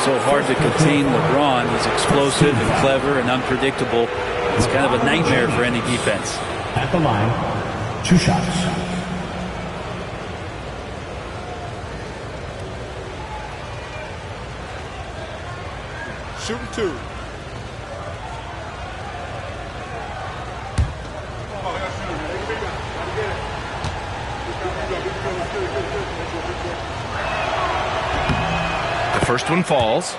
S8: So hard to contain LeBron. He's explosive and clever and unpredictable. It's kind of a nightmare for any defense.
S14: At the line, 2 shots.
S9: Shooting 2.
S10: The first one falls.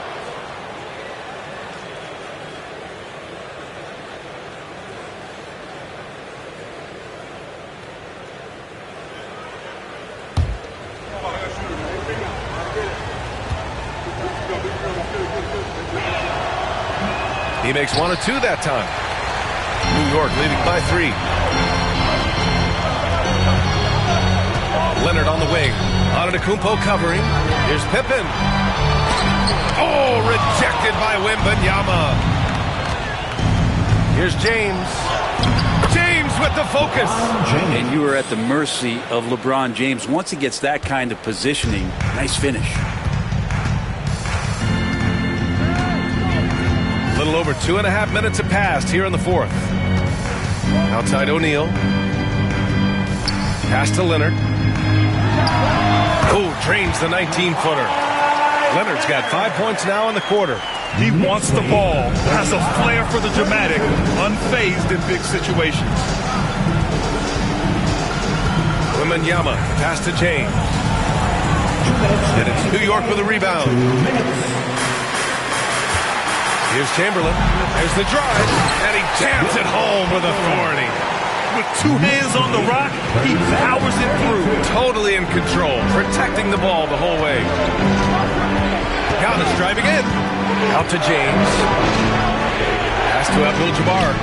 S10: He makes 1 of 2 that time. New York leading by 3. Leonard on the wing. Antetokounmpo covering. Here's Pippen. Oh, rejected by Wembanyama. Here's James. James with the focus.
S8: And you are at the mercy of LeBron James. Once he gets that kind of positioning, nice finish.
S10: A little over 2.5 minutes have passed here in the fourth. Outside O'Neal. Pass to Leonard. Oh, drains the 19-footer. Leonard's got 5 points now in the quarter.
S11: He wants the ball, has a flair for the dramatic, unfazed in big situations.
S10: Wembanyama, pass to James. And it's New York with a rebound. Here's Chamberlain. There's the drive. And he jams it home with authority.
S11: With 2 hands on the rock, he powers it through.
S10: Totally in control, protecting the ball the whole way. Giannis driving in. Out to James. Pass to Abdul-Jabbar.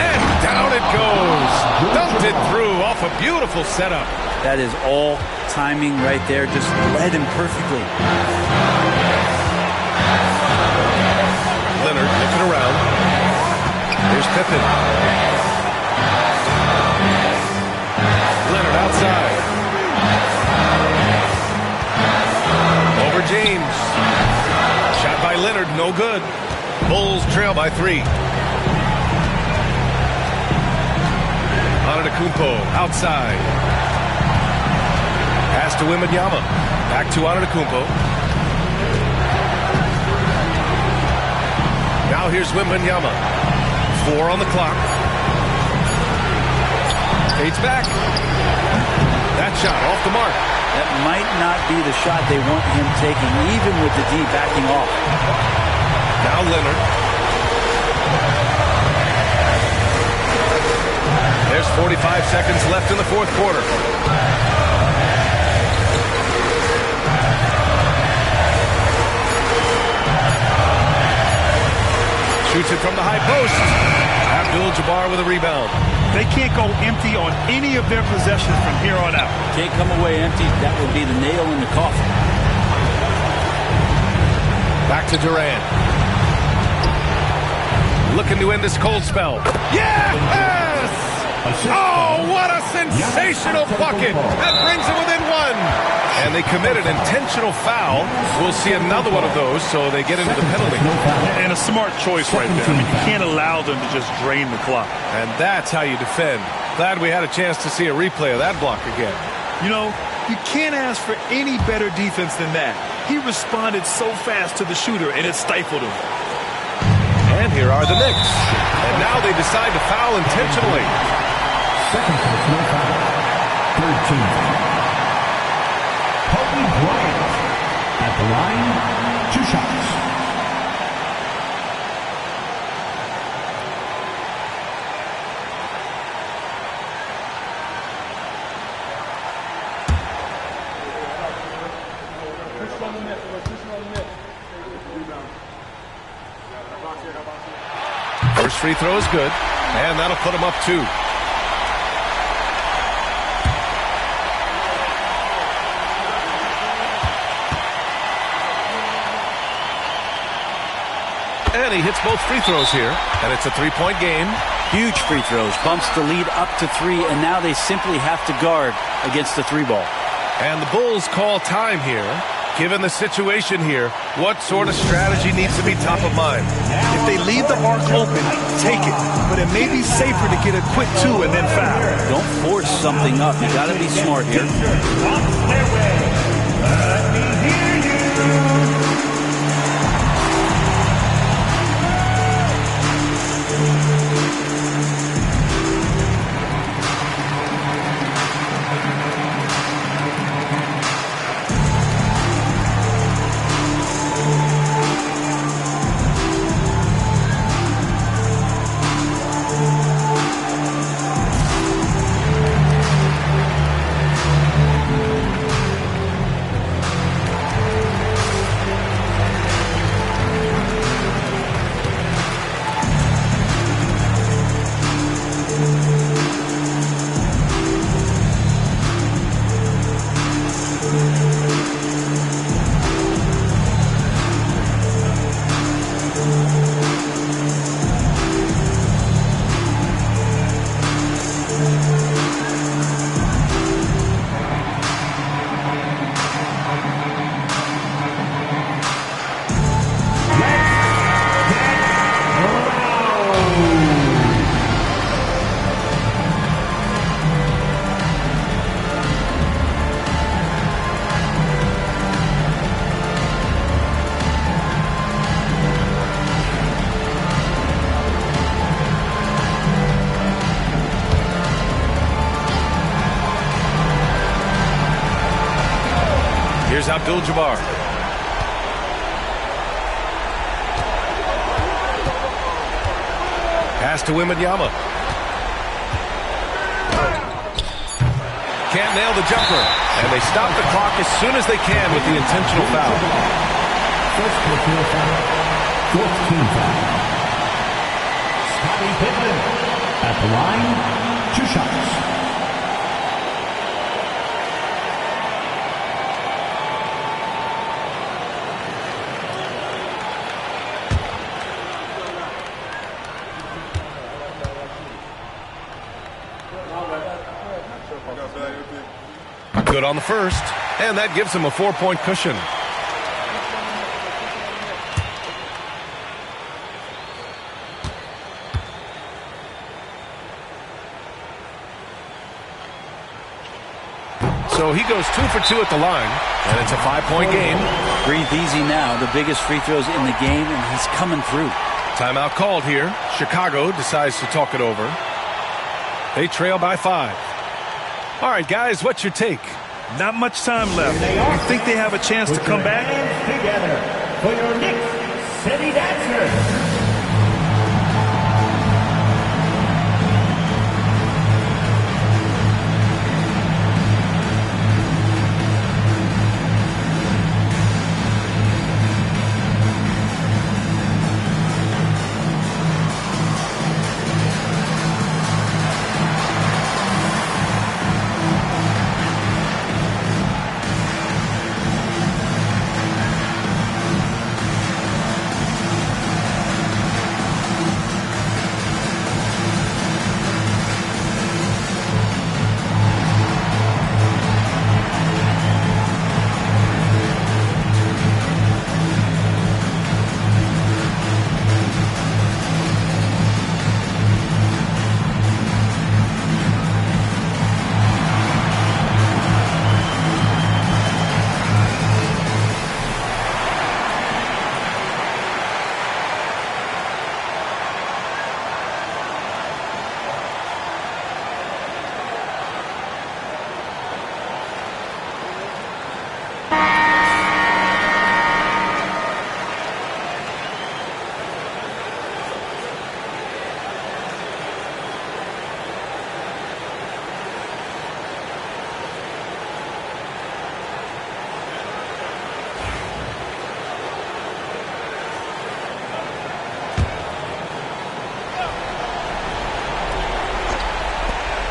S10: And down it goes. Dumped it through off a beautiful setup.
S8: That is all timing right there. Just led him perfectly.
S10: Leonard looking around. Here's Pippen. Leonard outside. Over James. Shot by Leonard, no good. Bulls trail by 3. Antetokounmpo outside. Pass to Wembanyama. Back to Antetokounmpo. Now here's Wembanyama. 4 on the clock. Fades back. That shot off the mark.
S8: That might not be the shot they want him taking, even with the D backing off.
S10: Now Leonard. There's 45 seconds left in the fourth quarter. Shoots it from the high post. Abdul-Jabbar with a rebound.
S11: They can't go empty on any of their possessions from here on out.
S8: Can't come away empty. That would be the nail in the coffin.
S10: Back to Durant. Looking to end this cold spell. Yes! Oh, what a sensational bucket. That brings it within 1. And they committed an intentional foul. We'll see another one of those, so they get into the penalty.
S11: And a smart choice right there. I mean, you can't allow them to just drain the clock.
S10: And that's how you defend. Glad we had a chance to see a replay of that block again.
S11: You know, you can't ask for any better defense than that. He responded so fast to the shooter, and it stifled him.
S10: And here are the Knicks. And now they decide to foul intentionally.
S14: Second personal foul. Third team foul. Kobe Bryant. At the line, 2 shots.
S10: First free throw is good, and that'll put him up 2. And he hits both free throws here, and it's a 3-point game.
S8: Huge free throws, bumps the lead up to 3, and now they simply have to guard against the 3-ball.
S10: And the Bulls call time here. Given the situation here, what sort of strategy needs to be top of mind?
S11: If they leave the arc open, take it. But it may be safer to get a quick 2 and then foul.
S8: Don't force something up. You got to be smart here.
S6: Let me hear you.
S10: Here's Abdul-Jabbar. Pass to Wembanyama. Can't nail the jumper. And they stop the clock as soon as they can with the intentional foul.
S14: First personal foul. 14 foul. Scottie Pippen at the line. 2 shots.
S10: Good on the first, and that gives him a 4-point cushion. So he goes 2 for 2 at the line, and it's a 5-point game.
S8: Breathe easy now. The biggest free throws in the game, and he's coming through.
S10: Timeout called here. Chicago decides to talk it over. They trail by 5. All right, guys, what's your take?
S11: Not much time left. You think they have a chance to come back?
S6: Together for your Knicks City Dancers.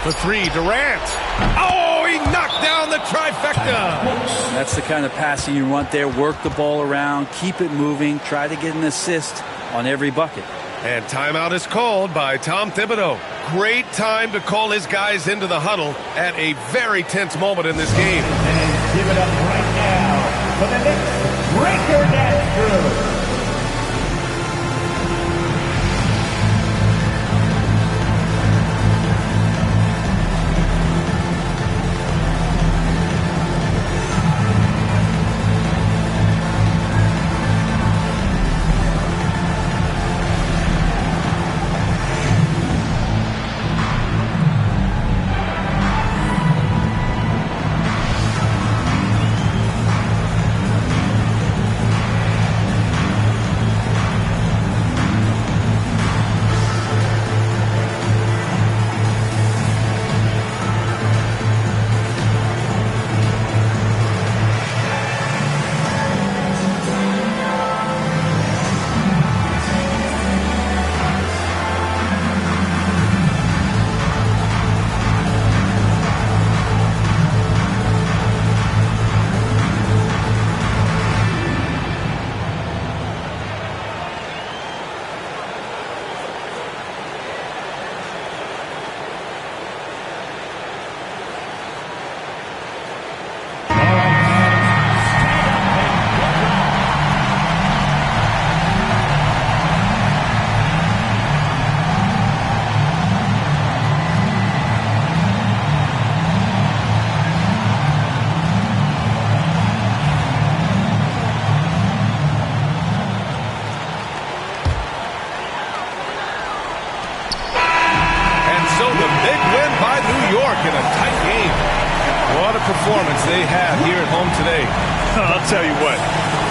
S10: For three, Durant. Oh, he knocked down the trifecta.
S8: That's the kind of passing you want there. Work the ball around, keep it moving, try to get an assist on every bucket.
S10: And timeout is called by Tom Thibodeau. Great time to call his guys into the huddle at a very tense moment in this game.
S14: And give it up right now for the Knicks Breaker Dance Crew.
S10: Performance they have here at home today.
S11: I'll tell you what,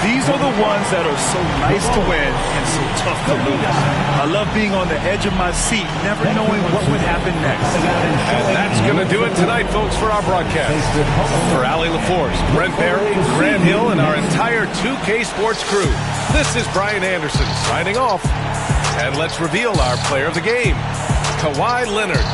S11: these are the ones that are so nice to win and so tough to lose. I love being on the edge of my seat, never knowing what would happen next.
S10: And that's going to do it tonight, folks, for our broadcast. For Allie LaForce, Brent Barry, Grant Hill, and our entire 2K Sports crew, this is Brian Anderson signing off. And let's reveal our player of the game, Kawhi Leonard.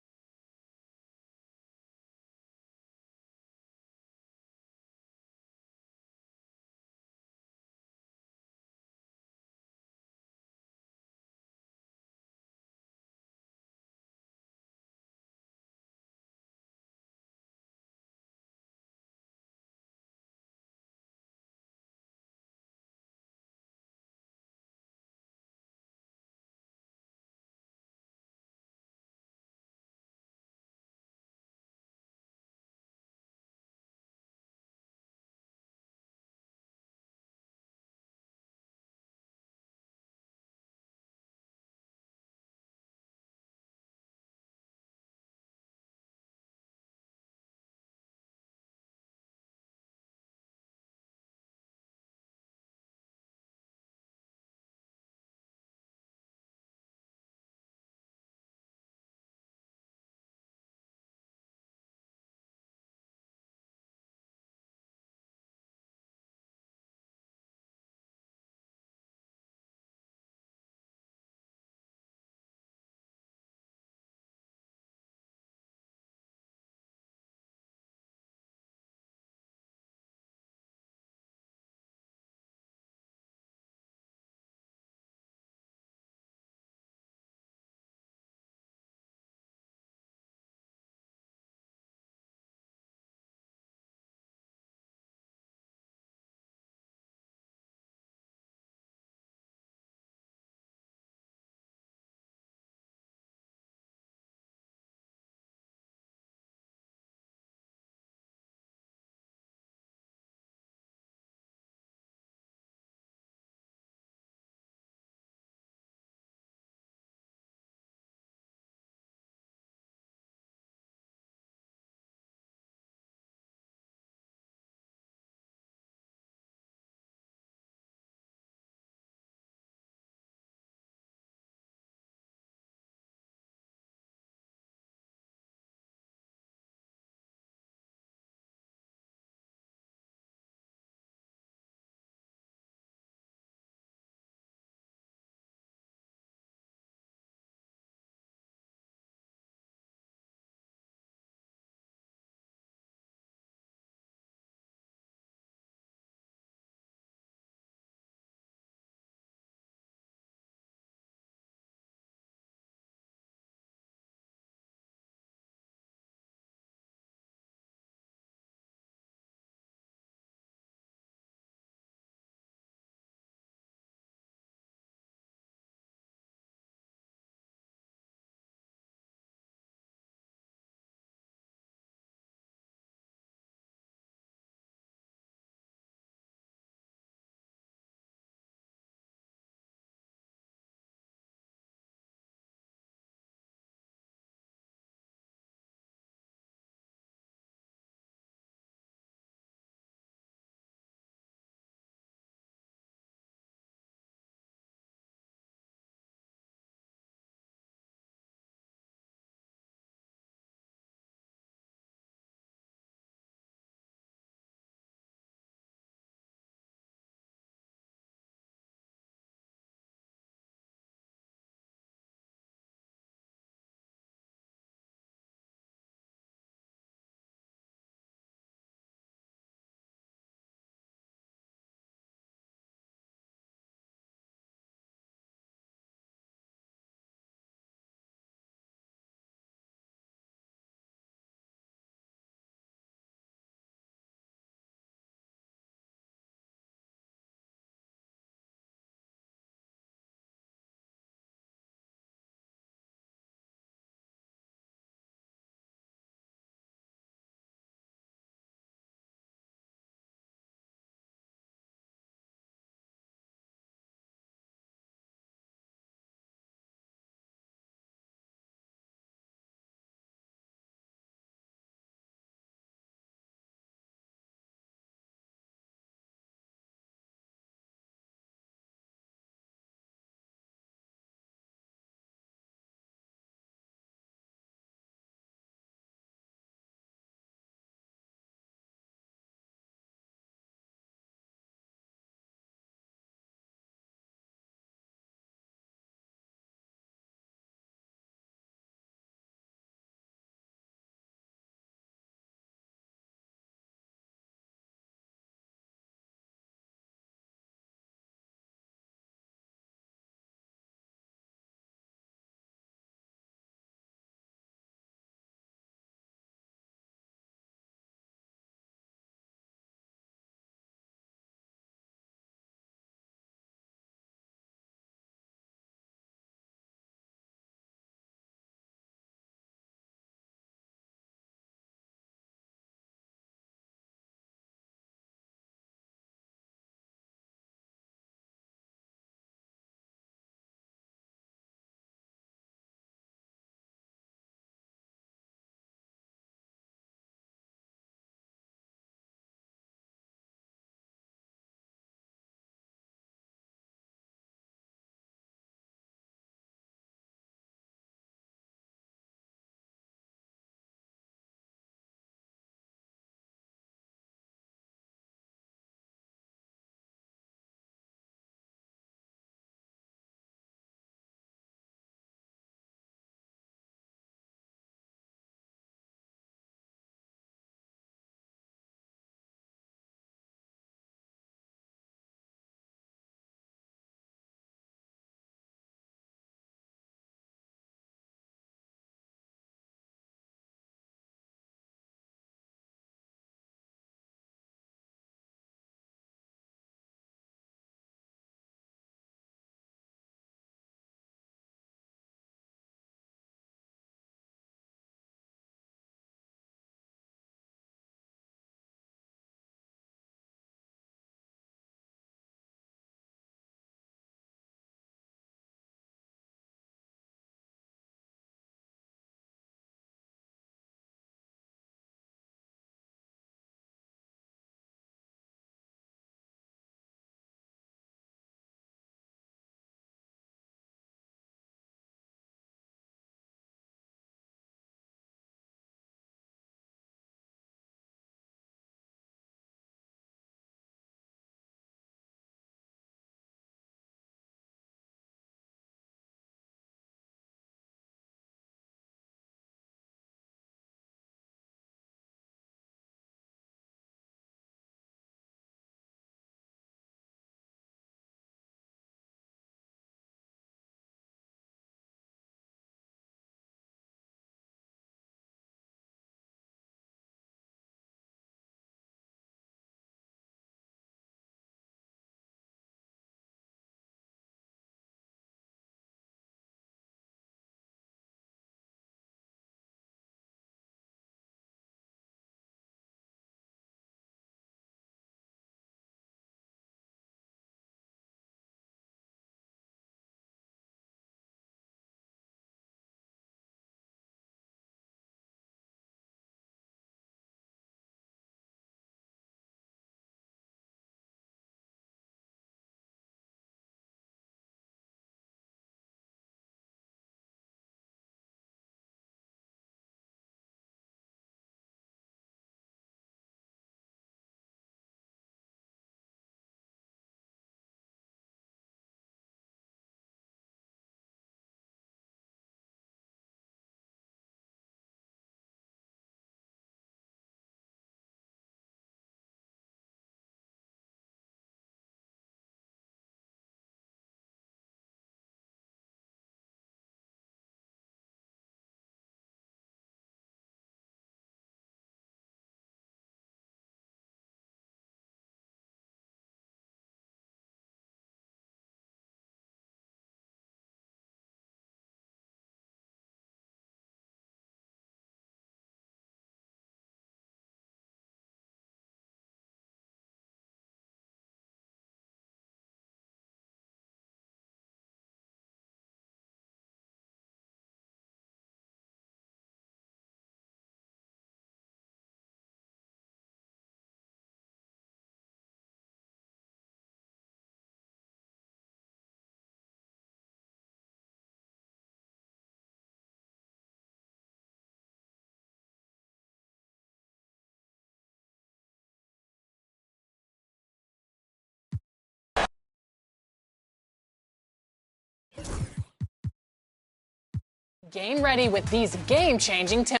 S1: Game ready with these game-changing tips.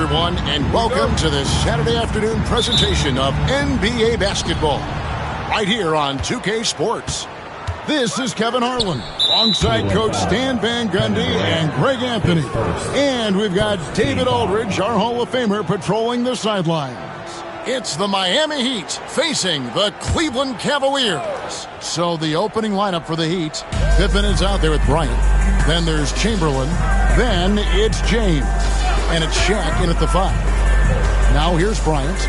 S2: everyone, and welcome to this Saturday afternoon presentation of NBA basketball, right here on 2K Sports. This is Kevin Harlan, alongside Coach Stan Van Gundy and Greg Anthony. And we've got David Aldridge, our Hall of Famer, patrolling the sidelines. It's the Miami Heat facing the Cleveland Cavaliers. So the opening lineup for the Heat, Pippen is out there with Bryant. Then there's Chamberlain. Then it's James. And it's Shaq in at the 5. Now here's Bryant.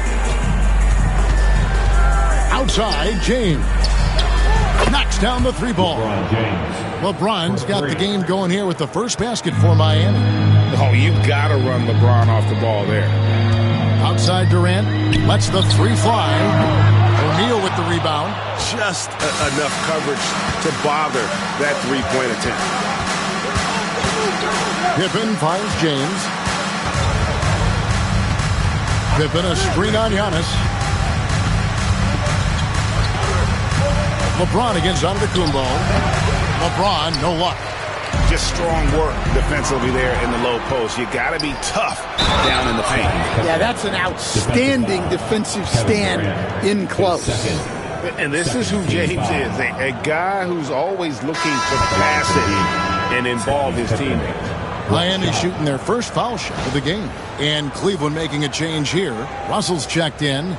S2: Outside, James. Knocks down the 3-ball. LeBron's got the game going here with the first basket for Miami.
S4: Oh, you got to run LeBron off the ball there.
S2: Outside Durant. Lets the 3 fly. O'Neal with the rebound.
S7: Just enough coverage to bother that 3-point attempt.
S2: Pippen finds James. Pippen a screen on Giannis. LeBron against Antetokounmpo. LeBron, no luck.
S4: Just strong work defensively there in the low post. You got to be tough down in the paint.
S3: Yeah, that's an outstanding defensive stand in close.
S4: And this is who James is, a guy who's always looking to pass it and involve his teammates.
S2: Miami shooting their first foul shot of the game. And Cleveland making a change here. Russell's checked in.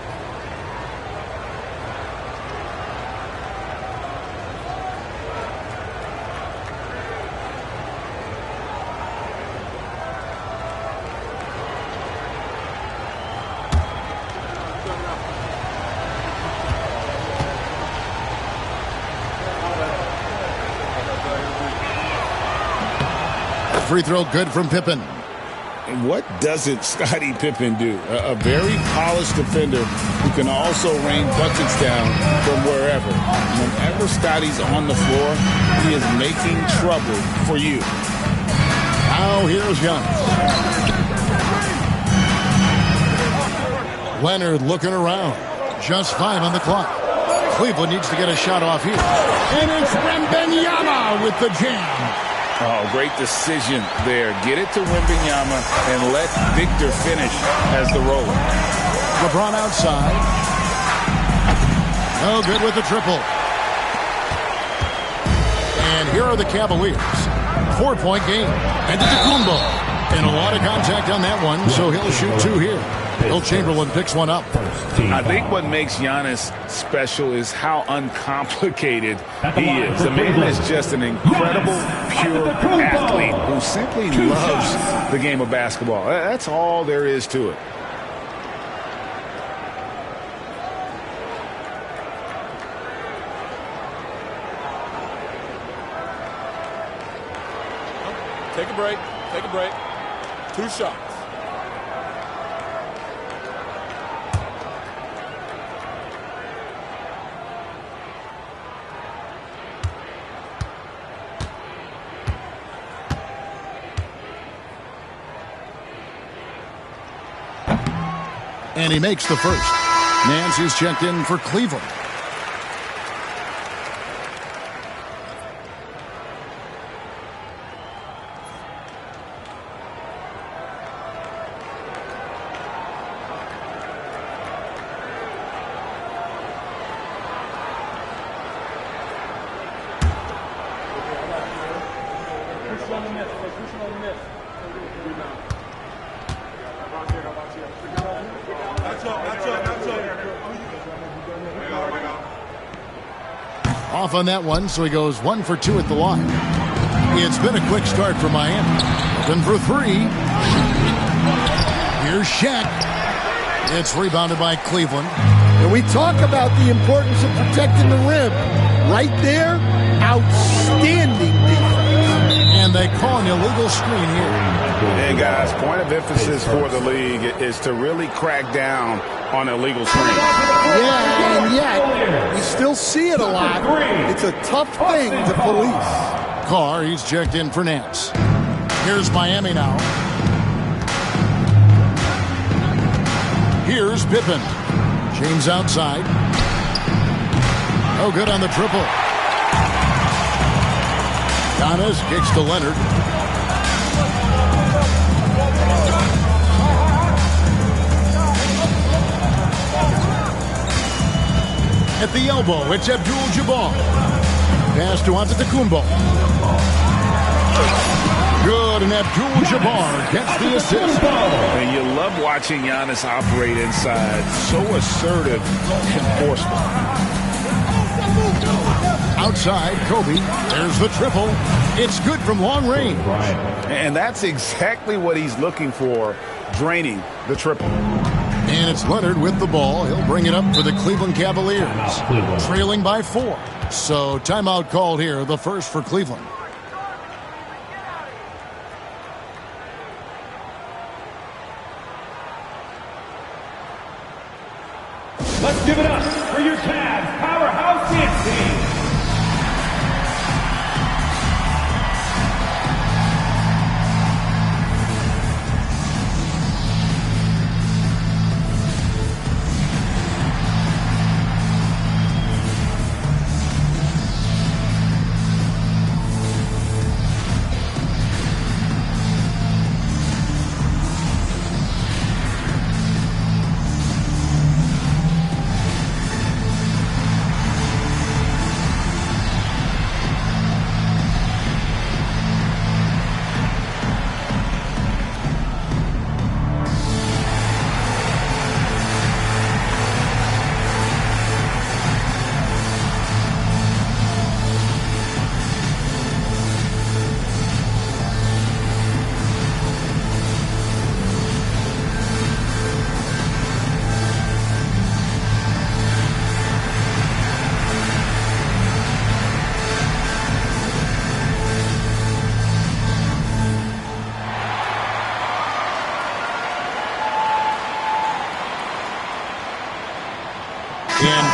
S2: Free throw good from Pippen.
S4: And what doesn't Scottie Pippen do? A very polished defender who can also rain buckets down from wherever. Whenever Scottie's on the floor, he is making trouble for you.
S2: Now here's Giannis. Leonard looking around. Just 5 on the clock. Cleveland needs to get a shot off here. And it's Wembanyama with the jam.
S4: Oh, great decision there. Get it to Wembanyama and let Victor finish as the roller.
S2: LeBron outside. No good with the triple. And here are the Cavaliers. 4-point game. And Antetokounmpo. And a lot of contact on that one, so he'll shoot 2 here. Will Chamberlain picks one up.
S4: I think what makes Giannis special is how uncomplicated he is. The man is just an incredible, pure athlete who simply loves the game of basketball. That's all there is to it.
S9: Take a break. Take a break. 2 shots.
S2: And he makes the first. Nancy's checked in for Cleveland. Off on that one, so he goes 1 for 2 at the line. It's been a quick start for Miami. Open for 3. Here's Shaq. It's rebounded by Cleveland.
S3: And we talk about the importance of protecting the rim. Right there, outstanding defense.
S2: And they call an illegal screen here.
S4: And guys, point of emphasis for the league is to really crack down on illegal screens.
S3: Yeah, and yet you still see it a lot. It's a tough thing to police.
S2: Carr, he's checked in for Nance. Here's Miami now. Here's Pippen. James outside. No good on the triple. Giannis kicks to Leonard. At the elbow, it's Abdul-Jabbar. Pass to Antetokounmpo. Good, and Abdul-Jabbar gets the assist.
S4: And you love watching Giannis operate inside. So assertive and forceful.
S2: Outside, Kobe. There's the triple. It's good from long range.
S4: And that's exactly what he's looking for, draining the triple.
S2: And it's Leonard with the ball. He'll bring it up for the Cleveland Cavaliers. Trailing by 4. So timeout called here, the first for Cleveland.
S6: Let's give it up for your Cavs powerhouse dance team.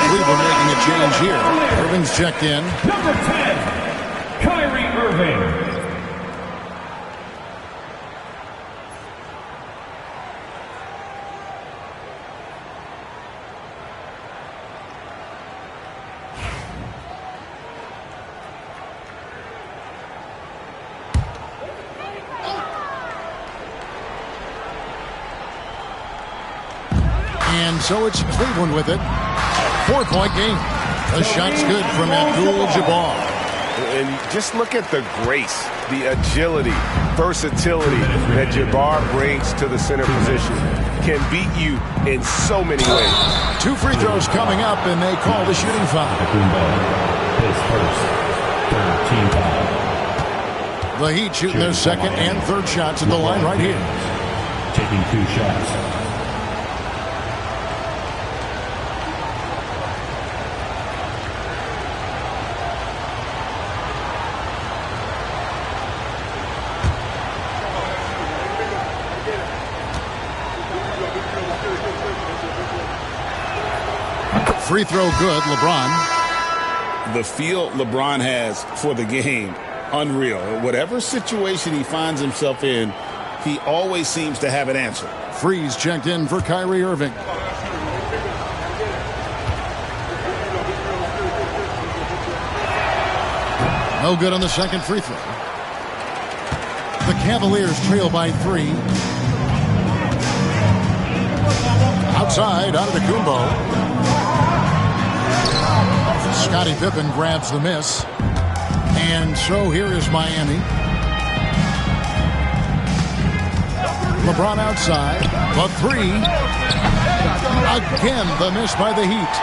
S2: Cleveland making a change here. Irving's checked in.
S6: Number 10, Kyrie Irving.
S2: And so it's Cleveland with it. 4-point game. The shot's good from Abdul-Jabbar.
S7: And just look at the grace, the agility, versatility that Jabbar brings to the center position. Can beat you in so many ways.
S2: 2 free throws coming up, and they call the shooting foul.
S14: His first, team foul.
S2: The Heat shooting their second and third shots at the line right here.
S14: Taking 2 shots.
S2: Free throw good, LeBron.
S4: The feel LeBron has for the game, unreal. Whatever situation he finds himself in, he always seems to have an answer.
S2: Freeze checked in for Kyrie Irving. No good on the second free throw. The Cavaliers trail by 3. Outside, Antetokounmpo. Scottie Pippen grabs the miss. And so here is Miami. LeBron outside. The 3. Again, the miss by the Heat.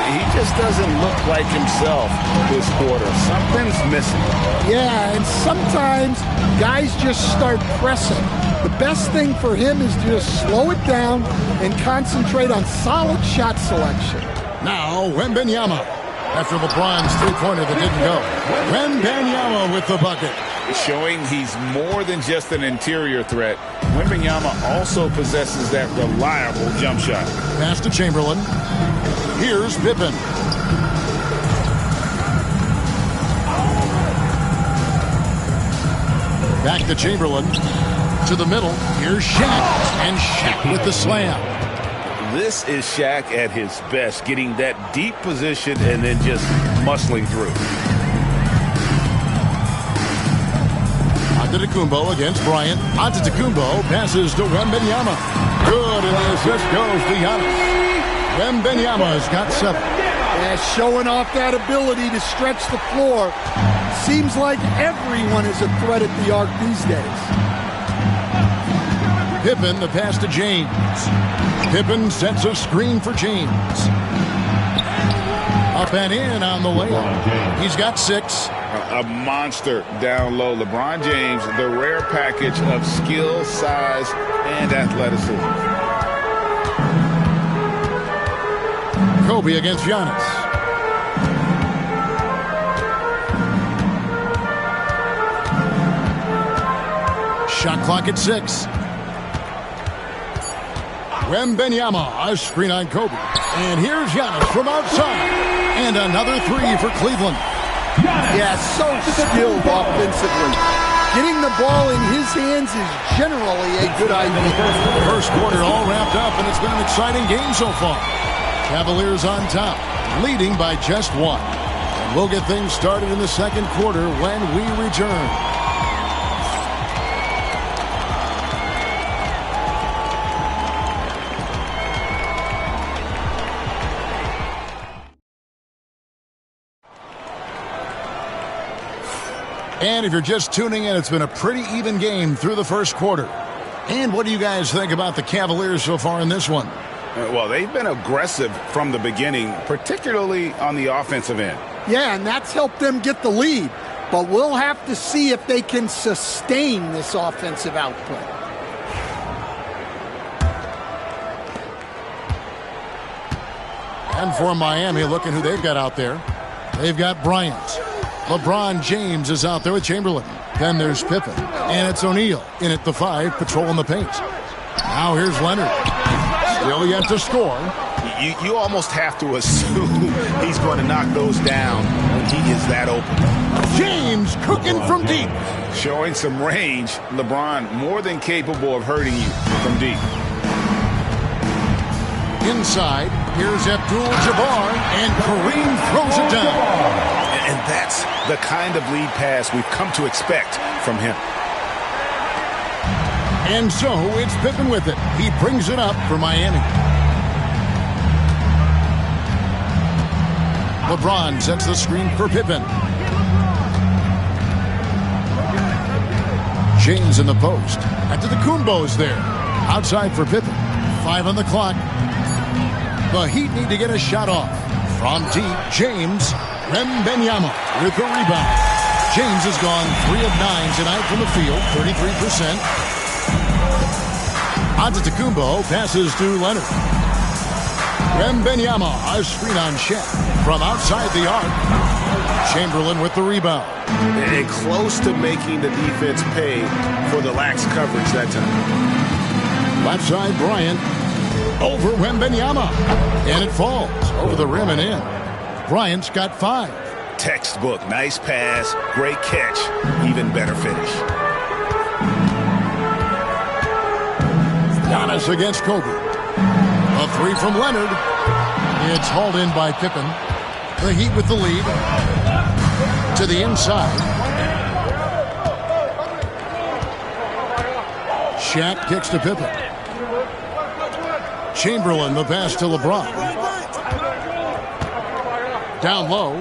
S4: He just doesn't look like himself this quarter. Something's missing.
S3: Yeah, and sometimes guys just start pressing. The best thing for him is to just slow it down and concentrate on solid shot selection.
S2: Now, Wembanyama. After LeBron's three-pointer that didn't go. Wembanyama with the bucket.
S4: Showing he's more than just an interior threat. Wembanyama also possesses that reliable jump shot.
S2: Pass to Chamberlain. Here's Pippen. Back to Chamberlain. To the middle. Here's Shaq. And Shaq with the slam.
S4: This is Shaq at his best, getting that deep position and then just muscling through.
S2: Antetokounmpo against Bryant. Antetokounmpo passes to Wembanyama. Good, and the assist goes to Giannis. Wembanyama's got 7.
S3: Yeah, showing off that ability to stretch the floor. Seems like everyone is a threat at the arc these days.
S2: Pippen, the pass to James. Pippen sets a screen for James. Up and in on the layup. He's got 6.
S4: A monster down low. LeBron James, the rare package of skill, size, and athleticism.
S2: Kobe against Giannis. Shot clock at 6. Wembanyama, a screen on Kobe. And here's Giannis from outside. And another 3 for Cleveland.
S3: Yeah, so skilled offensively. Getting the ball in his hands is generally a good idea.
S2: First quarter all wrapped up, and it's been an exciting game so far. Cavaliers on top, leading by just 1. And we'll get things started in the second quarter when we return. And if you're just tuning in, it's been a pretty even game through the first quarter. And what do you guys think about the Cavaliers so far in this one?
S4: Well, they've been aggressive from the beginning, particularly on the offensive end.
S3: Yeah, and that's helped them get the lead. But we'll have to see if they can sustain this offensive output.
S2: And for Miami, looking who they've got out there. They've got Bryant. LeBron James is out there with Chamberlain. Then there's Pippen. And it's O'Neal in at the 5, patrolling the paint. Now here's Leonard. Still yet to score.
S7: You almost have to assume he's going to knock those down when he is that open.
S2: James cooking from deep.
S4: Showing some range. LeBron more than capable of hurting you from deep.
S2: Inside, here's Abdul-Jabbar, and Kareem throws it down.
S7: And that's the kind of lead pass we've come to expect from him.
S2: And so it's Pippen with it. He brings it up for Miami. LeBron sets the screen for Pippen. James in the post. Antetokounmpo's there. Outside for Pippen. 5 on the clock. The Heat need to get a shot off. From deep, James. Wembanyama with the rebound. James has gone 3 of 9 tonight from the field, 33%. Antetokounmpo passes to Leonard. Wembanyama, a screen on Shaq from outside the arc. Chamberlain with the rebound.
S7: And close to making the defense pay for the lax coverage that time.
S2: Left side, Bryant. Over Wembanyama. And it falls over the rim and in. Bryant's got 5.
S7: Textbook. Nice pass. Great catch. Even better finish.
S2: Giannis against Kobe. A 3 from Leonard. It's hauled in by Pippen. The Heat with the lead. To the inside. Shaq kicks to Pippen. Chamberlain, the pass to LeBron. Down low.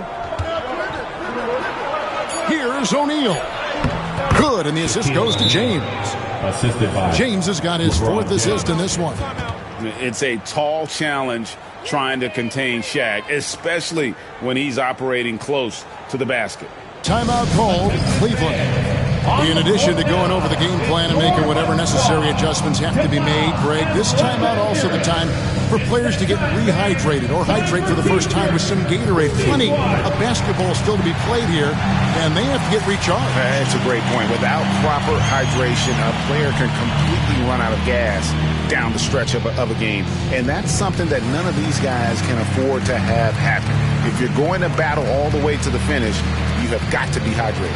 S2: Here's O'Neal. Good, and the assist goes to James. James has got his 4th assist in this one.
S4: It's a tall challenge trying to contain Shaq, especially when he's operating close to the basket.
S2: Timeout called, Cleveland. In addition to going over the game plan and making whatever necessary adjustments have to be made, Greg, this timeout also the time for players to get rehydrated or hydrate for the first time with some Gatorade. Plenty of basketball still to be played here, and they have to get recharged.
S7: That's a great point. Without proper hydration, a player can completely run out of gas down the stretch of a game. And that's something that none of these guys can afford to have happen. If you're going to battle all the way to the finish, you have got to be hydrated.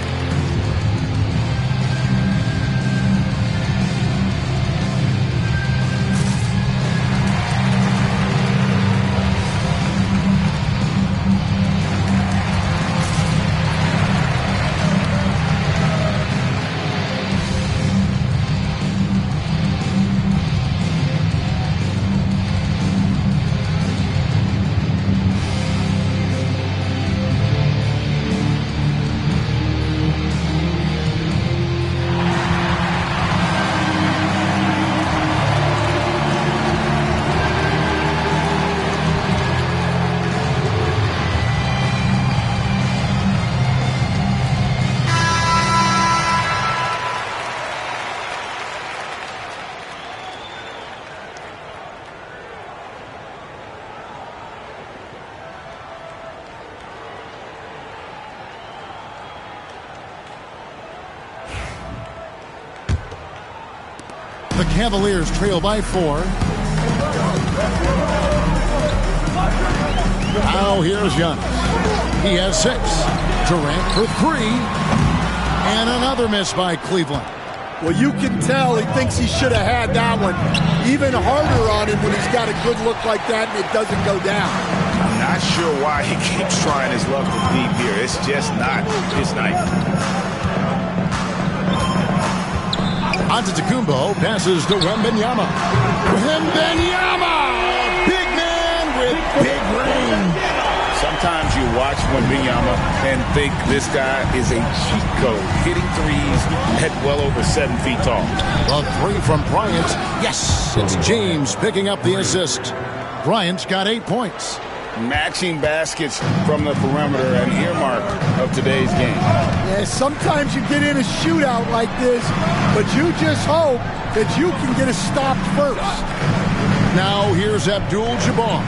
S2: Cavaliers trail by 4. Now here's Giannis. He has 6. Durant for 3. And another miss by Cleveland.
S3: Well, you can tell he thinks he should have had that one. Even harder on him when he's got a good look like that and it doesn't go down.
S7: I'm not sure why he keeps trying his luck from deep here. It's just not his night.
S2: Antetokounmpo passes to Wembanyama. Wembanyama! Big man with big range.
S4: Sometimes you watch Wembanyama and think this guy is a cheat code, hitting threes at well over 7 feet tall.
S2: A 3 from Bryant. Yes, it's James picking up the assist. Bryant's got 8 points.
S4: Matching baskets from the perimeter, an earmark of today's game.
S3: Yeah, sometimes you get in a shootout like this, but you just hope that you can get a stop first.
S2: Now here's Abdul-Jabbar.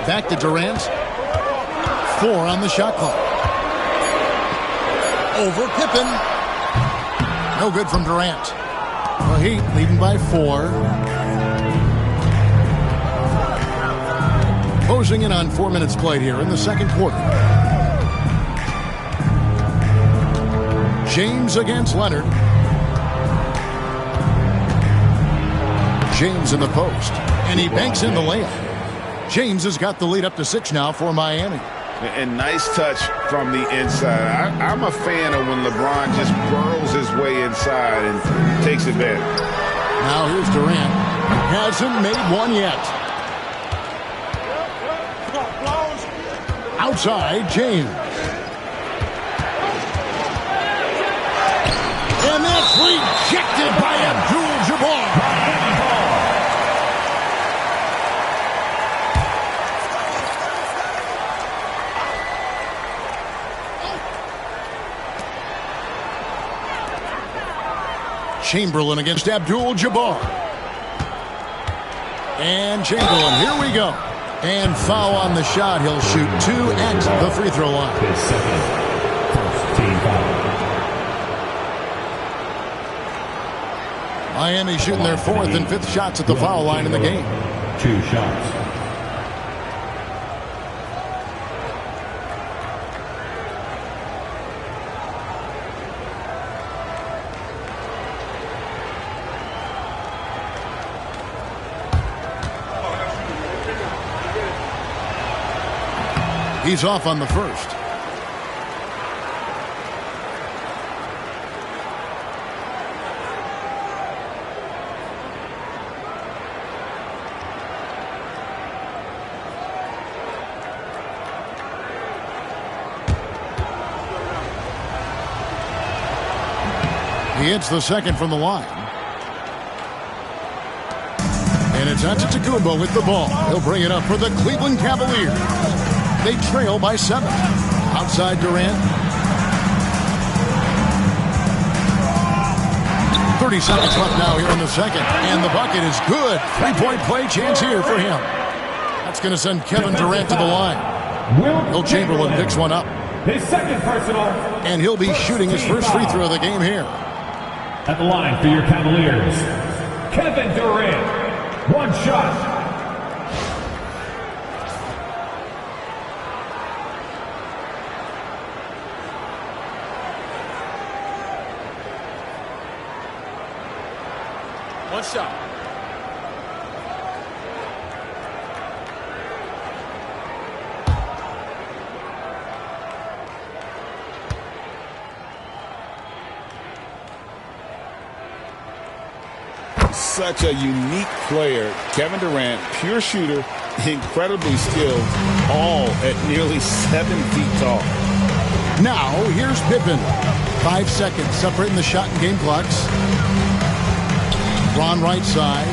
S2: Back to Durant. 4 on the shot clock. Over Pippen. No good from Durant. The Heat leading by 4. Closing in on 4 minutes played here in the second quarter. James against Leonard. James in the post. And he banks in the layup. James has got the lead up to 6 now for Miami.
S4: And nice touch from the inside. I'm a fan of when LeBron just burrows his way inside and takes advantage.
S2: Now here's Durant. Hasn't made one yet. Outside, James. And that's rejected by Abdul-Jabbar. Chamberlain against Abdul-Jabbar. And Chamberlain, here we go. And foul on the shot. He'll shoot 2 at the free throw line.
S14: His second. First team foul.
S2: Miami shooting their 4th and 5th shots at the foul line in the game.
S14: 2 shots.
S2: He's off on the first. He hits the second from the line. And it's Antetokounmpo with the ball. He'll bring it up for the Cleveland Cavaliers. They trail by 7. Outside Durant. 30 seconds left now here in the second. And the bucket is good. 3-point play chance here for him. That's going to send Kevin Durant to the line. Will Chamberlain picks one up.
S14: His second personal.
S2: And he'll be shooting his first free throw of the game here.
S14: At the line for your Cavaliers, Kevin Durant. 1 shot.
S9: One shot.
S4: Such a unique player. Kevin Durant, pure shooter, incredibly skilled, all at nearly 7 feet tall.
S2: Now, here's Pippen. 5 seconds separating the shot and game clocks. Ron right side.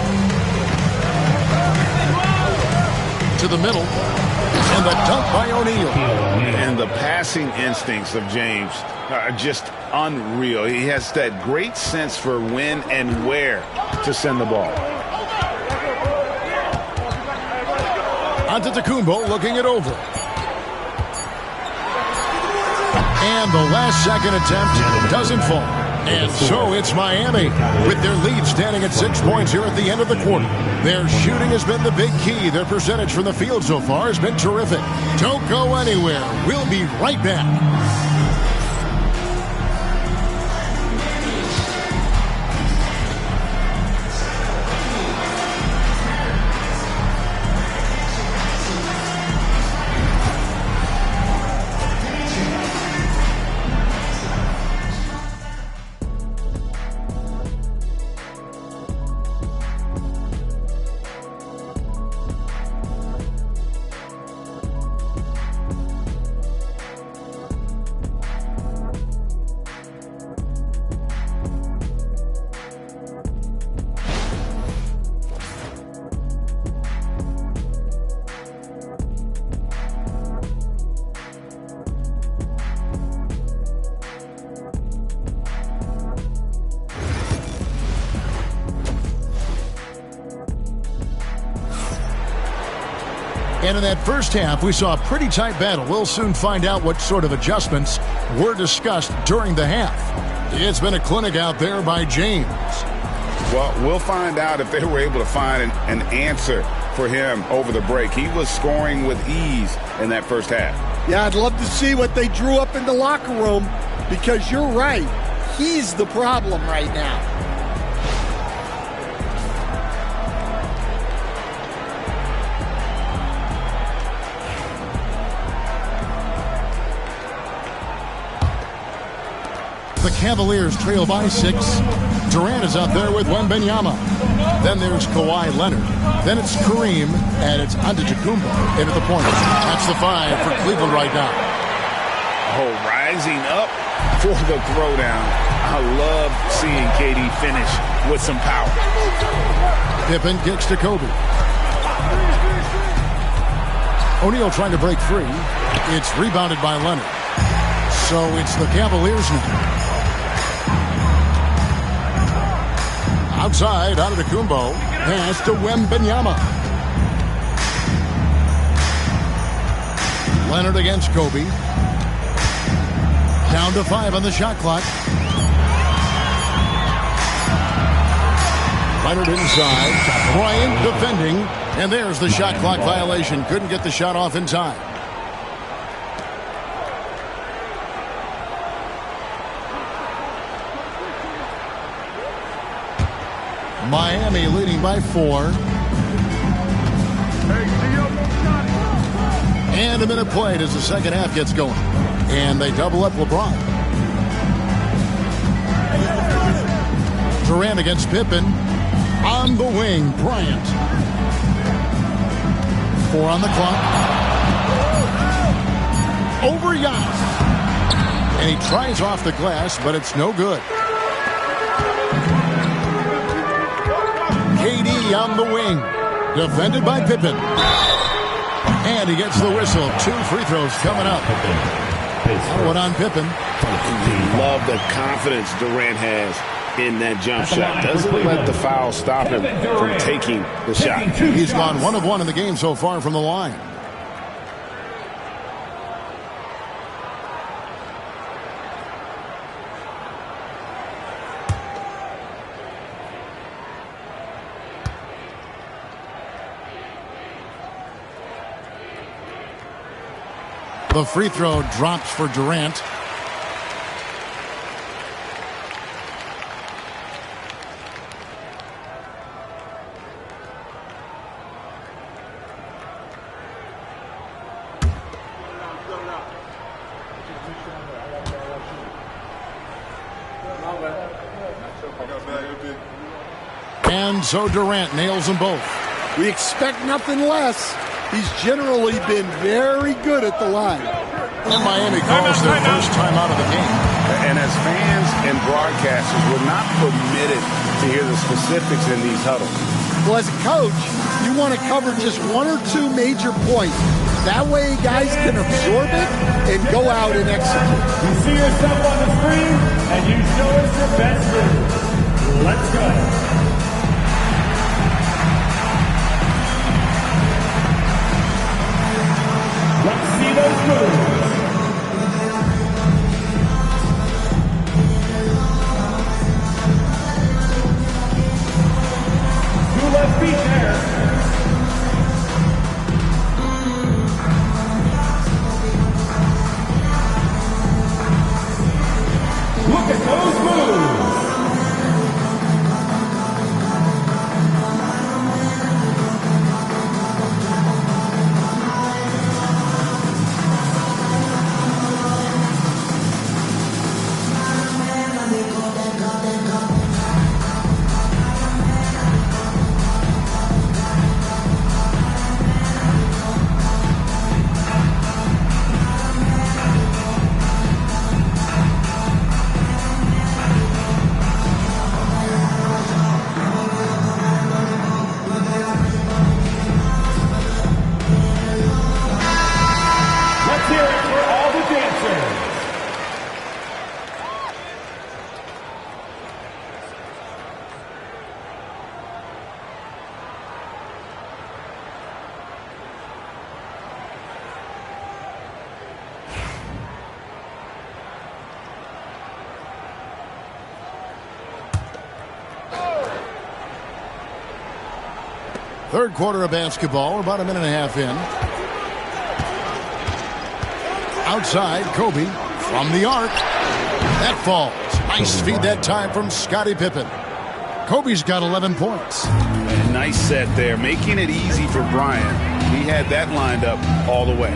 S2: To the middle. And the dunk by O'Neal.
S4: And the passing instincts of James are just unreal. He has that great sense for when and where to send the ball.
S2: Antetokounmpo looking it over. And the last second attempt doesn't fall. And so it's Miami with their lead standing at 6 points here at the end of the quarter. Their shooting has been the big key. Their percentage from the field so far has been terrific. Don't go anywhere. We'll be right back. And in that first half, we saw a pretty tight battle. We'll soon find out what sort of adjustments were discussed during the half. It's been a clinic out there by James.
S7: Well, we'll find out if they were able to find an answer for him over the break. He was scoring with ease in that first half.
S3: Yeah, I'd love to see what they drew up in the locker room, because you're right. He's the problem right now.
S2: The Cavaliers trail by 6. Durant is out there with Wembanyama. Then there's Kawhi Leonard. Then it's Kareem, and it's Antetokounmpo into the point. That's the 5 for Cleveland right now.
S4: Oh, rising up for the throwdown. I love seeing KD finish with some power.
S2: Pippen kicks to Kobe. O'Neal trying to break free. It's rebounded by Leonard. So it's the Cavaliers now. Outside, Antetokounmpo. Pass to Wembanyama. Leonard against Kobe. Down to 5 on the shot clock. Leonard inside. Bryant defending. And there's the shot clock violation. Couldn't get the shot off in time. Miami leading by 4. And a minute played as the second half gets going. And they double up LeBron. Durant against Pippen. On the wing, Bryant. 4 on the clock. Over Giannis. And he tries off the glass, but it's no good. KD on the wing. Defended by Pippen. And he gets the whistle. 2 free throws coming up. One on Pippen.
S7: Love the confidence Durant has in that jump shot. Doesn't let the foul stop him from taking the shot.
S2: He's gone 1 of 1 in the game so far from the line. The free throw drops for Durant. And so Durant nails them both.
S3: We expect nothing less. He's generally been very good at the line.
S2: And Miami calls their first time out of the game.
S7: And as fans and broadcasters, we're not permitted to hear the specifics in these huddles.
S3: Well, as a coach, you want to cover just 1 or 2 major points. That way guys can absorb it and go out and execute.
S6: You see yourself on the screen, and you show us your best move. Let's go. Let's see those moves.
S2: Third quarter of basketball. We're about a minute and a half in. Outside, Kobe from the arc. That falls. Nice feed that time from Scottie Pippen. Kobe's got 11 points.
S4: A nice set there, making it easy for Bryant. He had that lined up all the way.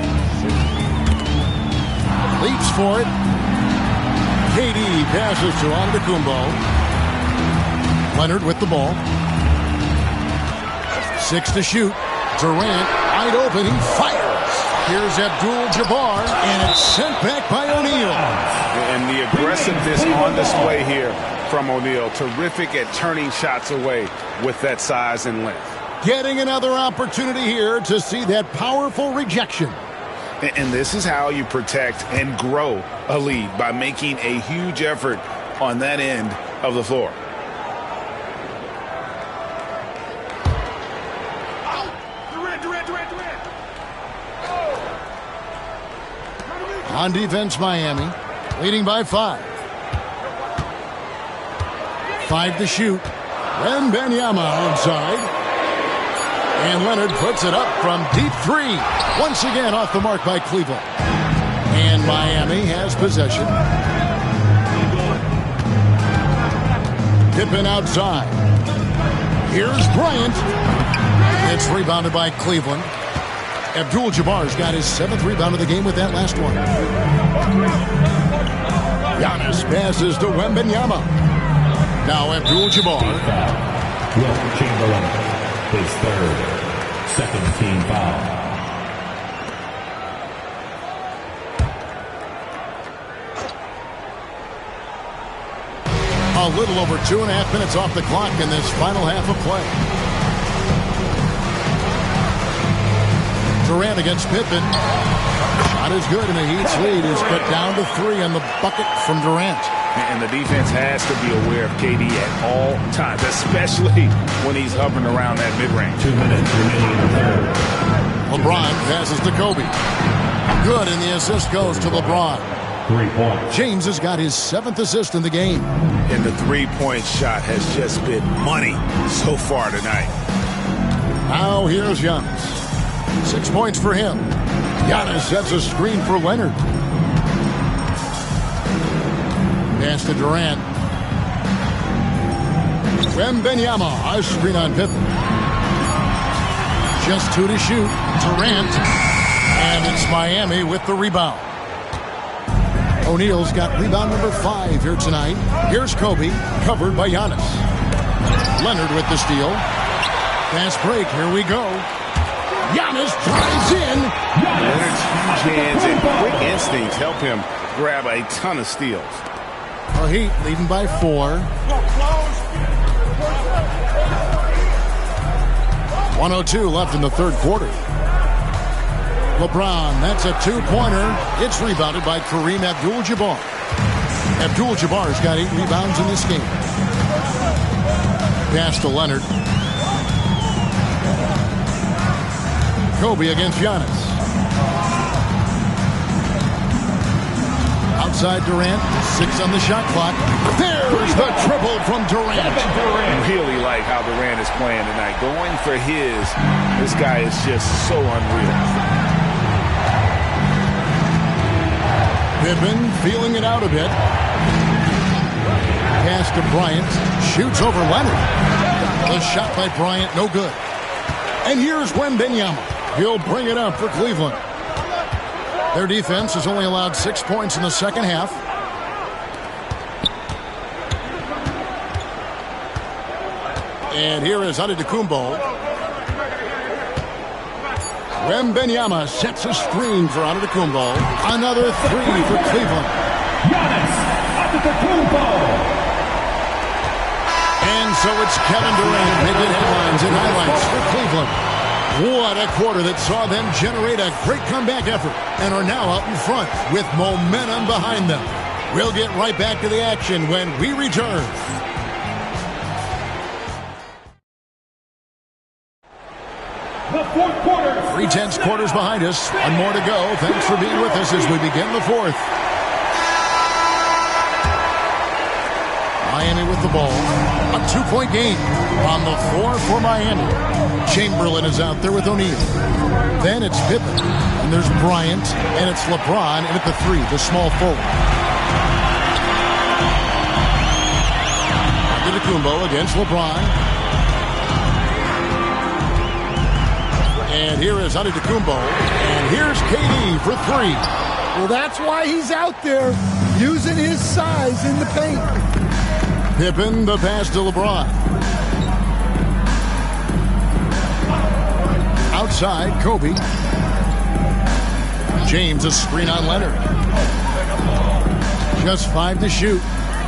S2: Leaps for it. KD passes to Antetokounmpo. Leonard with the ball. 6 to shoot. Durant wide open. He fires. Here's Abdul-Jabbar, and it's sent back by O'Neal.
S4: And the aggressiveness on display here from O'Neal. Terrific at turning shots away with that size and length.
S2: Getting another opportunity here to see that powerful rejection.
S4: And this is how you protect and grow a lead, by making a huge effort on that end of the floor.
S2: On defense, Miami leading by 5. 5 to shoot. Wembanyama outside. And Leonard puts it up from deep 3. Once again off the mark by Cleveland. And Miami has possession. Pippen outside. Here's Bryant. It's rebounded by Cleveland. Abdul-Jabbar's got his 7th rebound of the game with that last one. Giannis passes to Wembanyama. Now Abdul-Jabbar.
S14: Will Chamberlain, his 3rd, second team foul.
S2: A little over 2.5 minutes off the clock in this final half of play. Durant against Pippen. Shot is good, and the Heat's lead is cut down to 3 on the bucket from Durant.
S4: And the defense has to be aware of KD at all times, especially when he's hovering around that mid-range.
S14: 2 minutes remaining in the third.
S2: LeBron passes to Kobe. Good, and the assist goes to LeBron.
S14: 3 points.
S2: James has got his 7th assist in the game.
S4: And the three-point shot has just been money so far tonight.
S2: Now here's Giannis. 6 points for him. Giannis sets a screen for Leonard. Pass to Durant. Wembanyama, a screen on Pippen. Just 2 to shoot. Durant. And it's Miami with the rebound. O'Neal's got rebound number 5 here tonight. Here's Kobe, covered by Giannis. Leonard with the steal. Fast break, here we go. Giannis drives in.
S4: Leonard's huge hands and quick instincts help him grab a ton of steals.
S2: The Heat leading by 4. 1:02 left in the third quarter. LeBron, that's a 2-pointer. It's rebounded by Kareem Abdul-Jabbar. Abdul-Jabbar's got 8 rebounds in this game. Pass to Leonard. Kobe against Giannis. Outside Durant, 6 on the shot clock. There's the triple from Durant.
S4: Really like how Durant is playing tonight. Going for this guy is just so unreal.
S2: Pippen feeling it out a bit. Pass to Bryant. Shoots over Leonard. The shot by Bryant, no good. And here's Wembanyama. He'll bring it up for Cleveland. Their defense has only allowed 6 points in the second half. And here is Antetokounmpo. Wembanyama sets a screen for Antetokounmpo. Another 3 for Cleveland.
S14: Giannis Antetokounmpo.
S2: And so it's Kevin Durant making headlines and highlights for Cleveland. What a quarter that saw them generate a great comeback effort and are now out in front with momentum behind them. We'll get right back to the action when we return.
S14: The fourth quarter.
S2: 3 tenths quarters behind us. 1 more to go. Thanks for being with us as we begin the fourth. Miami with the ball. A 2-point game on the floor for Miami. Chamberlain is out there with O'Neal. Then it's Pippen. And there's Bryant. And it's LeBron in at the 3, the small forward. Antetokounmpo against LeBron. And here is Antetokounmpo. And here's KD for 3.
S3: Well, that's why he's out there using his size in the paint.
S2: Pippen, the pass to LeBron. Outside, Kobe. James, a screen on Leonard. Just 5 to shoot.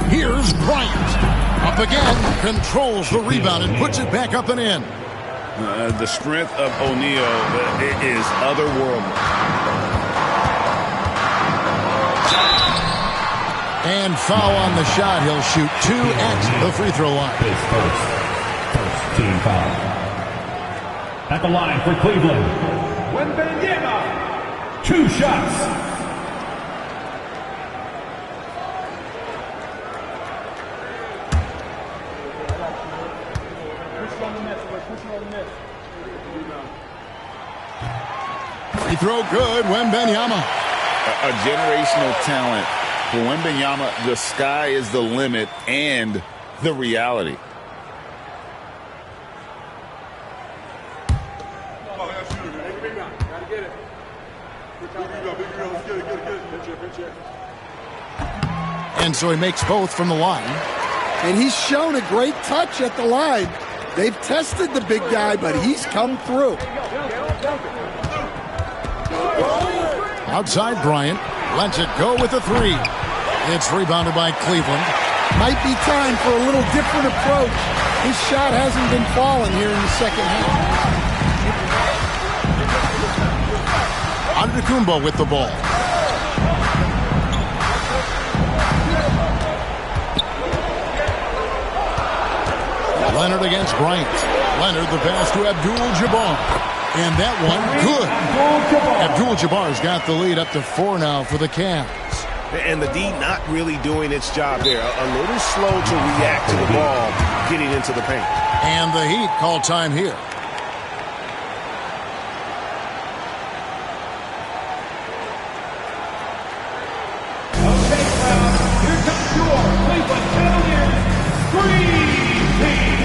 S2: Here's Bryant. Up again, controls the rebound and puts it back up and in.
S4: The strength of O'Neal is otherworldly.
S2: And foul on the shot. He'll shoot 2 at the free throw line.
S14: His first team foul. At the line for Cleveland, Wembanyama. 2 shots.
S2: Free throw good, Wembanyama.
S4: A generational talent. For Wembanyama, the sky is the limit and the reality.
S2: And so he makes both from the line.
S3: And he's shown a great touch at the line. They've tested the big guy, but he's come through.
S2: Outside Bryant. Lets it go with the 3. It's rebounded by Cleveland.
S3: Might be time for a little different approach. His shot hasn't been falling here in the second half.
S2: Antetokounmpo with the ball. Leonard against Bryant. Leonard the pass to Abdul-Jabbar. And that one, good. Abdul-Jabbar's got the lead up to 4 now for the Cavs.
S10: And the D not really doing its job there. A little slow to react to the ball getting into the paint.
S2: And the Heat call time here.
S6: Okay, here comes your Cleveland Cavaliers Dream Team.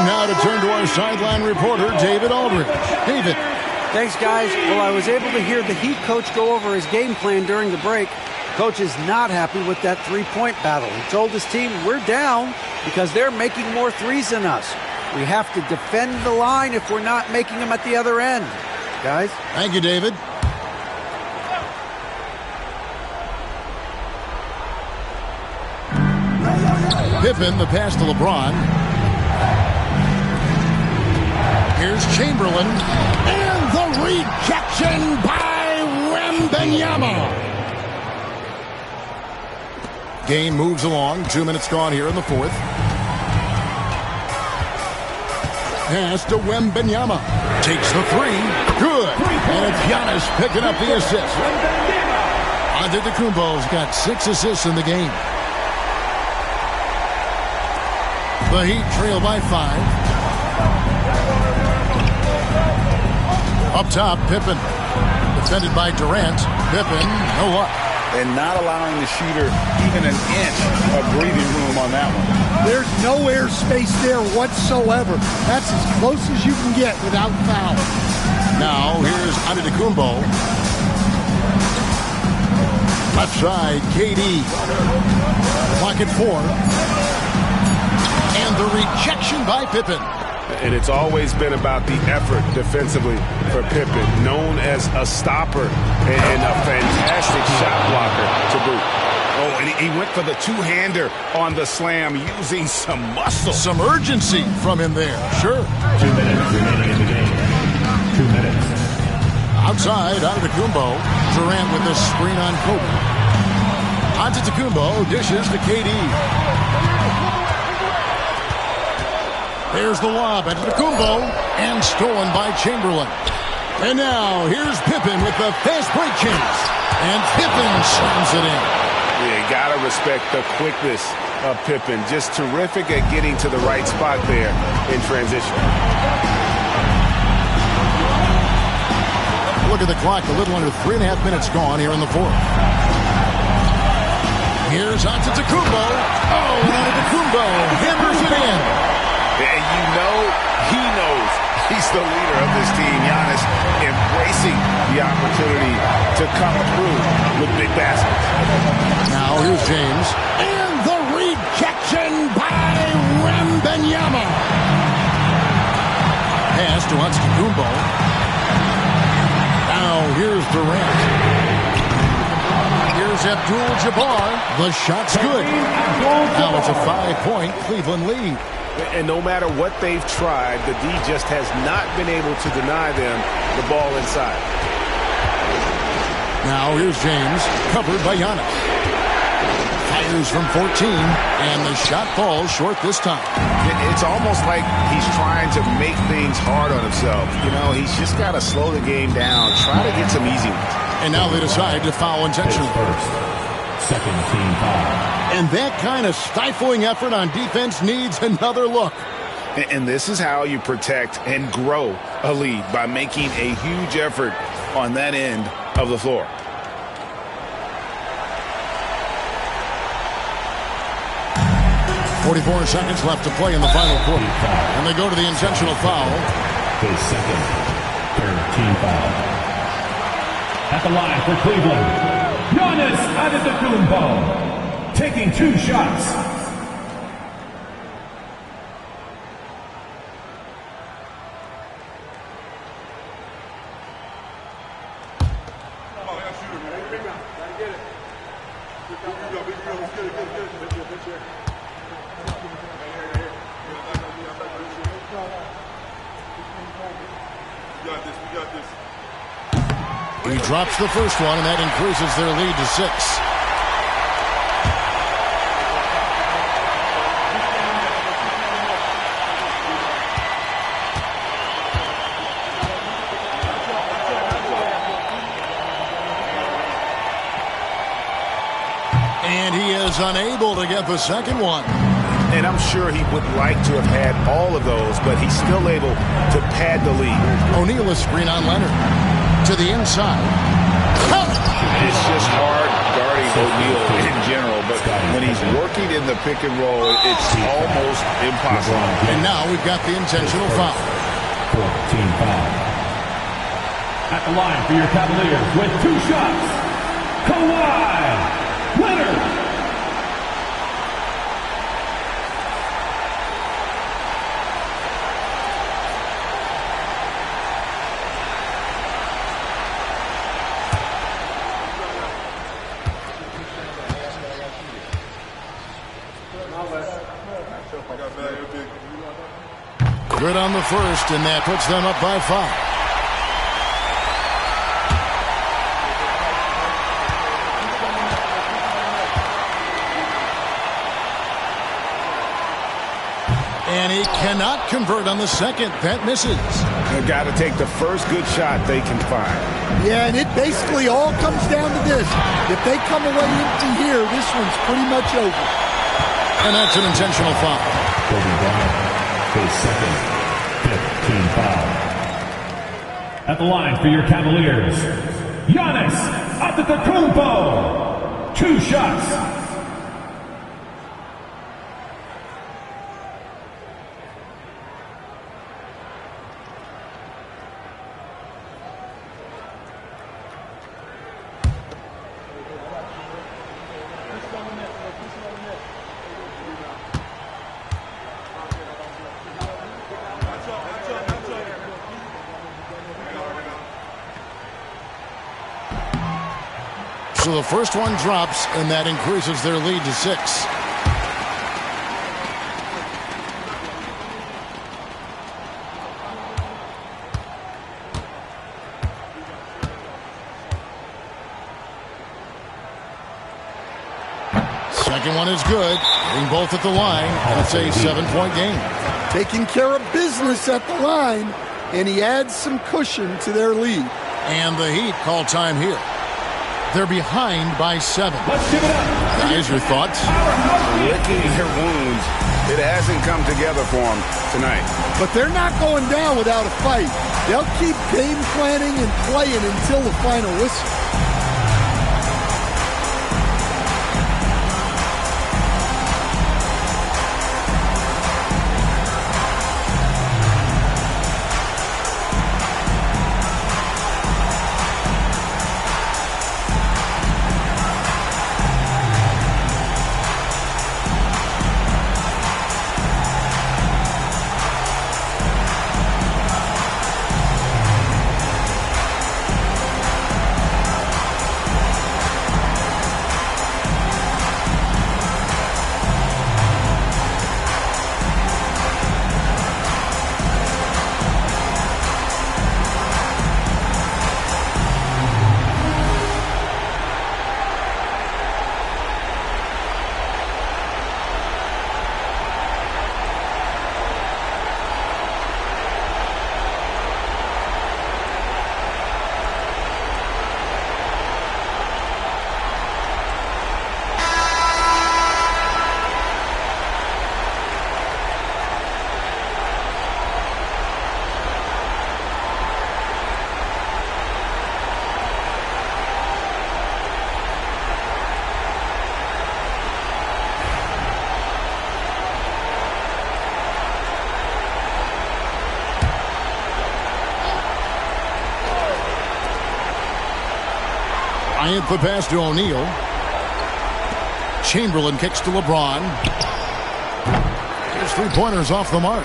S2: Now to turn to our sideline reporter, David Aldridge. David.
S5: Thanks, guys. Well, I was able to hear the Heat coach go over his game plan during the break. Coach is not happy with that three-point battle. He told his team, we're down because they're making more threes than us. We have to defend the line if we're not making them at the other end. Guys?
S2: Thank you, David. Pippen, the pass to LeBron. Here's Chamberlain. And the rejection by Wembanyama. Game moves along. 2 minutes gone here in the fourth. Pass to Wembanyama. Takes the 3. Good. And it's Giannis picking up the assist. Antetokounmpo's got 6 assists in the game. The Heat trail by 5. Up top, Pippen. Defended by Durant. Pippen, no luck.
S4: And not allowing the shooter even an inch of breathing room on that one.
S3: There's no air space there whatsoever. That's as close as you can get without foul.
S2: Now, here's Antetokounmpo. Left side, KD. Clock at 4. And the rejection by Pippen.
S7: And it's always been about the effort defensively for Pippen, known as a stopper and a fantastic shot blocker to boot. Oh, and he went for the two-hander on the slam using some muscle.
S2: Some urgency from him there, sure.
S14: 2 minutes remaining in the game. 2 minutes.
S2: Outside, Antetokounmpo. Durant with the screen on Kobe. Antetokounmpo dishes to KD. There's the lob at Antetokounmpo, and stolen by Chamberlain. And now, here's Pippen with the fast break chance. And Pippen slams it in.
S7: Yeah, you gotta respect the quickness of Pippen. Just terrific at getting to the right spot there in transition.
S2: Look at the clock, a little under 3.5 minutes gone here in the fourth. Here's Antetokounmpo. Oh, and Antetokounmpo hammers it in.
S7: And you know he knows he's the leader of this team. Giannis embracing the opportunity to come through with big baskets.
S2: Now here's James. And the rejection by Wembanyama. Pass to Antetokounmpo. Now here's Durant. Here's Abdul-Jabbar. The shot's good. Now it's a 5-point Cleveland lead.
S7: And no matter what they've tried, the D just has not been able to deny them the ball inside.
S2: Now here's James, covered by Giannis. Fires from 14, and the shot falls short this time.
S7: It's almost like he's trying to make things hard on himself. You know, he's just got to slow the game down, try to get some easy ones.
S2: And now they decide to foul intentionally.
S14: Second team foul.
S2: And that kind of stifling effort on defense needs another look.
S7: And this is how you protect and grow a lead, by making a huge effort on that end of the floor.
S2: .44 seconds left to play in the final quarter. And they go to the intentional foul.
S14: His second, third team foul. At the line for Cleveland, Giannis Antetokounmpo. Taking 2 shots.
S2: He drops the first one, and that increases their lead to 6. And he is unable to get the second one.
S7: And I'm sure he would like to have had all of those, but he's still able to pad the lead.
S2: O'Neal is screen on Leonard. To the inside.
S7: It's just hard guarding O'Neal in general, but when he's working in the pick and roll, it's almost impossible.
S2: And now we've got the intentional foul.
S14: Team foul. At the line for your Cavaliers with 2 shots, Kawhi Leonard.
S2: Good on the first, and that puts them up by 5. And he cannot convert on the second. That misses.
S7: They've got to take the first good shot they can find.
S3: Yeah, and it basically all comes down to this. If they come away empty here, this one's pretty much over.
S2: And that's an intentional foul.
S14: Kobe Bryant, his second, 5th team foul. At the line for your Cavaliers, Giannis Antetokounmpo. 2 shots.
S2: So the first one drops, and that increases their lead to 6. Second one is good. Hitting both at the line. That's a 7-point game.
S3: Taking care of business at the line, and he adds some cushion to their lead.
S2: And the Heat call time here. They're behind by 7.
S14: Let's give it up.
S2: Guys, your thoughts?
S7: Licking their wounds. It hasn't come together for them tonight.
S3: But they're not going down without a fight. They'll keep game planning and playing until the final whistle.
S2: Bryant the pass to O'Neal. Chamberlain kicks to LeBron. His 3-pointers off the mark.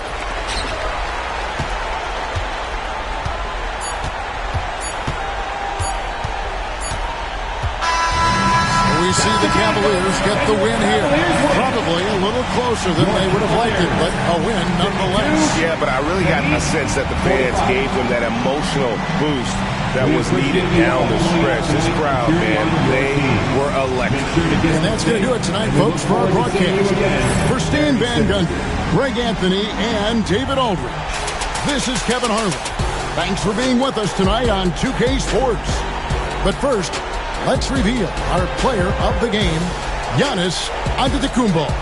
S2: We see the Cavaliers get the win here. Probably a little closer than they would have liked it, but a win nonetheless.
S7: Yeah, but I really got a sense that the fans gave them that emotional boost that was needed down the stretch. This crowd, man, they were electric.
S2: And that's going to do it tonight, folks, for our broadcast. For Stan Van Gundy, Greg Anthony, and David Aldridge, this is Kevin Harlan. Thanks for being with us tonight on 2K Sports. But first, let's reveal our player of the game, Giannis Antetokounmpo.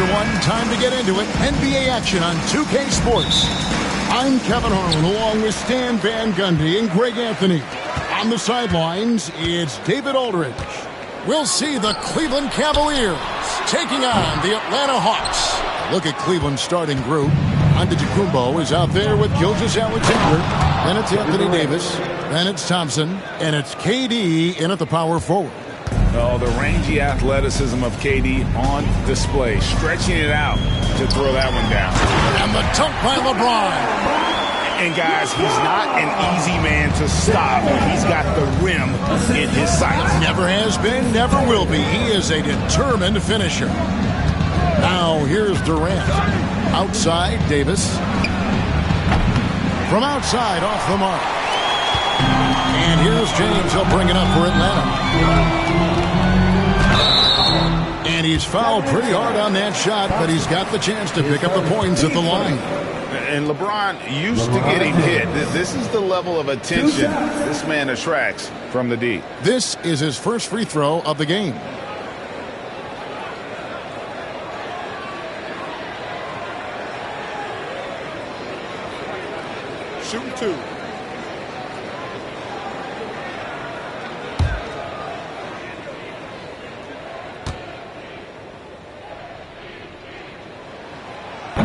S2: Everyone, time to get into it. NBA action on 2K Sports. I'm Kevin Harlan along with Stan Van Gundy and Greg Anthony. On the sidelines, it's David Aldridge. We'll see the Cleveland Cavaliers taking on the Atlanta Hawks. A look at Cleveland's starting group. Antetokounmpo is out there with Gilgeous-Alexander. Then it's Anthony Davis. Then it's Thompson. And it's KD in at the power forward.
S4: Oh, the rangy athleticism of KD on display, stretching it out to throw that one down.
S2: And the dunk by LeBron.
S4: And guys, he's not an easy man to stop when he's got the rim in his sights.
S2: Never has been, never will be. He is a determined finisher. Now here's Durant. Outside, Davis. From outside, off the mark. And here's James. He'll bring it up for Atlanta. And he's fouled pretty hard on that shot, but he's got the chance to pick up the points at the line.
S4: And LeBron used to getting hit. This is the level of attention this man attracts from the D.
S2: This is his first free throw of the game.
S9: Shooting two.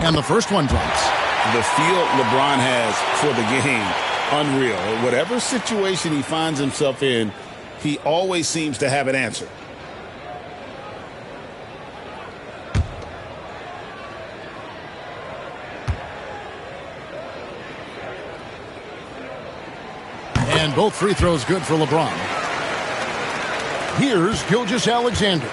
S2: And the first one drops.
S4: The feel LeBron has for the game, unreal. Whatever situation he finds himself in, he always seems to have an answer.
S2: And both free throws good for LeBron. Here's Gilgeous-Alexander.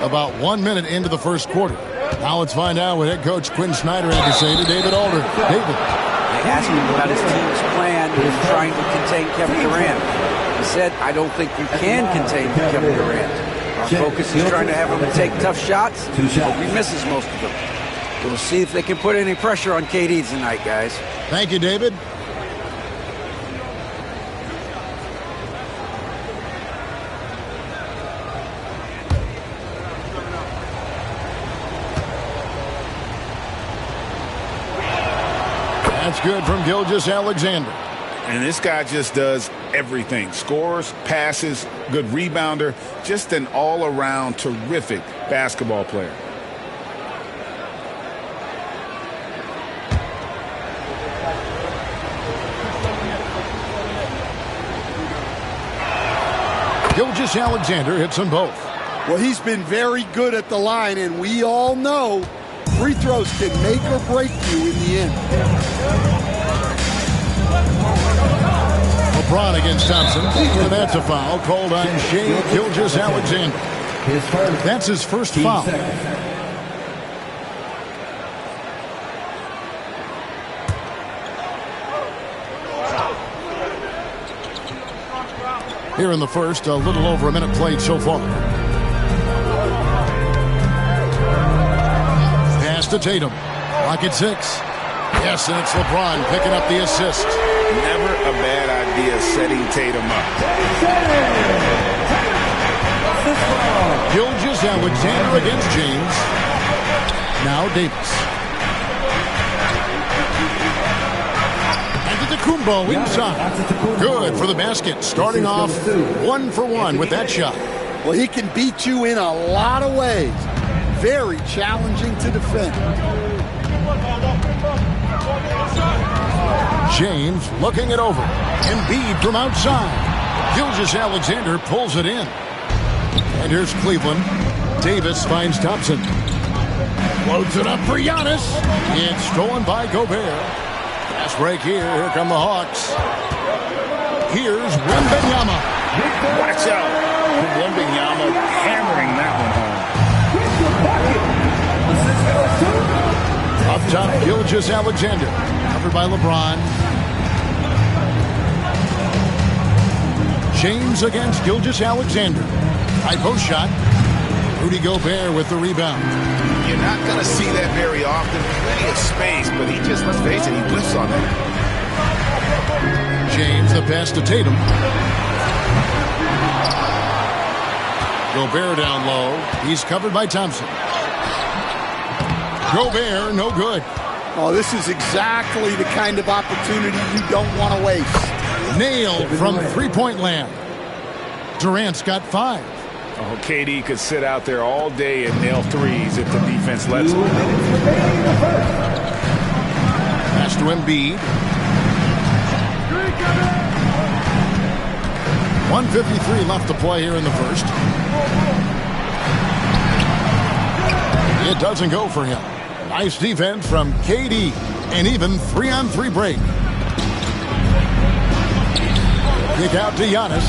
S2: About 1 minute into the first quarter. Now let's find out what head coach Quinn Snyder had to say to David Aldridge. David.
S5: asked him about his team's plan in trying to contain Kevin Durant. He said, I don't think you can contain Kevin Durant. Our focus is trying to have him take tough shots. Hope he misses most of them. We'll see if they can put any pressure on KD tonight, guys.
S2: Thank you, David. That's good from Gilgeous-Alexander.
S7: And this guy just does everything. Scores, passes, good rebounder. Just an all-around terrific basketball player.
S2: Gilgeous-Alexander hits them both.
S3: Well, he's been very good at the line, and we all know free throws can make or break you in the end.
S2: LeBron against Thompson. And that's a foul called on Shai Gilgeous-Alexander. That's his first foul. Here in the first, a little over a minute played so far. Pass to Tatum. Clock at 6. Yes, and it's LeBron picking up the assist.
S7: Never a bad idea setting Tatum up.
S2: Gilgeous-Alexander against James. Now Davis. Antetokounmpo inside. Good for the basket. Starting off 1 for 1 with that shot.
S3: Well, he can beat you in a lot of ways. Very challenging to defend.
S2: James looking it over. Embiid from outside. Gilgeous-Alexander pulls it in. And here's Cleveland. Davis finds Thompson. Loads it up for Giannis. It's stolen by Gobert. Fast break here. Here come the Hawks. Here's Wembanyama.
S7: Watch out. Wembanyama hammering that one home.
S2: Up top, Gilgeous-Alexander. Covered by LeBron. James against Gilgeous-Alexander. High post shot. Rudy Gobert with the rebound.
S7: You're not going to see that very often. Plenty of space, but he just, let's face it, he whiffs on that.
S2: James, the pass to Tatum. Gobert down low. He's covered by Thompson. Gobert, no good.
S3: Oh, this is exactly the kind of opportunity you don't want to waste.
S2: Nailed from three-point land. Durant's got 5.
S7: Oh, KD could sit out there all day and nail threes if the defense lets him.
S2: Pass to Embiid. 1:53 left to play here in the first. It doesn't go for him. Nice defense from KD. An even 3-on-3 break. Kick out to Giannis.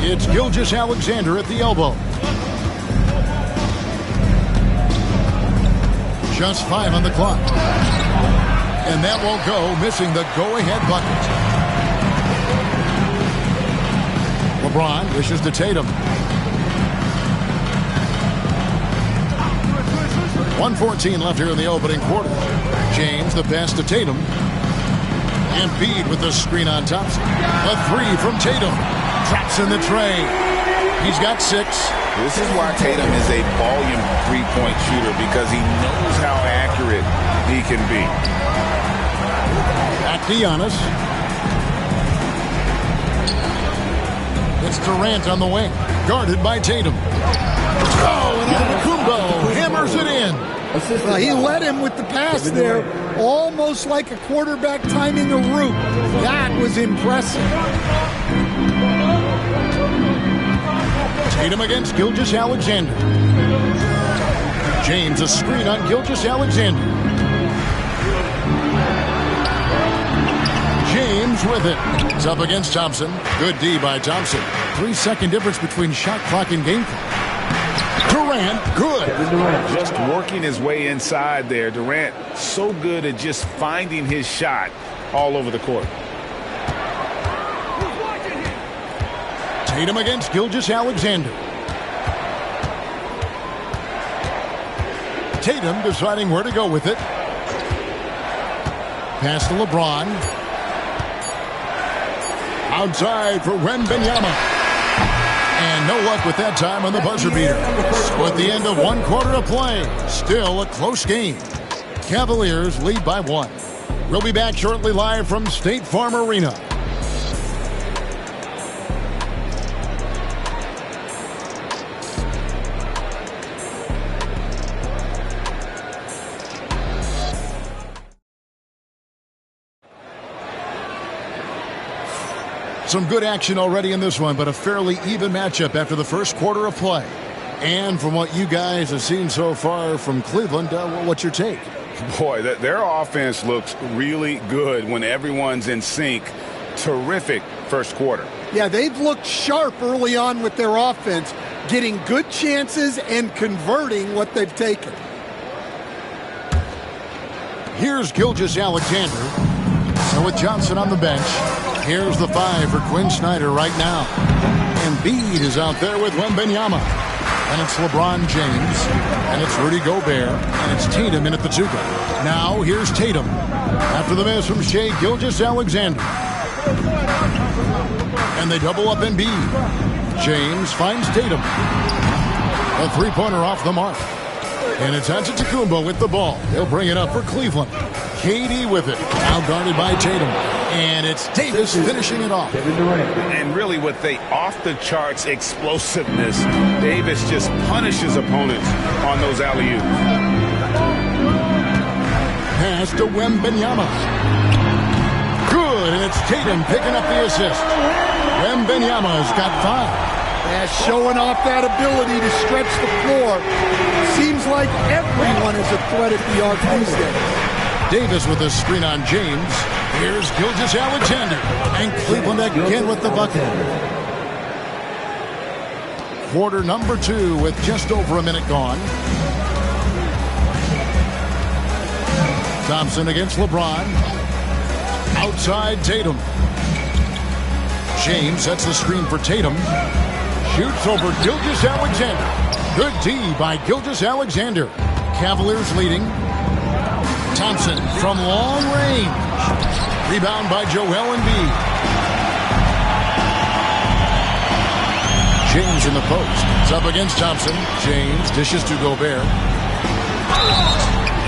S2: It's Gilgeous-Alexander at the elbow. Just 5 on the clock. And that won't go, missing the go-ahead bucket. LeBron wishes to Tatum. 1:14 left here in the opening quarter. James, the pass to Tatum. Embiid with the screen on Thompson. A 3 from Tatum. Traps in the tray. He's got 6.
S7: This is why Tatum is a volume three-point shooter, because he knows how accurate he can be.
S2: Back to Giannis. It's Durant on the wing. Guarded by Tatum. Oh, and Antetokounmpo hammers it in.
S3: He led him with the pass there, almost like a quarterback timing a route. That was impressive.
S2: Tatum against Gilgeous-Alexander. James, a screen on Gilgeous-Alexander. James with it. It's up against Thompson. Good D by Thompson. 3-second difference between shot clock and game clock. Durant, good.
S4: Just working his way inside there. Durant so good at just finding his shot all over the court.
S2: Tatum against Gilgeous-Alexander. Tatum deciding where to go with it. Pass to LeBron. Outside for Wembanyama. And no luck with that time on the buzzer beater. So at the end of 1 quarter of play, still a close game. Cavaliers lead by 1. We'll be back shortly live from State Farm Arena. Some good action already in this one, but a fairly even matchup after the first quarter of play. And from what you guys have seen so far from Cleveland, what's your take?
S7: Boy, their offense looks really good when everyone's in sync. Terrific first quarter.
S3: Yeah, they've looked sharp early on with their offense, getting good chances and converting what they've taken.
S2: Here's Gilgeous-Alexander. So with Johnson on the bench, here's the 5 for Quinn Snyder right now. Embiid is out there with Wembanyama. And it's LeBron James. And it's Rudy Gobert. And it's Tatum in at the 2 guard. Now here's Tatum. After the miss from Shai Gilgeous-Alexander. And they double up Embiid. James finds Tatum. A three-pointer off the mark. And it's Antetokounmpo with the ball. He'll bring it up for Cleveland. KD with it. Now guarded by Tatum. And it's Davis finishing it off.
S7: And really with the off-the-charts explosiveness, Davis just punishes opponents on those alley-oops.
S2: Pass to Wembanyama. Good, and it's Tatum picking up the assist. Wembanyama's got 5.
S3: Yeah, showing off that ability to stretch the floor. Seems like everyone is a threat at the arc these days.
S2: Davis with a screen on James. Here's Gilgeous-Alexander. And Cleveland again with the bucket. Quarter number 2 with just over a minute gone. Thompson against LeBron. Outside Tatum. James sets the screen for Tatum. Shoots over Gilgeous-Alexander. Good D by Gilgeous-Alexander. Cavaliers leading. Thompson from long range. Rebound by Joel Embiid. James in the post. It's up against Thompson. James dishes to Gobert.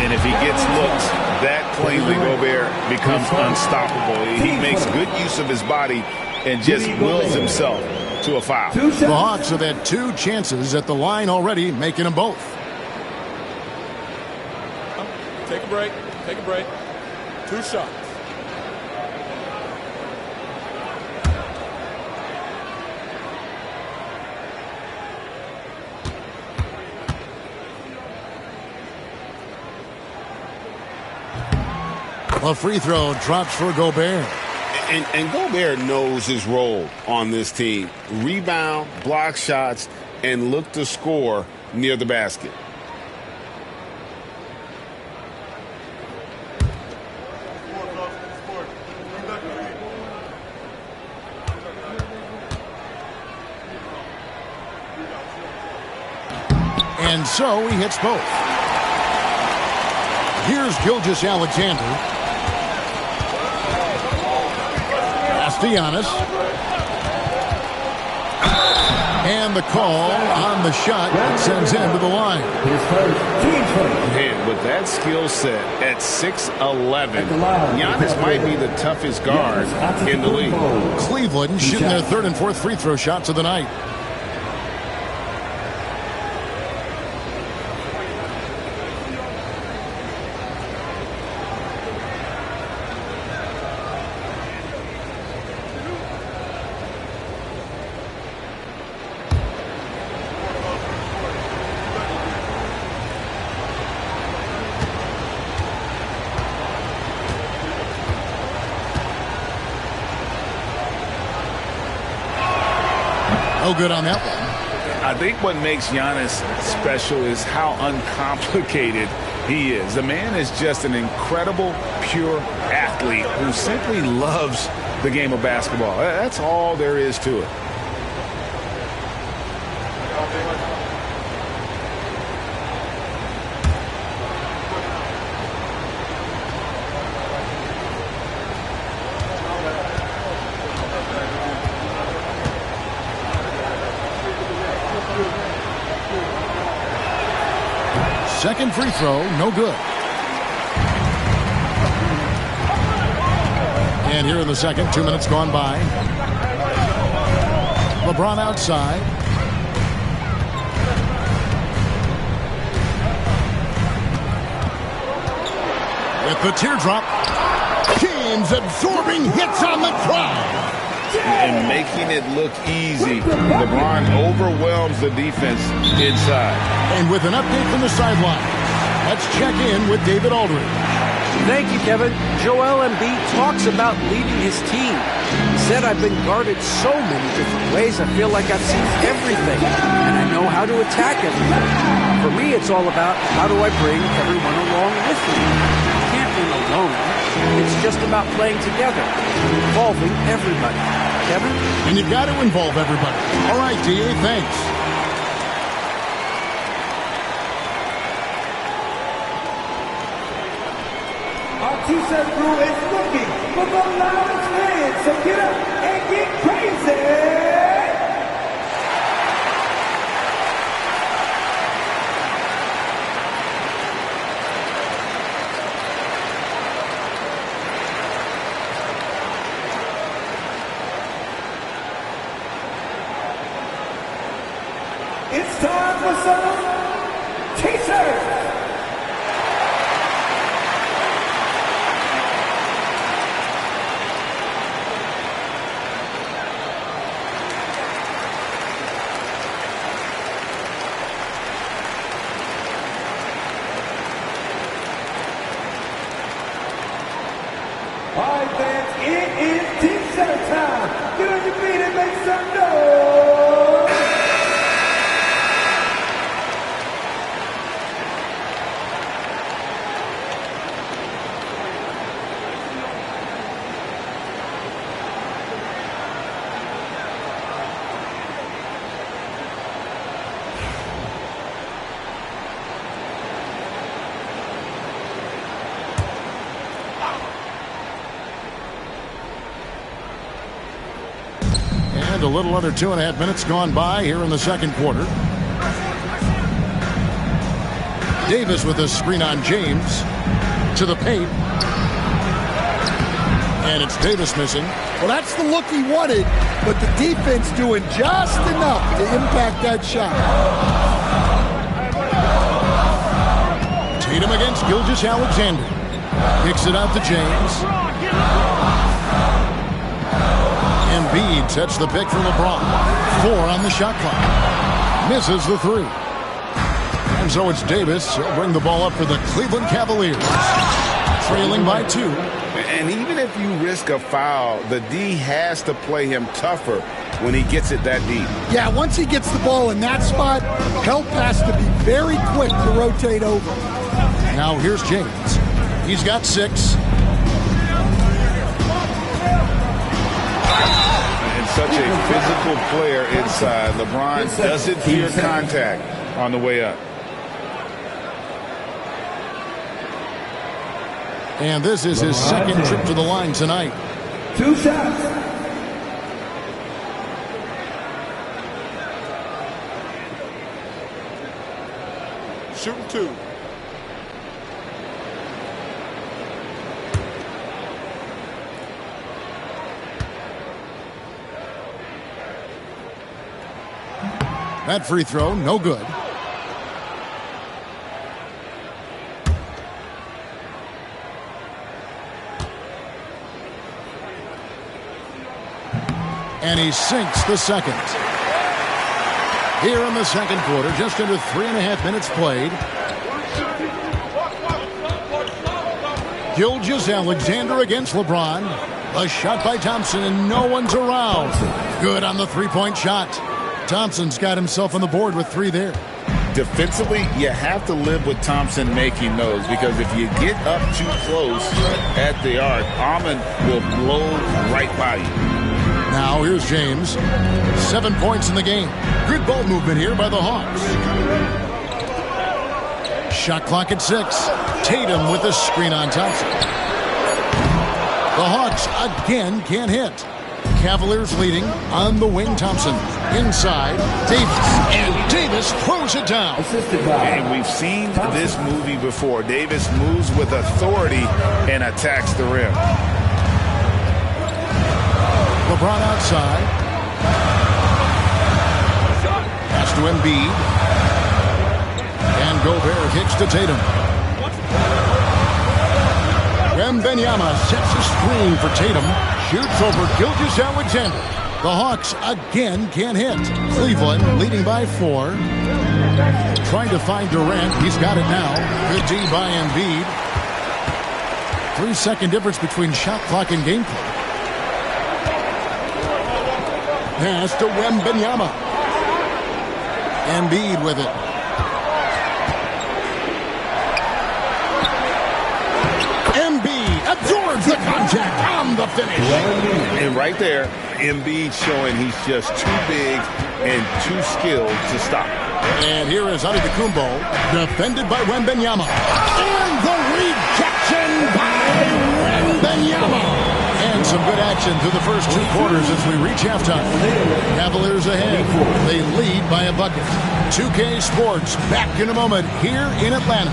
S7: And if he gets looks that cleanly, Gobert becomes unstoppable. He makes good use of his body and just wills himself to a foul.
S2: The Hawks have had 2 chances at the line already, making them both.
S9: Take a break. Take a break. 2 shots.
S2: A free throw drops for Gobert.
S7: And Gobert knows his role on this team. Rebound, block shots, and look to score near the basket.
S2: And so he hits both. Here's Gilgeous-Alexander. Giannis. And the call on the shot that sends him to the line.
S7: Man, with that skill set at 6'11", Giannis might be the toughest guard in the league.
S2: Cleveland shooting their 3rd and 4th free throw shots of the night. No good on that one.
S4: I think what makes Giannis special is how uncomplicated he is. The man is just an incredible, pure athlete who simply loves the game of basketball. That's all there is to it.
S2: Second free throw, no good. And here in the second, 2 minutes gone by. LeBron outside. With the teardrop. James absorbing hits on the crowd.
S4: And making it look easy. LeBron overwhelms the defense inside.
S2: And with an update from the sideline, let's check in with David Aldridge.
S5: Thank you, Kevin. Joel Embiid talks about leading his team. He said, I've been guarded so many different ways, I feel like I've seen everything, and I know how to attack everything. For me, it's all about how do I bring everyone along with me. You can't win alone. It's just about playing together, involving everybody. Kevin?
S2: And you've got to involve everybody. All right, D.A., thanks.
S6: Our T-shirt crew is looking for the loudest fans, so get up and get crazy! It's time for some T-shirts! All right, fans, it is T-shirt time. Get on your feet and make some noise.
S2: And a little under 2.5 minutes gone by here in the second quarter. Davis with a screen on James to the paint. And it's Davis missing.
S3: Well, that's the look he wanted, but the defense doing just enough to impact that shot.
S2: Tatum against Gilgeous-Alexander. Kicks it out to James. Embiid sets the pick for LeBron. 4 on the shot clock. Misses the 3. And so it's Davis. He'll bring the ball up for the Cleveland Cavaliers. Trailing by 2.
S7: And even if you risk a foul, the D has to play him tougher when he gets it that deep.
S3: Yeah, once he gets the ball in that spot, help has to be very quick to rotate over.
S2: Now here's James. He's got 6.
S7: And such a physical player inside. LeBron doesn't fear contact on the way up.
S2: And this is his second trip to the line tonight.
S6: 2 shots.
S9: Shooting 2.
S2: That free throw, no good. And he sinks the second. Here in the second quarter, just under 3.5 minutes played. Gilgeous-Alexander against LeBron. A shot by Thompson, and no one's around. Good on the three-point shot. Thompson's got himself on the board with 3 there.
S7: Defensively, you have to live with Thompson making those, because if you get up too close at the arc, Ahmed will blow right by you.
S2: Now here's James. 7 points in the game. Good ball movement here by the Hawks. Shot clock at 6. Tatum with a screen on Thompson. The Hawks again can't hit. Cavaliers leading on the wing. Thompson inside. Davis. And Davis throws it down.
S7: And we've seen this movie before. Davis moves with authority and attacks the rim.
S2: LeBron outside. Pass to Embiid. And Gobert kicks to Tatum. Wembanyama sets a screen for Tatum. Shoots over Gilgeous-Alexander. The Hawks again can't hit. Cleveland leading by 4. Trying to find Durant. He's got it now. Good D by Embiid. 3-second difference between shot clock and game clock. Pass to Wembanyama. Embiid with it. Embiid absorbs the contact on the finish.
S7: And right there, Embiid showing he's just too big and too skilled to stop.
S2: And here is Antetokounmpo, defended by Wembanyama. And the rejection by Wembanyama. And some good action through the first 2 quarters as we reach halftime. Cavaliers ahead. They lead by a bucket. 2K Sports back in a moment here in Atlanta.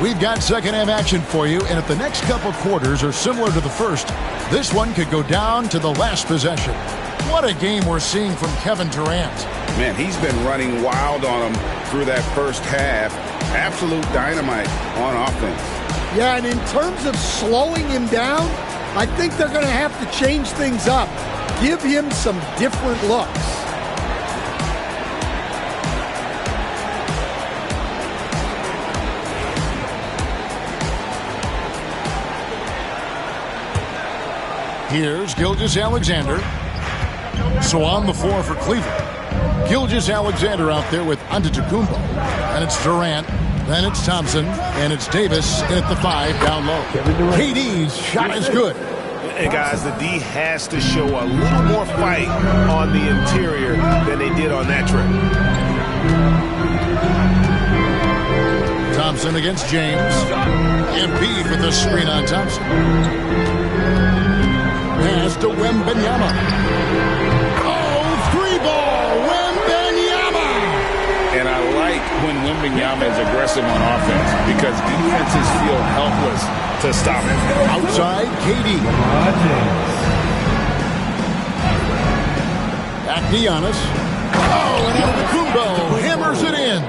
S2: We've got second-half action for you, and if the next couple quarters are similar to the first, this one could go down to the last possession. What a game we're seeing from Kevin Durant.
S7: Man, he's been running wild on him through that first half. Absolute dynamite on offense.
S3: Yeah, and in terms of slowing him down, I think they're going to have to change things up. Give him some different looks.
S2: Here's Gilgeous-Alexander. So on the floor for Cleveland. Gilgeous-Alexander out there with Antetokounmpo. And it's Durant. Then it's Thompson. And it's Davis at the 5 down low. KD's shot is good.
S7: Hey guys, the D has to show a little more fight on the interior than they did on that trip.
S2: Thompson against James. Embiid with the screen on Thompson. Pass to Wembanyama. Oh, 3-ball, Wembanyama!
S7: And I like when Wembanyama is aggressive on offense because defenses feel helpless to stop him.
S2: Outside, KD. Back to Giannis. Oh, and Antetokounmpo hammers it in.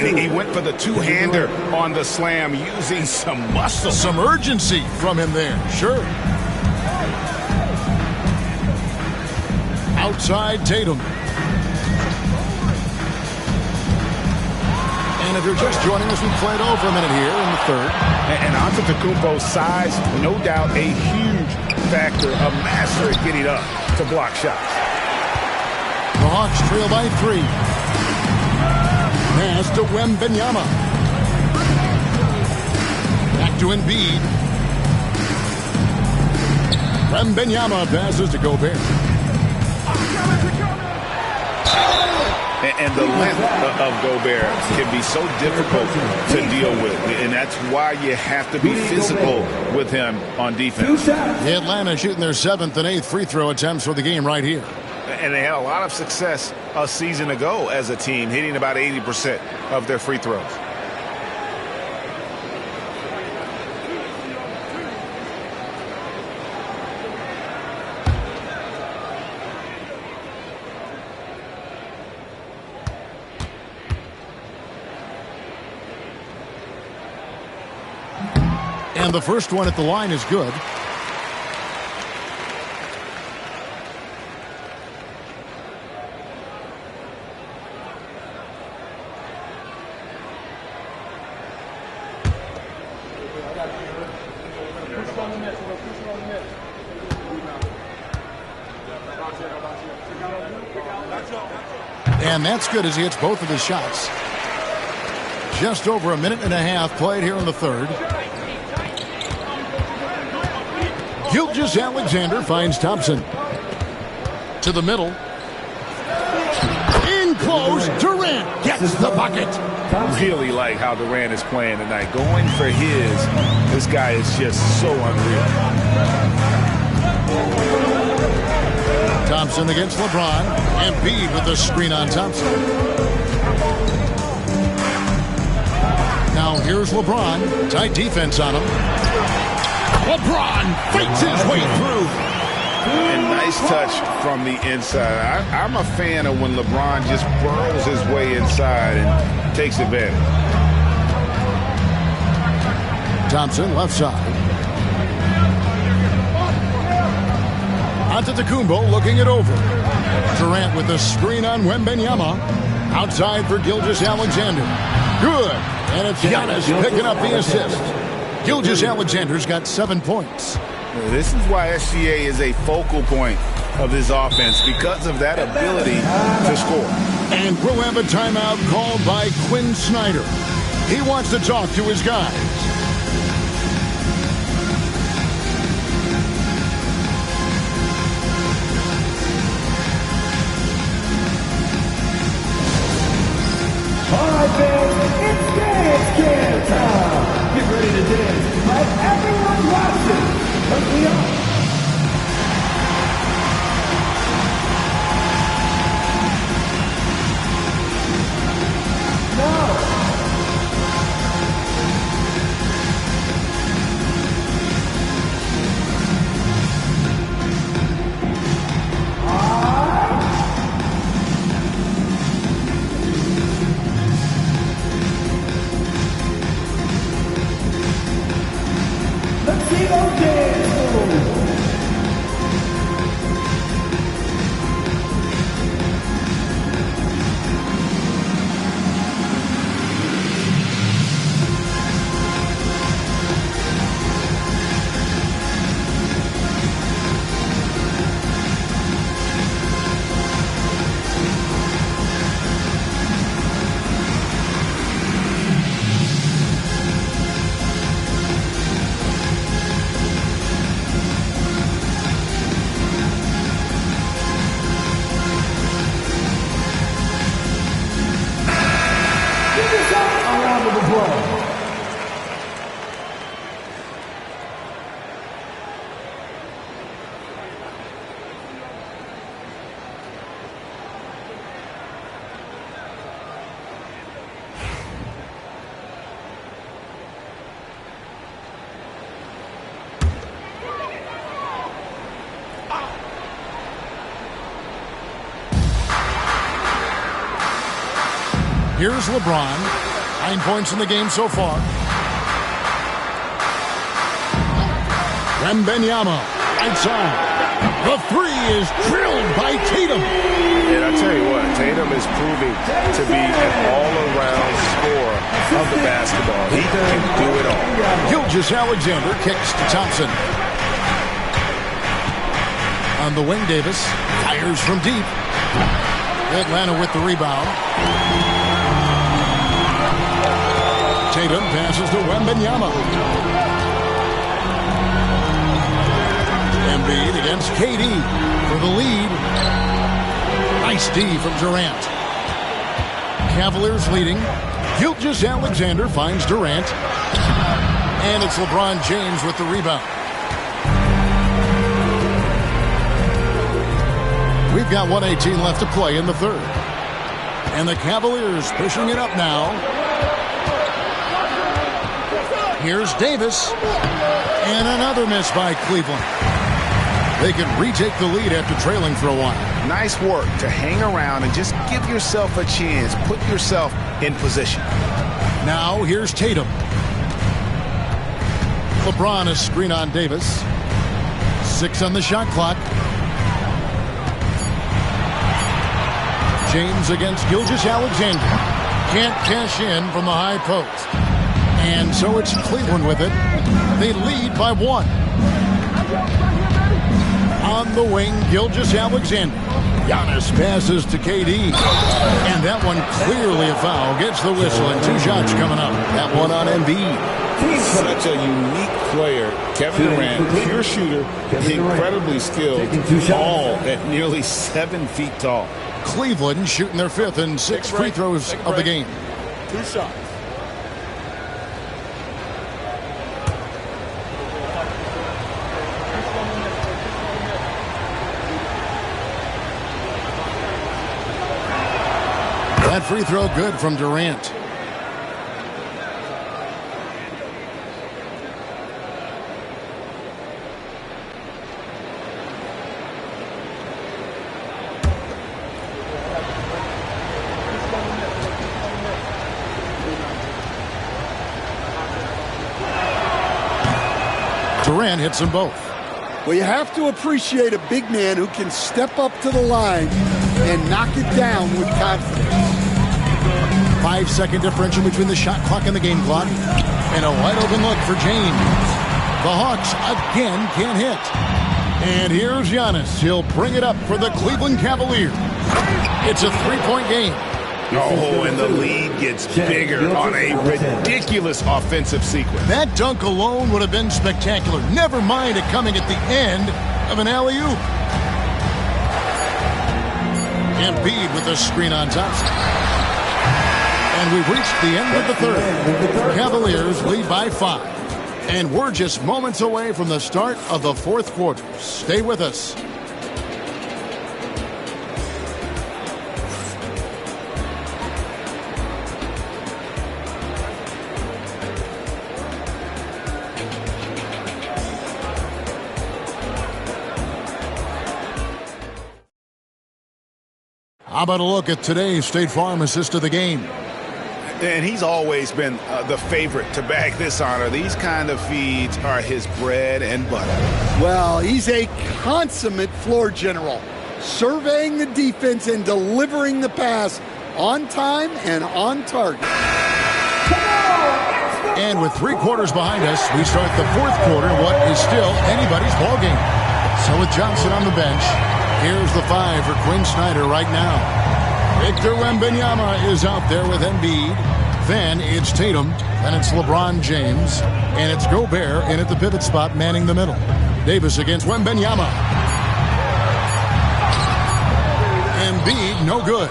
S7: And he went for the two-hander on the slam using some muscle.
S2: Some urgency from him there, sure. Outside Tatum. And if you're just joining us, we played over a minute here in the third.
S7: And Antetokounmpo's size, no doubt a huge factor, a master at getting up to block shots.
S2: The Hawks trail by 3. Pass to Wembanyama. Back to Embiid. Wembanyama passes to Gobert.
S4: And the length of Gobert can be so difficult to deal with. And that's why you have to be physical with him on defense.
S2: Atlanta shooting their 7th and 8th free throw attempts for the game right here.
S7: And they had a lot of success a season ago as a team, hitting about 80% of their free throws.
S2: And the first one at the line is good. And that's good as he hits both of his shots. Just over a minute and a half played here in the third. Gilgeous-Alexander finds Thompson. To the middle. In close, Durant gets the bucket.
S4: Really like how Durant is playing tonight. Going for his, this guy is just so unreal.
S2: Thompson against LeBron. Embiid with the screen on Thompson. Now here's LeBron. Tight defense on him. LeBron fights his way through.
S4: And nice touch from the inside. I'm a fan of when LeBron just burrows his way inside and takes advantage.
S2: Thompson left side. Antetokounmpo looking it over. Durant with the screen on Wembanyama. Outside for Gilgeous-Alexander. Good. And it's Giannis picking up the assist. Gilgeous-Alexander's got 7 points.
S7: This is why SGA is a focal point of this offense, because of that ability to score.
S2: And we'll have a timeout called by Quinn Snyder. He wants to talk to his guys.
S6: All right, fans, it's Dance Can time. Get ready to dance like everyone watching. Hurry up.
S2: Here's LeBron. 9 points in the game so far. Wembanyama outside. The three is drilled by Tatum.
S7: And I tell you what, Tatum is proving to be an all-around scorer of the basketball. He can do it all.
S2: Gilgeous-Alexander kicks to Thompson. On the wing, Davis fires from deep. Atlanta with the rebound. Tatum passes to Wembanyama. Embiid against KD for the lead. Nice D from Durant. Cavaliers leading. Gilgeous-Alexander finds Durant. And it's LeBron James with the rebound. We've got 1:18 left to play in the third. And the Cavaliers pushing it up now. Here's Davis. And another miss by Cleveland. They can retake the lead after trailing for a while.
S7: Nice work to hang around and just give yourself a chance. Put yourself in position.
S2: Now here's Tatum. LeBron is screen on Davis. 6 on the shot clock. James against Gilgeous-Alexander. Can't cash in from the high post. And so it's Cleveland with it. They lead by 1. On the wing, Gilgeous-Alexander. Giannis passes to KD. And that one clearly a foul. Gets the whistle and 2 shots coming up. That one on Embiid.
S4: He's such a unique player. Kevin Durant, pure shooter, incredibly skilled, all at nearly 7 feet tall.
S2: Cleveland shooting their 5th and 6th free throws of the game.
S9: 2 shots.
S2: That free throw good from Durant. Durant hits them both.
S3: Well, you have to appreciate a big man who can step up to the line and knock it down with confidence.
S2: 5-second differential between the shot clock and the game clock. And a wide open look for James. The Hawks again can't hit. And here's Giannis. He'll bring it up for the Cleveland Cavaliers. It's a 3-point game.
S7: Oh, and the lead gets bigger on a ridiculous offensive sequence.
S2: That dunk alone would have been spectacular. Never mind it coming at the end of an alley-oop. Embiid with the screen on top. And we've reached the end of the third. Cavaliers lead by 5. And we're just moments away from the start of the 4th quarter. Stay with us. How about a look at today's State Farm assist of the game?
S7: And he's always been the favorite to bag this honor. These kind of feeds are his bread and butter.
S3: Well, he's a consummate floor general, surveying the defense and delivering the pass on time and on target.
S2: And with 3 quarters behind us, we start the 4th quarter, what is still anybody's ballgame. So with Johnson on the bench, here's the 5 for Quinn Snyder right now. Victor Wembanyama is out there with Embiid. Then it's Tatum. Then it's LeBron James. And it's Gobert in at the pivot spot, manning the middle. Davis against Wembanyama. Embiid, no good.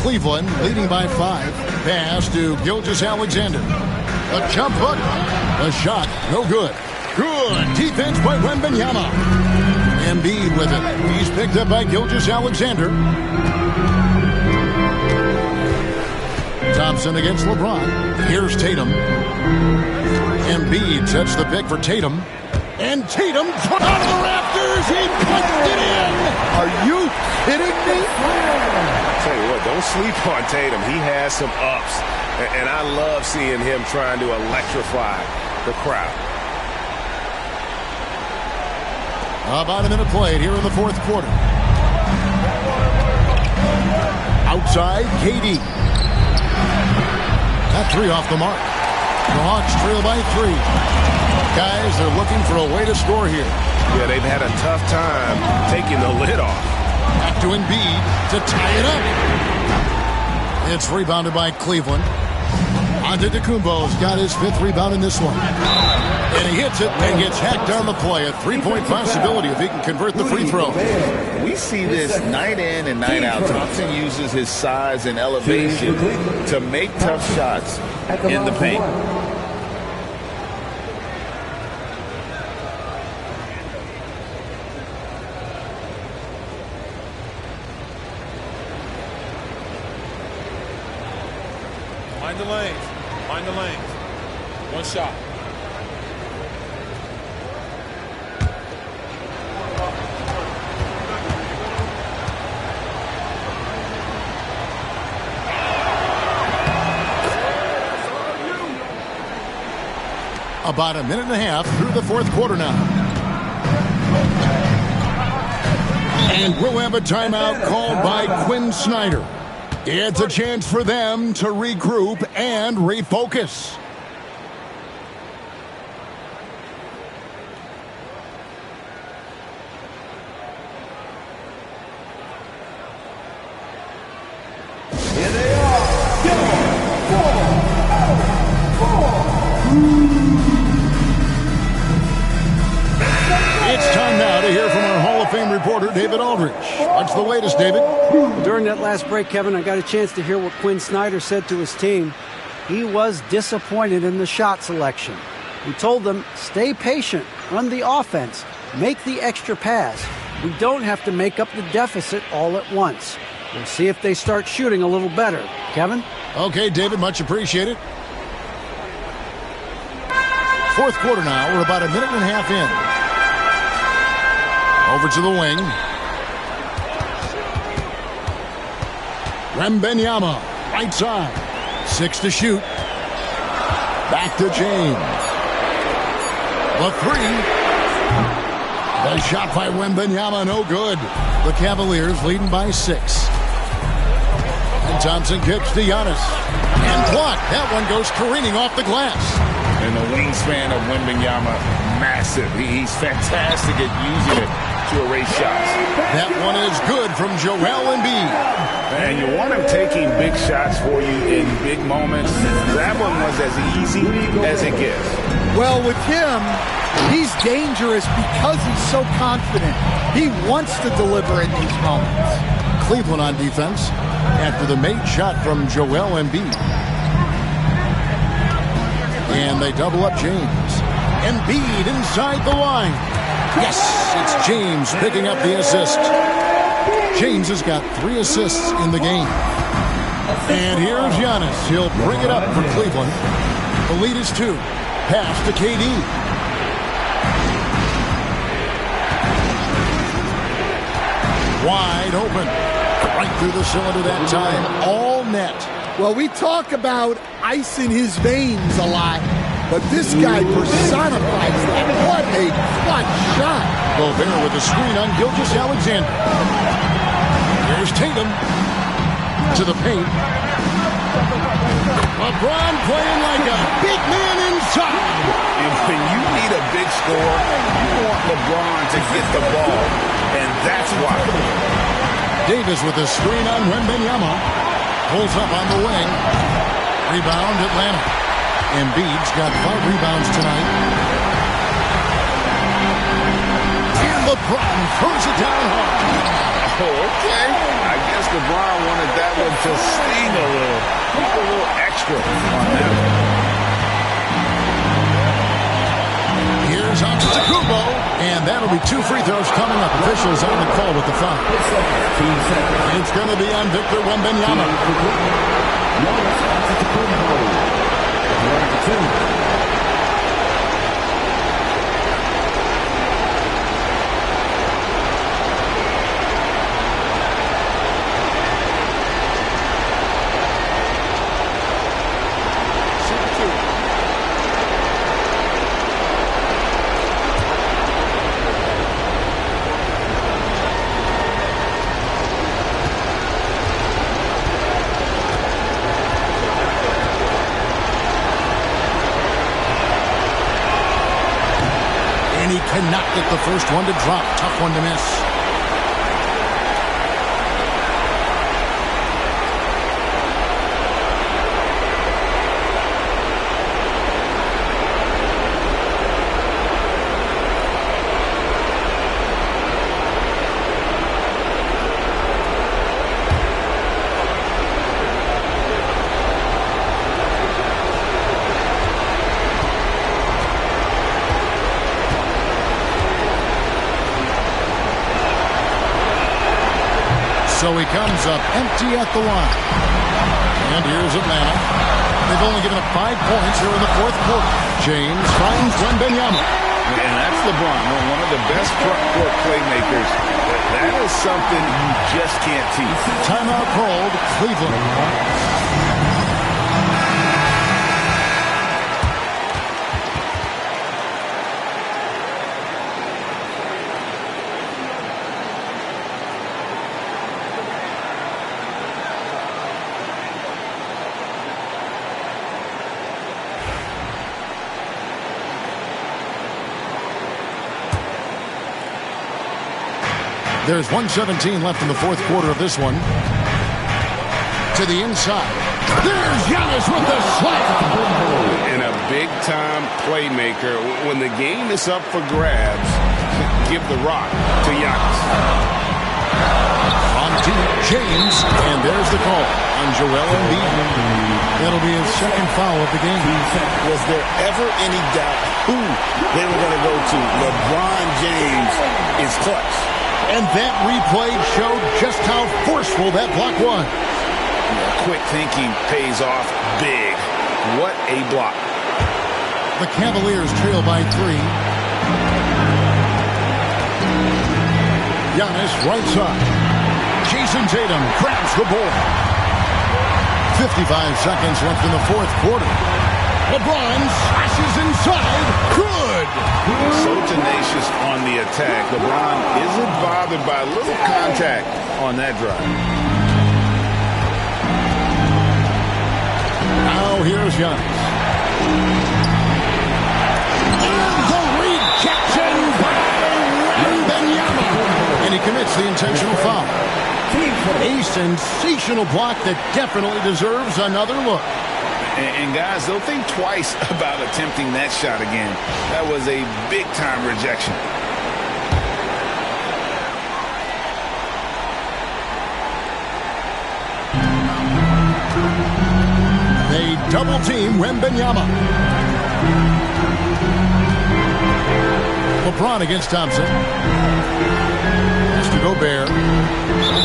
S2: Cleveland leading by 5. Pass to Gilgeous-Alexander. A jump hook. A shot, no good. Good defense by Wembanyama. Embiid with it. He's picked up by Gilgeous-Alexander. Thompson against LeBron. Here's Tatum. Embiid sets the pick for Tatum. And Tatum out of the rafters. He punched it in.
S3: Are you kidding me?
S7: I'll tell you what, don't sleep on Tatum. He has some ups. And I love seeing him trying to electrify the crowd.
S2: About a minute played here in the 4th quarter. Outside, KD. That 3 off the mark. The Hawks trail by 3. Guys, they're looking for a way to score here.
S7: Yeah, they've had a tough time taking the lid off.
S2: Back to Embiid to tie it up. It's rebounded by Cleveland. Antetokounmpo's got his 5th rebound in this one. And he hits it and gets hacked down the play. A 3-point possibility if he can convert the free throw.
S4: We see this night in and night out. Thompson uses his size and elevation to make tough shots in the paint.
S9: Mind the lanes. Mind the lanes. One shot.
S2: About a minute and a half through the 4th quarter now. And we'll have a timeout called by Quinn Snyder. It's a chance for them to regroup and refocus.
S6: Here they are. Go. 4.
S2: It's time now to hear from our Hall of Fame reporter, David Aldridge. What's the latest, David?
S5: During that last break, Kevin, I got a chance to hear what Quinn Snyder said to his team. He was disappointed in the shot selection. He told them, stay patient, run the offense, make the extra pass. We don't have to make up the deficit all at once. We'll see if they start shooting a little better. Kevin?
S2: Okay, David, much appreciated. 4th quarter now. We're about a minute and a half in. Over to the wing. Wembanyama, right side. 6 to shoot. Back to James. The 3. The shot by Wembanyama, no good. The Cavaliers leading by 6. And Thompson kicks to Giannis. And blocked. That one goes careening off the glass.
S4: And the wingspan of Wembanyama, massive. He's fantastic at using it to erase shots.
S2: That one is good from Joel Embiid.
S4: And you want him taking big shots for you in big moments. That one was as easy as it gets.
S3: Well, with him, he's dangerous because he's so confident. He wants to deliver in these moments.
S2: Cleveland on defense after the made shot from Joel Embiid. And they double up James. Embiid inside the line. Yes, it's James picking up the assist. James has got 3 assists in the game. And here's Giannis. He'll bring it up for Cleveland. The lead is 2. Pass to KD. Wide open. Right through the cylinder that time. All net.
S3: Well, we talk about ice in his veins a lot, but this guy personifies that. What a clutch shot.
S2: Gobert with a screen on Gilgeous-Alexander. Here's Tatum to the paint. LeBron playing like a big man inside.
S4: And when you need a big score, you want LeBron to get the ball. And that's why.
S2: Davis with a screen on Wembanyama. Pulls up on the wing. Rebound Atlanta. Embiid's got 5 rebounds tonight. And LeBron throws it down hard.
S4: Oh, okay. I guess LeBron wanted that one to sting a little. Keep a little extra on that one.
S2: Here's Antetokounmpo. And that'll be 2 free throws coming up. Officials on the call with the foul. It's going to be on Victor Wembanyama. Cannot get the first one to drop. Tough one to miss. So he comes up empty at the line. And here's Atlanta. They've only given up 5 points here in the fourth quarter. James finds Wembanyama.
S4: And that's LeBron, one of the best front court playmakers. That is something you just can't teach.
S2: Timeout called, Cleveland. There's 1:17 left in the fourth quarter of this one. To the inside. There's Giannis with the slam.
S7: And a big-time playmaker. When the game is up for grabs, give the rock to Giannis.
S2: On to James, and there's the call on Joel Embiid. That'll be his second foul of the game.
S7: Was there ever any doubt who they were going to go to? LeBron James is clutch.
S2: And that replay showed just how forceful that block was.
S7: Quick thinking pays off big. What a block.
S2: The Cavaliers trail by 3. Giannis right side. Jason Tatum grabs the ball. 55 seconds left in the fourth quarter. LeBron slashes inside. Good.
S4: So tenacious on the attack. LeBron isn't bothered by a little contact on that drive.
S2: Now here's Giannis. And the rejection by Wembanyama. And he commits the intentional foul. A sensational block that definitely deserves another look.
S4: And guys, they'll think twice about attempting that shot again. That was a big-time rejection.
S2: They double-team Wembanyama. LeBron against Thompson. Has to go Gobert.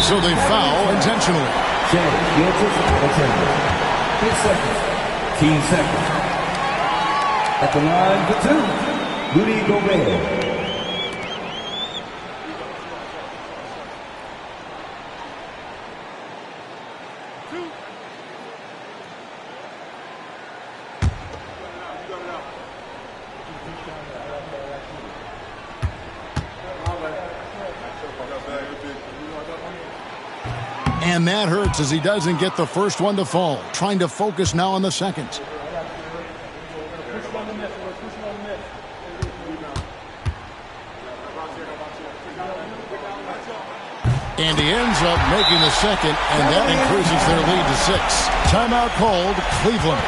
S2: So they foul intentionally.
S14: Check. 8 seconds. Team second. At the line for 2, Rudy Gobert.
S2: And that hurts as he doesn't get the first one to fall. Trying to focus now on the second. And he ends up making the second, and that increases their lead to 6. Timeout called, Cleveland.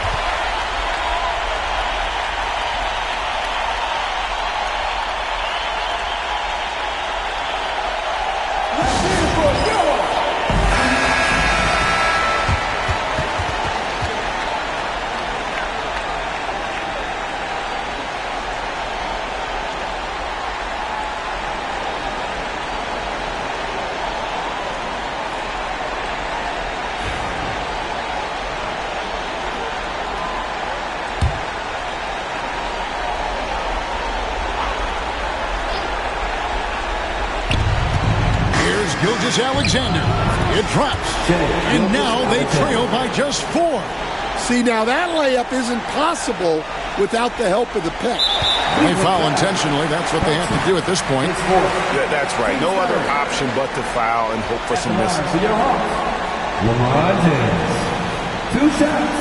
S2: Gilgeous-Alexander. It drops. And now they trail by just 4.
S3: See, now that layup isn't possible without the help of the pick.
S2: They foul intentionally. That's what they have to do at this point.
S7: Yeah, that's right. No other option but to foul and hope for some misses.
S14: LeBron James. 2 shots.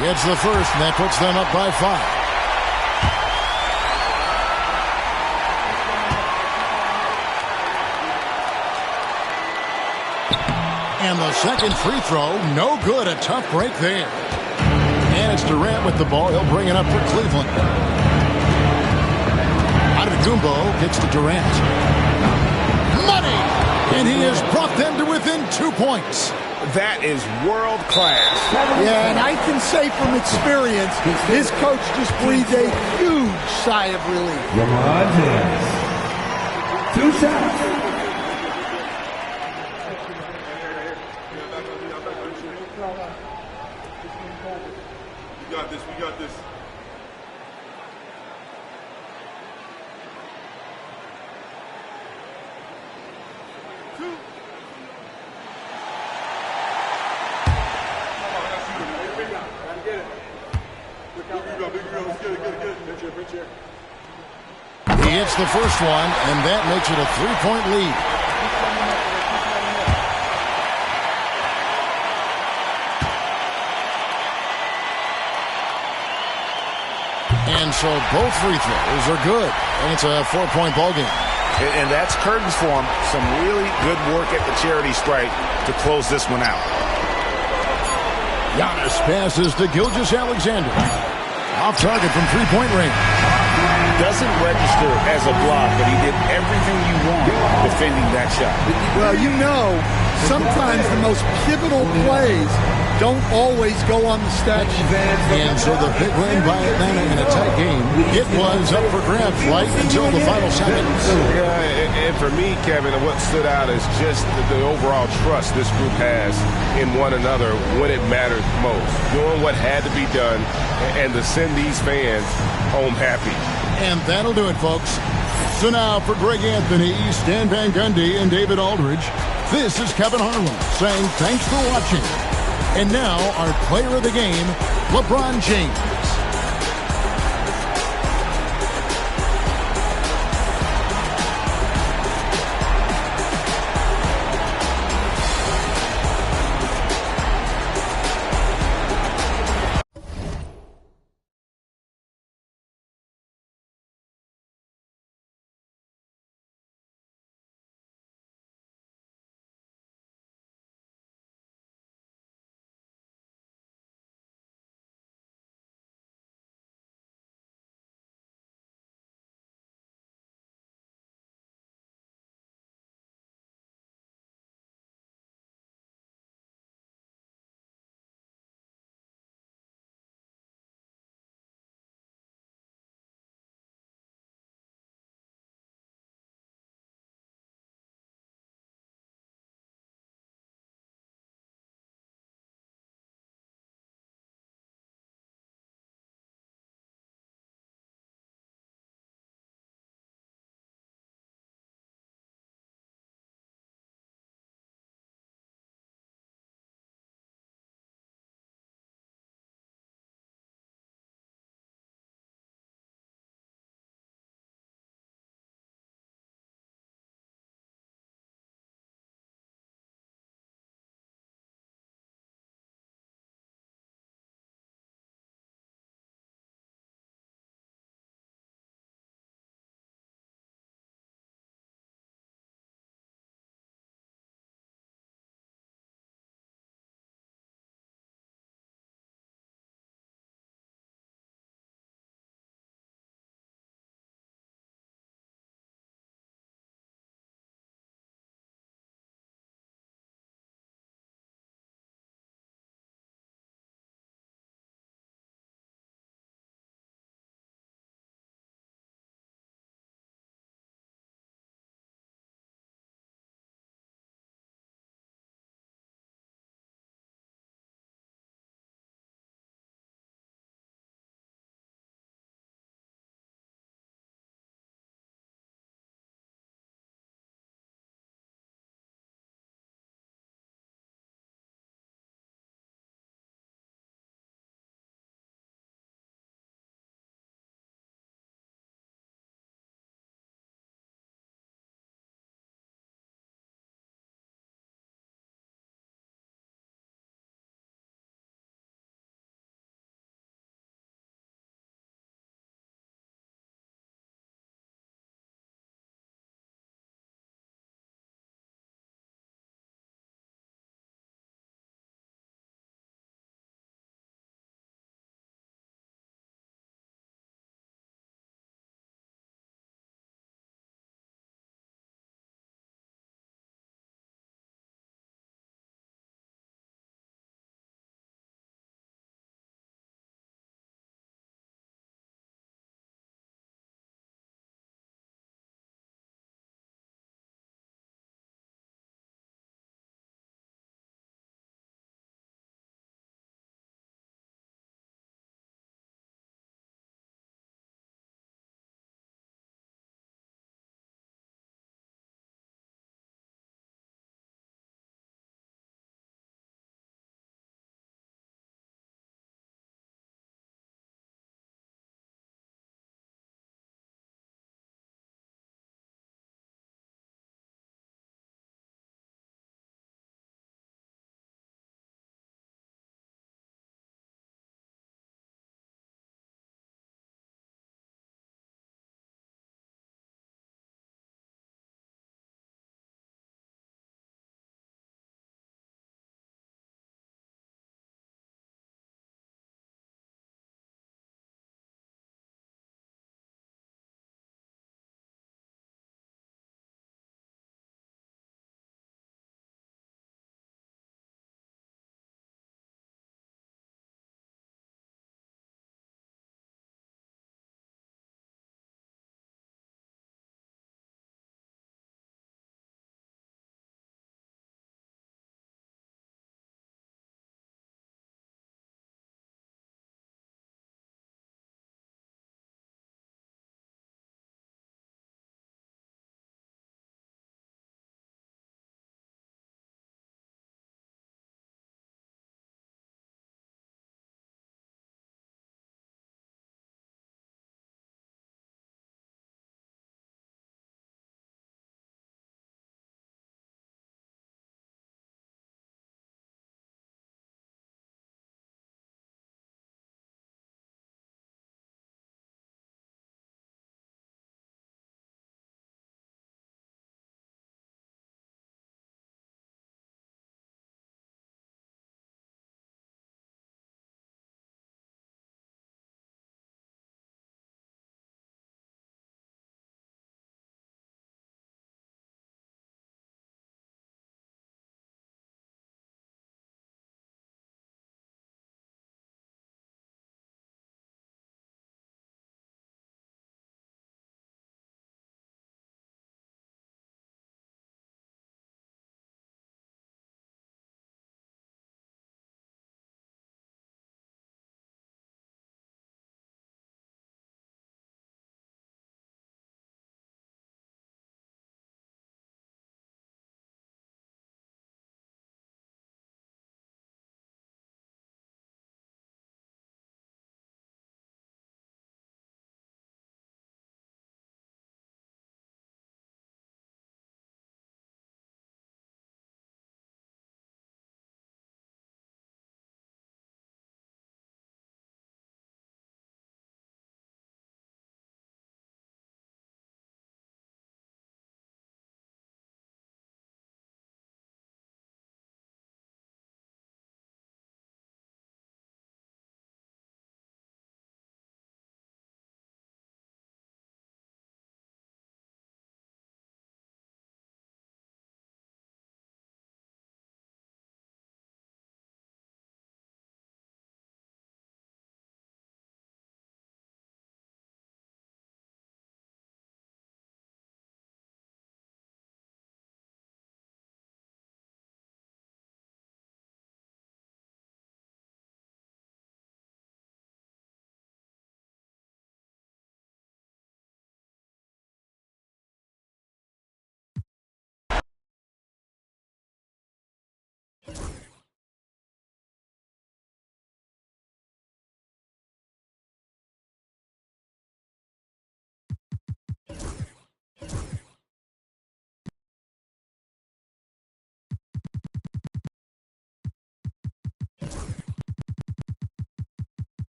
S2: It's the first, and that puts them up by 5. And the second free throw, no good. A tough break there. And it's Durant with the ball. He'll bring it up for Cleveland. Out of it Antetokounmpo gets to Durant. Money! And he has brought them to within 2 points.
S7: That is world class.
S3: Yeah, and I can say from experience, his coach just breathed a huge sigh of relief.
S6: LeBron James. 2 shots.
S9: We got this. We got this.
S2: He hits the first one, and that makes it a 3-point lead. And so both free throws are good, and it's a 4-point ball game.
S7: And that's curtains for him. Some really good work at the charity stripe to close this one out.
S2: Giannis passes to Gilgeous-Alexander. Off target from 3-point range.
S7: Doesn't register as a block, but he did everything you want defending that shot.
S3: Well, you know, sometimes the most pivotal plays don't always go on the stat sheet.
S2: And so the big win by Atlanta in a tight game, it was up for grabs right until the final seconds.
S10: Yeah, and for me, Kevin, what stood out is just the overall trust this group has in one another when it mattered most. Doing what had to be done and to send these fans home happy.
S2: And that'll do it, folks. So now for Greg Anthony, Stan Van Gundy, and David Aldridge, this is Kevin Harlan saying thanks for watching. And now our player of the game, LeBron James.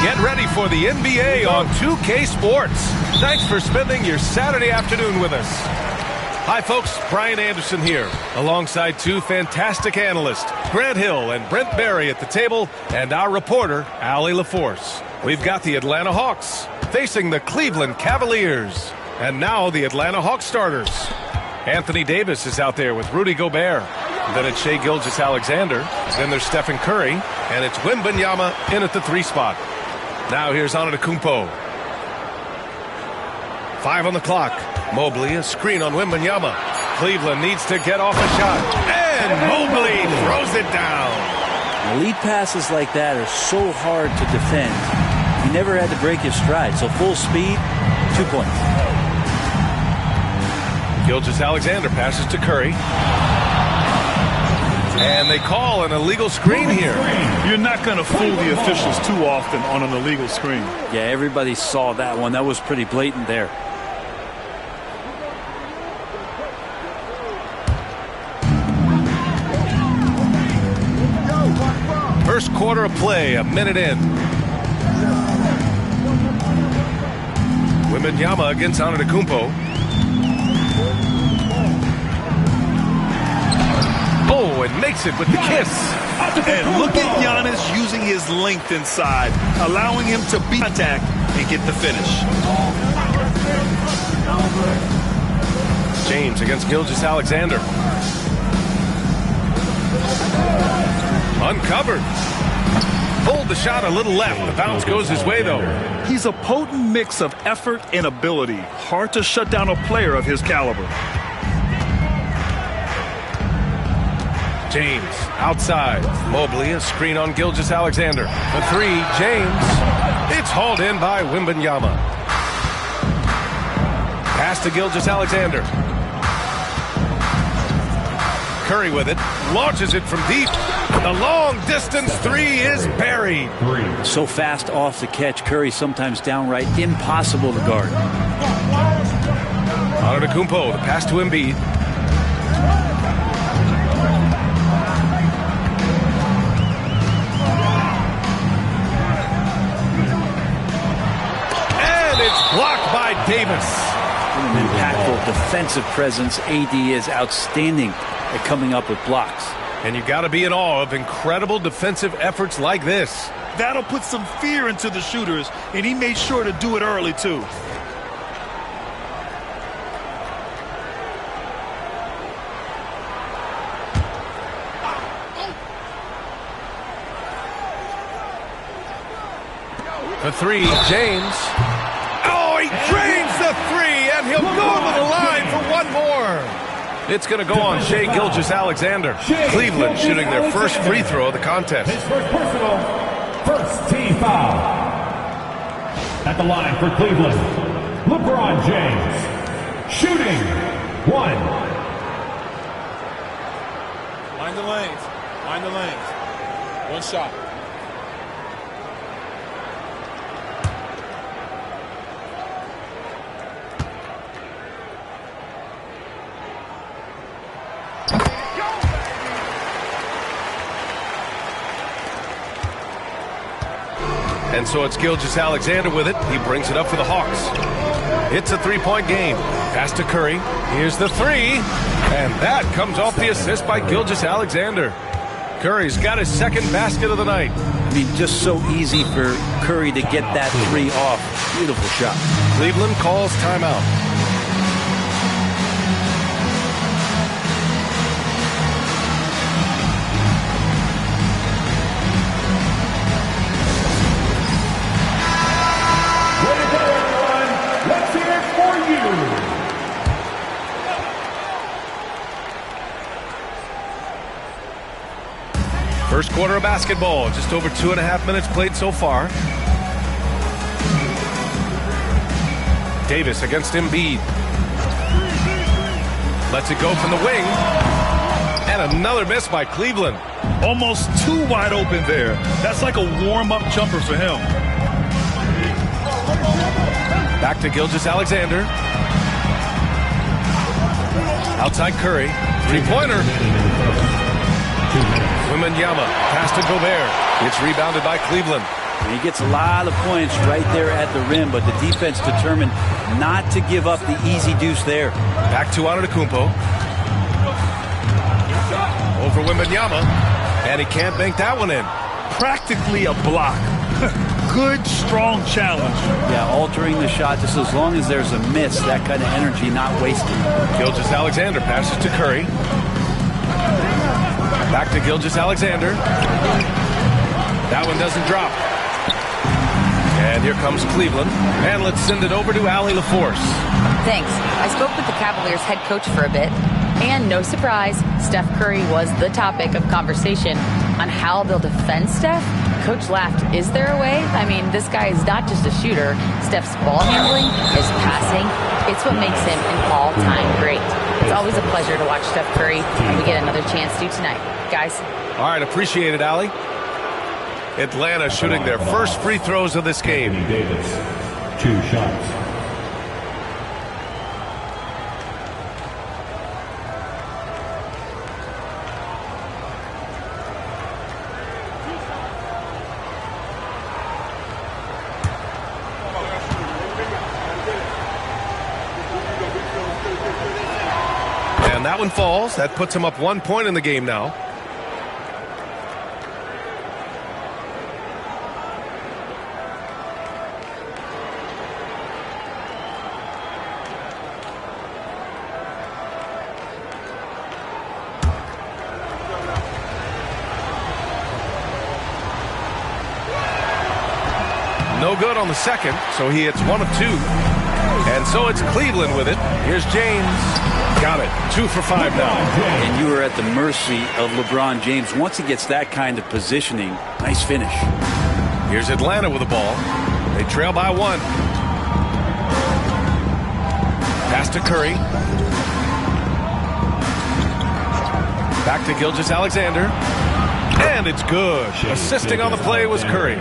S10: Get ready for the NBA on 2K Sports. Thanks for spending your Saturday afternoon with us. Hi, folks. Brian Anderson here, alongside two fantastic analysts, Grant Hill and Brent Barry at the table, and our reporter, Allie LaForce. We've got the Atlanta Hawks facing the Cleveland Cavaliers. And now the Atlanta Hawks starters. Anthony Davis is out there with Rudy Gobert. Then it's Shai Gilgeous-Alexander. Then there's Stephen Curry. And it's Wembanyama in at the 3 spot. Now here's Antetokounmpo. 5 on the clock. Mobley, a screen on Wembanyama. Cleveland needs to get off a shot. And Mobley throws it down.
S8: Lead passes like that are so hard to defend. He never had to break his stride. So full speed, 2 points.
S10: Gilgeous-Alexander passes to Curry. And they call an illegal screen here.
S11: You're not going to fool the officials too often on an illegal screen.
S8: Yeah, everybody saw that one. That was pretty blatant there.
S10: First quarter of play, a minute in. Wembanyama against Antetokounmpo. Oh, and makes it with the kiss.
S11: And look at Giannis using his length inside, allowing him to beat contact and get the finish.
S10: James against Gilgeous-Alexander. Uncovered. Pulled the shot a little left. The bounce goes his way, though.
S11: He's a potent mix of effort and ability. Hard to shut down a player of his caliber.
S10: James outside. Mobley, a screen on Gilgeous-Alexander. The 3, James. It's hauled in by Wembanyama. Pass to Gilgeous-Alexander. Curry with it. Launches it from deep. The long distance 3 is buried.
S8: So fast off the catch. Curry sometimes downright impossible to guard.
S10: Antetokounmpo, the pass to Embiid. It's blocked by Davis.
S8: An impactful defensive presence. AD is outstanding at coming up with blocks.
S10: And you got to be in awe of incredible defensive efforts like this.
S11: That'll put some fear into the shooters, and he made sure to do it early, too.
S10: For three, James. Oh, he drains the three, and he'll go to the line for one more. It's going to go on Shai Gilgeous-Alexander. Cleveland shooting their first free throw of the contest.
S14: His first personal, first team foul. At the line for Cleveland, LeBron James. Shooting, 1.
S9: Mind the lanes. Mind the lanes. One shot.
S10: And so it's Gilgeous-Alexander with it. He brings it up for the Hawks. It's a three-point game. Pass to Curry. Here's the three. And that comes off the assist by Gilgeous-Alexander. Curry's got his second basket of the night.
S8: I mean, just so easy for Curry to get that three off. Beautiful shot.
S10: Cleveland calls timeout. First quarter of basketball, just over 2.5 minutes played so far. Davis against Embiid. Lets it go from the wing. And another miss by Cleveland.
S11: Almost too wide open there. That's like a warm-up jumper for him.
S10: Back to Gilgeous-Alexander. Outside Curry. Three-pointer. Wembanyama, pass to Gobert. It's rebounded by Cleveland.
S8: And he gets a lot of points right there at the rim, but the defense determined not to give up the easy deuce there.
S10: Back to Antetokounmpo. Over Wembanyama. And he can't bank that one in.
S11: Practically a block. Good, strong challenge.
S8: Yeah, altering the shot just as long as there's a miss, that kind of energy not wasted.
S10: Gilgeous-Alexander passes to Curry. Back to Gilgeous-Alexander. That one doesn't drop. And here comes Cleveland. And let's send it over to Allie LaForce.
S13: Thanks. I spoke with the Cavaliers head coach for a bit. And no surprise, Steph Curry was the topic of conversation on how they'll defend Steph. Coach laughed. Is there a way? I mean, this guy is not just a shooter. Steph's ball handling, his passing, it's what makes him an all-time great. It's always a pleasure to watch Steph Curry, and we get another chance to tonight. Guys.
S10: All right, appreciate it, Allie. Atlanta shooting their first free throws of this game.
S14: Davis, 2 shots.
S10: And that one falls. That puts him up 1 point in the game now. No good on the second, so he hits 1 of 2. And so it's Cleveland with it. Here's James. Got it. 2 for 5 now.
S8: And you are at the mercy of LeBron James. Once he gets that kind of positioning, nice finish.
S10: Here's Atlanta with the ball. They trail by 1. Pass to Curry. Back to Gilgeous-Alexander. And it's good. Assisting on the play was Curry.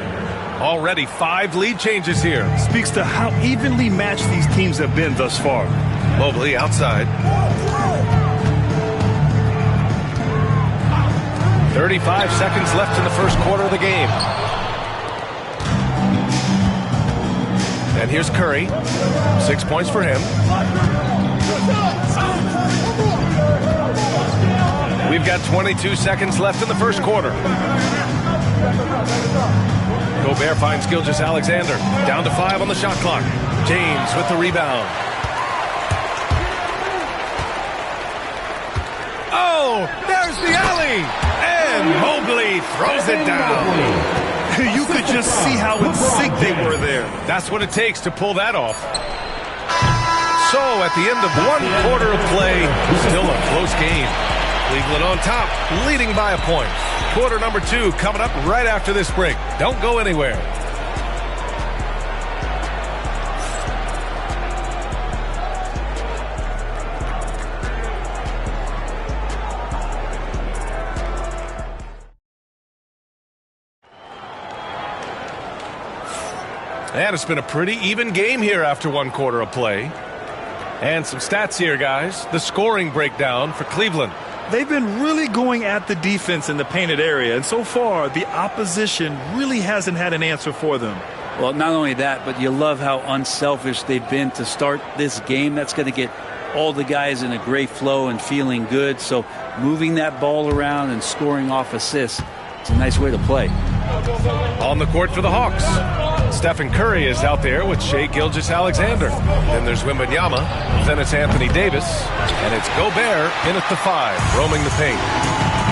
S10: Already 5 lead changes here.
S11: Speaks to how evenly matched these teams have been thus far.
S10: Mobley outside. 35 seconds left in the first quarter of the game. And here's Curry. 6 points for him. We've got 22 seconds left in the first quarter. Gobert finds Gilgeous-Alexander. Down to 5 on the shot clock. James with the rebound. Oh, there's the alley. And Mobley throws it down.
S11: You could just see how in sync they were there.
S10: That's what it takes to pull that off. So at the end of 1 quarter of play, still a close game. Cleveland on top, leading by a point. Quarter number 2 coming up right after this break. Don't go anywhere. And it's been a pretty even game here after 1 quarter of play. And some stats here, guys. The scoring breakdown for Cleveland.
S11: They've been really going at the defense in the painted area, and so far the opposition really hasn't had an answer for them.
S8: Well, not only that, but you love how unselfish they've been to start this game. That's going to get all the guys in a great flow and feeling good. So moving that ball around and scoring off assists, it's a nice way to play.
S10: On the court for the Hawks, Stephen Curry is out there with Shai Gilgeous-Alexander. Then there's Wembanyama, then it's Anthony Davis, and it's Gobert in at the 5, roaming the paint.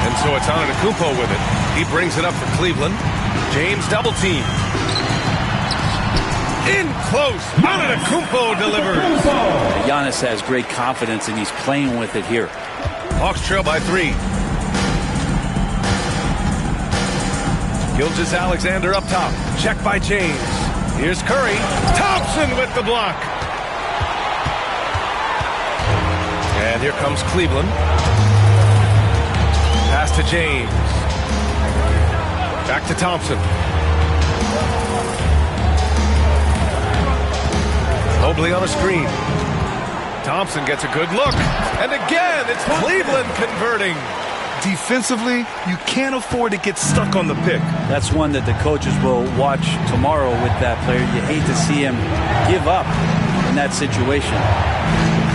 S10: And so it's Antetokounmpo with it. He brings it up for Cleveland. James double team. In close, Antetokounmpo delivers.
S8: Giannis has great confidence, and he's playing with it here.
S10: Hawks trail by 3. Gilgeous-Alexander up top. Check by James. Here's Curry. Thompson with the block. And here comes Cleveland. Pass to James. Back to Thompson. Mobley on a screen. Thompson gets a good look. And again, it's Cleveland converting.
S11: Defensively, you can't afford to get stuck on the pick.
S8: That's one that the coaches will watch tomorrow with that player. You hate to see him give up in that situation.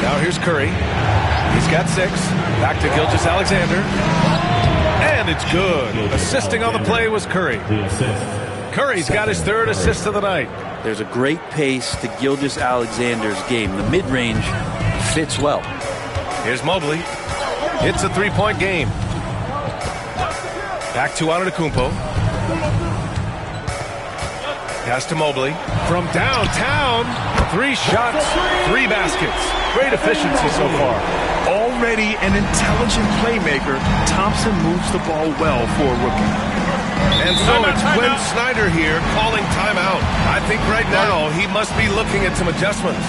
S10: Now here's Curry. He's got 6. Back to Gilgeous-Alexander. And it's good. Assisting on the play was Curry. Curry's got his 3rd assist of the night.
S8: There's a great pace to Gilgeous-Alexander's game. The mid-range fits well.
S10: Here's Mobley. It's a 3-point game. Back to Antetokounmpo. Pass to Mobley. From downtown, 3 shots, 3 baskets. Great efficiency so far.
S11: Already an intelligent playmaker, Thompson moves the ball well for a rookie.
S10: And so it's Quinn Snyder here calling timeout. I think right now he must be looking at some adjustments.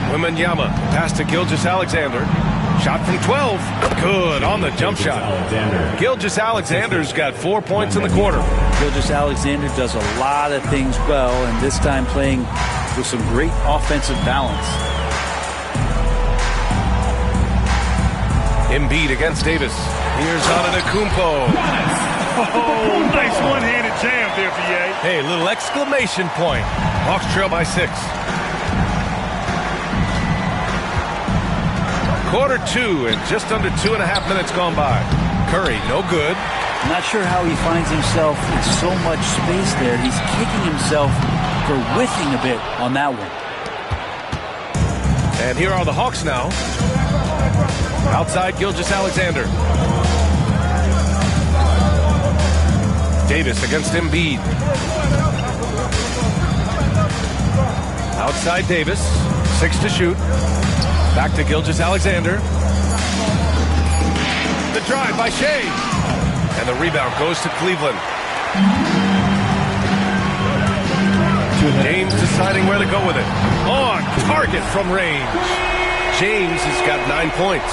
S10: Wembanyama, pass to Gilgeous-Alexander. Shot from 12. Good on the jump shot. Gilgeous-Alexander's got 4 points in the quarter.
S8: Gilgeous-Alexander does a lot of things well, and this time playing with some great offensive balance.
S10: Embiid against Davis. Here's Antetokounmpo.
S11: Oh, nice one-handed jam there, B.A.
S10: Hey, little exclamation point. Hawks trail by 6. Quarter 2 and just under 2.5 minutes gone by. Curry, no good.
S8: I'm not sure how he finds himself in so much space there. He's kicking himself for whiffing a bit on that one.
S10: And here are the Hawks now. Outside Gilgeous-Alexander. Davis against Embiid. Outside Davis. 6 to shoot. Back to Gilgeous-Alexander. The drive by Shai. And the rebound goes to Cleveland. James deciding where to go with it. On target from range. James has got 9 points.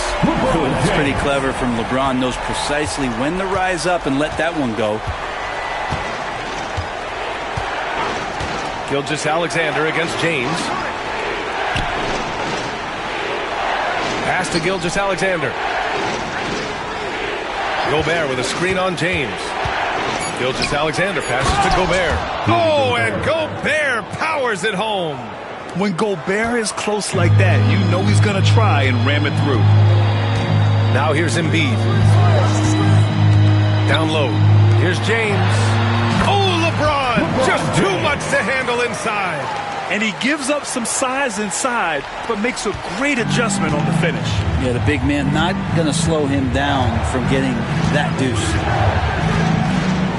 S8: It's pretty clever from LeBron. Knows precisely when to rise up and let that one go.
S10: Gilgeous-Alexander against James. Pass to Gilgeous-Alexander. Gobert with a screen on James. Gilgeous-Alexander passes to Gobert. Oh, and Gobert powers it home.
S11: When Gobert is close like that, you know he's going to try and ram it through.
S10: Now here's Embiid. Down low. Here's James. Oh, LeBron! Just too much to handle inside.
S11: And he gives up some size inside, but makes a great adjustment on the finish.
S8: Yeah, the big man not going to slow him down from getting that deuce.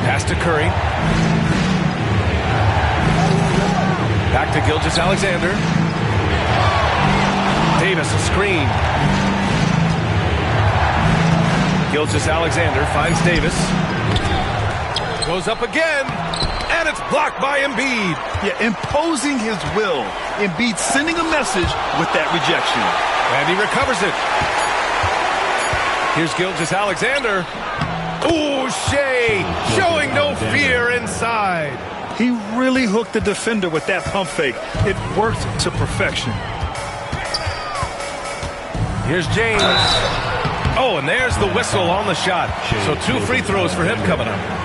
S10: Pass to Curry. Back to Gilgeous-Alexander. Davis, a screen. Gilgeous-Alexander finds Davis. Goes up again. And it's blocked by Embiid.
S11: Yeah, imposing his will. Embiid sending a message with that rejection.
S10: And he recovers it. Here's Gilgeous-Alexander. Ooh, Shea showing no fear inside.
S11: He really hooked the defender with that pump fake. It worked to perfection.
S10: Here's James. Oh, and there's the whistle on the shot. So 2 free throws for him coming up.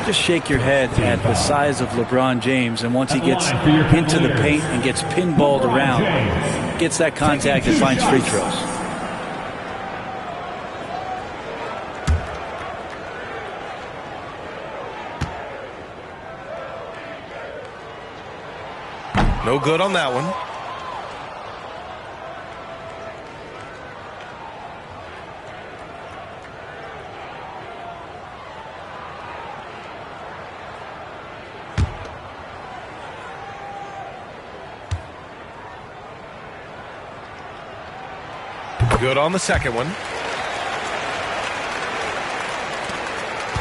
S8: Just shake your head at the size of LeBron James, and once he gets into the paint and gets pinballed around, gets that contact and finds free throws.
S10: No good on that one. Good on the second one.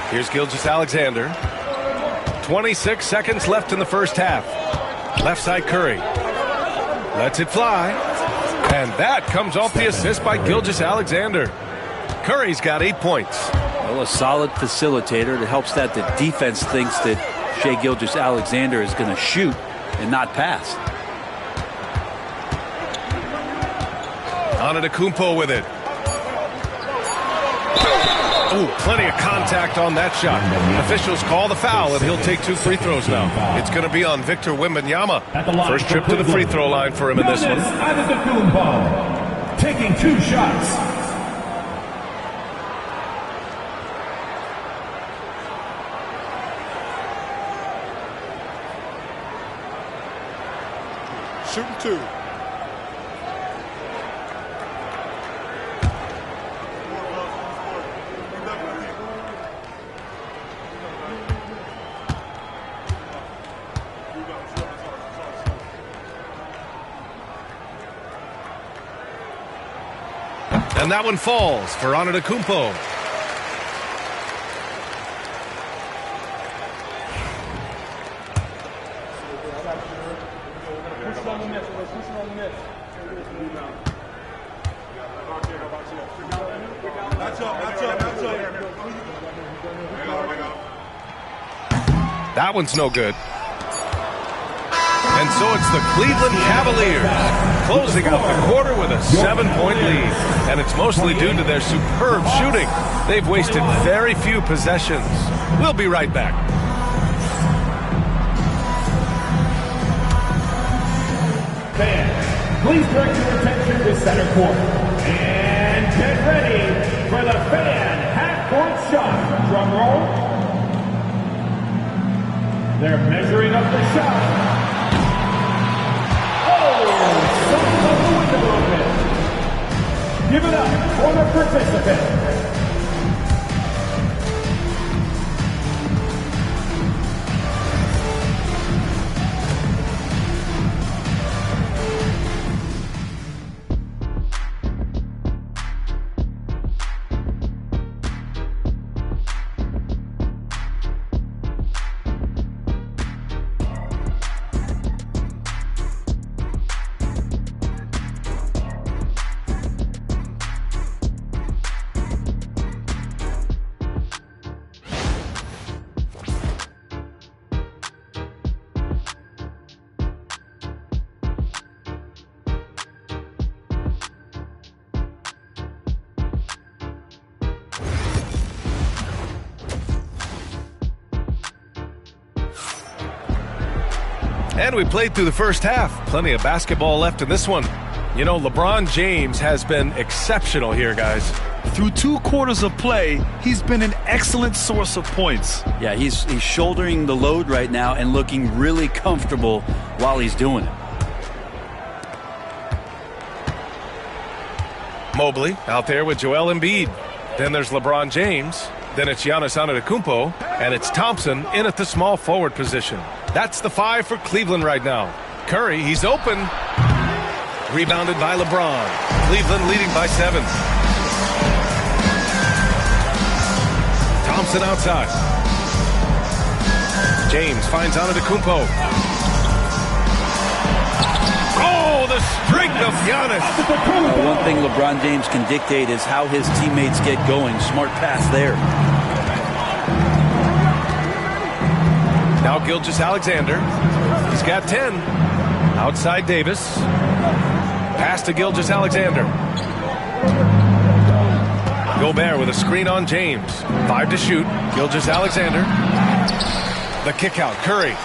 S10: Here's Gilgeous-Alexander. 26 seconds left in the first half. Left side Curry. Lets it fly. And that comes off the assist by Gilgeous-Alexander. Curry's got 8 points.
S8: Well, a solid facilitator that helps that the defense thinks that Shai Gilgeous-Alexander is going to shoot and not pass.
S10: Antetokounmpo with it. Oh, plenty of contact on that shot. Officials call the foul, and he'll take 2 free throws now. It's going to be on Victor Wembanyama. First trip to the free throw line for him in this one.
S14: Antetokounmpo taking 2 shots.
S9: Shooting 2.
S10: And that one falls for Antetokounmpo. That one's no good. And so it's the Cleveland Cavaliers closing out the quarter with a 7-point lead. And it's mostly due to their superb shooting. They've wasted very few possessions. We'll be right back.
S14: Fans, please direct your attention to center court. And get ready for the fan half-court shot. Drum roll. They're measuring up the shot. Give it up for the participant.
S10: And we played through the first half. Plenty of basketball left in this one. You know, LeBron James has been exceptional here, guys.
S11: Through 2 quarters of play, he's been an excellent source of points.
S8: Yeah, he's shouldering the load right now and looking really comfortable while he's doing it.
S10: Mobley out there with Joel Embiid. Then there's LeBron James. Then it's Giannis Antetokounmpo. And it's Thompson in at the small forward position. That's the 5 for Cleveland right now. Curry, he's open. Rebounded by LeBron. Cleveland leading by 7. Thompson outside. James finds Antetokounmpo. Oh, the strength of Giannis.
S8: One thing LeBron James can dictate is how his teammates get going. Smart pass there.
S10: Now Gilgeous-Alexander. He's got 10. Outside Davis. Pass to Gilgeous-Alexander. Gobert with a screen on James. 5 to shoot. Gilgeous-Alexander. The kick out. Curry.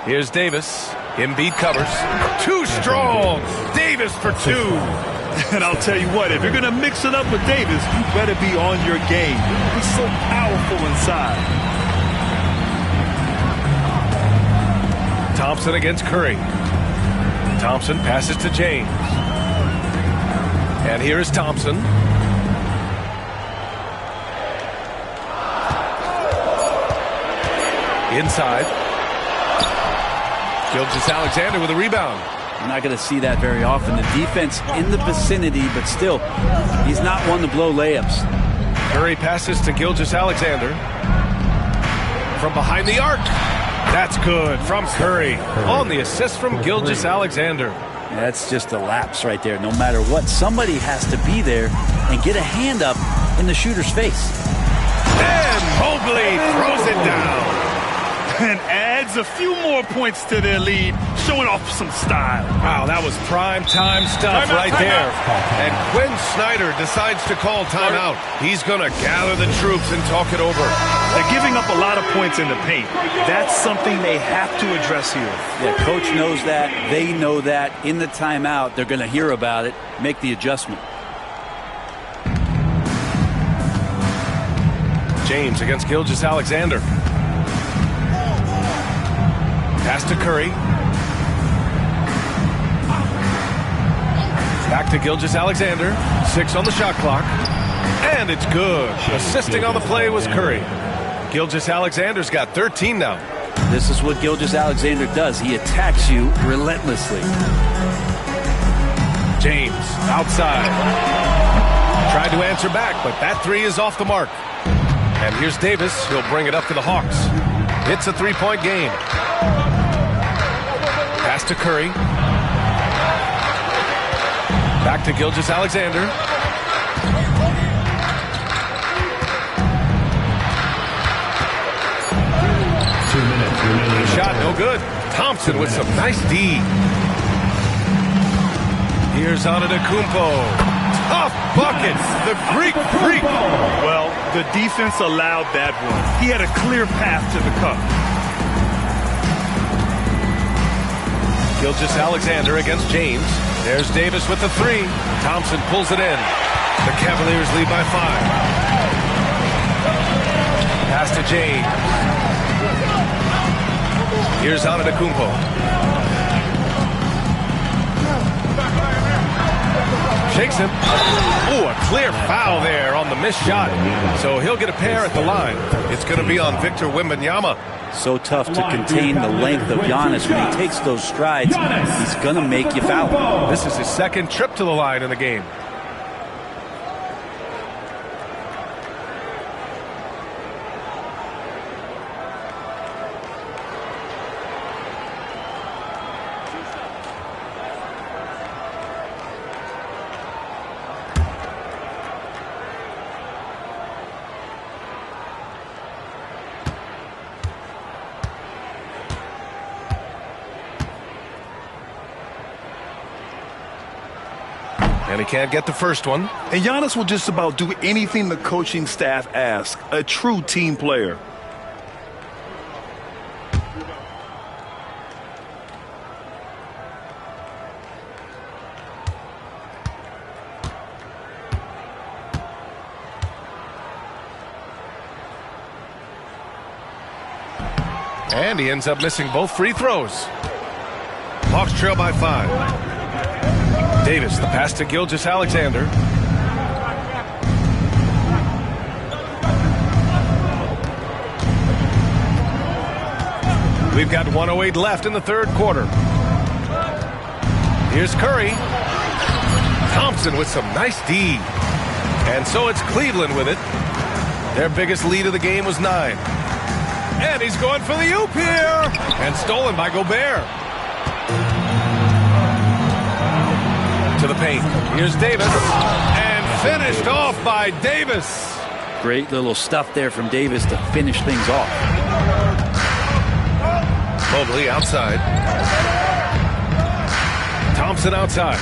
S10: Here's Davis. Embiid covers. Too strong. Davis for 2.
S11: And I'll tell you what, if you're going to mix it up with Davis, you better be on your game. He's so powerful inside.
S10: Thompson against Curry. Thompson passes to James. And here is Thompson. Inside. Gilgeous-Alexander with a rebound.
S8: You're not going to see that very often. The defense in the vicinity, but still, he's not one to blow layups.
S10: Curry passes to Gilgeous-Alexander. From behind the arc. That's good from Curry. On the assist from Gilgeous-Alexander.
S8: That's just a lapse right there. No matter what, somebody has to be there and get a hand up in the shooter's face.
S10: And Mobley throws it down.
S11: And adds a few more points to their lead, showing off some style.
S10: Wow, that was prime time stuff right there. And Quinn Snyder decides to call timeout. He's going to gather the troops and talk it over.
S11: They're giving up a lot of points in the paint. That's something they have to address here.
S8: Yeah, coach knows that. They know that. In the timeout, they're going to hear about it, make the adjustment.
S10: James against Gilgeous-Alexander. Pass to Curry. Back to Gilgeous-Alexander. 6 on the shot clock. And it's good. Assisting on the play was Curry. Gilgeous-Alexander's got 13 now.
S8: This is what Gilgeous-Alexander does. He attacks you relentlessly.
S10: James outside. Tried to answer back, but that 3 is off the mark. And here's Davis. He'll bring it up to the Hawks. It's a 3-point game. Pass to Curry. Back to Gilgeous-Alexander. Shot no good. Thompson with some nice D. Here's Antetokounmpo. Tough bucket. The Greek freak.
S11: Well, the defense allowed that one. He had a clear path to the cup.
S10: Gilgeous-Alexander against James. There's Davis with the 3. Thompson pulls it in. The Cavaliers lead by 5. Pass to James. Here's Antetokounmpo. Shakes him. Ooh, a clear foul there on the missed shot. So he'll get a pair at the line. It's going to be on Victor Wembanyama.
S8: So tough to contain the length of Giannis. When he takes those strides, he's going to make you foul.
S10: This is his 2nd trip to the line in the game. And he can't get the first one.
S11: And Giannis will just about do anything the coaching staff asks. A true team player.
S10: And he ends up missing both free throws. Hawks trail by 5. Davis, the pass to Gilgeous-Alexander. We've got 1:08 left in the third quarter. Here's Curry. Thompson with some nice D. And so it's Cleveland with it. Their biggest lead of the game was 9. And he's going for the oop here. And stolen by Gobert. To the paint. Here's Davis. And finished off by Davis.
S8: Great little stuff there from Davis to finish things off.
S10: Mobley outside. Thompson outside.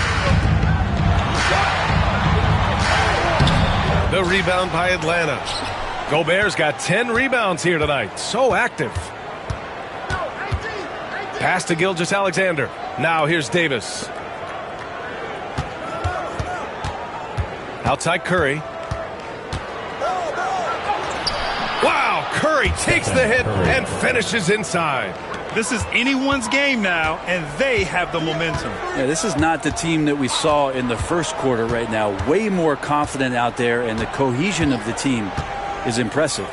S10: The rebound by Atlanta. Gobert's got 10 rebounds here tonight. So active. Pass to Gilgeous-Alexander. Now here's Davis. Outside Curry. Wow, Curry takes the hit and finishes inside.
S11: This is anyone's game now, and they have the momentum.
S8: Yeah, this is not the team that we saw in the first quarter right now. Way more confident out there, and the cohesion of the team is impressive.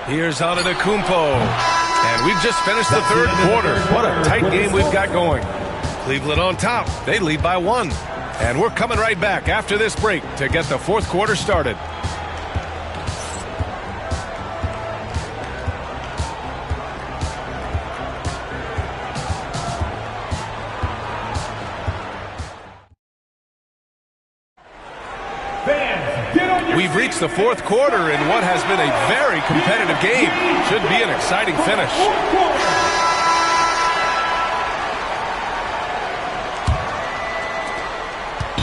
S10: Here's Antetokounmpo. And we've just finished the third quarter. What a tight game we've got going. Cleveland on top. They lead by 1. And we're coming right back after this break to get the fourth quarter started. We've reached the fourth quarter in what has been a very competitive game. Should be an exciting finish.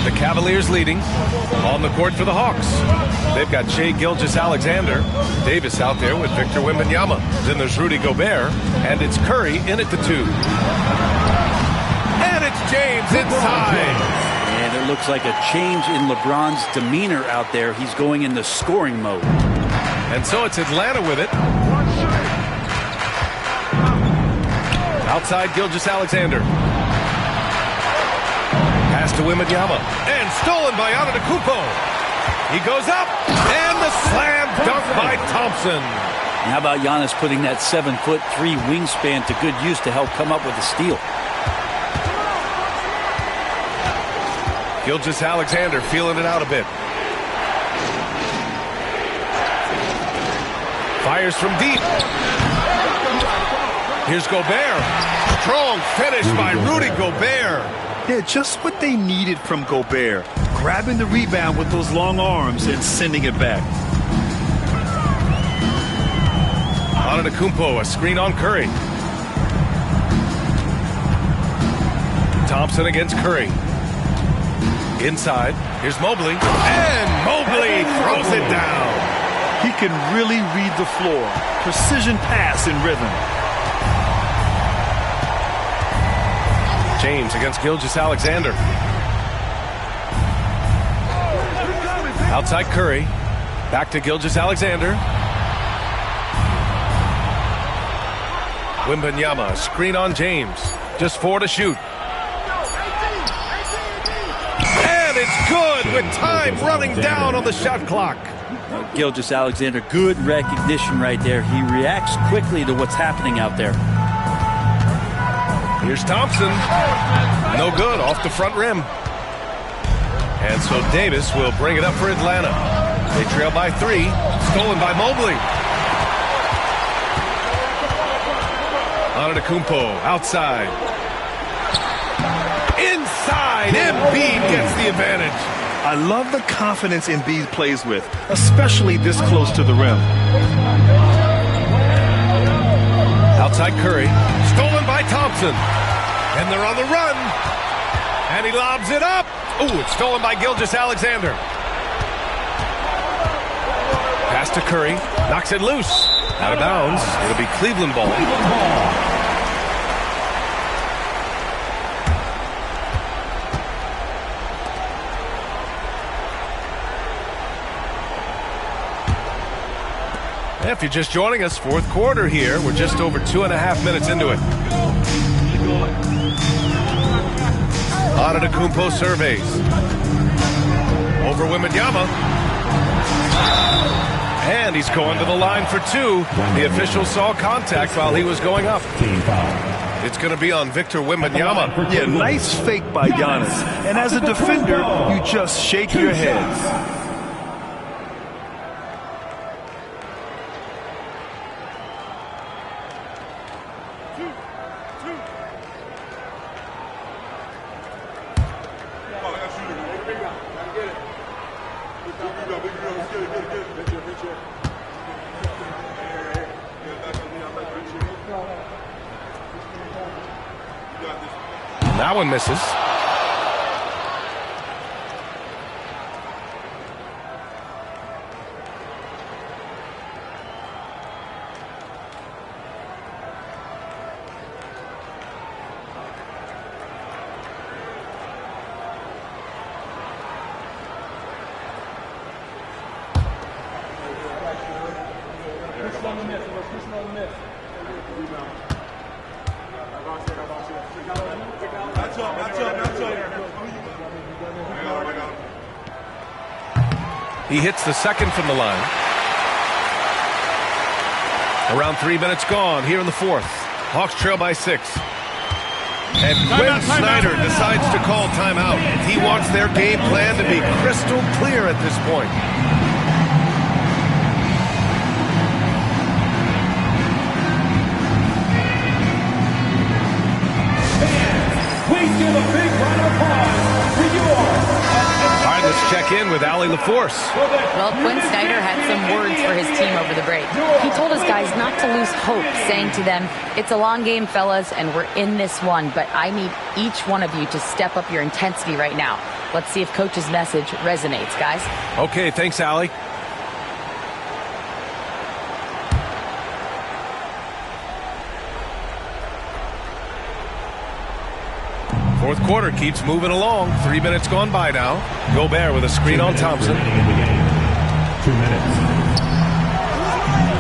S10: The Cavaliers leading on the court for the Hawks. They've got Shai Gilgeous-Alexander. Davis out there with Victor Wembanyama. Then there's Rudy Gobert. And it's Curry in at the 2. And it's James inside.
S8: And it looks like a change in LeBron's demeanor out there. He's going into scoring mode.
S10: And so it's Atlanta with it. Outside Gilgeous-Alexander. Pass to Wembanyama. And stolen by Antetokounmpo. He goes up. And the slam dunk by Thompson.
S8: And how about Giannis putting that 7'3" wingspan to good use to help come up with a steal?
S10: Gilgeous-Alexander feeling it out a bit. Fires from deep. Here's Gobert. Strong finish by Rudy Gobert.
S11: Yeah, just what they needed from Gobert. Grabbing the rebound with those long arms and sending it back.
S10: Antetokounmpo, a screen on Curry. Thompson against Curry. Inside, here's Mobley, and Mobley throws it down.
S11: He can really read the floor. Precision pass in rhythm.
S10: James against Gilgeous-Alexander. Outside Curry, back to Gilgeous-Alexander. Wembanyama, a screen on James. Just 4 to shoot. It's good with time running down on the shot clock.
S8: Gilgeous-Alexander, good recognition right there. He reacts quickly to what's happening out there.
S10: Here's Thompson. No good, off the front rim. And so Davis will bring it up for Atlanta. They trail by 3. Stolen by Mobley. Antetokounmpo outside. Inside, Embiid gets the advantage.
S11: I love the confidence Embiid plays with, especially this close to the rim.
S10: Outside Curry, stolen by Thompson. And they're on the run. And he lobs it up. Ooh, it's stolen by Gilgeous-Alexander. Pass to Curry. Knocks it loose. Out of bounds. It'll be Cleveland ball. If you're just joining us, fourth quarter here. We're just over 2.5 minutes into it. Antetokounmpo surveys. Over Wembanyama. And he's going to the line for two. The official saw contact while he was going up. It's going to be on Victor Wembanyama.
S11: Yeah, nice fake by Giannis. And as a defender, you just shake your heads.
S10: That one misses. He hits the second from the line. Around 3 minutes gone here in the fourth. Hawks trail by 6. And Quinn Snyder decides to call timeout. He wants their game plan to be crystal clear at this point.
S6: Please give a big round of applause for yours.
S10: All right, let's check in with Allie LaForce.
S13: Well, Quinn Snyder had some words for his team over the break. He told his guys not to lose hope, saying to them, "It's a long game, fellas, and we're in this one, but I need each one of you to step up your intensity right now." Let's see if Coach's message resonates, guys.
S10: Okay, thanks, Allie. Fourth quarter keeps moving along. 3 minutes gone by now. Gobert with a screen on Thompson.
S14: 2 minutes.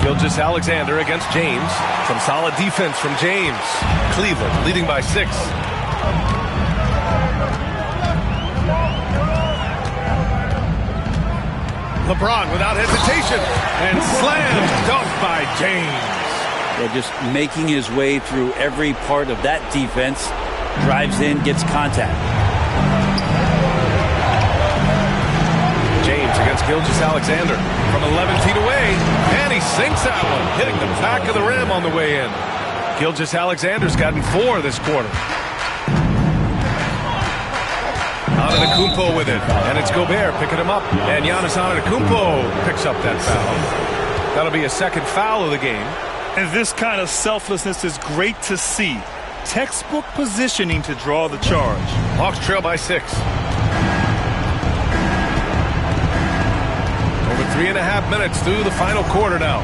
S10: Gilgeous-Alexander against James. Some solid defense from James. Cleveland leading by 6. LeBron without hesitation. And slam dunked by James.
S8: Yeah, just making his way through every part of that defense. Drives in, gets contact.
S10: James against Gilgeous-Alexander from 11 feet away. And he sinks that one, hitting the back of the rim on the way in. Gilgeous-Alexander's gotten 4 this quarter. Antetokounmpo with it. And it's Gobert picking him up. And Giannis Antetokounmpo picks up that foul. That'll be a second foul of the game.
S11: And this kind of selflessness is great to see. Textbook positioning to draw the charge.
S10: Hawks trail by 6. Over 3.5 minutes through the final quarter now.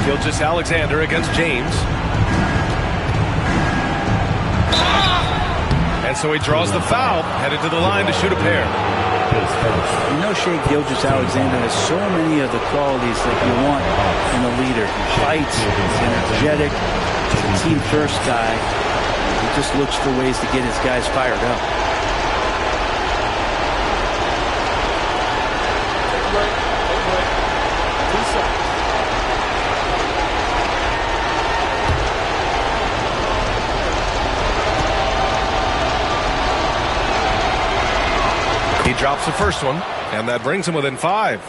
S10: Gilgeous-Alexander against James. And so he draws the foul, headed to the line to shoot a pair.
S8: You know, Shai Gilgeous-Alexander has so many of the qualities that you want in a leader. He fights, he's energetic, he's a team-first guy. He just looks for ways to get his guys fired up.
S10: He drops the first one, and that brings him within 5.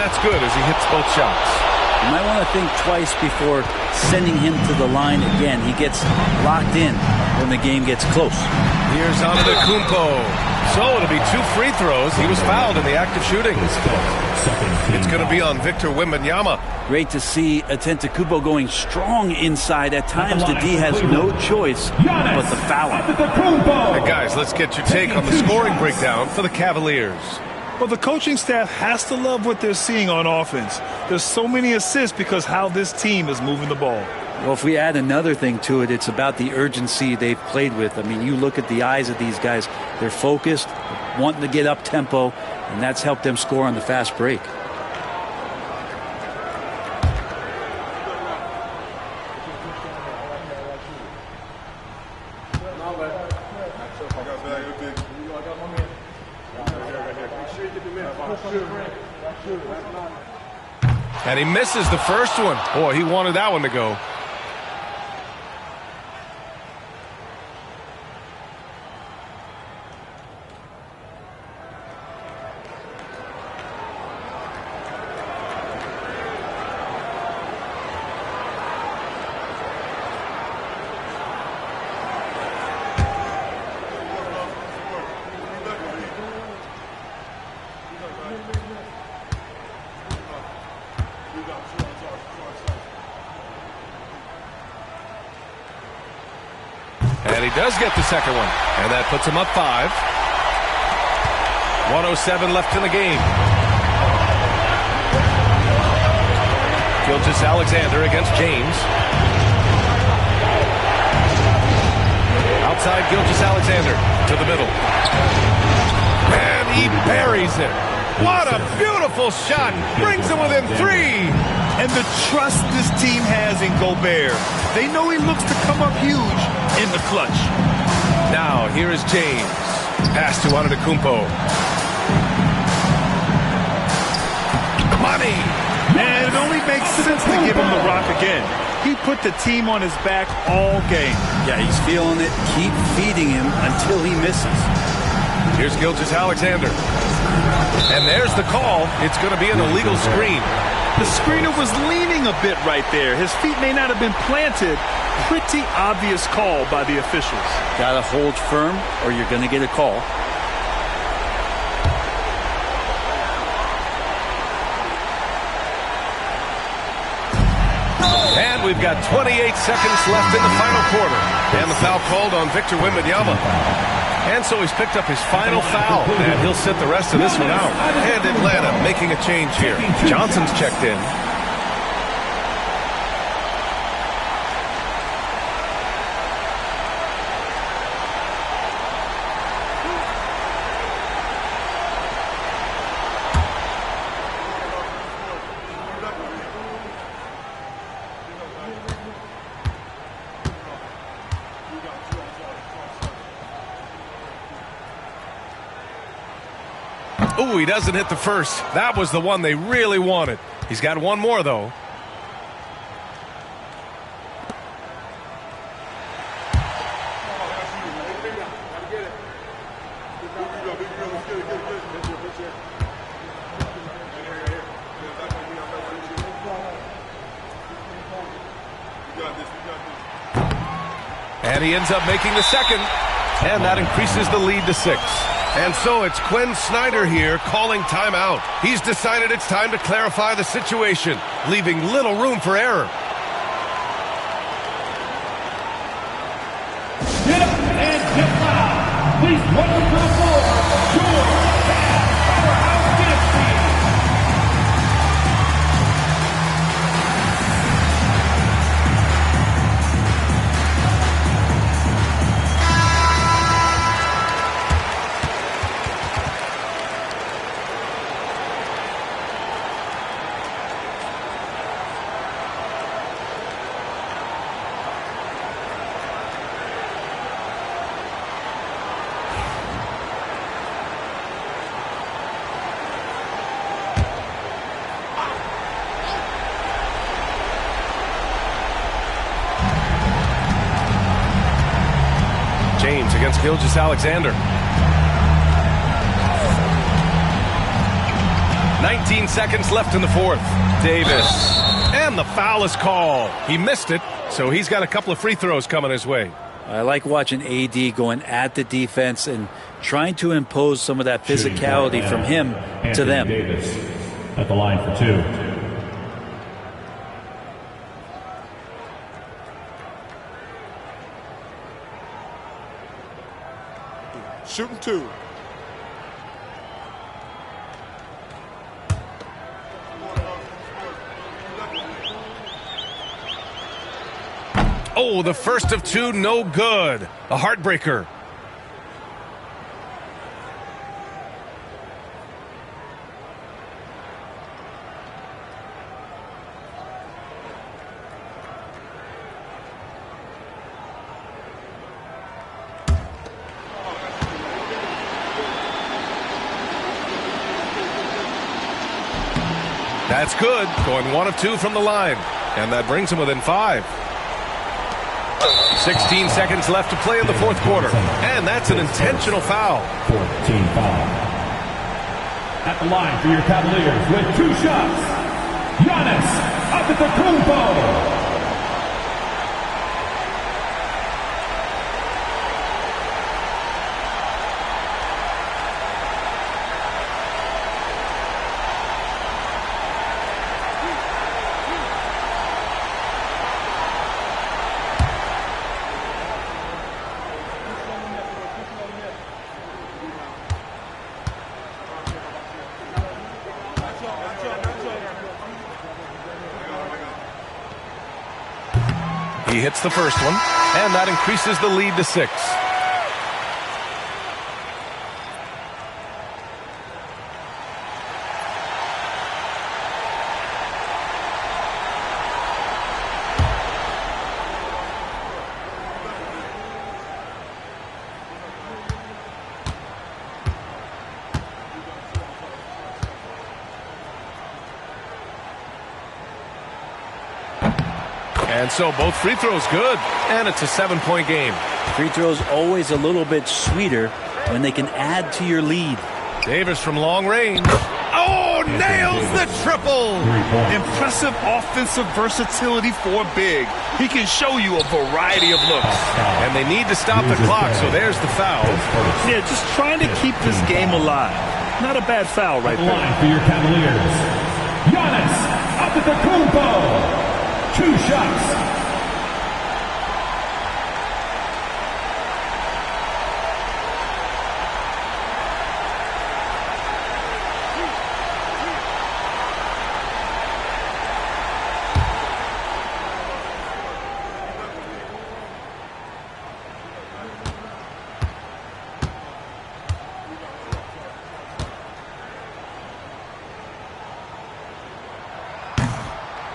S10: that's good as he hits both shots.
S8: You might want to think twice before sending him to the line again. He gets locked in when the game gets close.
S10: Here's Antetokounmpo. So it'll be 2 free throws. He was fouled in the act of shooting. It's going to be on Victor Wembanyama.
S8: Great to see Antetokounmpo going strong inside. At times, the D has no choice but to foul him.
S10: Hey guys, let's get your take on the scoring breakdown for the Cavaliers.
S11: Well, the coaching staff has to love what they're seeing on offense. There's so many assists because how this team is moving the ball.
S8: Well, if we add another thing to it, it's about the urgency they've played with. I mean, you look at the eyes of these guys. They're focused, wanting to get up tempo, and that's helped them score on the fast break.
S10: And he misses the first one. Boy, he wanted that one to go. And he does get the second one. And that puts him up 5. 1:07 left in the game. Gilgeous-Alexander against James. Outside Gilgeous-Alexander to the middle. And he buries it. What a beautiful shot. Brings him within 3.
S11: And the trust this team has in Gobert. They know he looks to come up huge in the clutch.
S10: Now, here is James. Pass to Antetokounmpo. Money!
S11: And it only makes sense to give him the rock again. He put the team on his back all game.
S8: Yeah, he's feeling it. Keep feeding him until he misses.
S10: Here's Gilgeous-Alexander. And there's the call. It's going to be an illegal screen.
S11: The screener was leaning a bit right there. His feet may not have been planted. Pretty obvious call by the officials.
S8: Got to hold firm or you're going to get a call.
S10: And we've got 28 seconds left in the final quarter. And the foul called on Victor Wembanyama. And so he's picked up his final foul, and he'll sit the rest of this one out. And Atlanta making a change here. Johnson's checked in. Ooh, he doesn't hit the first. That was the one they really wanted. He's got one more, though. And he ends up making the second. And that increases the lead to 6. And so it's Quinn Snyder here calling timeout. He's decided it's time to clarify the situation, leaving little room for error.
S14: Get up and get loud. Please welcome to the floor, your powerhouse dynasty.
S10: James against Gilgeous-Alexander. 19 seconds left in the fourth. Davis. And the foul is called. He missed it, so he's got a couple of free throws coming his way.
S8: I like watching AD going at the defense and trying to impose some of that physicality from him to them.
S14: Davis at the line for 2.
S9: Shooting 2.
S10: Oh, the first of 2, no good. A heartbreaker. That's good. Going 1 of 2 from the line. And that brings him within 5. 16 seconds left to play in the fourth quarter. And that's an intentional foul.
S14: 14 foul. At the line for your Cavaliers with 2 shots, Giannis Antetokounmpo.
S10: He hits the first one, and that increases the lead to 6. And so both free throws good, and it's a 7-point game.
S8: Free throws always a little bit sweeter when they can add to your lead.
S10: Davis from long range. Oh, nails the triple!
S11: Impressive offensive versatility for a big. He can show you a variety of looks.
S10: And they need to stop the clock, so there's the foul.
S11: Yeah, just trying to keep this game alive. Not a bad foul right there.
S14: Line for your Cavaliers, Giannis Antetokounmpo. 2 shots.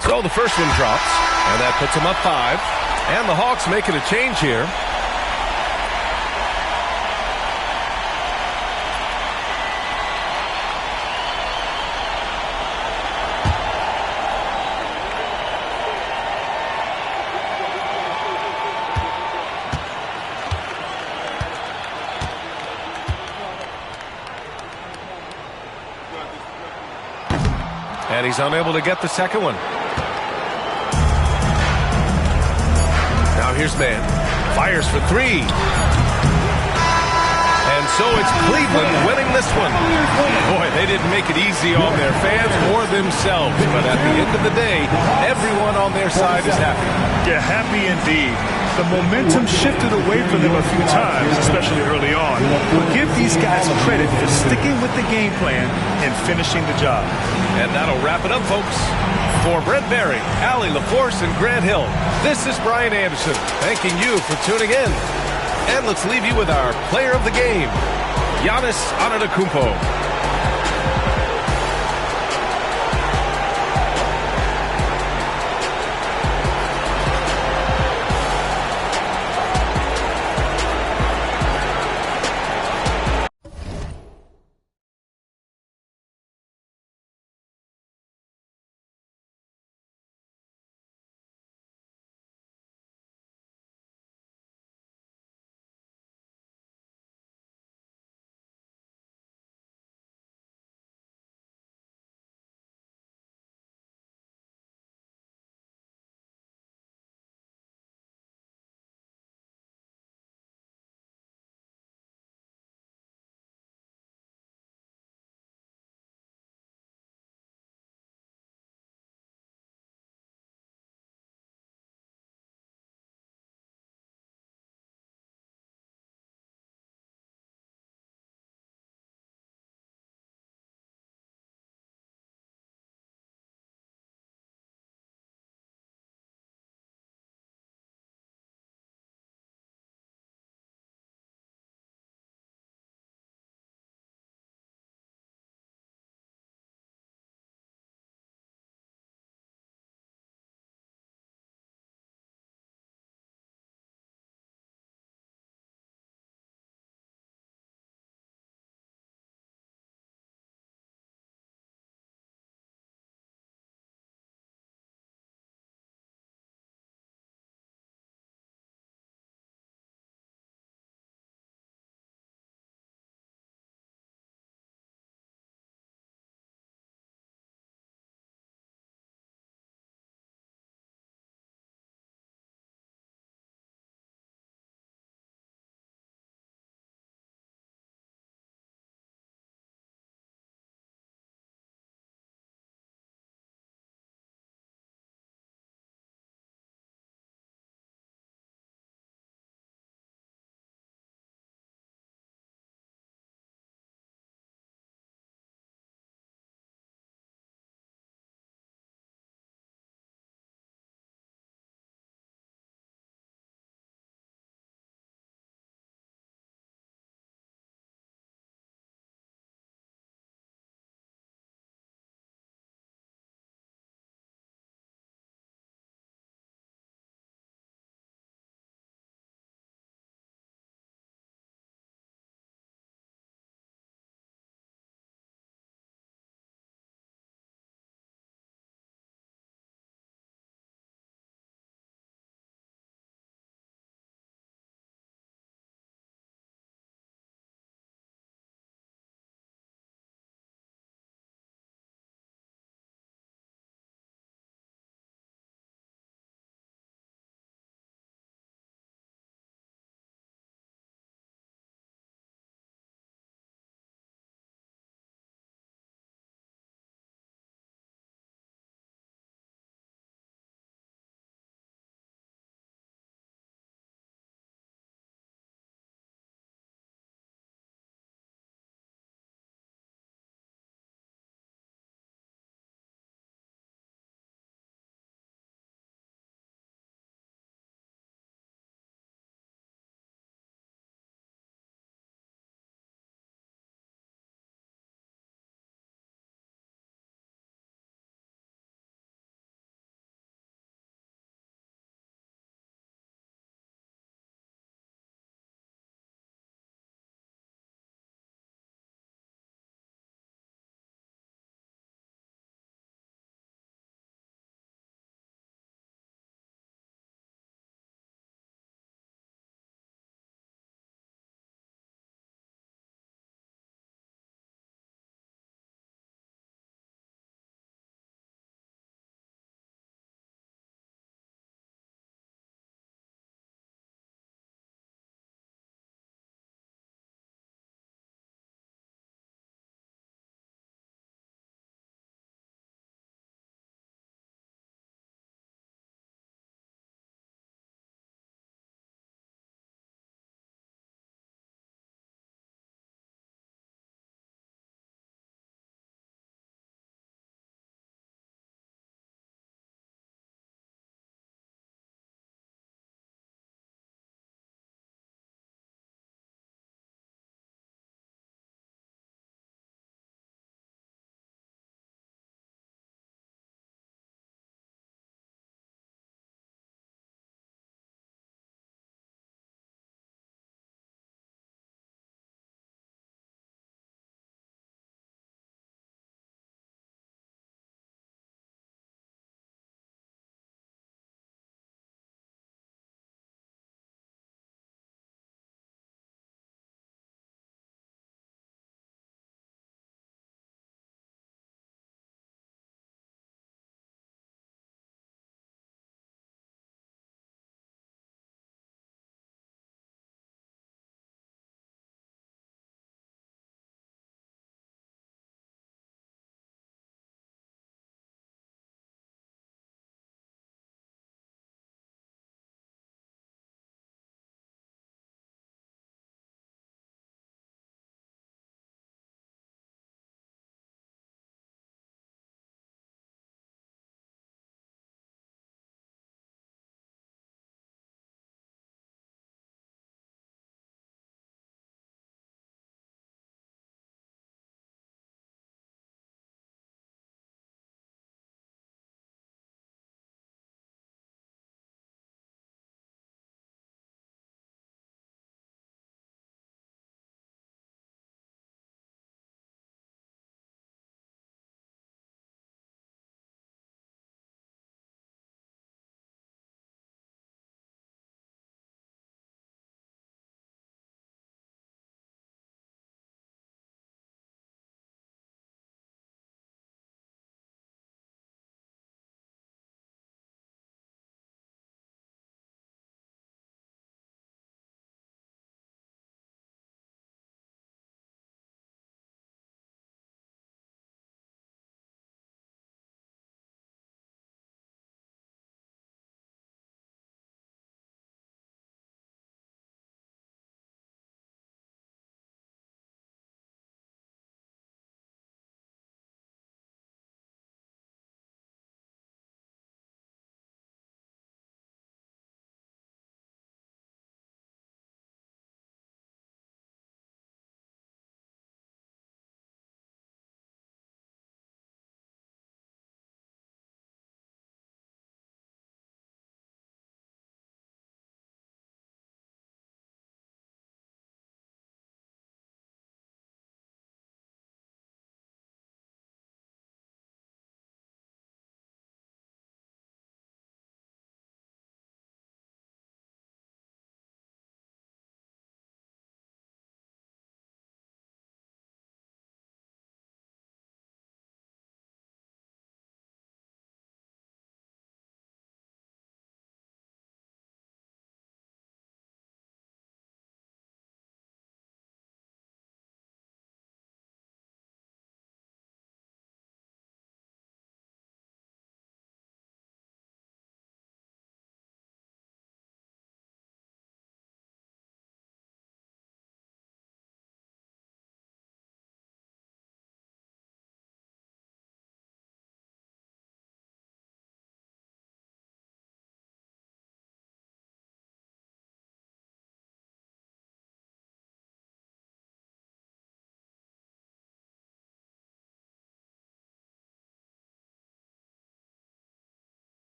S10: So the first one drops, and that puts them up 5. And the Hawks making a change here. And he's unable to get the second one. Now here's Mann. Fires for 3. And so it's Cleveland winning this one. Boy, they didn't make it easy on their fans or themselves. But at the end of the day, everyone on their side is happy.
S11: Yeah, happy indeed. The momentum shifted away from them a few times, especially early on. But give these guys credit for sticking with the game plan and finishing the job.
S10: And that'll wrap it up, folks. For Brent Barry, Allie LaForce, and Grant Hill, this is Brian Anderson thanking you for tuning in. And let's leave you with our player of the game, Giannis Antetokounmpo.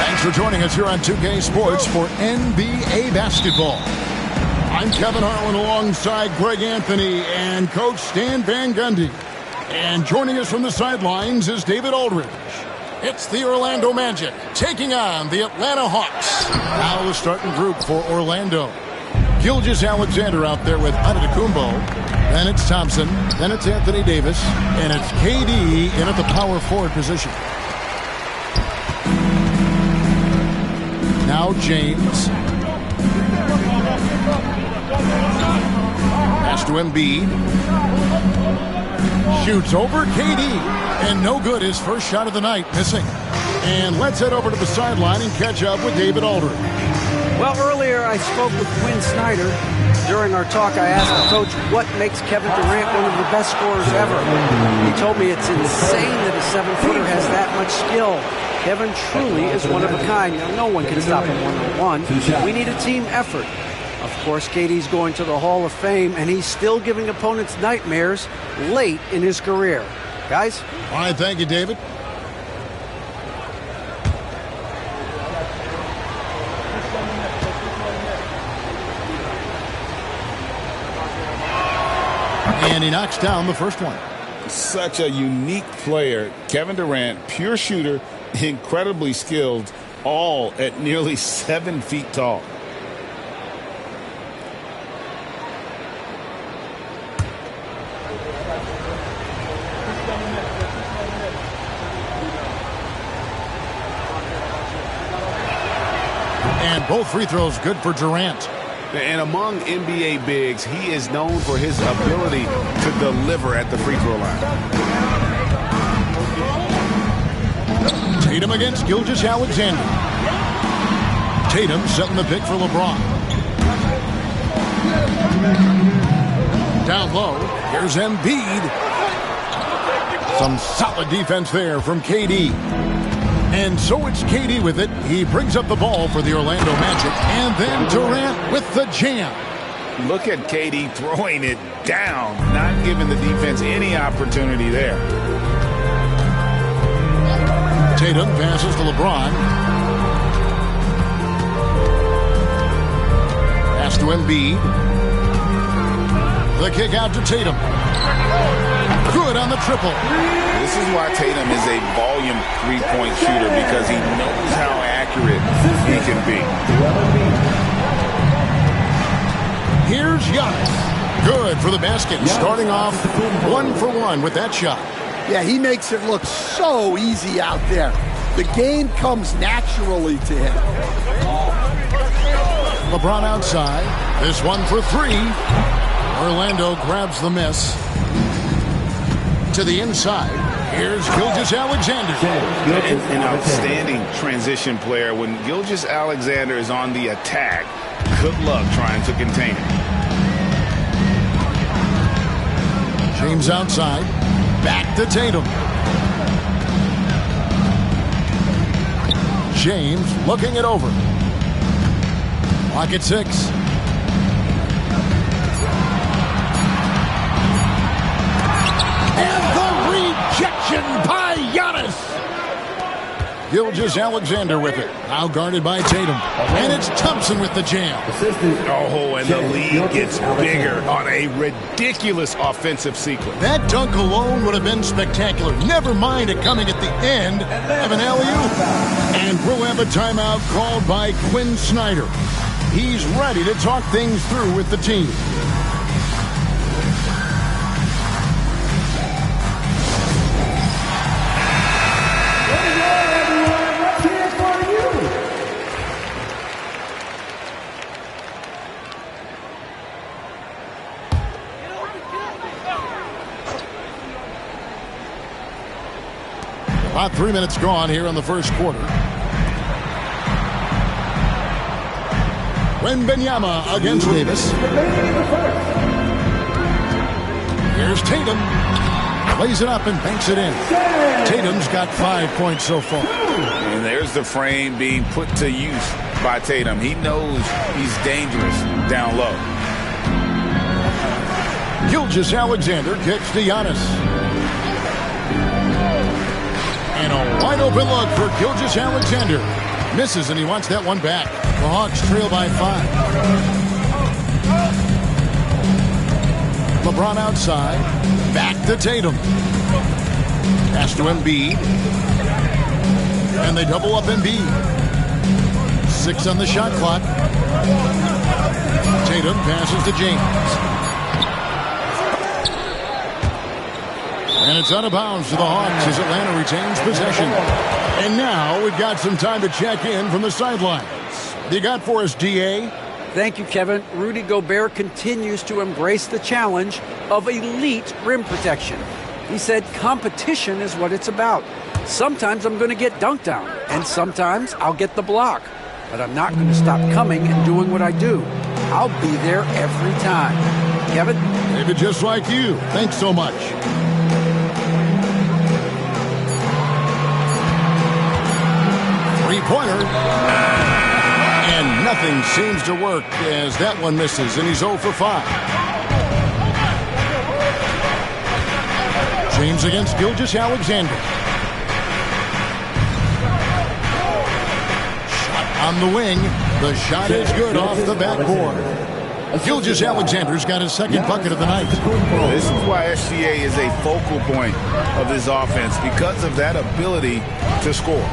S2: Thanks for joining us here on 2K Sports for NBA basketball. I'm Kevin Harlan alongside Greg Anthony and Coach Stan Van Gundy. And joining us from the sidelines is David Aldridge. It's the Orlando Magic taking on the Atlanta Hawks. Now the starting group for Orlando. Gilgeous-Alexander out there with Antetokounmpo. Then it's Thompson. Then it's Anthony Davis. And it's KD in at the power forward position. Now James. Pass to Embiid. Shoots over KD. And no good. His first shot of the night. Missing. And let's head over to the sideline and catch up with David Aldridge.
S5: Well, earlier I spoke with Quinn Snyder. During our talk, I asked the coach what makes Kevin Durant one of the best scorers ever. He told me it's insane that a 7-footer has that much skill. Kevin truly is one of a kind. Now, no one can stop him one-on-one. We need a team effort. Of course, KD's going to the Hall of Fame, and he's still giving opponents nightmares late in his career. Guys?
S2: All right, thank you, David. And he knocks down the first one.
S4: Such a unique player. Kevin Durant, pure shooter, incredibly skilled, all at nearly 7 feet tall.
S2: And both free throws good for Durant.
S4: And among NBA bigs, he is known for his ability to deliver at the free throw line.
S2: Tatum against Gilgeous-Alexander. Tatum setting the pick for LeBron. Down low, here's Embiid. Some solid defense there from KD. And so it's KD with it. He brings up the ball for the Orlando Magic. And then Durant with the jam.
S4: Look at KD throwing it down, not giving the defense any opportunity there.
S2: Tatum passes to LeBron. Pass to Embiid. The kick out to Tatum. Good on the triple.
S4: This is why Tatum is a volume three-point shooter, because he knows how accurate he can be.
S2: Here's Giannis. Good for the basket. Starting off 1 for 1 with that shot.
S3: Yeah, he makes it look so easy out there. The game comes naturally to him.
S2: LeBron outside. This one for 3. Orlando grabs the miss. To the inside. Here's Gilgeous-Alexander.
S4: An outstanding transition player. When Gilgeous-Alexander is on the attack, good luck trying to contain him.
S2: James outside. Back to Tatum. James looking it over. Clock at 6. Rejection by Giannis. Gilgeous-Alexander with it. Now guarded by Tatum. And it's Thompson with the jam.
S4: Oh, and the lead gets bigger on a ridiculous offensive sequence.
S2: That dunk alone would have been spectacular. Never mind it coming at the end of an alley-oop. And we'll have a timeout called by Quinn Snyder. He's ready to talk things through with the team. About 3 minutes gone here in the first quarter. Wembanyama against Davis. Here's Tatum. Plays it up and banks it in. Tatum's got 5 points so far.
S7: And there's the frame being put to use by Tatum. He knows he's dangerous down low.
S2: Gilgeous-Alexander kicks to Giannis. And a wide open look for Gilgeous-Alexander. Misses, and he wants that one back. The Hawks trail by 5. LeBron outside. Back to Tatum. Pass to Embiid. And they double up Embiid. 6 on the shot clock. Tatum passes to James. And it's out of bounds to the Hawks as Atlanta retains possession. And now we've got some time to check in from the sidelines. You got for us, D.A.?
S5: Thank you, Kevin. Rudy Gobert continues to embrace the challenge of elite rim protection. He said competition is what it's about. Sometimes I'm going to get dunked on, and sometimes I'll get the block. But I'm not going to stop coming and doing what I do. I'll be there every time. Kevin?
S2: Maybe just like you. Thanks so much. Three-pointer. And nothing seems to work as that one misses, and he's 0 for 5. James against Gilgeous-Alexander. Shot on the wing. The shot is good off the backboard. Gilgeous-Alexander's got his second bucket of the night.
S7: This is why SGA is a focal point of this offense, because of that ability to score.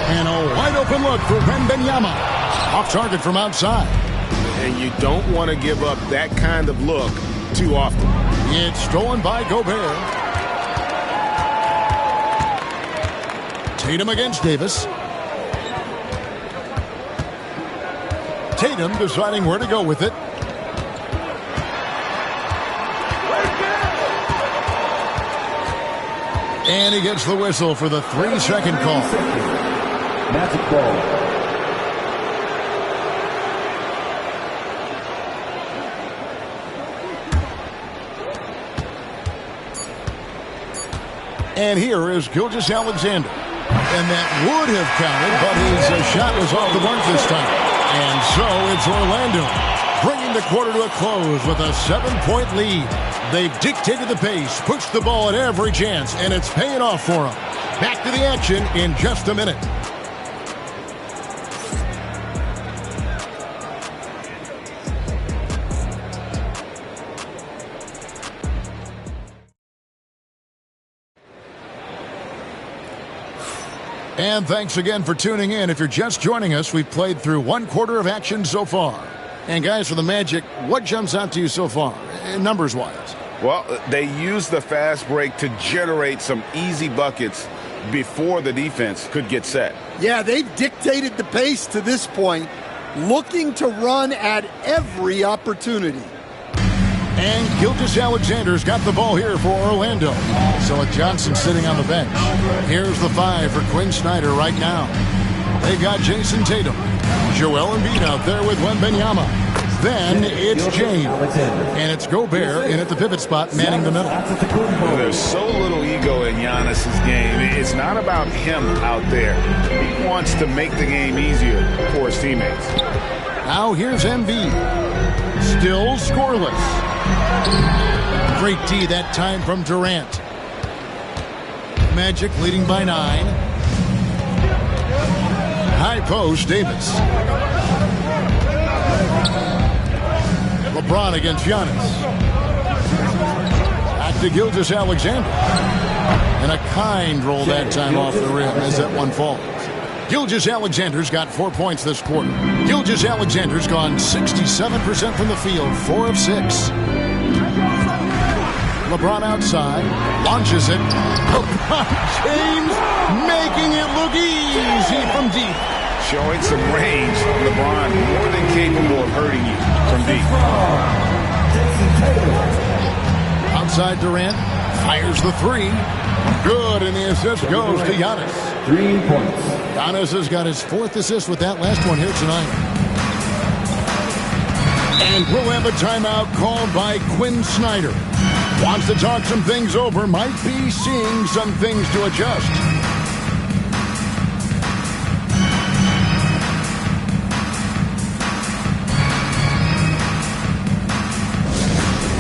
S2: And a wide open look for Wembanyama. Off target from outside.
S7: And you don't want to give up that kind of look too often.
S2: It's stolen by Gobert. Tatum against Davis. Tatum deciding where to go with it. And he gets the whistle for the 3-second call.
S14: Magic ball.
S2: And here is Gilgeous-Alexander. And that would have counted, but his shot was off the mark this time. And so it's Orlando bringing the quarter to a close with a 7-point lead. They've dictated the pace, pushed the ball at every chance, and it's paying off for them. Back to the action in just a minute. And thanks again for tuning in. If you're just joining us, we've played through 1 quarter of action so far. And guys, for the Magic, what jumps out to you so far, numbers-wise?
S7: Well, they used the fast break to generate some easy buckets before the defense could get set.
S3: Yeah, they've dictated the pace to this point, looking to run at every opportunity.
S2: And Gilgeous-Alexander's got the ball here for Orlando. So Johnson sitting on the bench. Here's the 5 for Quinn Snyder right now. They got Jason Tatum. Joel Embiid out there with Wembanyama. Then it's James. And it's Gobert in at the pivot spot, manning the middle.
S7: Well, there's so little ego in Giannis' game. It's not about him out there. He wants to make the game easier for his teammates.
S2: Now here's Embiid. Still scoreless. Great D that time from Durant. Magic leading by 9. High post, Davis. LeBron against Giannis. Back to Gilgeous-Alexander. And a kind roll that time off the rim as that one falls. Gilgeous-Alexander's got 4 points this quarter. Gilgeous-Alexander's gone 67% from the field, 4 of 6. LeBron outside, launches it. LeBron James making it look easy from deep.
S7: Showing some range, LeBron more than capable of hurting you from deep.
S2: Outside Durant, fires the 3. Good, and the assist goes to Giannis.
S14: 3 points.
S2: Giannis has got his 4th assist with that last one here tonight. And we'll have a timeout called by Quinn Snyder. Wants to talk some things over, might be seeing some things to adjust.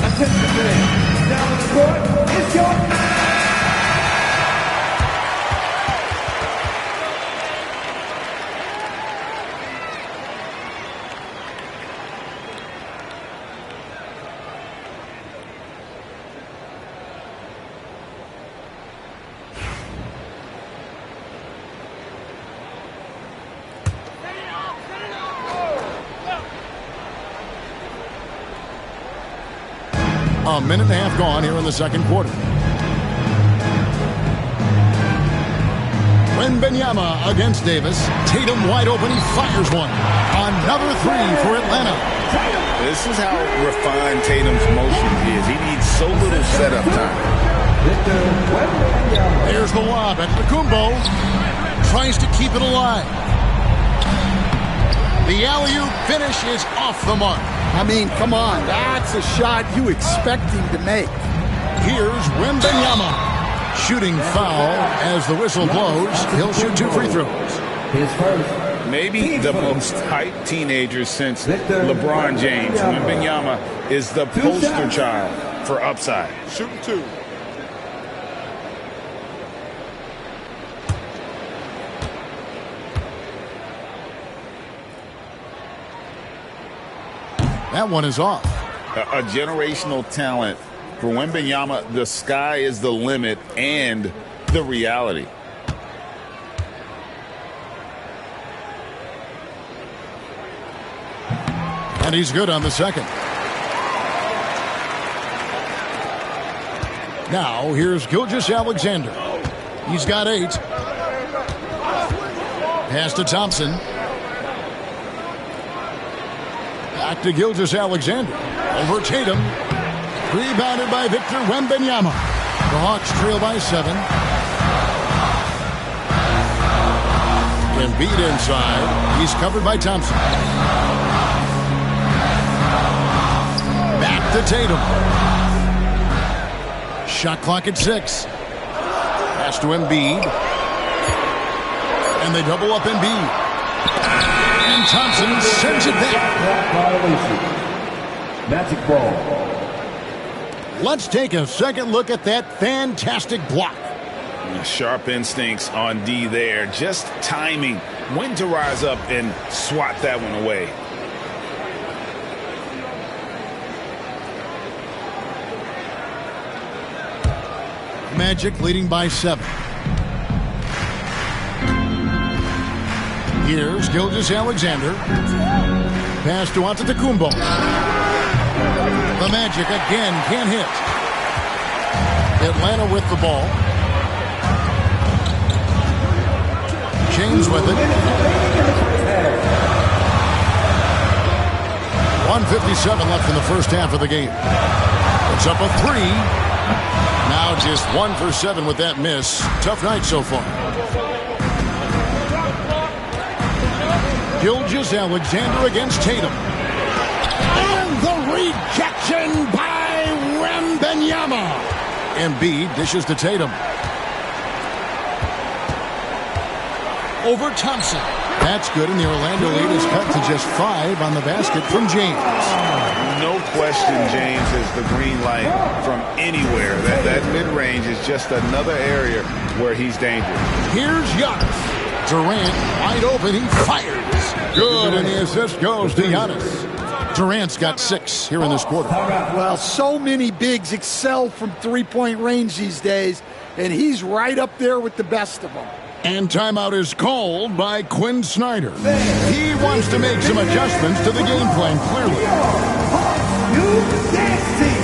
S6: Attention fans, now on the court is your...
S2: A minute and a half gone here in the second quarter. Wembanyama against Davis. Tatum wide open. He fires one. Another three for Atlanta.
S7: This is how refined Tatum's motion is. He needs so little setup time.
S2: There's the lob at Antetokounmpo. Tries to keep it alive. The alley-oop finish is off the mark.
S3: I mean, come on. That's a shot you expect him to make.
S2: Here's Wembanyama. Shooting foul as the whistle blows. He'll shoot 2 free throws.
S7: Maybe the most hyped teenager since LeBron James. Wembanyama is the poster child for upside.
S9: Shooting 2.
S2: That one is off.
S7: A generational talent. For Wembanyama, the sky is the limit and the reality.
S2: And he's good on the second. Now, here's Gilgeous-Alexander. He's got 8. Pass to Thompson. Back to Gilgeous-Alexander. Over Tatum. Rebounded by Victor Wembanyama. The Hawks trail by 7. Embiid inside. He's covered by Thompson. Back to Tatum. Shot clock at 6. Pass to Embiid. And they double up Embiid. And Thompson sends it back.
S14: Magic ball.
S2: Let's take a second look at that fantastic block.
S7: Sharp instincts on D there. Just timing. When to rise up and swat that one away.
S2: Magic leading by 7. Here's Gilgeous-Alexander. Pass to Antetokounmpo. The Magic again can't hit. Atlanta with the ball. James with it. 1:57 left in the first half of the game. It's up a 3. Now just 1 for 7 with that miss. Tough night so far. Gilgeous-Alexander against Tatum. And the rejection by Wembanyama. Embiid dishes to Tatum. Over Thompson. That's good, and the Orlando lead is cut to just 5 on the basket from James.
S7: No question James is the green light from anywhere. That mid-range is just another area where he's dangerous.
S2: Here's Giannis. Durant wide open. He fires. Good, and the assist goes to Giannis. Durant's got 6 here in this quarter.
S3: Well, so many bigs excel from three-point range these days, and he's right up there with the best of them.
S2: And timeout is called by Quinn Snyder. He wants to make some adjustments to the game plan, clearly.
S6: New dance team.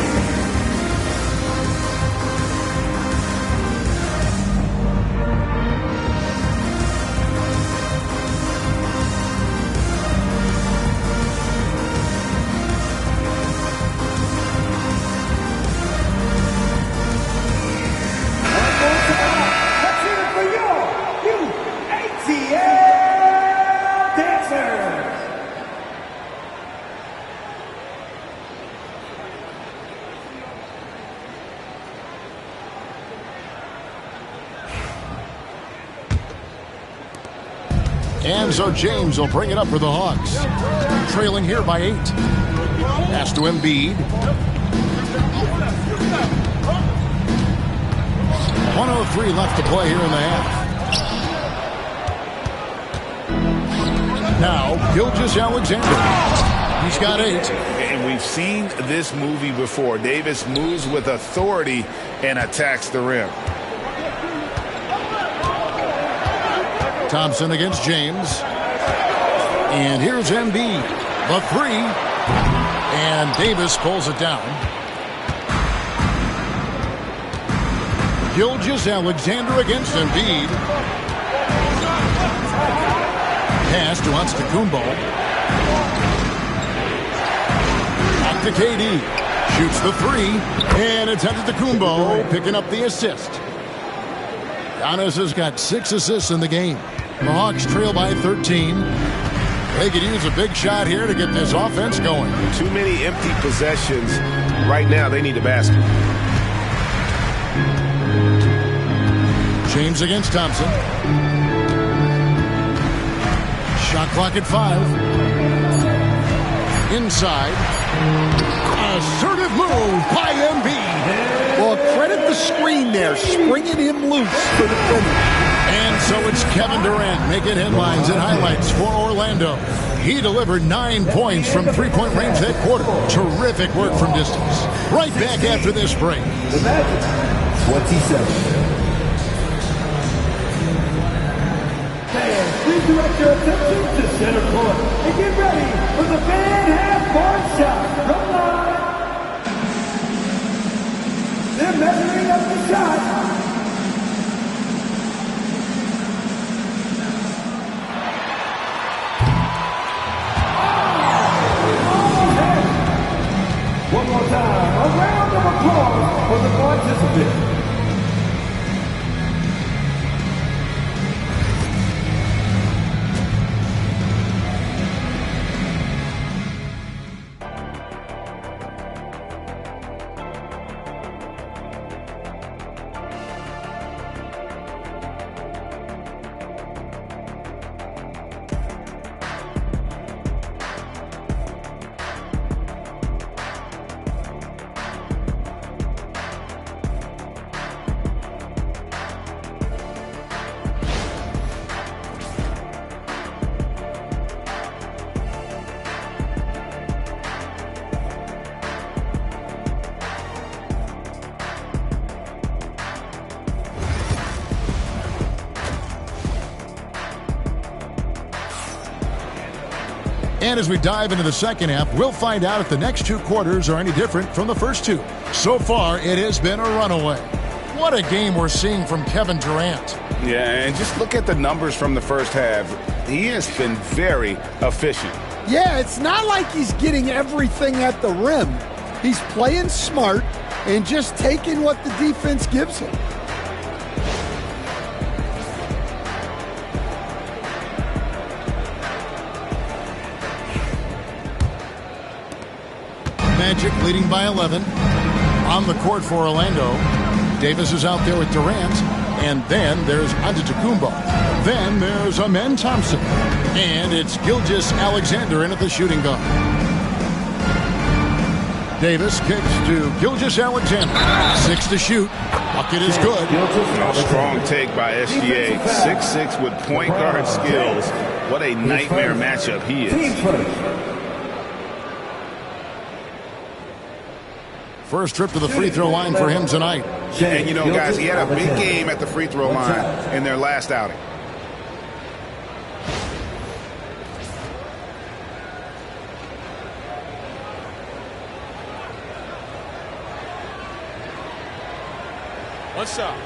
S2: And so James will bring it up for the Hawks. Trailing here by 8. Pass to Embiid. 1:03 left to play here in the half. Now, Gilgeous-Alexander. He's got 8.
S4: And we've seen this movie before. Davis moves with authority and attacks the rim.
S2: Thompson against James. And here's Embiid. The 3. And Davis pulls it down. Gilgeous-Alexander against Embiid. Pass to Antetokounmpo. Back to KD. Shoots the 3. And it's Antetokounmpo picking up the assist. Giannis has got 6 assists in the game. The Hawks trail by 13. They could use a big shot here to get this offense going.
S7: Too many empty possessions. Right now, they need a basket.
S2: James against Thompson. Shot clock at 5. Inside. Assertive move by Embiid.
S3: Well, credit the screen there, springing him loose for the finish.
S2: And so it's Kevin Durant making headlines and highlights for Orlando. He delivered 9 points from three-point range that quarter. Terrific work from distance. Right back after this break.
S6: The Magic, 27. Fans, please direct your attention to center court and get ready for the Van Half-Court shot from line. They're measuring up the shot. One more time, a round of applause for the participants.
S2: And as we dive into the second half, we'll find out if the next 2 quarters are any different from the first 2. So far, it has been a runaway. What a game we're seeing from Kevin Durant.
S7: Yeah, and just look at the numbers from the first half. He has been very efficient.
S3: Yeah, it's not like he's getting everything at the rim. He's playing smart and just taking what the defense gives him.
S2: Magic leading by 11. On the court for Orlando. Davis is out there with Durant. And then there's Antetokounmpo. Then there's Amen Thompson. And it's Gilgeous-Alexander in at the shooting guard. Davis kicks to Gilgeous-Alexander. 6 to shoot. Bucket is good.
S7: Strong take by SGA. 6'6" with point guard skills. What a nightmare matchup he is.
S2: First trip to the free throw line for him tonight.
S7: And you know, guys, he had a big game at the free throw line in their last outing.
S9: One shot.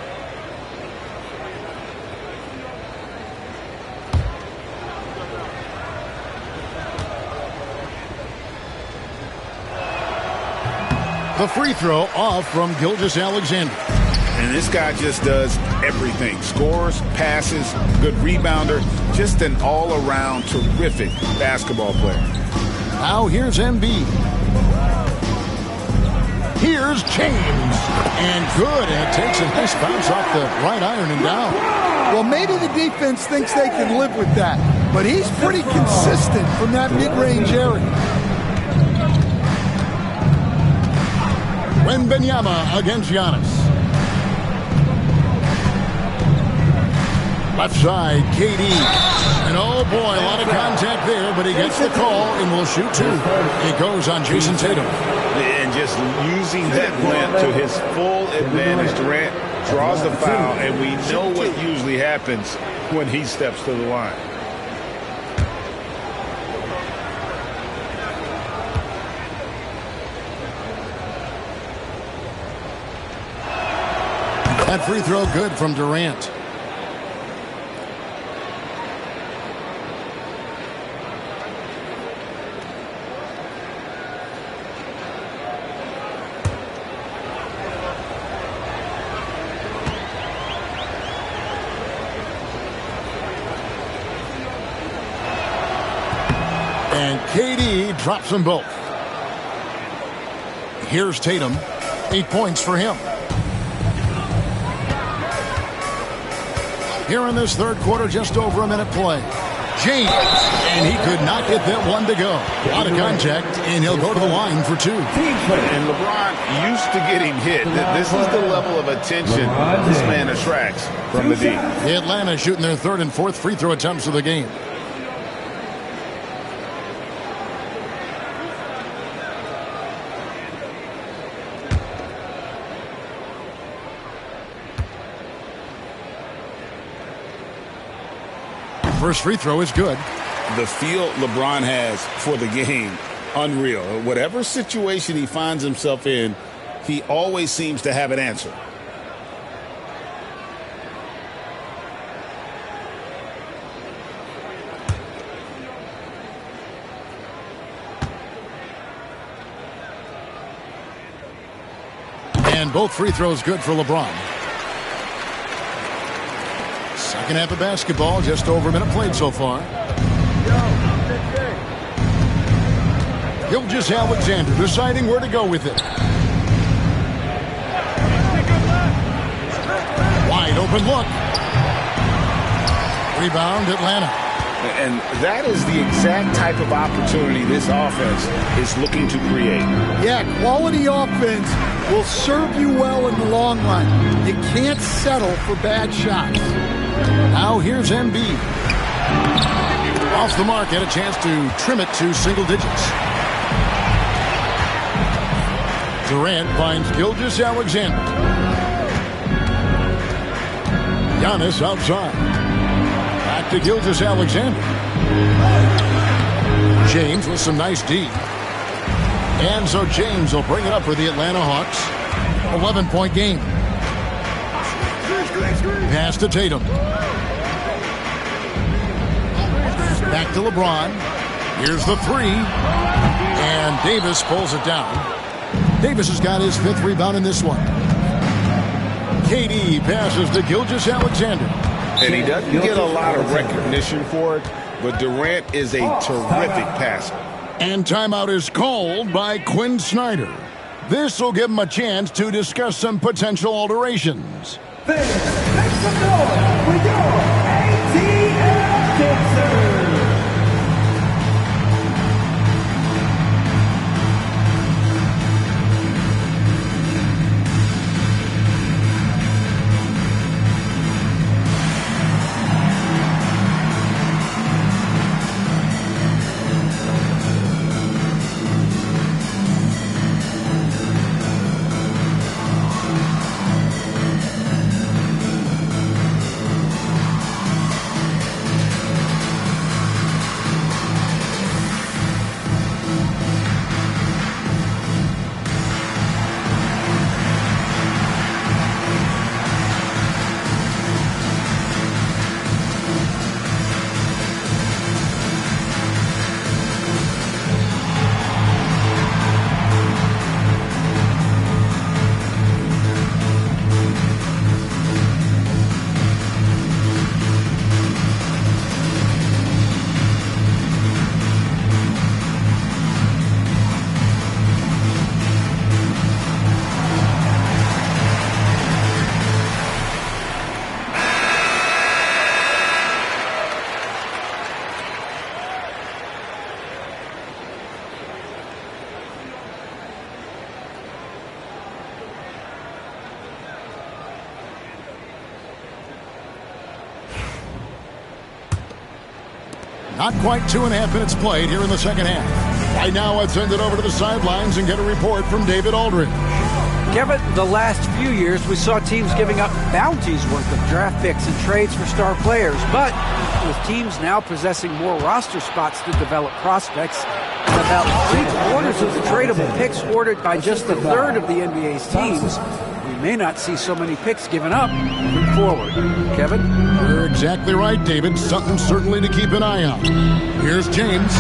S2: The free throw off from Gilgeous-Alexander.
S7: And this guy just does everything. Scores, passes, good rebounder. Just an all-around terrific basketball player.
S2: Now here's Embiid. Here's James. And good. And it takes a nice bounce off the right iron and down.
S3: Well, maybe the defense thinks they can live with that, but he's pretty consistent from that mid-range area.
S2: Wembanyama against Giannis. Left side, KD. And oh boy, a lot of contact there, but he gets the call and will shoot two. It goes on Jason Tatum.
S4: And just using that length to his full advantage, Durant draws the foul, and we know what usually happens when he steps to the line.
S2: That free throw good from Durant. And KD drops them both. Here's Tatum. 8 points for him. Here in this third quarter, just over a minute play. James, and he could not get that one to go. A lot of contact, and he'll go to the line for two.
S4: And LeBron used to getting hit. This is the level of attention this man attracts from the deep.
S2: Atlanta shooting their third and fourth free throw attempts of the game. First free throw is good.
S7: The feel LeBron has for the game, unreal. Whatever situation he finds himself in, he always seems to have an answer.
S2: And both free throws good for LeBron. Second half of basketball, just over a minute played so far. Gilgeous-Alexander deciding where to go with it. Wide open look. Rebound, Atlanta.
S7: And that is the exact type of opportunity this offense is looking to create.
S3: Yeah, quality offense will serve you well in the long run. You can't settle for bad shots.
S2: Now here's Embiid. Off the mark, had a chance to trim it to single digits. Durant finds Gilgeous-Alexander. Giannis outside. Back to Gilgeous-Alexander. James with some nice D. And so James will bring it up for the Atlanta Hawks. 11-point game. Pass to Tatum. Back to LeBron. Here's the three. And Davis pulls it down. Davis has got his fifth rebound in this one. KD passes to Gilgeous-Alexander.
S7: And he doesn't get a lot of recognition for it, but Durant is a terrific passer.
S2: And timeout is called by Quinn Snyder. This will give him a chance to discuss some potential alterations.
S6: Make some noise with your ATL Dancer.
S2: Not quite 2.5 minutes played here in the second half. Right now, let's send it over to the sidelines and get a report from David Aldridge.
S5: Kevin, the last few years, we saw teams giving up bounties worth of draft picks and trades for star players. But with teams now possessing more roster spots to develop prospects, and about 3/4 of the tradable picks ordered by just a third of the NBA's teams, we may not see so many picks given up moving forward. Kevin?
S2: You're exactly right, David. Something certainly to keep an eye on. Here's James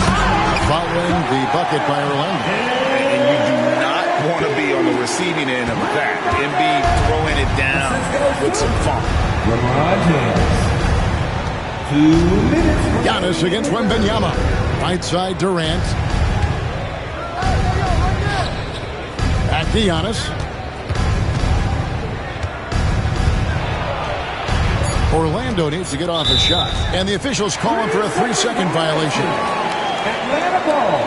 S2: following the bucket by Orlando.
S4: And you do not want to be on the receiving end of that. Embiid throwing it down with some funk.
S14: LeBron James. 2 minutes.
S2: Giannis against Wembanyama. Right side Durant. Back to Giannis. Orlando needs to get off a shot. And the officials calling for a 3-second violation.
S14: Atlanta ball.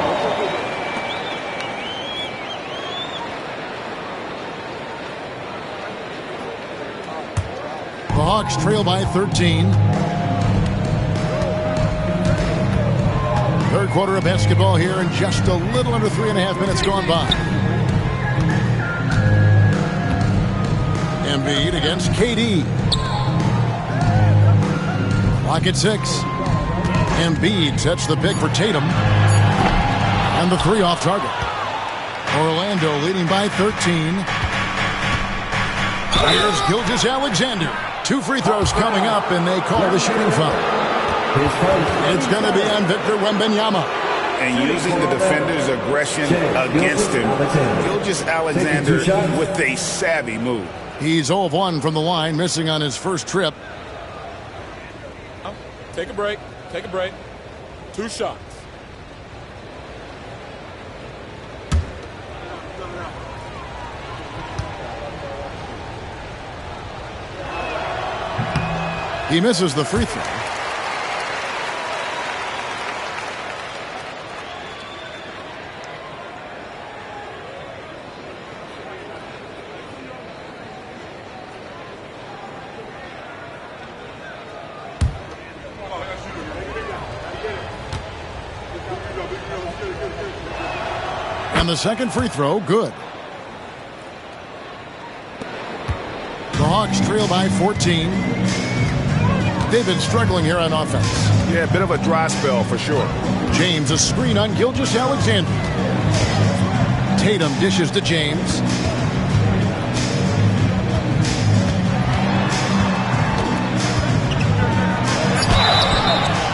S2: The Hawks trail by 13. Third quarter of basketball here and just a little under 3.5 minutes gone by. Embiid against KD. Clock at 6. Embiid sets the pick for Tatum. And the 3 off target. Orlando leading by 13. Here's Gilgeous-Alexander. 2 free throws coming up, and they call the shooting foul. It's going to be on Victor Wembanyama.
S4: And using the defender's aggression against him, Gilgeous-Alexander with a savvy move.
S2: He's 0 of 1 from the line, missing on his first trip.
S9: Take a break. Take a break. 2 shots.
S2: He misses the free throw. And the second free throw, good. The Hawks trail by 14. They've been struggling here on offense.
S4: Yeah, a bit of a dry spell for sure.
S2: James, a screen on Gilgeous-Alexander. Tatum dishes to James.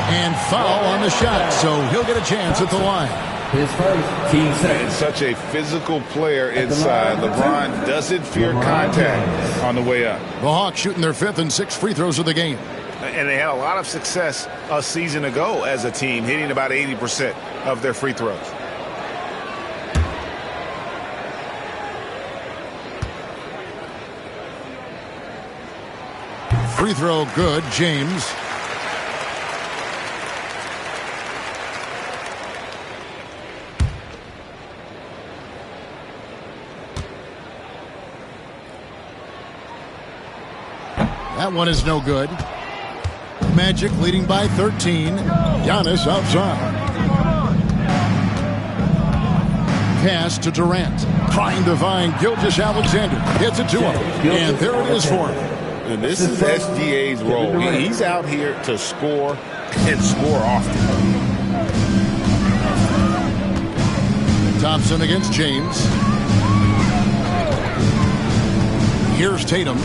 S2: And foul on the shot, so he'll get a chance at the line.
S14: His first team set.
S4: And such a physical player inside. LeBron doesn't fear contact on the way up.
S2: The Hawks shooting their 5th and 6th free throws of the game.
S4: And they had a lot of success a season ago as a team, hitting about 80% of their free throws.
S2: Free throw good, James. That one is no good. Magic leading by 13. Giannis outside. Pass to Durant. Trying to find Gilgeous-Alexander. Gets it to him. And there it is for him.
S4: And this is SGA's role. He's out here to score and score often.
S2: Thompson against James. Here's Tatum.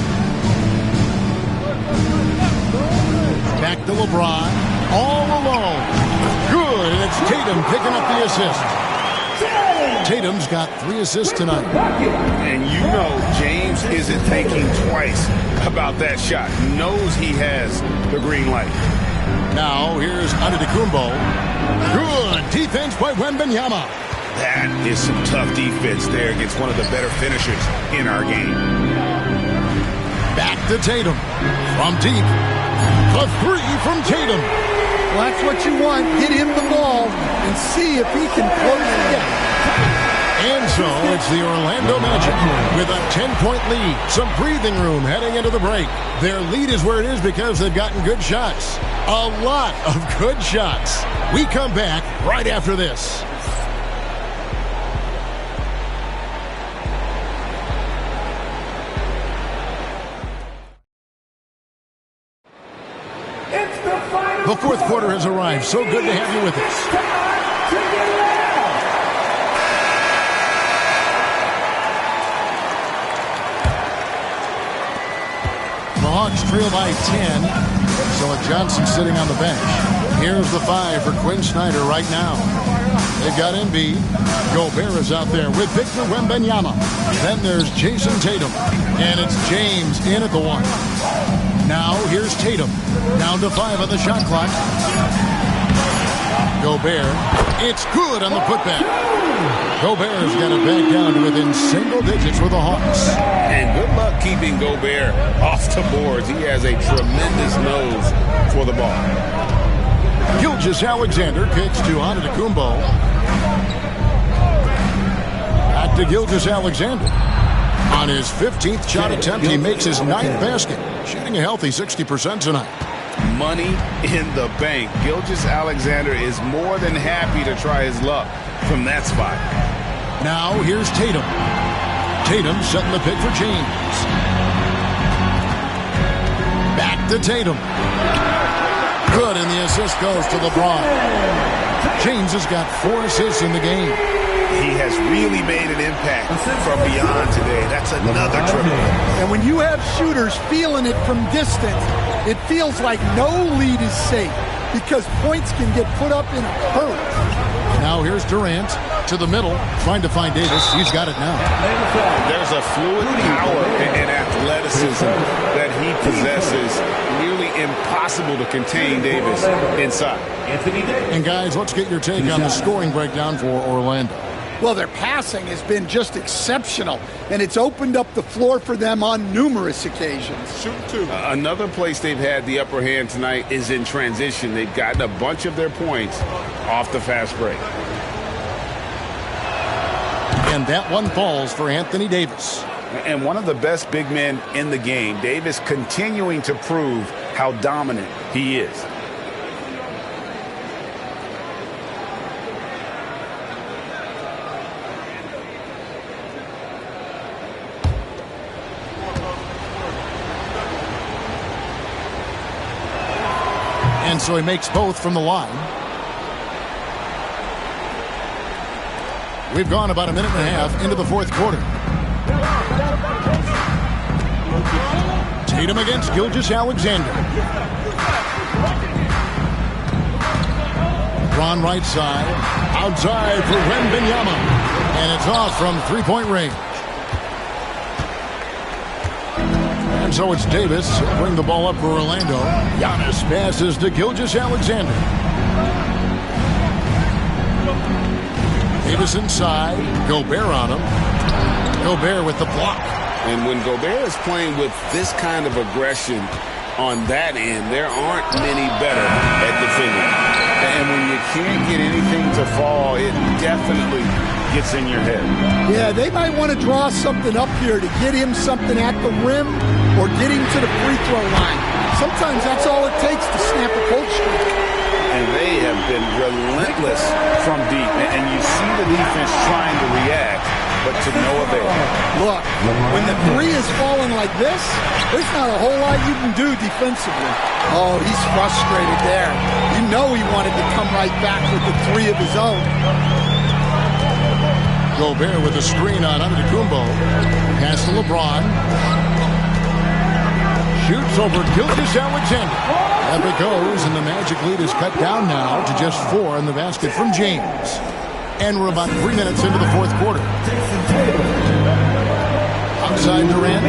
S2: Back to LeBron. All alone. Good. And it's Tatum picking up the assist. Tatum's got 3 assists tonight.
S4: And you know James isn't thinking twice about that shot. Knows he has the green light.
S2: Now here's Antetokounmpo. Good defense by Wembanyama.
S4: That is some tough defense there against one of the better finishers in our game.
S2: Back to Tatum. From deep. A 3 from Tatum.
S3: Well, that's what you want. Get him the ball and see if he can close the gap.
S2: And so it's the Orlando Magic with a 10-point lead. Some breathing room heading into the break. Their lead is where it is because they've gotten good shots. A lot of good shots. We come back right after this. The fourth quarter has arrived. So good to have you with us. The Hawks trail by 10. So Johnson sitting on the bench. Here's the 5 for Quinn Snyder right now. They've got Embiid. Gobert is out there with Victor Wembanyama. Then there's Jason Tatum. And it's James in at the 1. Now here's Tatum. Down to 5 on the shot clock. Gobert. It's good on the putback. Gobert's got it back down to within single digits for the Hawks.
S7: And good luck keeping Gobert off the boards. He has a tremendous nose for the ball.
S2: Gilgeous-Alexander kicks to Antetokounmpo. Back to Gilgeous-Alexander. On his 15th shot attempt, he makes his 9th basket. Shooting a healthy 60% tonight.
S7: Money in the bank. Gilgeous-Alexander is more than happy to try his luck from that spot.
S2: Now here's Tatum. Tatum setting the pick for James. Back to Tatum. Good, and the assist goes to LeBron. James has got 4 assists in the game.
S7: He has really made an impact from beyond today. That's another triple.
S3: And when you have shooters feeling it from distance, it feels like no lead is safe because points can get put up in a hurry.
S2: Now here's Durant to the middle, trying to find Davis. He's got it now.
S7: There's a fluid power and athleticism that he possesses. Nearly impossible to contain Davis inside.
S2: And guys, let's get your take on the scoring breakdown for Orlando.
S3: Well, their passing has been just exceptional, and it's opened up the floor for them on numerous occasions.
S7: Another place they've had the upper hand tonight is in transition. They've gotten a bunch of their points off the fast break.
S2: And that one falls for Anthony Davis.
S7: And one of the best big men in the game, Davis continuing to prove how dominant he is.
S2: And so he makes both from the line. We've gone about a minute and a half into the fourth quarter. Tatum against Gilgeous-Alexander. LeBron right side. Outside for Wembanyama. And it's off from three-point range. And so it's Davis. He'll bring the ball up for Orlando. Giannis passes to Gilgeous-Alexander. Davis inside. Gobert on him. Gobert with the block.
S7: And when Gobert is playing with this kind of aggression on that end, there aren't many better at defending. And when you can't get anything to fall, it definitely gets in your head.
S3: Yeah, they might want to draw something up here to get him something at the rim or get him to the free throw line. Sometimes that's all it takes to snap a cold streak.
S7: And they have been relentless from deep. And you see the defense trying to react, but to no avail.
S3: Look, when the three is falling like this, there's not a whole lot you can do defensively. Oh, he's frustrated there. You know he wanted to come right back with the three of his own.
S2: Gobert with a screen on Antetokounmpo. Pass to LeBron. Shoots over Gilgeous-Alexander. Up it goes, and the Magic lead is cut down now to just 4 in the basket from James. And we're about 3 minutes into the fourth quarter. Outside Durant.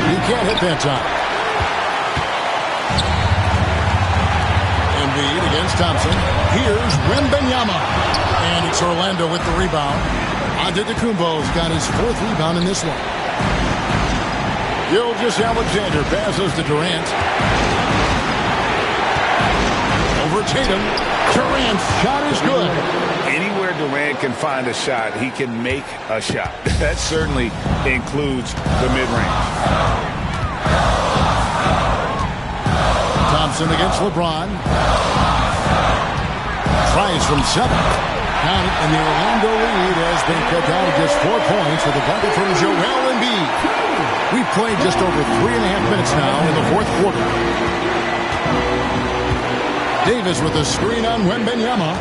S2: He can't hit that time. Embiid against Thompson. Here's Wembanyama. And it's Orlando with the rebound. Antetokounmpo's got his 4th rebound in this one. Gilgeous-Alexander passes to Durant. over Tatum. Durant's shot is good.
S4: Anywhere Durant can find a shot, he can make a shot. That certainly includes the mid-range.
S2: Thompson against LeBron. Tries from 7. Count it, and the Orlando lead has been cut down to just 4 points with a bucket from Joel Embiid. We've played just over 3.5 minutes now in the fourth quarter. Davis with a screen on Wembanyama.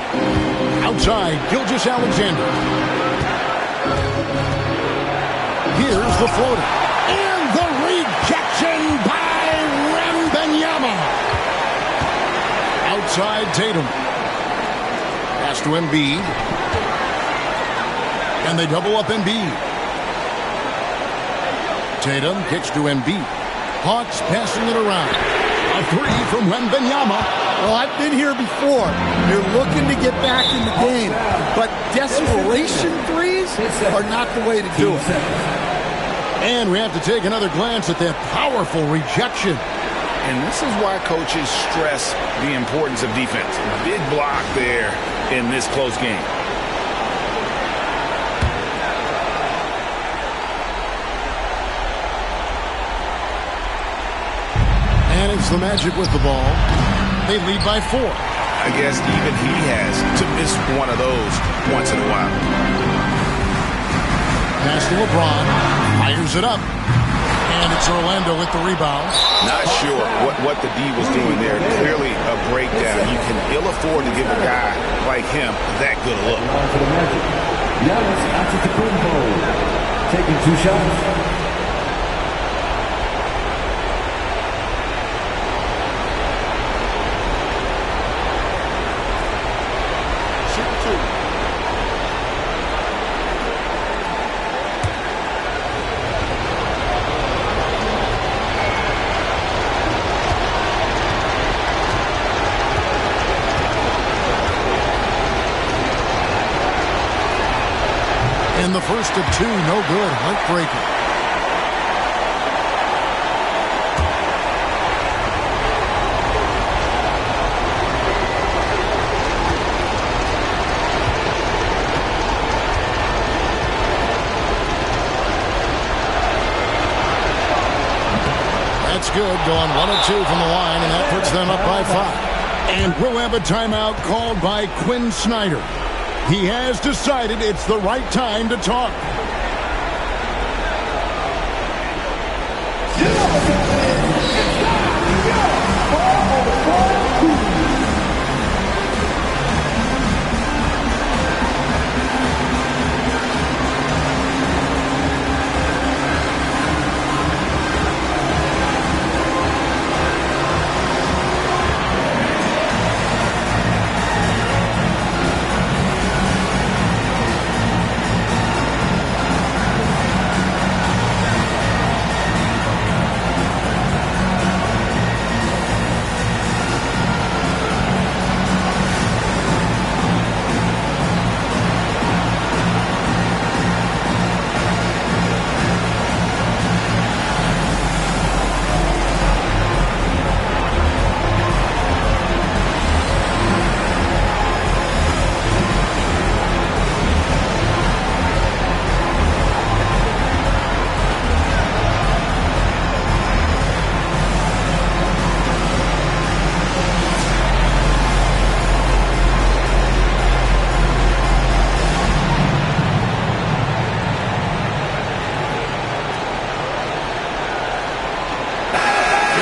S2: Outside, Gilgeous-Alexander. Here's the floater. And the rejection by Wembanyama. Outside, Tatum. Pass to Embiid. And they double up Embiid. Tatum kicks to Embiid. Hawks passing it around. A 3 from Wembanyama.
S3: Well, I've been here before. You're looking to get back in the game, but desperation threes are not the way to do it.
S2: And we have to take another glance at that powerful rejection.
S4: And this is why coaches stress the importance of defense. Big block there in this close game.
S2: And it's the Magic with the ball. They lead by 4.
S4: I guess even he has to miss one of those once in a while.
S2: Pass to LeBron. Fires it up. And it's Orlando with the rebound.
S4: Not sure what the D was doing there. Clearly a breakdown. You can ill afford to give a guy like him that good a look.
S6: Giannis Antetokounmpo taking 2 shots.
S2: And the first of 2, no good. Heartbreaker. That's good. Going 1 of 2 from the line, and that puts them up by 5. And we'll have a timeout called by Quinn Snyder. He has decided it's the right time to talk.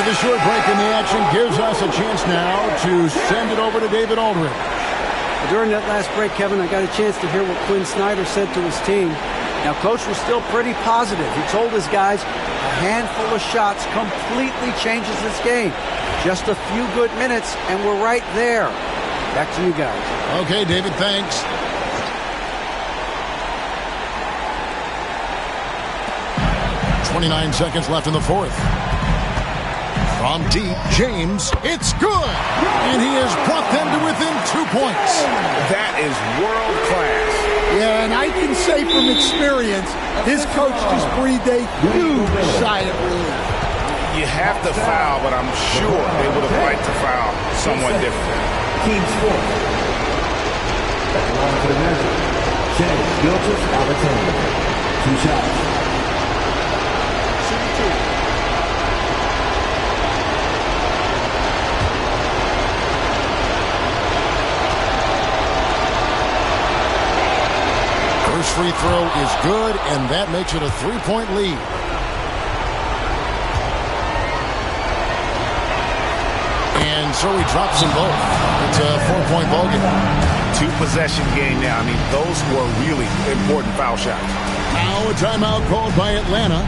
S2: The short break in the action gives us a chance now to send it over to David Aldridge.
S5: During that last break, Kevin, I got a chance to hear what Quinn Snyder said to his team. Now, Coach was still pretty positive. He told his guys a handful of shots completely changes this game. Just a few good minutes, and we're right there. Back to you guys.
S2: Okay, David, thanks. .29 seconds left in the fourth. From deep, James, it's good! And he has brought them to within 2 points.
S4: That is world class.
S3: Yeah, and I can say from experience, his coach just breathed a huge sigh of relief.
S4: You have to foul, but I'm sure they would have liked to foul someone different.
S6: Team Sports. At the line for the measure, Shea Gilgeous-Alexander. 2 shots.
S2: First free throw is good, and that makes it a 3-point lead. And so he drops them both. It's a 4-point ball game.
S7: 2-possession game now. I mean, those were really important foul shots.
S2: Now a timeout called by Atlanta.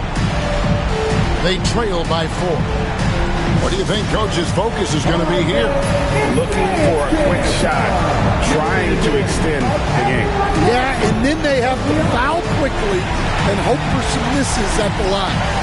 S2: They trail by 4. What do you think Coach's focus is going to be here?
S7: Looking for a quick shot, trying to extend the game.
S3: Yeah, and then they have to foul quickly and hope for some misses at the line.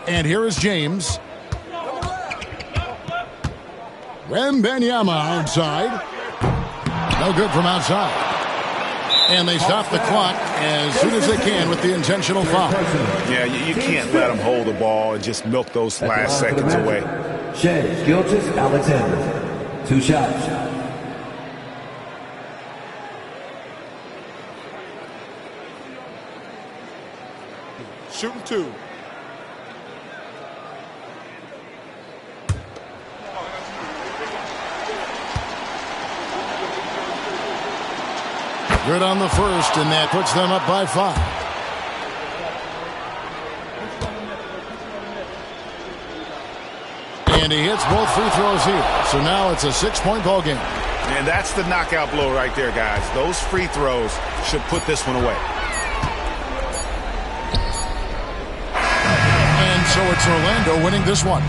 S2: And here is James. Wembanyama outside. No good from outside. And they stop the clock as soon as they can with the intentional foul.
S7: Yeah, you can't let them hold the ball and just milk those last seconds away.
S6: Shea Gilgeous-Alexander. 2 shots.
S11: Shooting 2.
S2: Good on the first, and that puts them up by 5. And he hits both free throws here. So now it's a 6-point ball game.
S7: And that's the knockout blow right there, guys. Those free throws should put this one away.
S2: And so it's Orlando winning this one.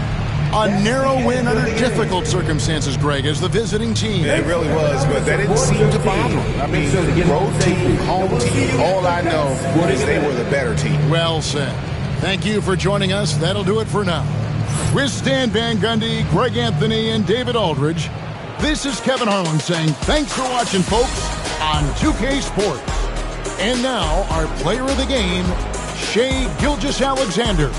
S2: A narrow win under difficult circumstances, Greg, as the visiting team.
S7: It really was, but that didn't seem to bother them. I mean, road team, home team, all I know is they were the better team.
S2: Well said. Thank you for joining us. That'll do it for now. With Stan Van Gundy, Greg Anthony, and David Aldridge, this is Kevin Harlan saying thanks for watching, folks, on 2K Sports. And now, our player of the game, Shea Gilgeous-Alexander.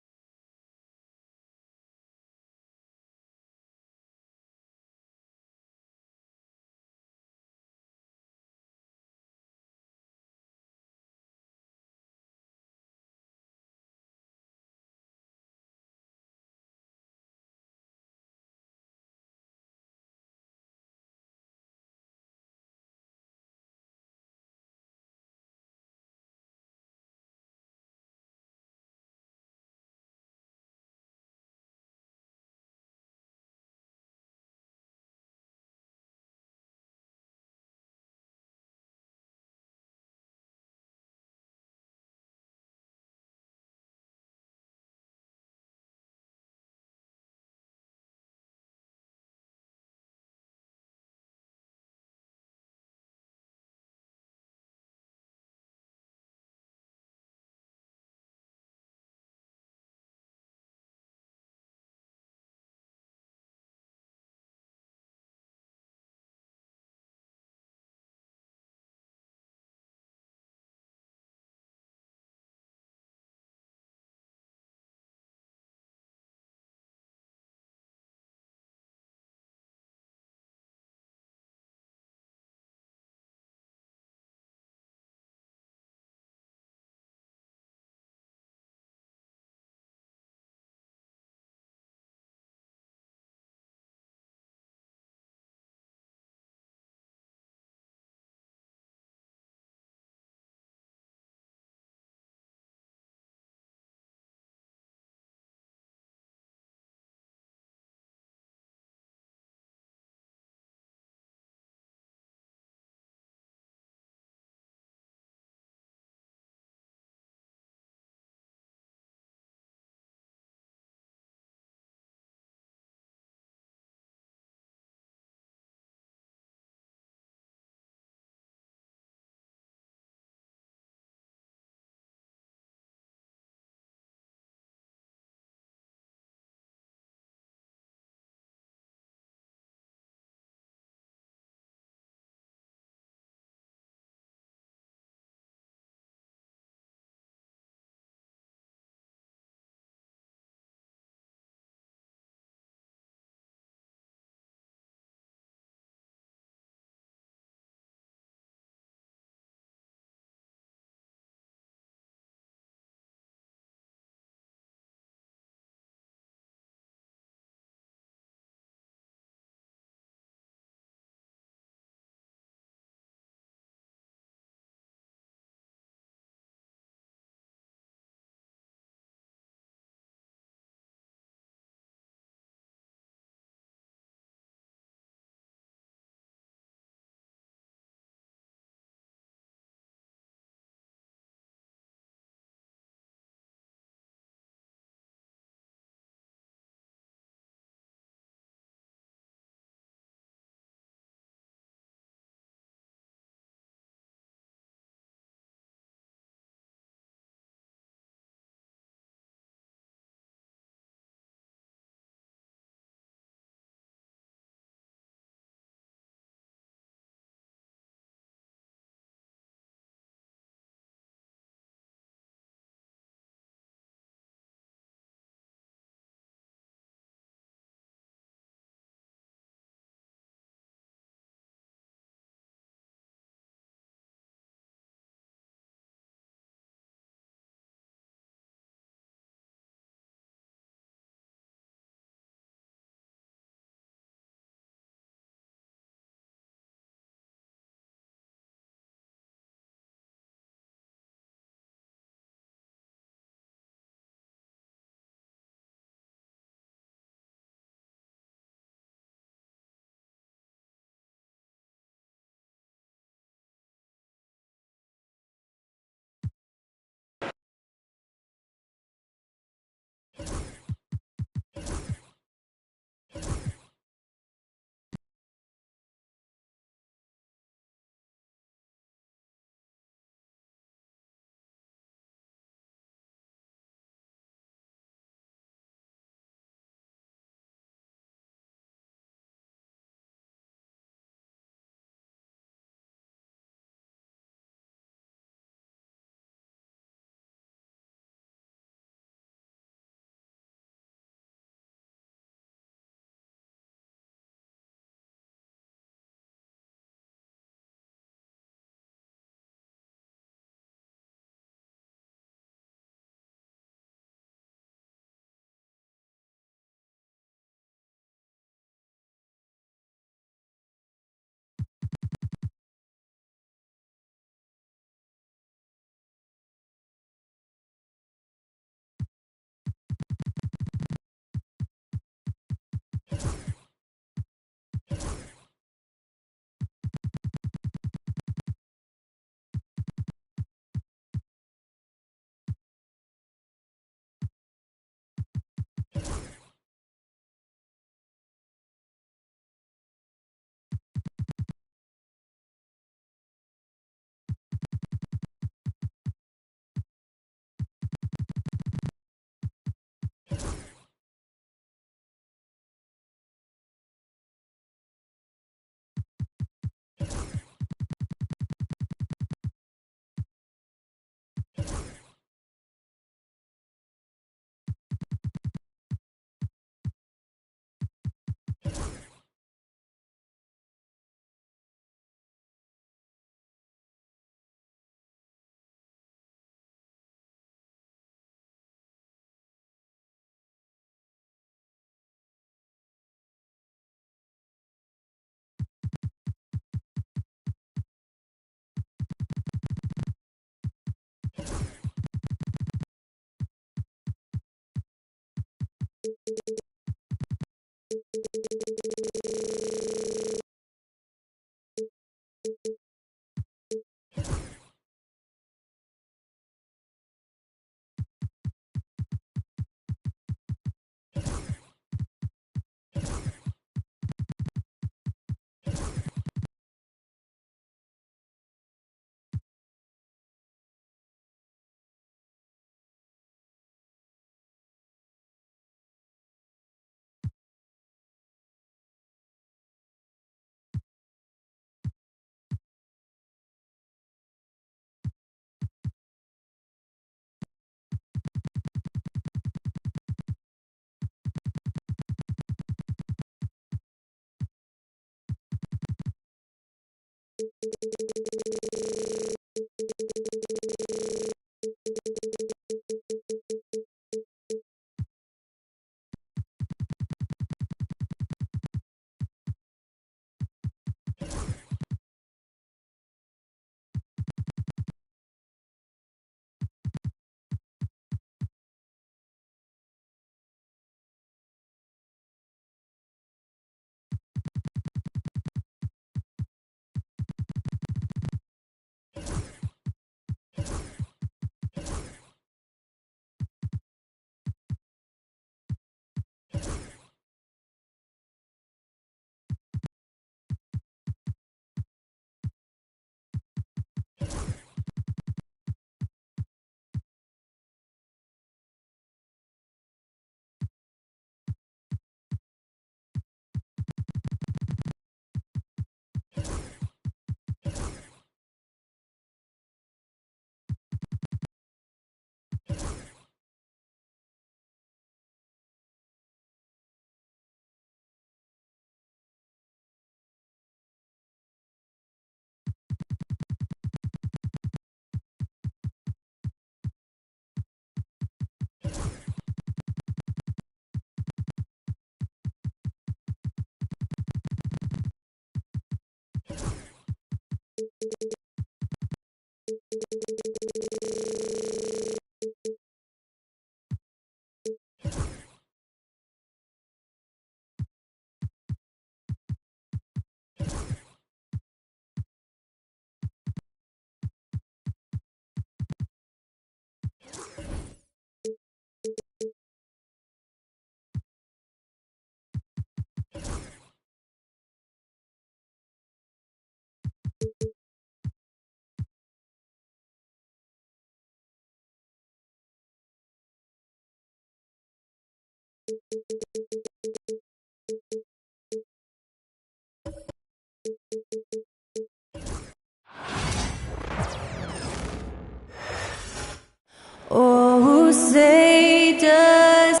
S16: Oh, say does.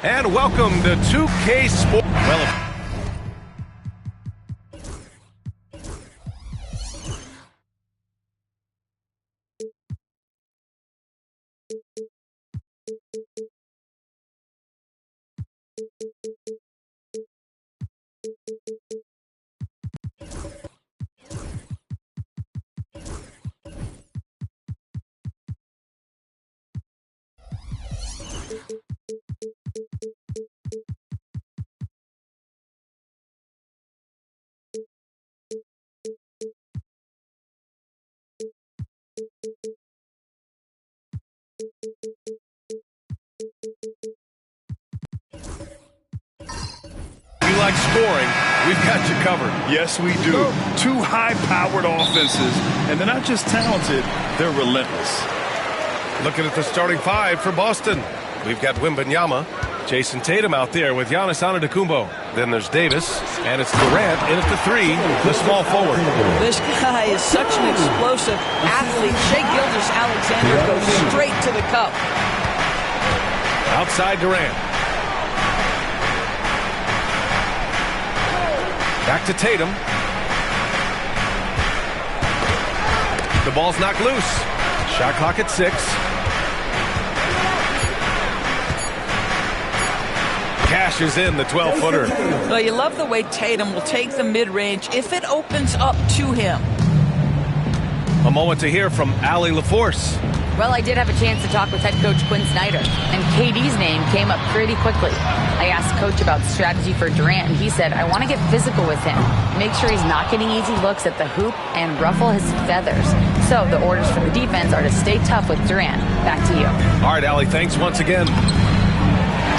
S10: And welcome to 2K Sports. Well, if you like scoring, we've got you covered.
S11: Yes, we do. Two high-powered offenses, and they're not just talented, they're relentless.
S10: Looking at the starting five for Boston. We've got Wembanyama, Jason Tatum out there with Giannis Antetokounmpo. Then there's Davis, and it's Durant in at the three, the small forward.
S12: This guy is such an explosive athlete. Shai Gilgeous-Alexander goes straight to the cup.
S10: Outside Durant. Back to Tatum. The ball's knocked loose. Shot clock at 6. Cashes in the 12-footer.
S12: Well, you love the way Tatum will take the mid-range if it opens up to him.
S10: A moment to hear from Allie LaForce.
S13: Well, I did have a chance to talk with head coach Quinn Snyder, and KD's name came up pretty quickly. I asked Coach about strategy for Durant, and he said, I want to get physical with him, make sure he's not getting easy looks at the hoop, and ruffle his feathers. So the orders for the defense are to stay tough with Durant. Back to you.
S10: All right, Allie, thanks once again.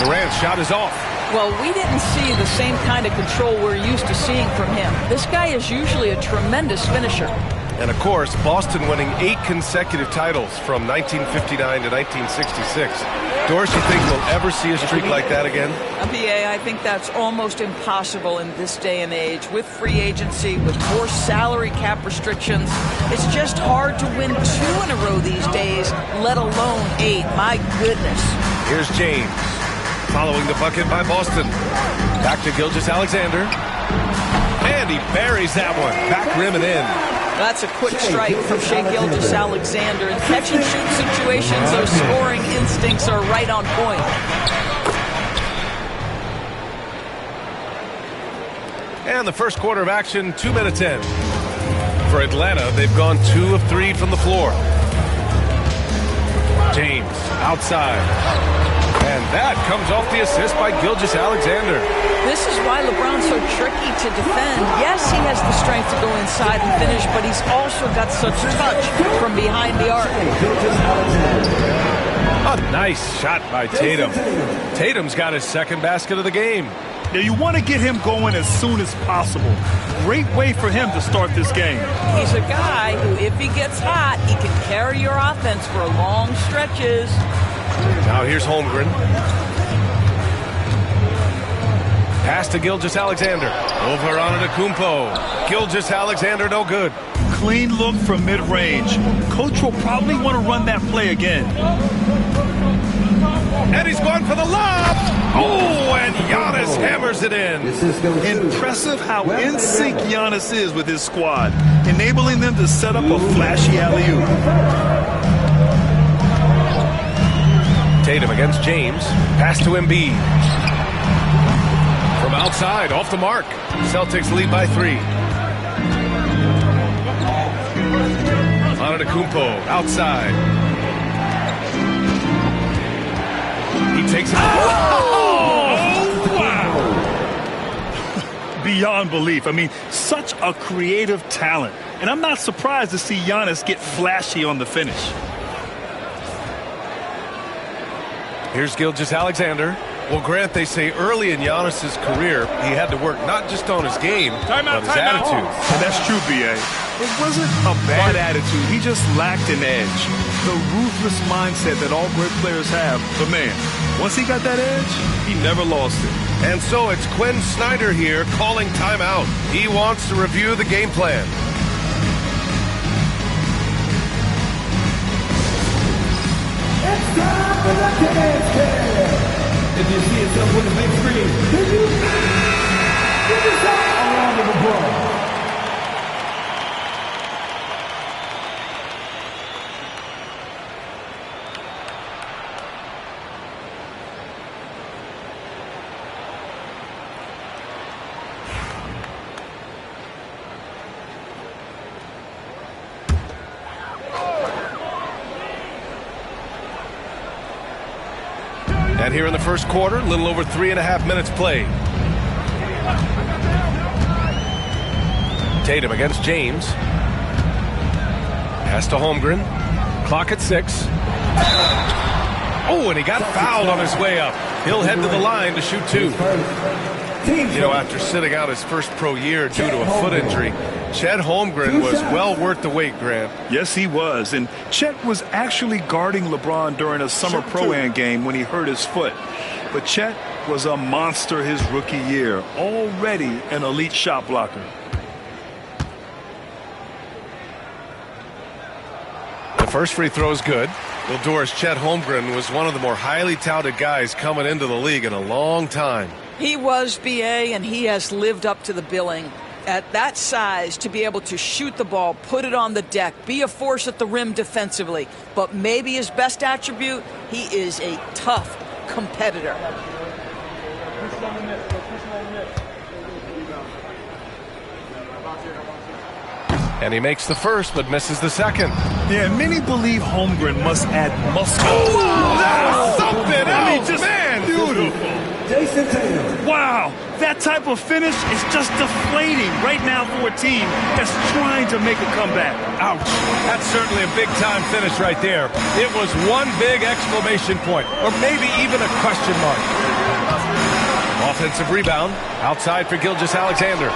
S10: Durant's shot is off.
S12: Well, we didn't see the same kind of control we're used to seeing from him. This guy is usually a tremendous finisher.
S10: And, of course, Boston winning 8 consecutive titles from 1959 to 1966. Doris, you think we'll ever see a streak like that again?
S12: BA, I think that's almost impossible in this day and age. With free agency, with more salary cap restrictions, it's just hard to win 2 in a row these days, let alone 8. My goodness.
S10: Here's James, following the bucket by Boston. Back to Gilgeous-Alexander. And he buries that one. Back rim and in.
S12: That's a quick strike from Shai Gilgeous-Alexander. In catch-and-shoot situations, those scoring instincts are right on point.
S10: And the first quarter of action, 2 minutes in. For Atlanta, they've gone 2 of 3 from the floor. James, outside. And that comes off the assist by Gilgeous-Alexander.
S12: This is why LeBron's so tricky to defend. Yes, he has the strength to go inside and finish, but he's also got such touch from behind the arc.
S10: A nice shot by Tatum. Tatum's got his second basket of the game.
S11: Now, you want to get him going as soon as possible. Great way for him to start this game.
S12: He's a guy who, if he gets hot, he can carry your offense for long stretches.
S10: Now here's Holmgren. Pass to Gilgeous-Alexander. Over on Antetokounmpo. Gilgeous-Alexander no good.
S11: Clean look from mid-range. Coach will probably want to run that play again.
S10: And he's going for the lob. Oh, and Giannis hammers it in.
S11: Impressive how in sync Giannis is with his squad, enabling them to set up a flashy alley-oop.
S10: Tatum against James. Pass to Embiid. From outside, off the mark. Celtics lead by 3. Antetokounmpo outside. He takes it.
S11: Oh, wow! Beyond belief. I mean, such a creative talent. And I'm not surprised to see Giannis get flashy on the finish.
S10: Here's Gilgeous-Alexander. Well, Grant, they say early in Giannis' career, he had to work not just on his game, but his attitude.
S11: And that's true, B.A. It wasn't a bad attitude. He just lacked an edge. The ruthless mindset that all great players have. But, man, once he got that edge, he never lost it.
S10: And so it's Quinn Snyder here calling timeout. He wants to review the game plan.
S6: It's time for the dance game. If you see yourself with the big screen, then you give yourself a round of applause.
S10: And here in the first quarter, a little over 3.5 minutes played. Tatum against James. Pass to Holmgren. Clock at 6. Oh, and he got fouled on his way up. He'll head to the line to shoot 2. You know, after sitting out his first pro year due to a foot injury, Chet Holmgren was well worth the wait, Grant.
S11: Yes, he was. And Chet was actually guarding LeBron during a summer Pro-Am game when he hurt his foot. But Chet was a monster his rookie year, already an elite shot blocker.
S10: The first free throw is good. Well, Doris, Chet Holmgren was one of the more highly touted guys coming into the league in a long time.
S12: He was, B.A., and he has lived up to the billing. At that size, to be able to shoot the ball, put it on the deck, be a force at the rim defensively. But maybe his best attribute, he is a tough competitor.
S10: And he makes the first, but misses the second.
S11: Yeah, many believe Holmgren must add muscle.
S10: Wow, that's something else,
S11: just
S10: man.
S11: Beautiful.
S6: Jason Tatum.
S11: Wow, that type of finish is just deflating right now for a team that's trying to make a comeback.
S10: Ouch. That's certainly a big-time finish right there. It was one big exclamation point, or maybe even a question mark. Offensive rebound, outside for Gilgeous-Alexander.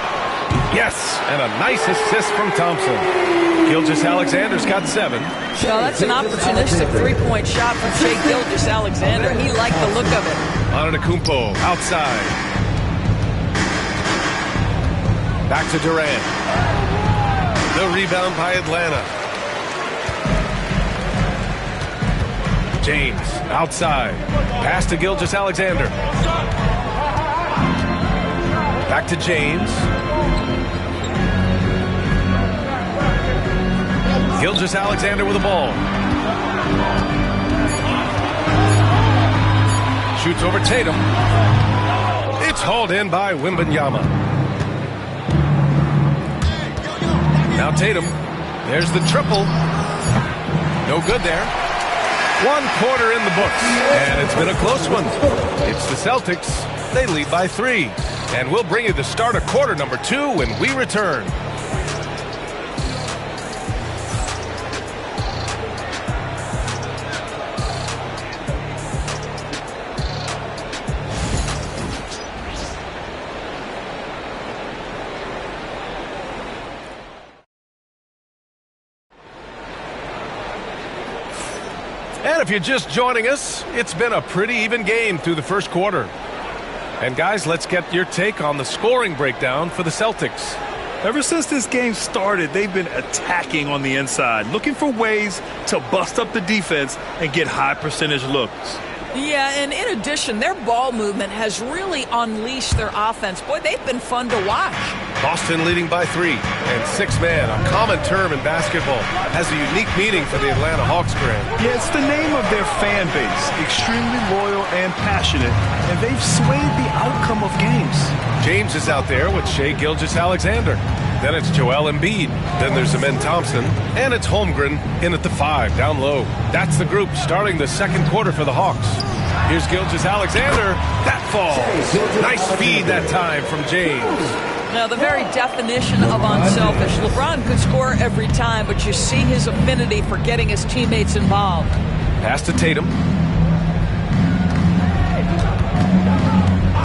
S10: Yes, and a nice assist from Thompson. Gilgeous-Alexander's got 7.
S12: Well, that's an opportunistic three-point shot from Shai Gilgeous-Alexander. He liked the look of it.
S10: Antetokounmpo outside. Back to Durant. The rebound by Atlanta. James outside. Pass to Gilgeous-Alexander. Back to James. Gilgeous-Alexander with the ball. Shoots over Tatum. It's hauled in by Wembanyama. Now Tatum. There's the triple. No good there. 1 quarter in the books. And it's been a close one. It's the Celtics. They lead by 3. And we'll bring you the start of quarter number 2 when we return. And if you're just joining us, it's been a pretty even game through the first quarter. And guys, let's get your take on the scoring breakdown for the Celtics.
S11: Ever since this game started, they've been attacking on the inside, looking for ways to bust up the defense and get high percentage looks.
S12: Yeah, and in addition, their ball movement has really unleashed their offense. Boy, they've been fun to watch.
S10: Boston leading by 3, and 6-man, a common term in basketball, has a unique meaning for the Atlanta Hawks brand.
S11: Yeah, it's the name of their fan base, extremely loyal and passionate, and they've swayed the outcome of games.
S10: James is out there with Shai Gilgeous-Alexander. Then it's Joel Embiid. Then there's Amen Thompson. And it's Holmgren in at the 5, down low. That's the group starting the second quarter for the Hawks. Here's Gilgeous-Alexander. That falls. Nice feed that time from James.
S12: Now, the very definition of unselfish. LeBron could score every time, but you see his affinity for getting his teammates involved.
S10: Pass to Tatum.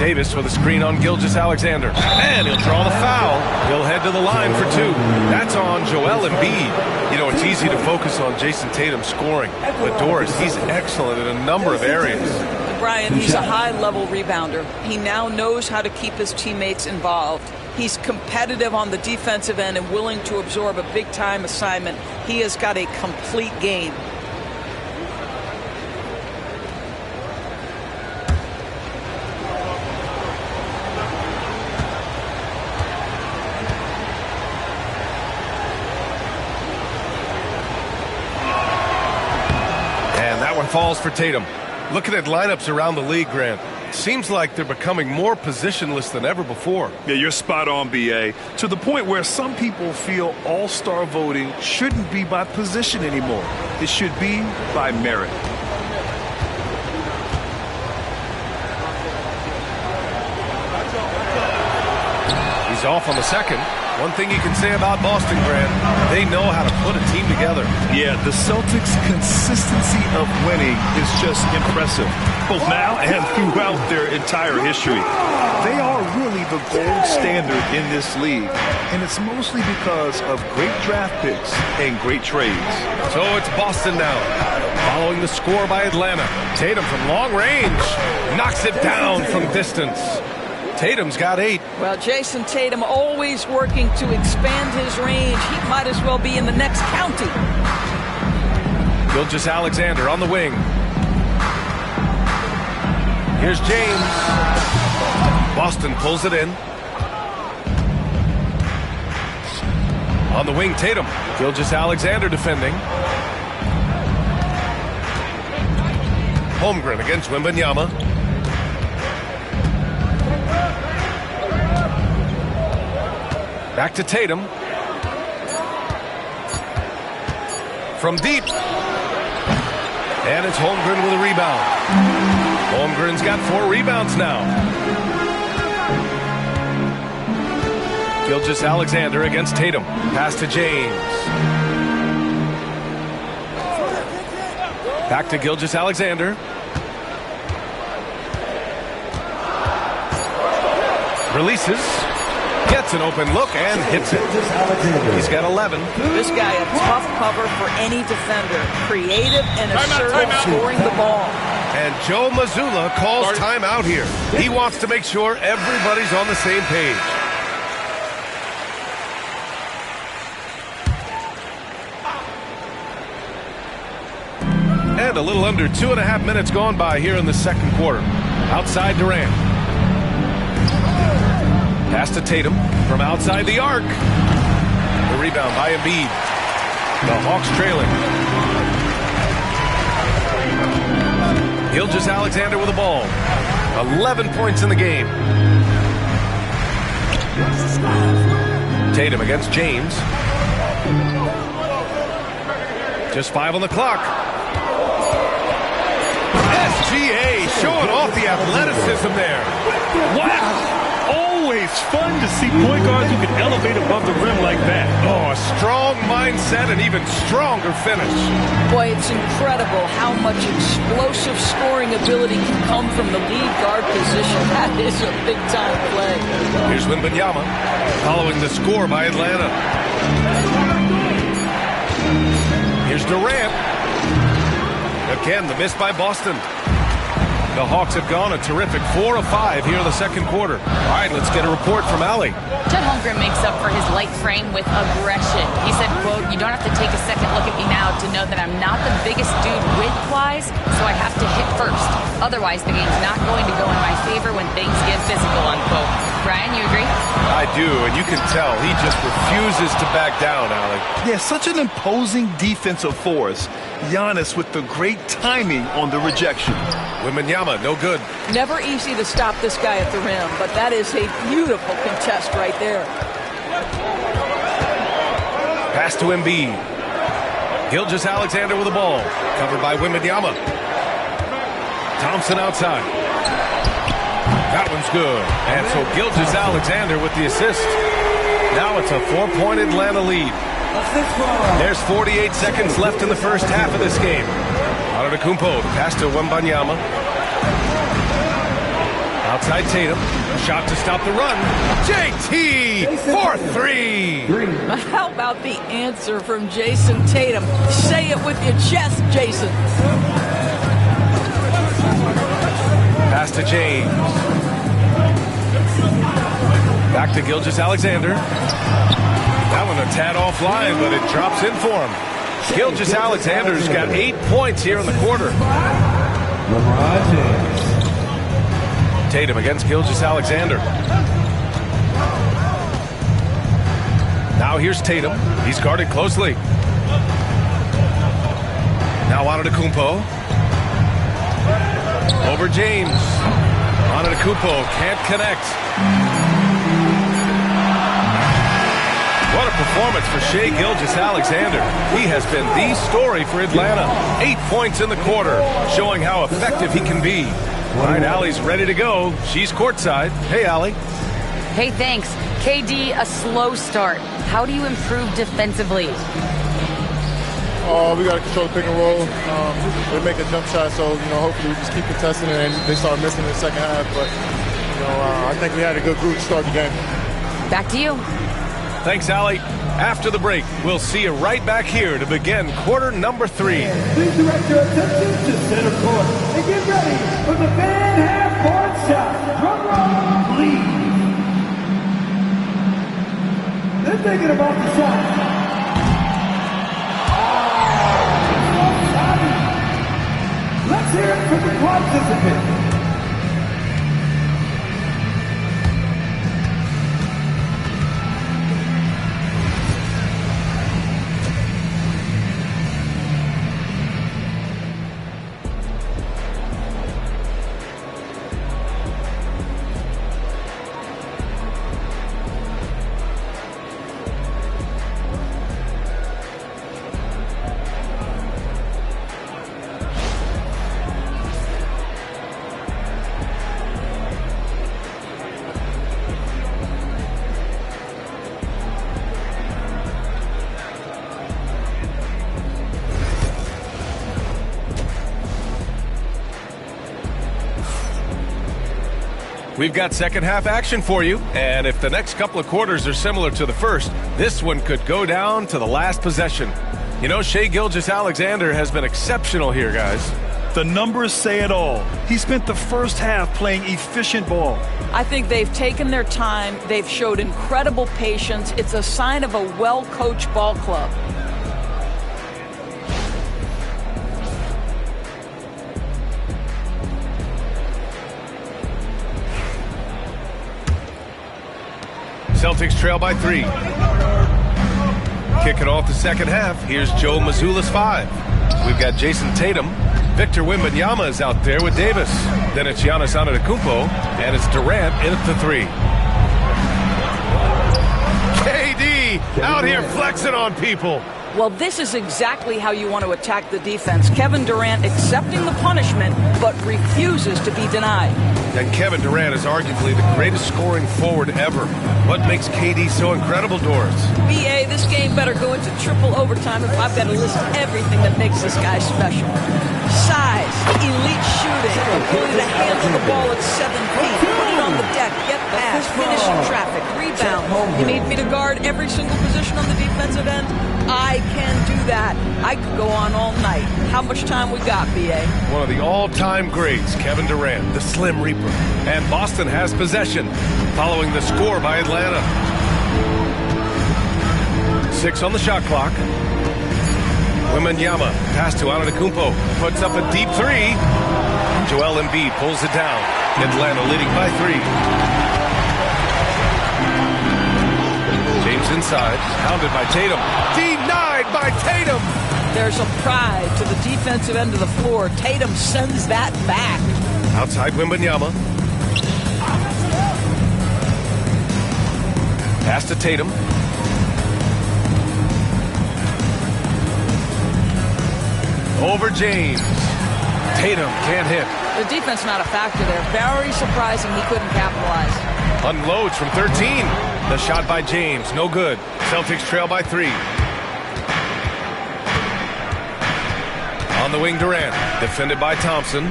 S10: Davis with a screen on Gilgeous-Alexander. And he'll draw the foul. He'll head to the line for 2. That's on Joel Embiid. You know, it's easy to focus on Jason Tatum scoring. But Doris, he's excellent in a number of areas.
S12: Brian, he's a high-level rebounder. He now knows how to keep his teammates involved. He's competitive on the defensive end and willing to absorb a big-time assignment. He has got a complete game.
S10: Falls for Tatum. Looking at lineups around the league, Grant, seems like they're becoming more positionless than ever before.
S11: Yeah, you're spot on, B.A. To the point where some people feel all-star voting shouldn't be by position anymore. It should be by merit.
S10: He's off on the second. One thing you can say about Boston, Grant, they know how to put a team together.
S11: Yeah, the Celtics' consistency of winning is just impressive, both now and throughout their entire history. They are really the gold standard in this league, and it's mostly because of great draft picks and great trades.
S10: So it's Boston now, following the score by Atlanta. Tatum from long range knocks it down from distance. Tatum's got 8.
S12: Well, Jason Tatum always working to expand his range. He might as well be in the next county.
S10: Gilgeous-Alexander on the wing. Here's James. Boston pulls it in. On the wing, Tatum. Gilgeous-Alexander defending. Holmgren against Wembanyama. Back to Tatum. from deep. And it's Holmgren with a rebound. Holmgren's got 4 rebounds now. Gilgeous-Alexander against Tatum. Pass to James. Back to Gilgeous-Alexander. Releases. Gets an open look and hits it. He's got 11.
S12: This guy a tough cover for any defender. Creative and assertive scoring the ball.
S10: And Joe Mazzulla calls timeout here. He wants to make sure everybody's on the same page. And a little under 2.5 minutes gone by here in the second quarter. Outside Durant. Pass to Tatum from outside the arc. The rebound by Embiid. The Hawks trailing. Gilgeous-Alexander with the ball. 11 points in the game. Tatum against James. Just 5 on the clock. SGA showing off the athleticism there.
S11: Wow! Always fun to see point guards who can elevate above the rim like that.
S10: Oh, a strong mindset and even stronger finish.
S12: Boy, it's incredible how much explosive scoring ability can come from the lead guard position. That is a big-time play.
S10: Here's Wembanyama following the score by Atlanta. Here's Durant. Again, the miss by Boston. The Hawks have gone a terrific 4 of 5 here in the second quarter. All right, let's get a report from Allie.
S13: Chet Holmgren makes up for his light frame with aggression. He said, quote, "You don't have to take a second look at me now to know that I'm not the biggest dude width-wise, so I have to hit first. Otherwise, the game's not going to go in my favor when things get physical," unquote. Brian, you agree?
S10: I do, and you can tell he just refuses to back down, Allie.
S11: Yeah, such an imposing defensive force. Giannis with the great timing on the rejection.
S10: Wembanyama, no good.
S12: Never easy to stop this guy at the rim, but that is a beautiful contest right there.
S10: Pass to Embiid. Gilgeous-Alexander with the ball. Covered by Wembanyama. Thompson outside. That one's good. And so Gilgeous-Alexander with the assist. Now it's a 4-point Atlanta lead. There's 48 seconds left in the first half of this game. Antetokounmpo, pass to Wembanyama. Outside Tatum. Shot to stop the run. JT for 3.
S12: How about the answer from Jason Tatum? Say it with your chest, Jason.
S10: Pass to James. Back to Gilgeous-Alexander. That one a tad offline, but it drops in for him. Gilgeous-Alexander's got 8 points here in the quarter. Tatum against Gilgeous-Alexander. Now here's Tatum. He's guarded closely. Now Antetokounmpo. Over James. Antetokounmpo can't connect. What a performance for Shai Gilgeous-Alexander. He has been the story for Atlanta. 8 points in the quarter, showing how effective he can be. All right, Allie's ready to go. She's courtside. Hey, Allie.
S13: Hey, thanks. KD, a slow start. How do you improve defensively?
S17: We got to control the pick and roll. They make a jump shot, so hopefully we just keep contesting it, and they start missing in the second half. But I think we had a good group to start the game.
S13: Back to you.
S10: Thanks, Allie. After the break, we'll see you right back here to begin quarter number 3.
S6: Please direct your attention to center court and get ready for the fan half-court shot. Drum roll, please. They're thinking about the shot. Let's hear it from the participants.
S10: We've got second half action for you, and if the next couple of quarters are similar to the first, this one could go down to the last possession. You know, Shai Gilgeous-Alexander has been exceptional here, guys.
S11: The numbers say it all. He spent the first half playing efficient ball.
S12: I think they've taken their time. They've showed incredible patience. It's a sign of a well-coached ball club.
S10: Celtics trail by 3. Kicking off the second half, here's Joe Mazzulla's 5. We've got Jason Tatum. Victor Wembanyama is out there with Davis. Then it's Giannis Antetokounmpo, and it's Durant in at the 3. KD out here flexing on people.
S12: Well, this is exactly how you want to attack the defense. Kevin Durant accepting the punishment, but refuses to be denied.
S10: And Kevin Durant is arguably the greatest scoring forward ever. What makes KD so incredible, Doris?
S12: BA, this game better go into triple overtime if I've got to list everything that makes this guy special. Size, elite shooting, ability to handle the ball at 7 feet, put it on the deck, get past, finish in traffic, rebound. You need me to guard every single position on the defensive end? I can do that. I could go on all night. How much time we got, BA?
S10: One of the all-time greats, Kevin Durant, the Slim Reaper. And Boston has possession, following the score by Atlanta. 6 on the shot clock. Wembanyama, pass to Antetokounmpo, puts up a deep 3. Joel Embiid pulls it down. Atlanta leading by 3. James inside, pounded by Tatum. Denied by Tatum.
S12: There's a pride to the defensive end of the floor. Tatum sends that back.
S10: Outside Wembanyama. Pass to Tatum. Over James. Tatum can't hit.
S12: The defense not a factor there. Very surprising he couldn't capitalize.
S10: Unloads from 13. The shot by James, no good. Celtics trail by 3. On the wing, Durant, defended by Thompson.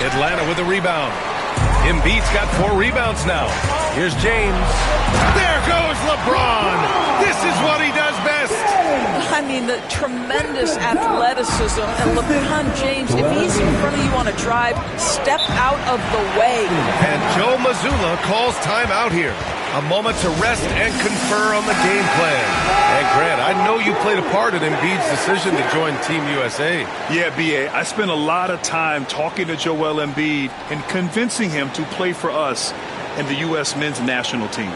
S10: Atlanta with a rebound. Embiid's got 4 rebounds now. Here's James. There goes LeBron. This is what he does best.
S12: I mean, the tremendous athleticism. And LeBron James, if he's in front of you on a drive, step out of the way.
S10: And Joe Mazzulla calls timeout here. A moment to rest and confer on the game plan. And Grant, I know you played a part in Embiid's decision to join Team USA.
S11: Yeah, B.A., I spent a lot of time talking to Joel Embiid and convincing him to play for us and the U.S. men's national team.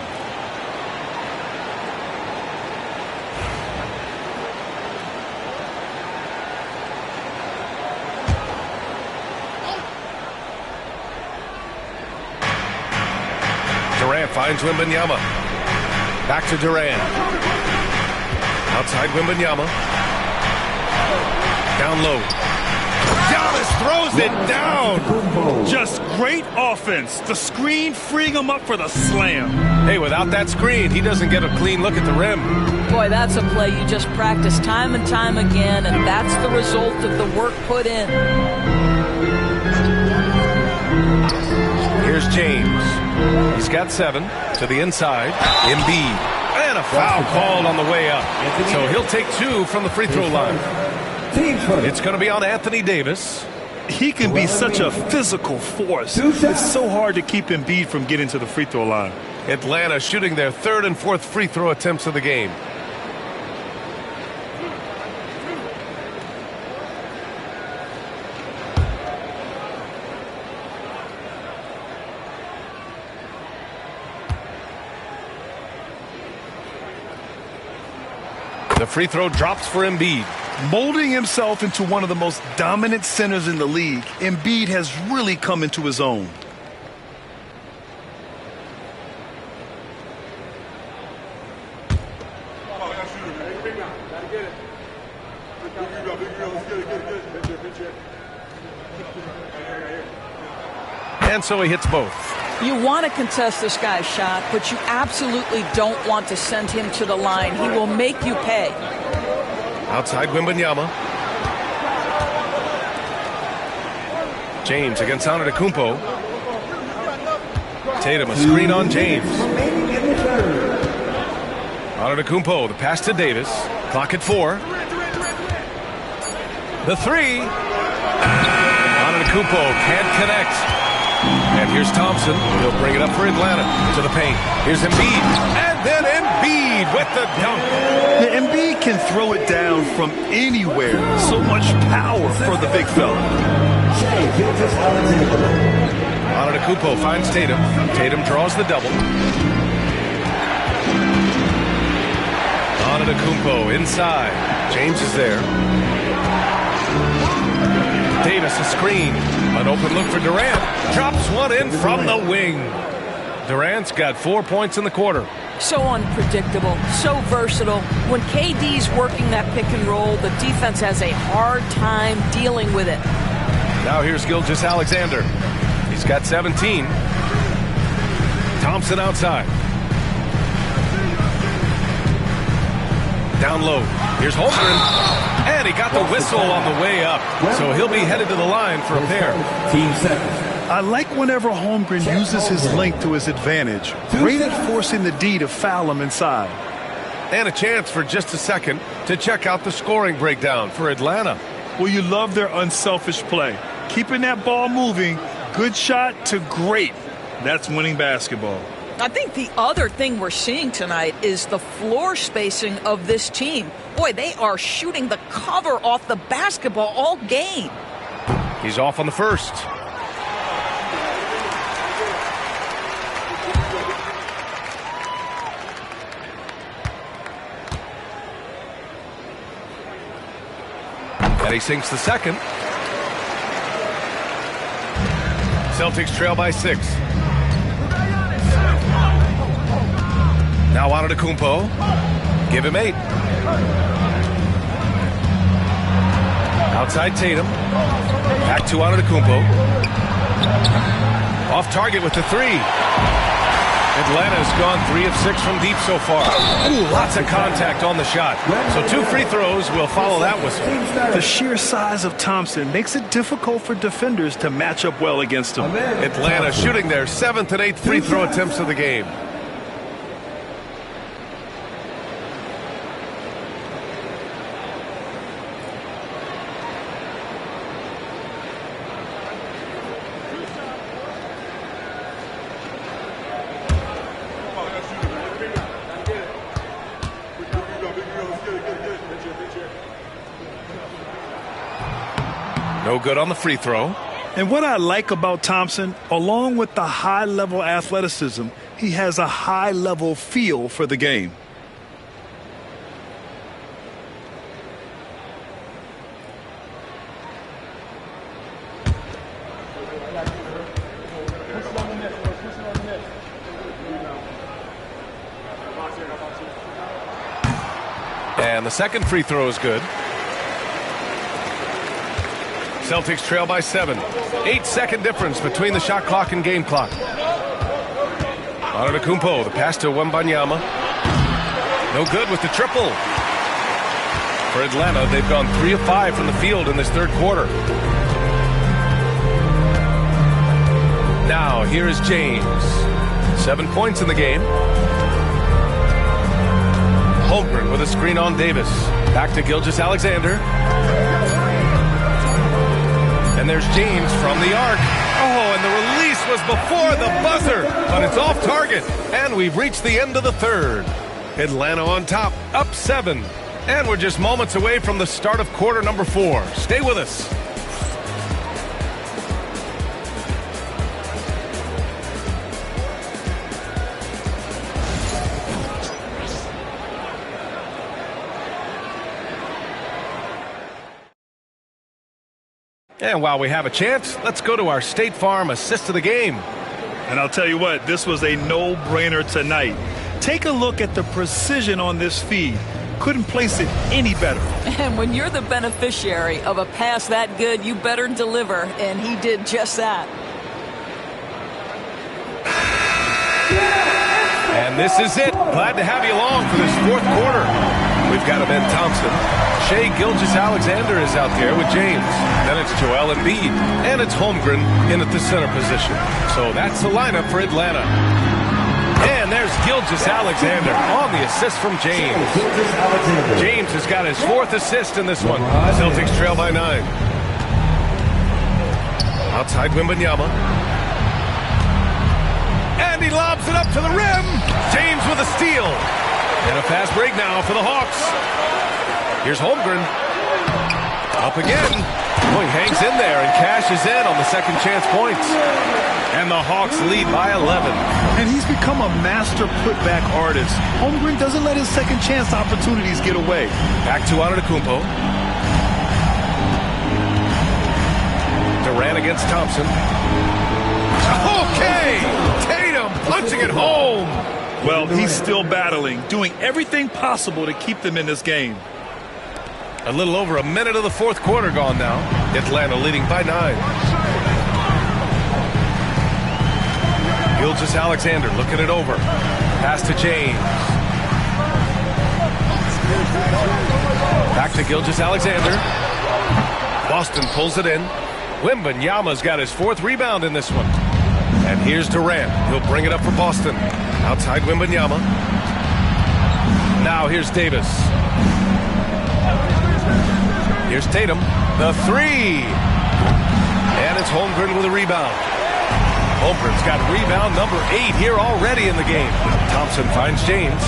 S10: Durant finds Wembanyama. Back to Durant. Outside Wembanyama. Down low. Giannis throws it down.
S11: Just great offense. The screen freeing him up for the slam.
S10: Hey, without that screen, he doesn't get a clean look at the rim.
S12: Boy, that's a play you just practice time and time again, and that's the result of the work put in.
S10: Here's James. He's got 7 to the inside. Embiid. And a foul called on the way up. So he'll take 2 from the free throw line. It's going to be on Anthony Davis.
S11: He can be such a physical force. It's so hard to keep Embiid from getting to the free throw line.
S10: Atlanta shooting their 3rd and 4th free throw attempts of the game. The free throw drops for Embiid.
S11: Molding himself into one of the most dominant centers in the league, Embiid has really come into his own.
S10: And so he hits both.
S12: You want to contest this guy's shot, but you absolutely don't want to send him to the line. He will make you pay. Outside
S10: Wembanyama. James against Antetokounmpo. Tatum, a screen on James. Antetokounmpo, the pass to Davis. Clock at 4. The 3. Antetokounmpo can't connect. And here's Thompson. He'll bring it up for Atlanta to the paint. Here's Embiid. And then Embiid with the dunk.
S11: Yeah, Embiid can throw it down from anywhere. So much power for the big fella.
S10: Antetokounmpo finds Tatum. Tatum draws the double. Antetokounmpo inside. James is there. Davis a screen. An open look for Durant. Drops one in from the wing. Durant's got 4 points in the quarter.
S12: So unpredictable, so versatile. When KD's working that pick and roll, the defense has a hard time dealing with it.
S10: Now here's Gilgeous-Alexander. He's got 17. Thompson outside. Down low. Here's Holmgren. And he got the whistle on the way up. So he'll be headed to the line for a pair.
S11: I like whenever Holmgren uses his length to his advantage. Great at forcing the D to foul him inside.
S10: And a chance for just a second to check out the scoring breakdown for Atlanta.
S11: Well, you love their unselfish play. Keeping that ball moving, good shot to great. That's winning basketball.
S12: I think the other thing we're seeing tonight is the floor spacing of this team. Boy, they are shooting the cover off the basketball all game.
S10: He's off on the first. And he sinks the second. Celtics trail by 6. Now Antetokounmpo. Give him 8. Outside Tatum. Back to Antetokounmpo. Off target with the 3. Atlanta's gone 3 of 6 from deep so far. Ooh, lots of contact on the shot. So 2 free throws will follow that whistle.
S11: The sheer size of Thompson makes it difficult for defenders to match up well against him.
S10: Atlanta shooting their 7th and 8th free throw attempts of the game. No good on the free throw.
S11: And what I like about Thompson, along with the high-level athleticism, he has a high-level feel for the game.
S10: And the second free throw is good. Celtics trail by 7. 8-second difference between the shot clock and game clock. Antetokounmpo, the pass to Wembanyama. No good with the triple. For Atlanta, they've gone 3 of 5 from the field in this third quarter. Now, here is James. 7 points in the game. Holmgren with a screen on Davis. Back to Gilgeous-Alexander. And there's James from the arc. Oh, and the release was before the buzzer, but it's off target. And we've reached the end of the third. Atlanta on top, up 7. And we're just moments away from the start of quarter number 4. Stay with us. And while we have a chance, let's go to our State Farm assist of the game.
S11: And I'll tell you what, this was a no-brainer tonight. Take a look at the precision on this feed. Couldn't place it any better.
S12: And when you're the beneficiary of a pass that good, you better deliver, and he did just that.
S10: And this is it. Glad to have you along for this fourth quarter. We've got a Ben Thompson. Shai Gilgeous-Alexander is out there with James. Then it's Joel Embiid. And it's Holmgren in at the center position. So that's the lineup for Atlanta. And there's Gilgeous-Alexander on the assist from James. James has got his 4th assist in this one. Celtics trail by 9. Outside Wembanyama. And he lobs it up to the rim. James with a steal. And a fast break now for the Hawks. Here's Holmgren. Up again. Boy, hangs in there and cashes in on the second chance points. And the Hawks lead by 11.
S11: And he's become a master putback artist. Holmgren doesn't let his second chance opportunities get away.
S10: Back to Antetokounmpo. Durant against Thompson. Okay! Tatum punching it home.
S11: Well, he's still battling, doing everything possible to keep them in this game.
S10: A little over a minute of the 4th quarter gone now. Atlanta leading by 9. Gilgeous-Alexander looking it over. Pass to James. Back to Gilgeous-Alexander. Boston pulls it in. Wembanyama's got his 4th rebound in this one. And here's Durant. He'll bring it up for Boston. Outside Wembanyama. Now here's Davis. Here's Tatum. The 3. And it's Holmgren with a rebound. Holmgren's got rebound number 8 here already in the game. Thompson finds James.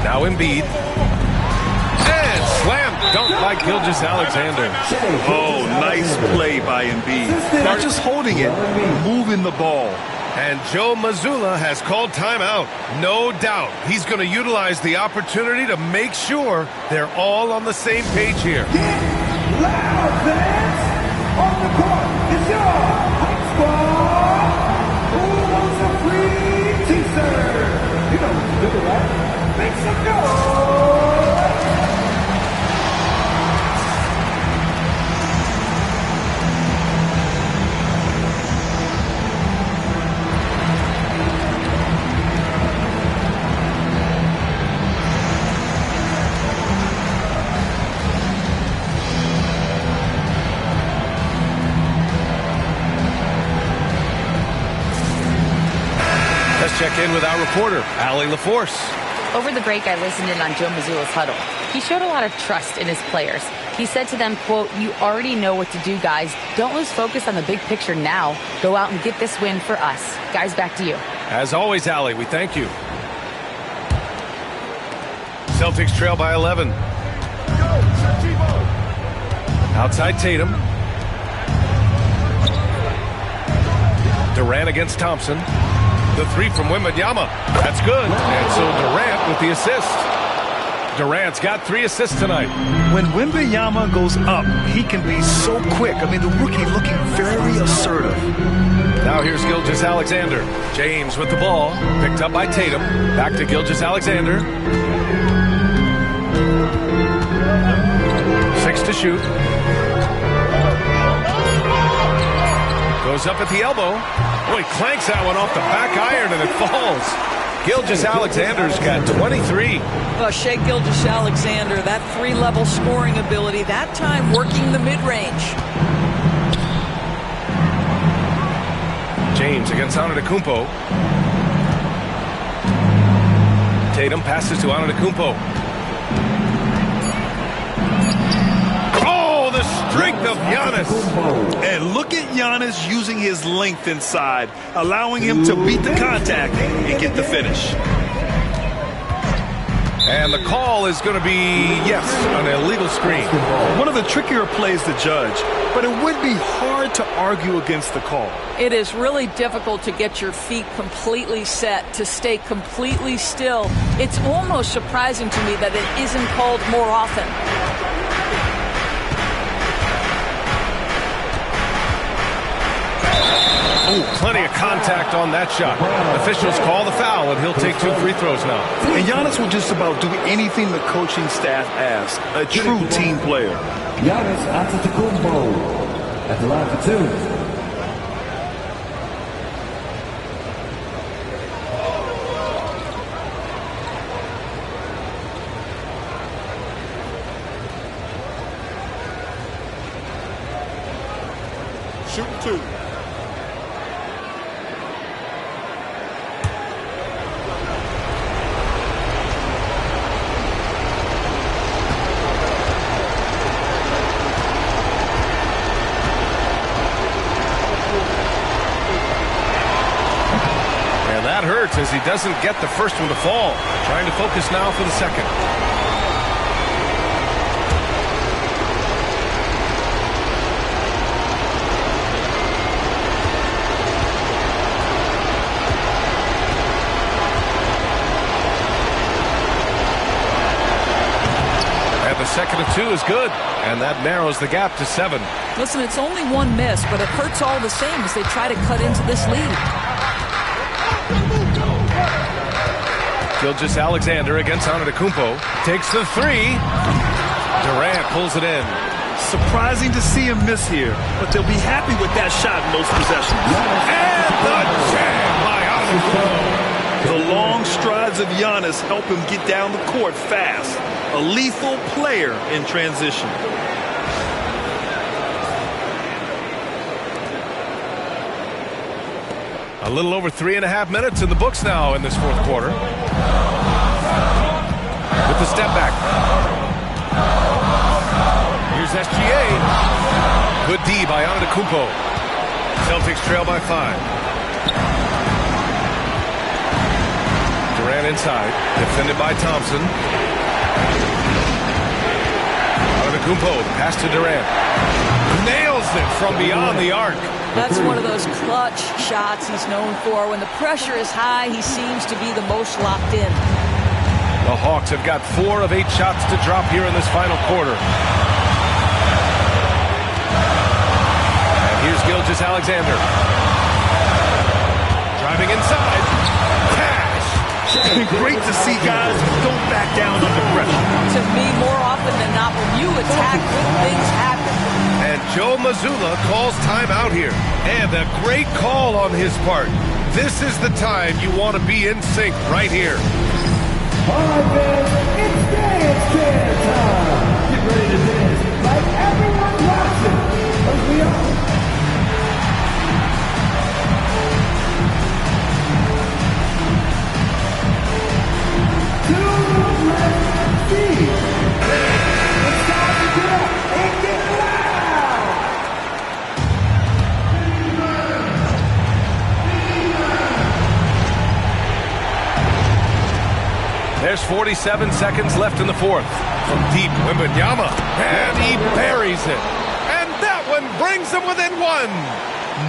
S10: Now Embiid. And slam dunk by Gilgeous-Alexander.
S11: Oh, nice play by Embiid. Not just holding it, moving the ball.
S10: And Joe Mazzulla has called timeout. No doubt he's going to utilize the opportunity to make sure they're all on the same page here.
S6: Loud fans on the court is your Hype Squad. Who wants a free t-shirt? You know what to do, right? Make some noise.
S10: Let's check in with our reporter, Allie LaForce.
S13: Over the break, I listened in on Joe Mazzulla's huddle. He showed a lot of trust in his players. He said to them, quote, "You already know what to do, guys. Don't lose focus on the big picture now. Go out and get this win for us." Guys, back to you.
S10: As always, Allie, we thank you. Celtics trail by 11. Outside Tatum. Durant against Thompson. The 3 from Wembanyama. That's good. And so Durant with the assist. Durant's got 3 assists tonight.
S11: When Wembanyama goes up, he can be so quick. I mean, the rookie looking very assertive.
S10: Now here's Gilgeous-Alexander. James with the ball. Picked up by Tatum. Back to Gilgeous-Alexander. 6 to shoot. Goes up at the elbow. Oh, he clanks that one off the back iron and it falls. Gilgeous-Alexander's got 23.
S12: Shai Gilgeous-Alexander, that 3-level scoring ability, that time working the mid-range.
S10: James against Antetokounmpo. Tatum passes to Antetokounmpo. Oh, the strength of Giannis.
S11: And look at Giannis using his length inside, allowing him to beat the contact and get the finish.
S10: And the call is going to be, yes, an illegal screen.
S11: One of the trickier plays to judge, but it would be hard to argue against the call.
S12: It is really difficult to get your feet completely set, to stay completely still. It's almost surprising to me that it isn't called more often.
S10: Oh, plenty of contact on that shot. Officials call the foul, and he'll take 2 free throws now.
S11: And Giannis will just about do anything the coaching staff asks. A true team player.
S14: Giannis Antetokounmpo at the line for 2.
S11: 2.
S10: And that hurts as he doesn't get the first one to fall. Trying to focus now for the second. And the second of 2 is good. And that narrows the gap to 7.
S12: Listen, it's only one miss, but it hurts all the same as they try to cut into this lead.
S10: Gilgeous-Alexander against Antetokounmpo. Takes the 3. Durant pulls it in.
S11: Surprising to see him miss here, but they'll be happy with that shot in most possessions.
S10: And the jam by Antetokounmpo.
S11: The long strides of Giannis help him get down the court fast. A lethal player in transition.
S10: A little over 3.5 minutes in the books now in this fourth quarter. With the step back. Here's SGA. Good D by Antetokounmpo. Celtics trail by 5. Durant inside. Defended by Thompson. Antetokounmpo pass to Durant. Nails it from beyond the arc.
S12: That's one of those clutch shots he's known for. When the pressure is high, he seems to be the most locked in.
S10: The Hawks have got 4 of 8 shots to drop here in this final quarter. And here's Gilgeous-Alexander. Driving inside. Cash.
S11: It's great to see guys who don't back down under pressure.
S12: To me, more often than not, when you attack, good things happen.
S10: And Joe Mazzulla calls timeout here. And a great call on his part. This is the time you want to be in sync right here.
S6: All right, fans, it's dance time. Get ready to dance like everyone watching. As we are. Let's see. It's time to get up and get loud.
S10: There's 47 seconds left in the fourth. From deep, Wembanyama, and he buries it. And that one brings them within 1.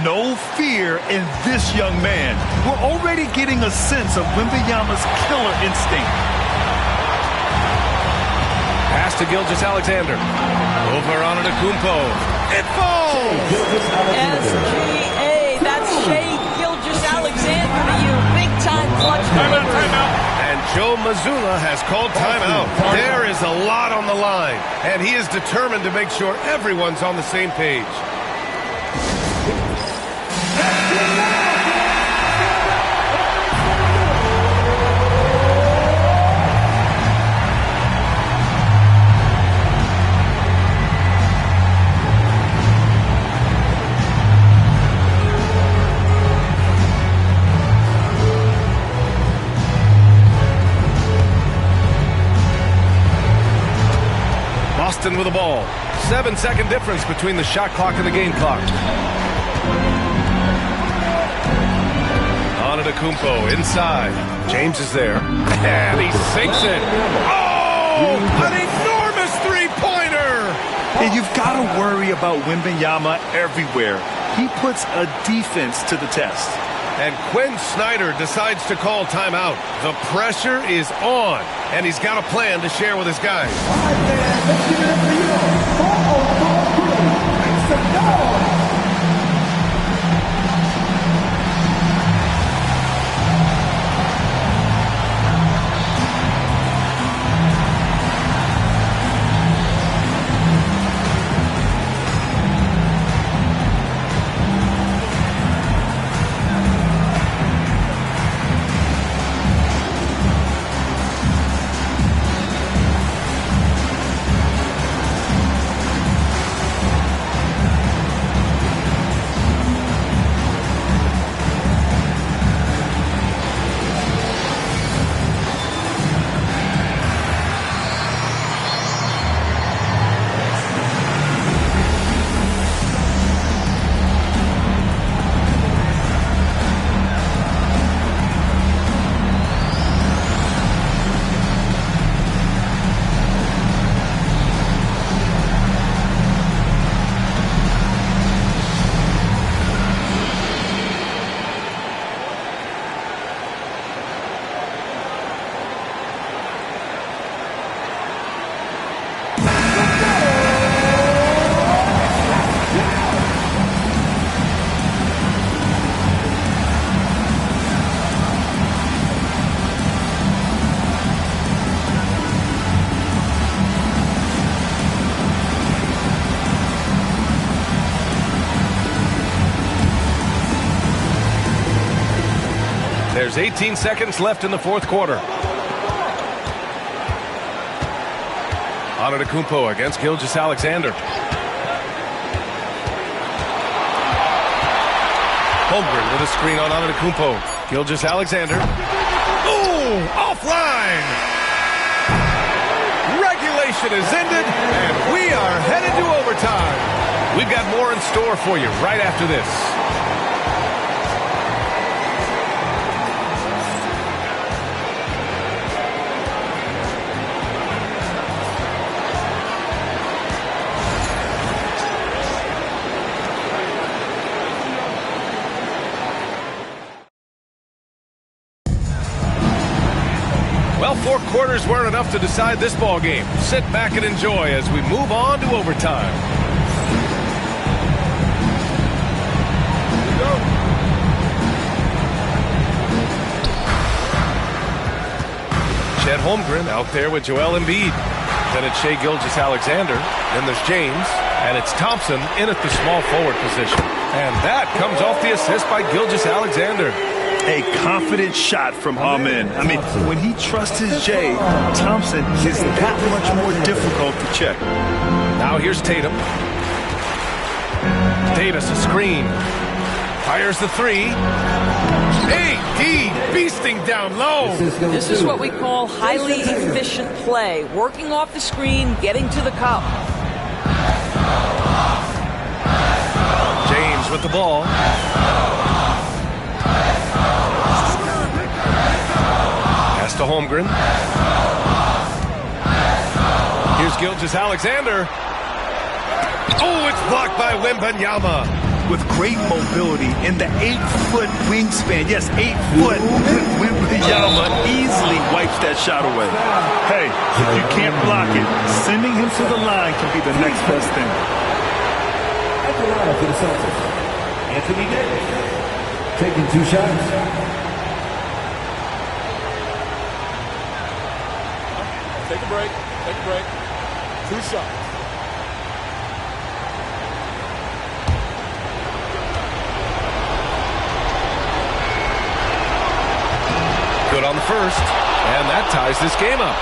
S11: No fear in this young man. We're already getting a sense of Wembanyama's killer instinct.
S10: Pass to Gilgeous-Alexander. Over Antetokounmpo. It falls!
S12: SGA, that's Shai Gilgeous-Alexander to you. Big time clutch.
S10: Timeout. And Joe Mazzulla has called timeout. There is a lot on the line, and he is determined to make sure everyone's on the same page. Boston with the ball. 7-second difference between the shot clock and the game clock. Antetokounmpo inside. James is there. And he sinks it. Oh! An enormous three-pointer!
S11: And you've got to worry about Wembanyama everywhere. He puts a defense to the test.
S10: And Quinn Snyder decides to call timeout. The pressure is on, and he's got a plan to share with his guys.
S6: All right, man, let's give it up for you. 4-on-4 crew. Make some noise.
S10: There's 18 seconds left in the fourth quarter. Antetokounmpo against Gilgeous-Alexander. Holmgren with a screen on Antetokounmpo. Gilgeous-Alexander. Ooh, offline! Regulation is ended, and we are headed to overtime. We've got more in store for you right after this. Well, 4 quarters weren't enough to decide this ball game. Sit back and enjoy as we move on to overtime. Chet Holmgren out there with Joel Embiid. Then it's Shai Gilgeous-Alexander. Then there's James. And it's Thompson in at the small forward position. And that comes off the assist by Gilgeous-Alexander.
S11: A confident shot from Amen. I mean, when he trusts his Jay, Thompson is that much more difficult to check.
S10: Now here's Tatum. Davis a screen. Fires the three. AD beasting down low.
S12: This is what we call highly efficient play. Working off the screen, getting to the cup.
S10: James with the ball. Pass to Holmgren. Here's Gilgeous-Alexander. Oh, it's blocked by Wembanyama.
S11: With great mobility in the 8-foot wingspan. Yes, 8 foot. Wembanyama easily wipes that shot away. Hey, if you can't block it, sending him to the line can be the next best thing.
S14: At the line for the Celtics, Anthony Davis, taking 2 shots.
S9: Take a break. Take a break. 2 shots.
S10: Good on the first, and that ties this game up.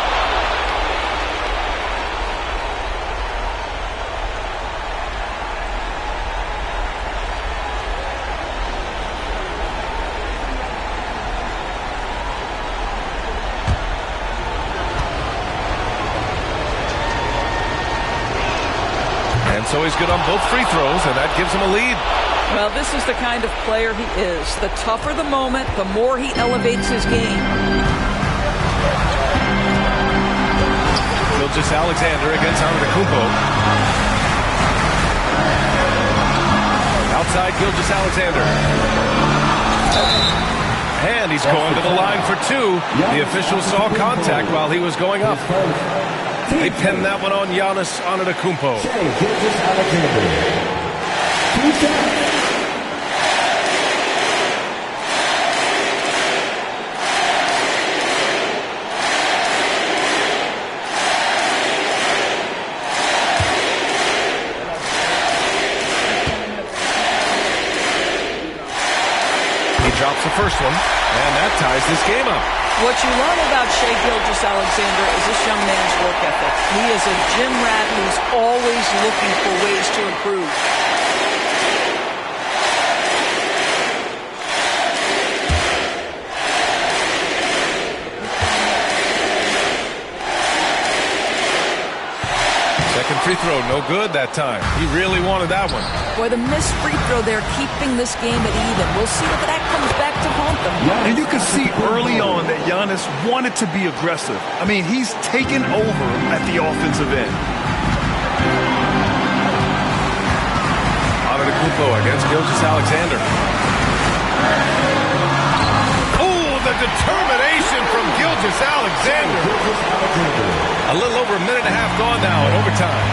S10: And so he's good on both free throws, and that gives him a lead.
S12: Well, this is the kind of player he is. The tougher the moment, the more he elevates his game.
S10: Gilgeous-Alexander against Antetokounmpo. Outside Gilgeous-Alexander. And he's going to the line for 2. The official saw contact while he was going up. They pinned that one on Giannis Antetokounmpo.
S14: Gilgeous-Alexander. 2 shots.
S10: Drops the first one, and that ties this game up.
S12: What you love about Shai Gilgeous-Alexander is this young man's work ethic. He is a gym rat who's always looking for ways to improve.
S10: Second free throw, no good that time. He really wanted that one.
S12: Boy, the missed free throw there keeping this game at even. We'll see if that comes back to haunt them.
S11: And you could see early on that Giannis wanted to be aggressive. I mean, he's taken over at the offensive end.
S10: Antetokounmpo against Gilgeous-Alexander. Oh, the determination from Gilgeous-Alexander. A little over a minute and a half gone now in overtime.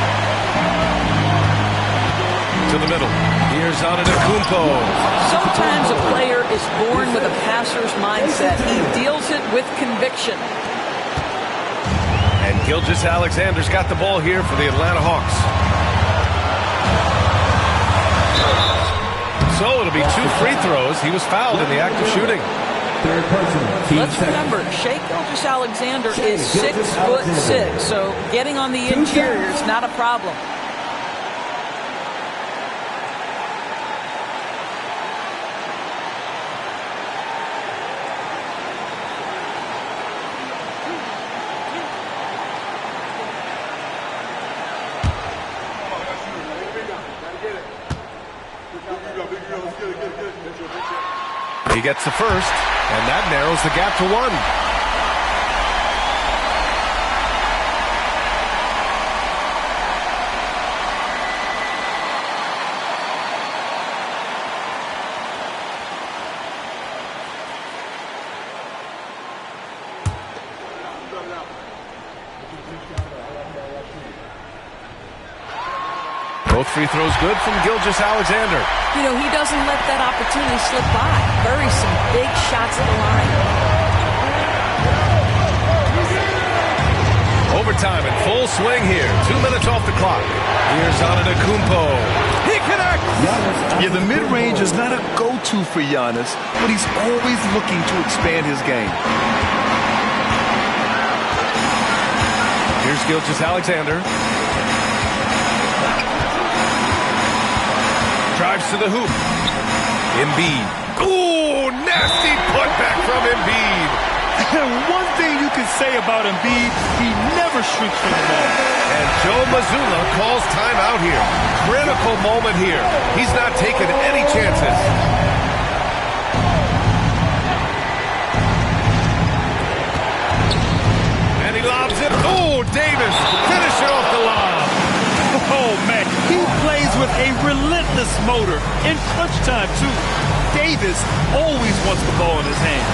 S10: To the middle. Here's Antetokounmpo.
S12: Sometimes a player is born with a passer's mindset. He deals it with conviction.
S10: And Gilgeous-Alexander's got the ball here for the Atlanta Hawks. So it'll be 2 free throws. He was fouled in the act of shooting.
S14: Third personal. Team
S12: Let's
S14: second.
S12: remember, Shai Gilgeous-Alexander is 6'6", so getting on the interior is not a problem.
S10: He gets the first, and that narrows the gap to 1. Both free throws good from Gilgeous-Alexander.
S12: You know, he doesn't let that opportunity slip by. Buries some big shots at the line.
S10: Overtime in full swing here. 2 minutes off the clock. Here's Antetokounmpo. He connects!
S11: Yeah, the mid-range is not a go-to for Giannis, but he's always looking to expand his game.
S10: Here's Gilgeous-Alexander. Drives to the hoop. Embiid. Ooh, nasty putback from Embiid.
S11: One thing you can say about Embiid, he never shrinks from the ball.
S10: And Joe Mazzulla calls timeout here. Critical moment here. He's not taking any chances. And he lobs it. Oh, Davis. Finish it off the lob.
S11: Oh, man, he plays with a relentless motor. In crunch time, too. Davis always wants the ball in his hand.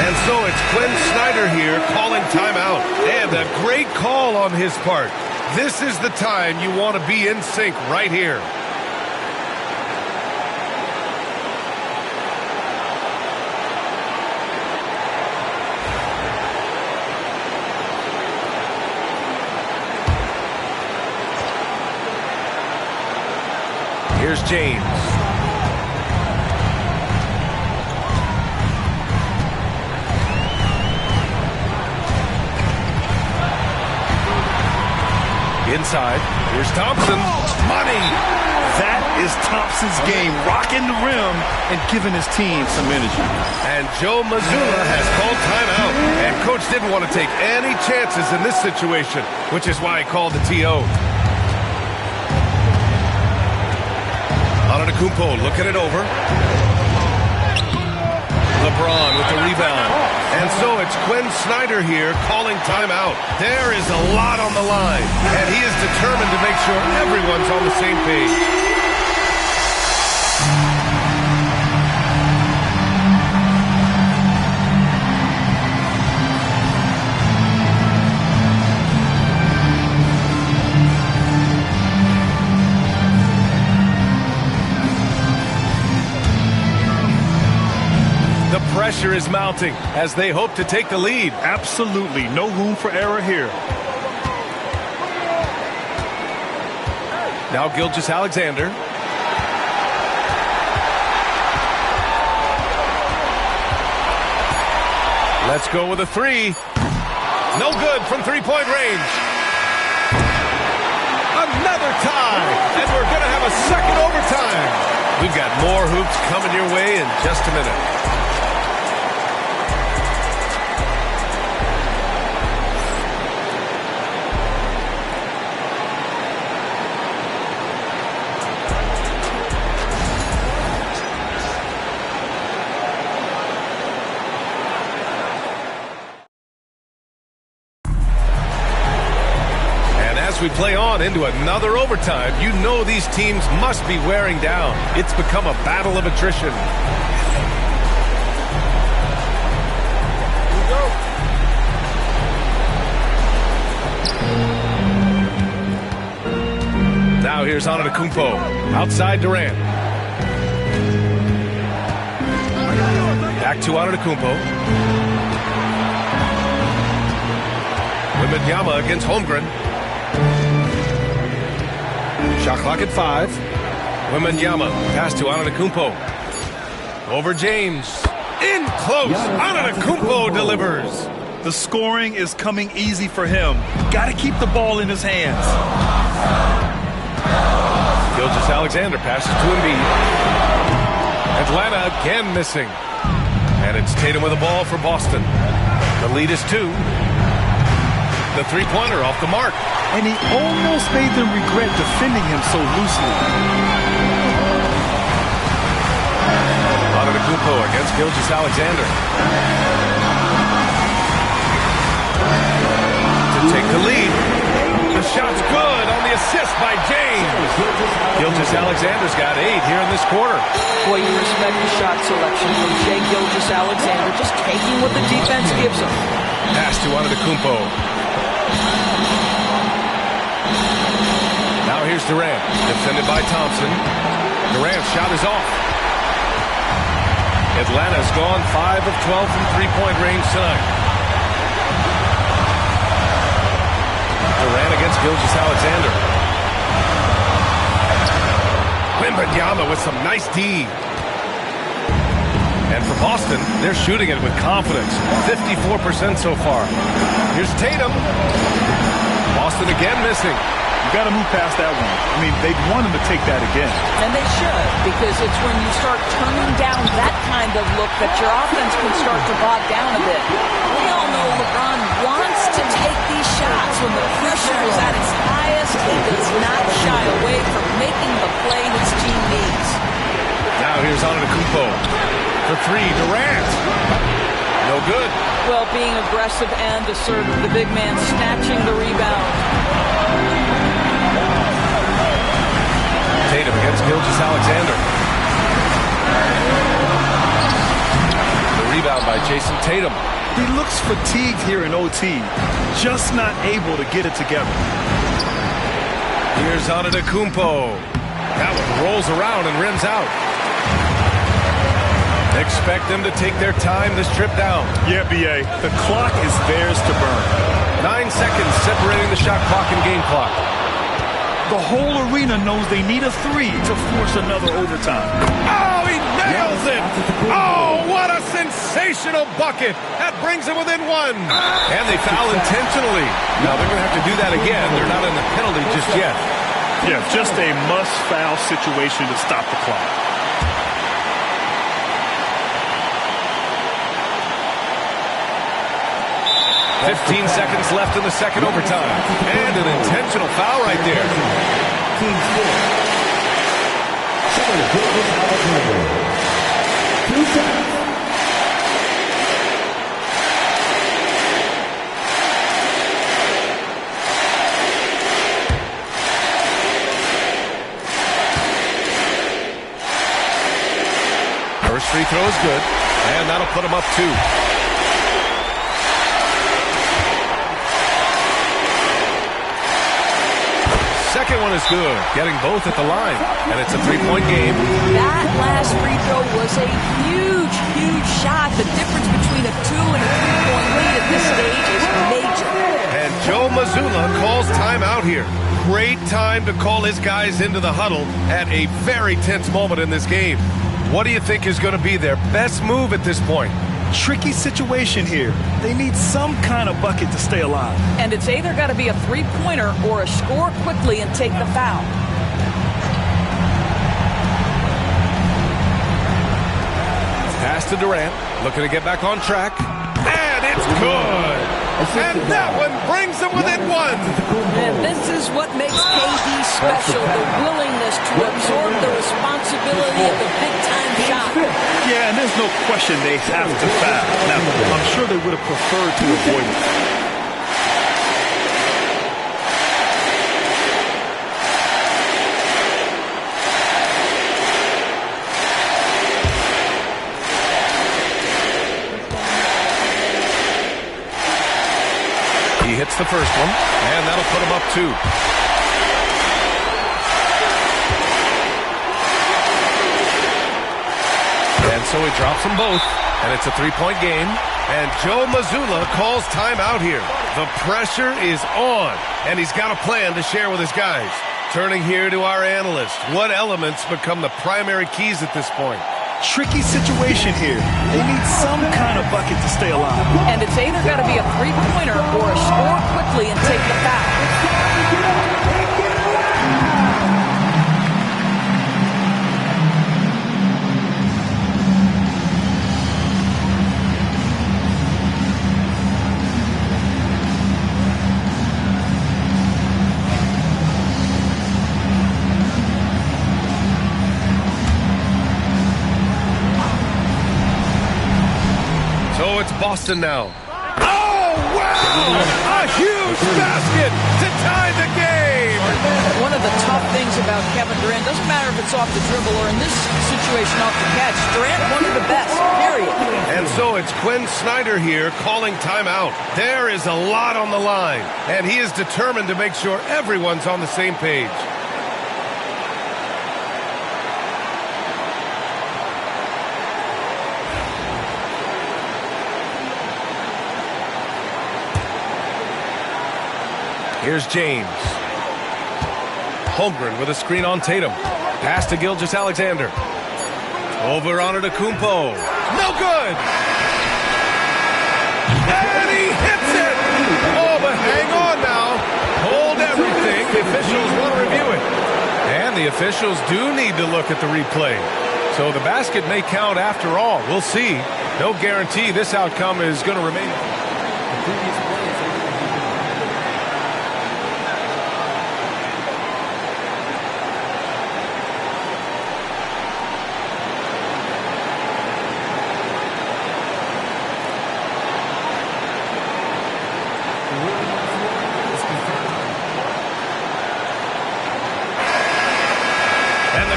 S10: And so it's Quinn Snyder here calling timeout. And a great call on his part. This is the time you want to be in sync right here. Here's James. Inside. Here's Thompson. Money.
S11: That is Thompson's game, rocking the rim and giving his team some energy.
S10: And Joe Mazzulla has called timeout. And coach didn't want to take any chances in this situation, which is why he called the TO. Antetokounmpo looking it over. LeBron with the rebound. And so it's Quinn Snyder here calling timeout. There is a lot on the line, and he is determined to make sure everyone's on the same page. The pressure is mounting as they hope to take the lead.
S11: Absolutely. No room for error here.
S10: Now Gilgeous-Alexander. Let's go with a three. No good from three-point range. Another tie. And we're going to have a second overtime. We've got more hoops coming your way in just a minute. We play on into another overtime. You know these teams must be wearing down. It's become a battle of attrition. Now here's Antetokounmpo. Outside Durant. Back to Antetokounmpo. Wembanyama against Holmgren. Shot clock at 5. Wembanyama pass to Antetokounmpo. Over James. In close, Antetokounmpo delivers.
S11: The scoring is coming easy for him. Got to keep the ball in his hands.
S10: Gilgeous-Alexander passes to Embiid. Atlanta again missing. And it's Tatum with the ball for Boston. The lead is 2. The three-pointer off the mark.
S11: And he almost made them regret defending him so loosely.
S10: Antetokounmpo against Gilgeous-Alexander. To take the lead. The shot's good on the assist by James. Gilgeous-Alexander's got 8 here in this quarter.
S12: Boy, you respect the shot selection from Shai Gilgeous-Alexander, just taking what the defense gives him.
S10: Pass to Antetokounmpo. Now here's Durant, defended by Thompson. Durant's shot is off. Atlanta's gone 5 of 12 from three-point range tonight. Durant against Gilgeous-Alexander. Wembanyama with some nice D. And for Boston, they're shooting it with confidence. 54% so far. Here's Tatum. Boston again missing.
S11: You got to move past that one. I mean, they'd want him to take that again.
S12: And they should, because it's when you start turning down that kind of look that your offense can start to bog down a bit. We all know LeBron wants to take these shots when the pressure is at its highest. He does not shy away from making the play his team needs.
S10: Now here's Antetokounmpo for 3. Durant. No good.
S12: Well, being aggressive and assertive, the big man snatching the rebound.
S10: Tatum against Gilgeous-Alexander. The rebound by Jason Tatum.
S11: He looks fatigued here in OT, just not able to get it together.
S10: Here's Antetokounmpo. That one rolls around and rims out. Expect them to take their time this trip down.
S11: Yeah, B.A., the clock is theirs to burn.
S10: 9 seconds separating the shot clock and game clock.
S11: The whole arena knows they need a 3 to force another overtime.
S10: Oh, he nails it! Oh, what a sensational bucket! That brings them within 1. And they foul intentionally. Now they're going to have to do that again. They're not in the penalty just yet.
S11: Yeah, just a must-foul situation to stop the clock.
S10: .15 seconds left in the second overtime. And an intentional foul right there. First free throw is good. And that'll put him up 2. Second one is good, getting both at the line, and it's a 3-point game.
S12: That last free throw was a huge, huge shot. The difference between a 2 and a 3-point lead at this stage is major.
S10: And Joe Mazzulla calls timeout here. Great time to call his guys into the huddle at a very tense moment in this game. What do you think is going to be their best move at this point?
S11: Tricky situation here. They need some kind of bucket to stay alive.
S12: And it's either got to be a 3-pointer or a score quickly and take the foul.
S10: Pass to Durant, looking to get back on track. And it's good! And that one brings them within 1.
S12: And this is what makes KD special, the willingness to absorb the responsibility of the big-time shot.
S11: Yeah, and there's no question they have to foul. Now, I'm sure they would have preferred to avoid it.
S10: He hits the first one, and that'll put him up 2. And so he drops them both, and it's a 3-point game. And Joe Mazzulla calls timeout here. The pressure is on, and he's got a plan to share with his guys. Turning here to our analyst, what elements become the primary keys at this point?
S11: tricky situation here. They need some kind of bucket to stay alive.
S12: And it's either got to be a three-pointer or a score quickly and take the foul.
S10: It's Boston now. Oh, wow! A huge basket to tie the game!
S12: One of the tough things about Kevin Durant, doesn't matter if it's off the dribble or in this situation off the catch, Durant one of the best, period.
S10: And so it's Quinn Snyder here calling timeout. There is a lot on the line, and he is determined to make sure everyone's on the same page. Here's James. Holmgren with a screen on Tatum. Pass to Gilgeous-Alexander. Over on Antetokounmpo. No good! And he hits it! Oh, but hang on now. Hold everything. The officials want to review it. And the officials do need to look at the replay. So the basket may count after all. We'll see. No guarantee this outcome is going to remain. The previous play is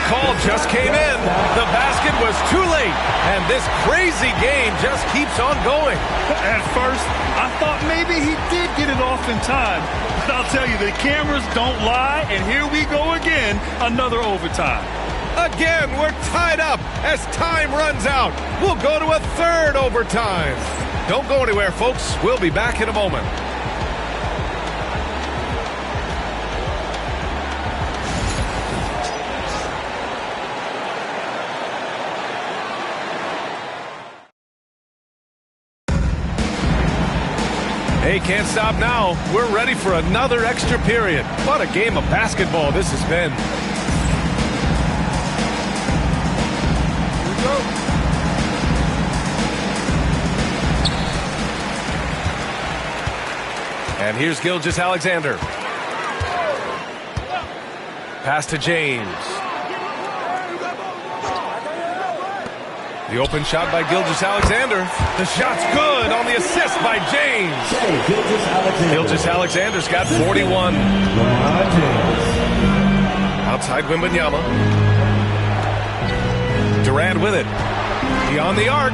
S10: call just came in. The basket was too late, and this crazy game just keeps on going.
S11: At first, I thought maybe he did get it off in time, but I'll tell you, the cameras don't lie, and here we go again, another overtime.
S10: Again, we're tied up as time runs out. We'll go to a third overtime. Don't go anywhere, folks. We'll be back in a moment. Hey, can't stop now. We're ready for another extra period. What a game of basketball this has been. Here we go. And here's Gilgeous-Alexander. Pass to James. The open shot by Gilgeous-Alexander. The shot's good on the assist by James. Gilgeous-Alexander's got 41. Outside Wembanyama. Durant with it. Beyond the arc.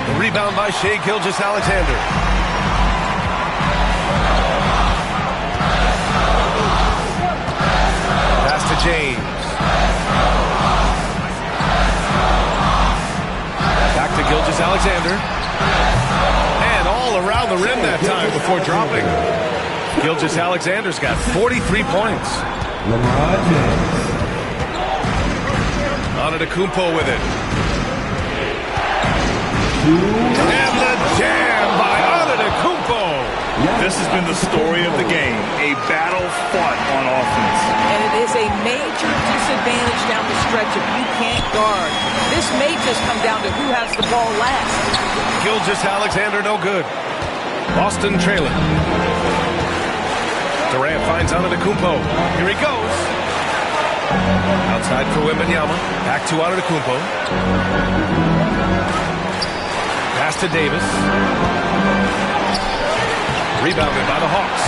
S10: The rebound by Shai Gilgeous-Alexander. Pass to James. To Gilgeous-Alexander. And all around the rim that time before dropping. Gilgeous-Alexander's got 43 points. Antetokounmpo with it. And the jam by Antetokounmpo.
S11: This has been the story of the game. A battle fought on offense.
S12: And it is a major disadvantage down the stretch if you can't guard. This may just come down to who has the ball last.
S10: Gilgeous-Alexander no good. Boston trailing. Durant finds Antetokounmpo. Here he goes. Outside for Wembanyama. Back to Antetokounmpo. Pass to Davis. Rebounded by the Hawks.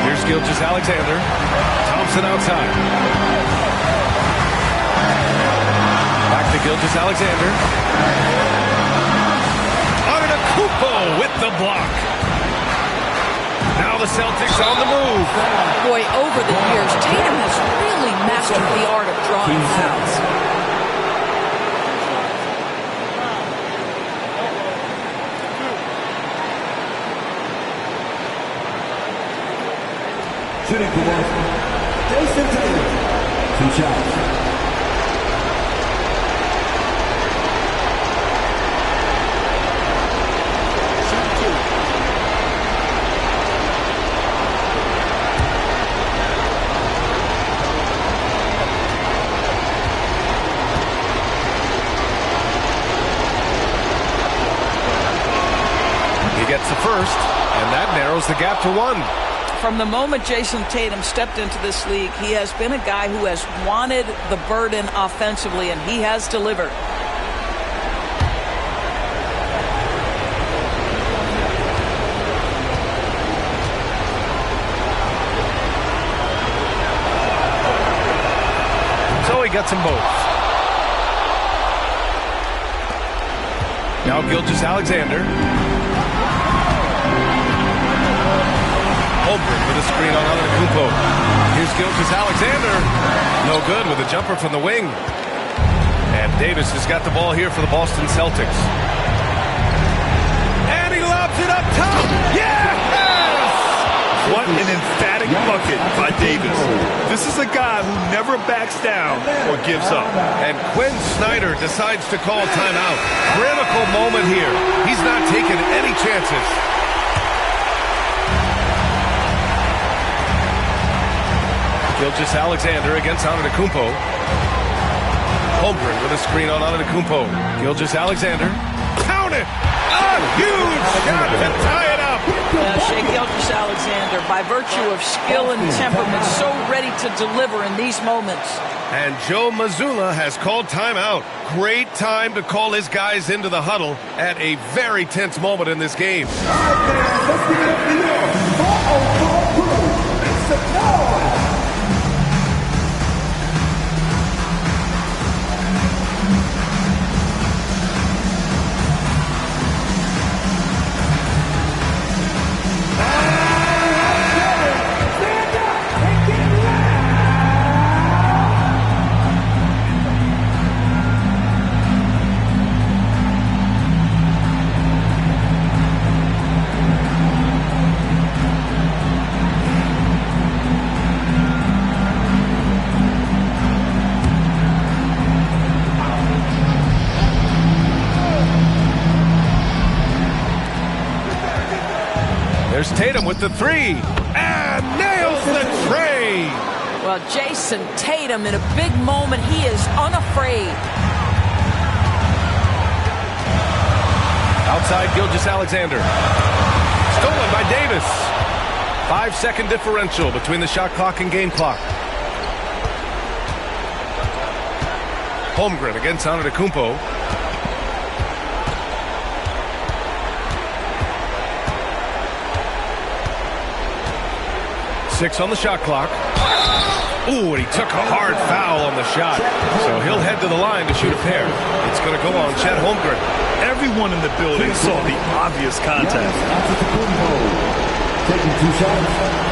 S10: Here's Gilgeous-Alexander. Thompson outside. Back to Gilgeous-Alexander. Antetokounmpo with the block. Now the Celtics on the move.
S12: Boy, over the years, Tatum has really mastered the art of drawing fouls.
S14: Shooting for Boston, Jason Tatum. 2
S10: first, and that narrows the gap to 1.
S12: From the moment Jason Tatum stepped into this league, he has been a guy who has wanted the burden offensively, and he has delivered.
S10: So he gets them both. Now Gilgeous-Alexander. Holmgren with a screen on Antetokounmpo. Here's Gilgeous-Alexander. No good with a jumper from the wing. And Davis has got the ball here for the Boston Celtics. And he lobs it up top. Yes!
S11: What an emphatic bucket by Davis. This is a guy who never backs down or gives up.
S10: And Quinn Snyder decides to call timeout. Critical moment here. He's not taking any chances. Gilgeous-Alexander against Antetokounmpo. Holmgren with a screen on Antetokounmpo. Gilgeous-Alexander. Count it! A huge shot to tie it up!
S12: Shai Gilgeous-Alexander, by virtue of skill and temperament, so ready to deliver in these moments.
S10: And Joe Mazzulla has called timeout. Great time to call his guys into the huddle at a very tense moment in this game.
S6: All right, fans, let's give it up for your 404 crew. Make some noise.
S10: There's Tatum with the three, and nails the tray.
S12: Well, Jason Tatum, in a big moment, he is unafraid.
S10: Outside Gilgeous-Alexander. Stolen by Davis. 5-second differential between the shot clock and game clock. Holmgren against Antetokounmpo. Six on the shot clock. Ooh, and he took a hard foul on the shot. So he'll head to the line to shoot a pair. It's going to go on Chet Holmgren.
S11: Everyone in the building saw the obvious contact.
S6: Taking 2 shots.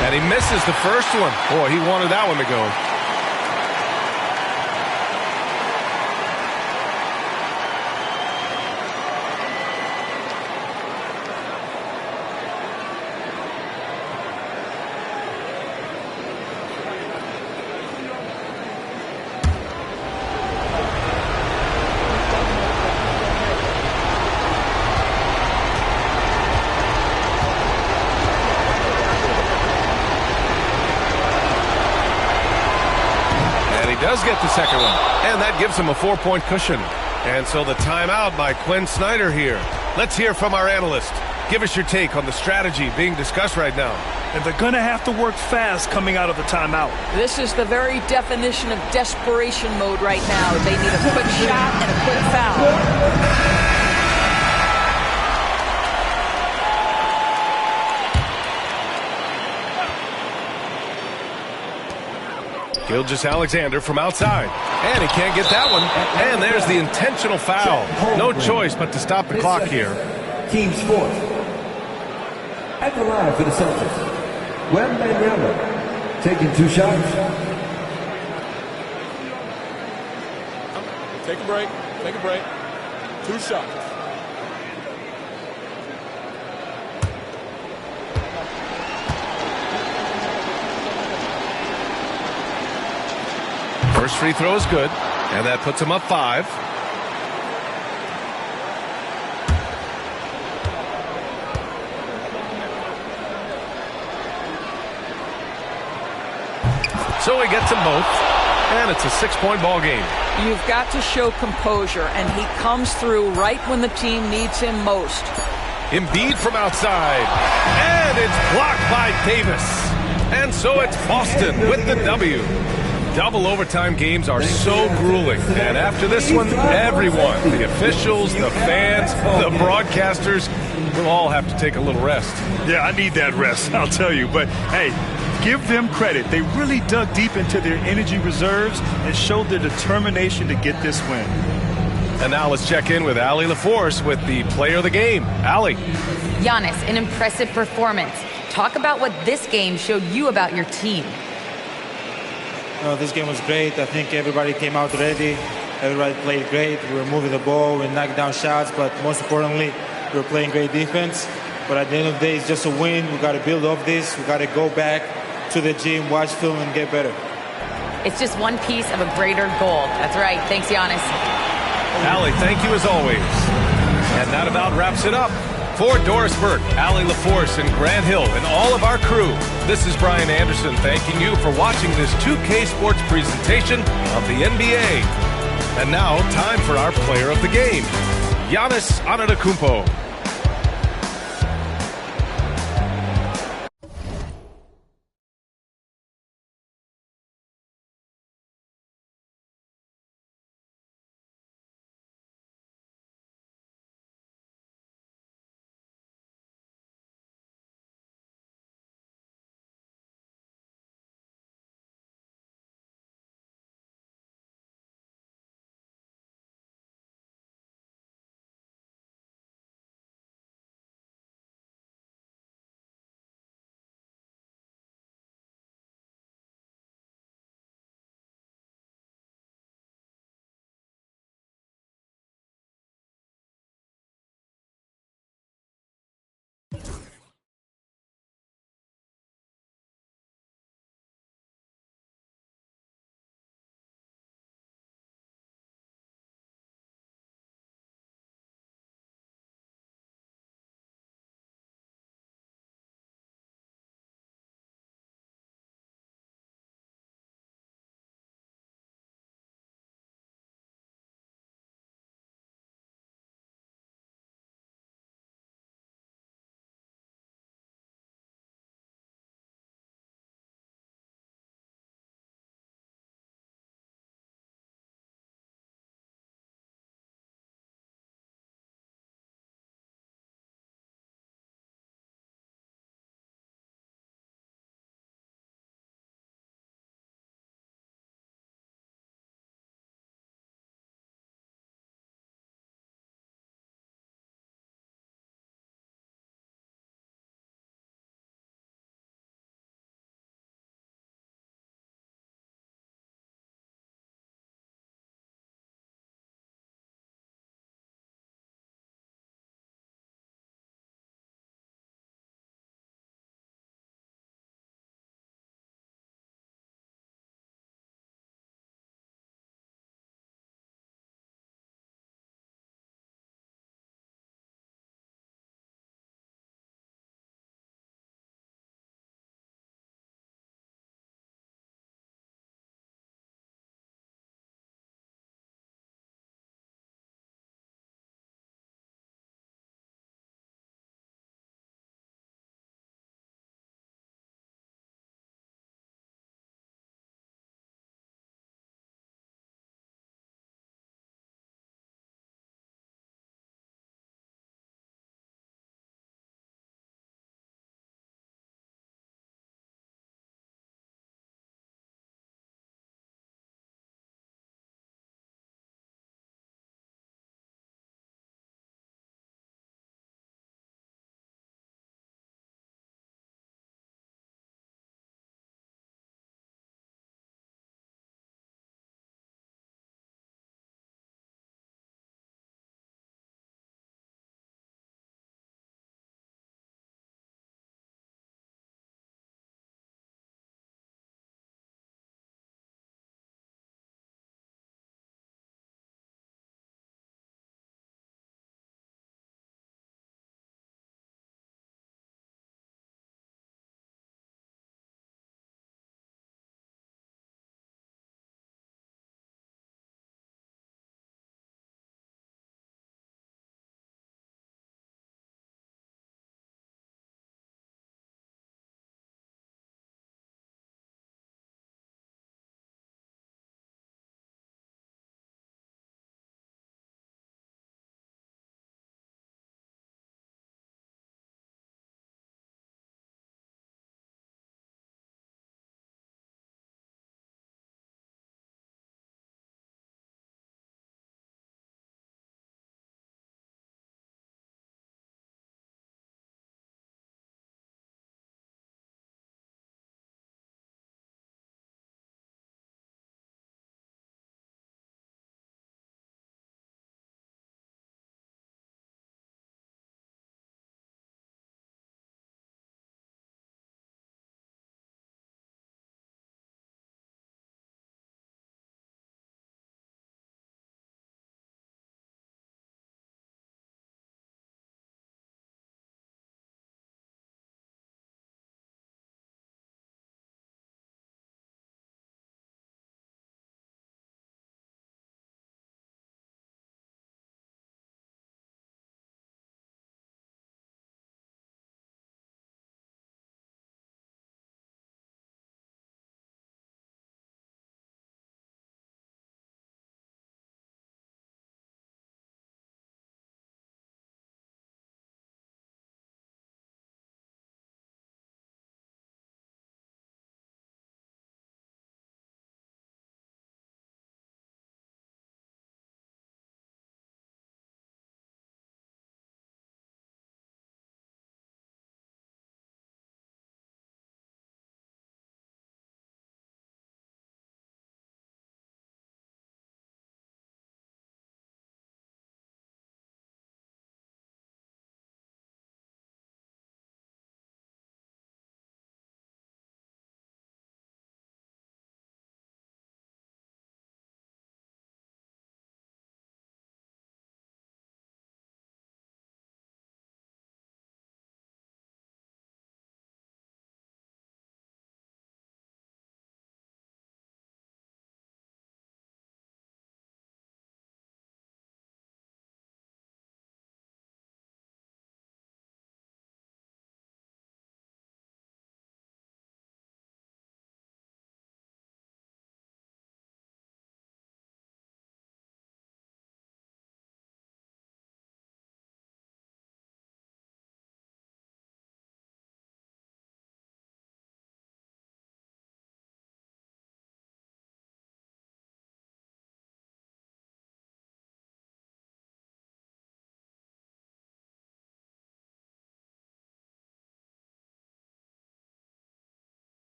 S10: And he misses the first one. Boy, he wanted that one to go. Does get the second one, and that gives him a 4-point cushion. And so the timeout by Quinn Snyder here. Let's hear from our analyst. Give us your take on the strategy being discussed right now.
S11: And they're going to have to work fast coming out of the timeout.
S12: This is the very definition of desperation mode right now. They need a quick shot and a quick foul.
S10: Gilgeous-Alexander from outside. And he can't get that one. And there's the intentional foul. No choice but to stop the clock here.
S6: Team Sports. At the line for the Celtics, Wembanyama taking 2 shots.
S9: Take a break. Take a break. 2 shots.
S10: First free throw is good, and that puts him up 5. So he gets them both, and it's a 6-point ball game.
S12: You've got to show composure, and he comes through right when the team needs him most.
S10: Embiid from outside, and it's blocked by Davis. And so it's Boston with the W. Double overtime games are so grueling, and after this one, everyone, the officials, the fans, the broadcasters, will all have to take a little rest.
S11: Yeah, I need that rest, I'll tell you. But, hey, give them credit. They really dug deep into their energy reserves and showed their determination to get this win.
S10: And now let's check in with Allie LaForce with the player of the game. Allie.
S13: Giannis, an impressive performance. Talk about what this game showed you about your team.
S18: This game was great. I think everybody came out ready. Everybody played great. We were moving the ball. We knocked down shots. But most importantly, we were playing great defense. But at the end of the day, it's just a win. We got to build off this. We got to go back to the gym, watch film, and get better.
S13: It's just one piece of a greater goal. That's right. Thanks, Giannis.
S10: Allie, thank you as always. And that about wraps it up. For Doris Burke, Allie LaForce, and Grant Hill, and all of our crew, this is Brian Anderson thanking you for watching this 2K Sports presentation of the NBA. And now, time for our player of the game, Giannis Antetokounmpo.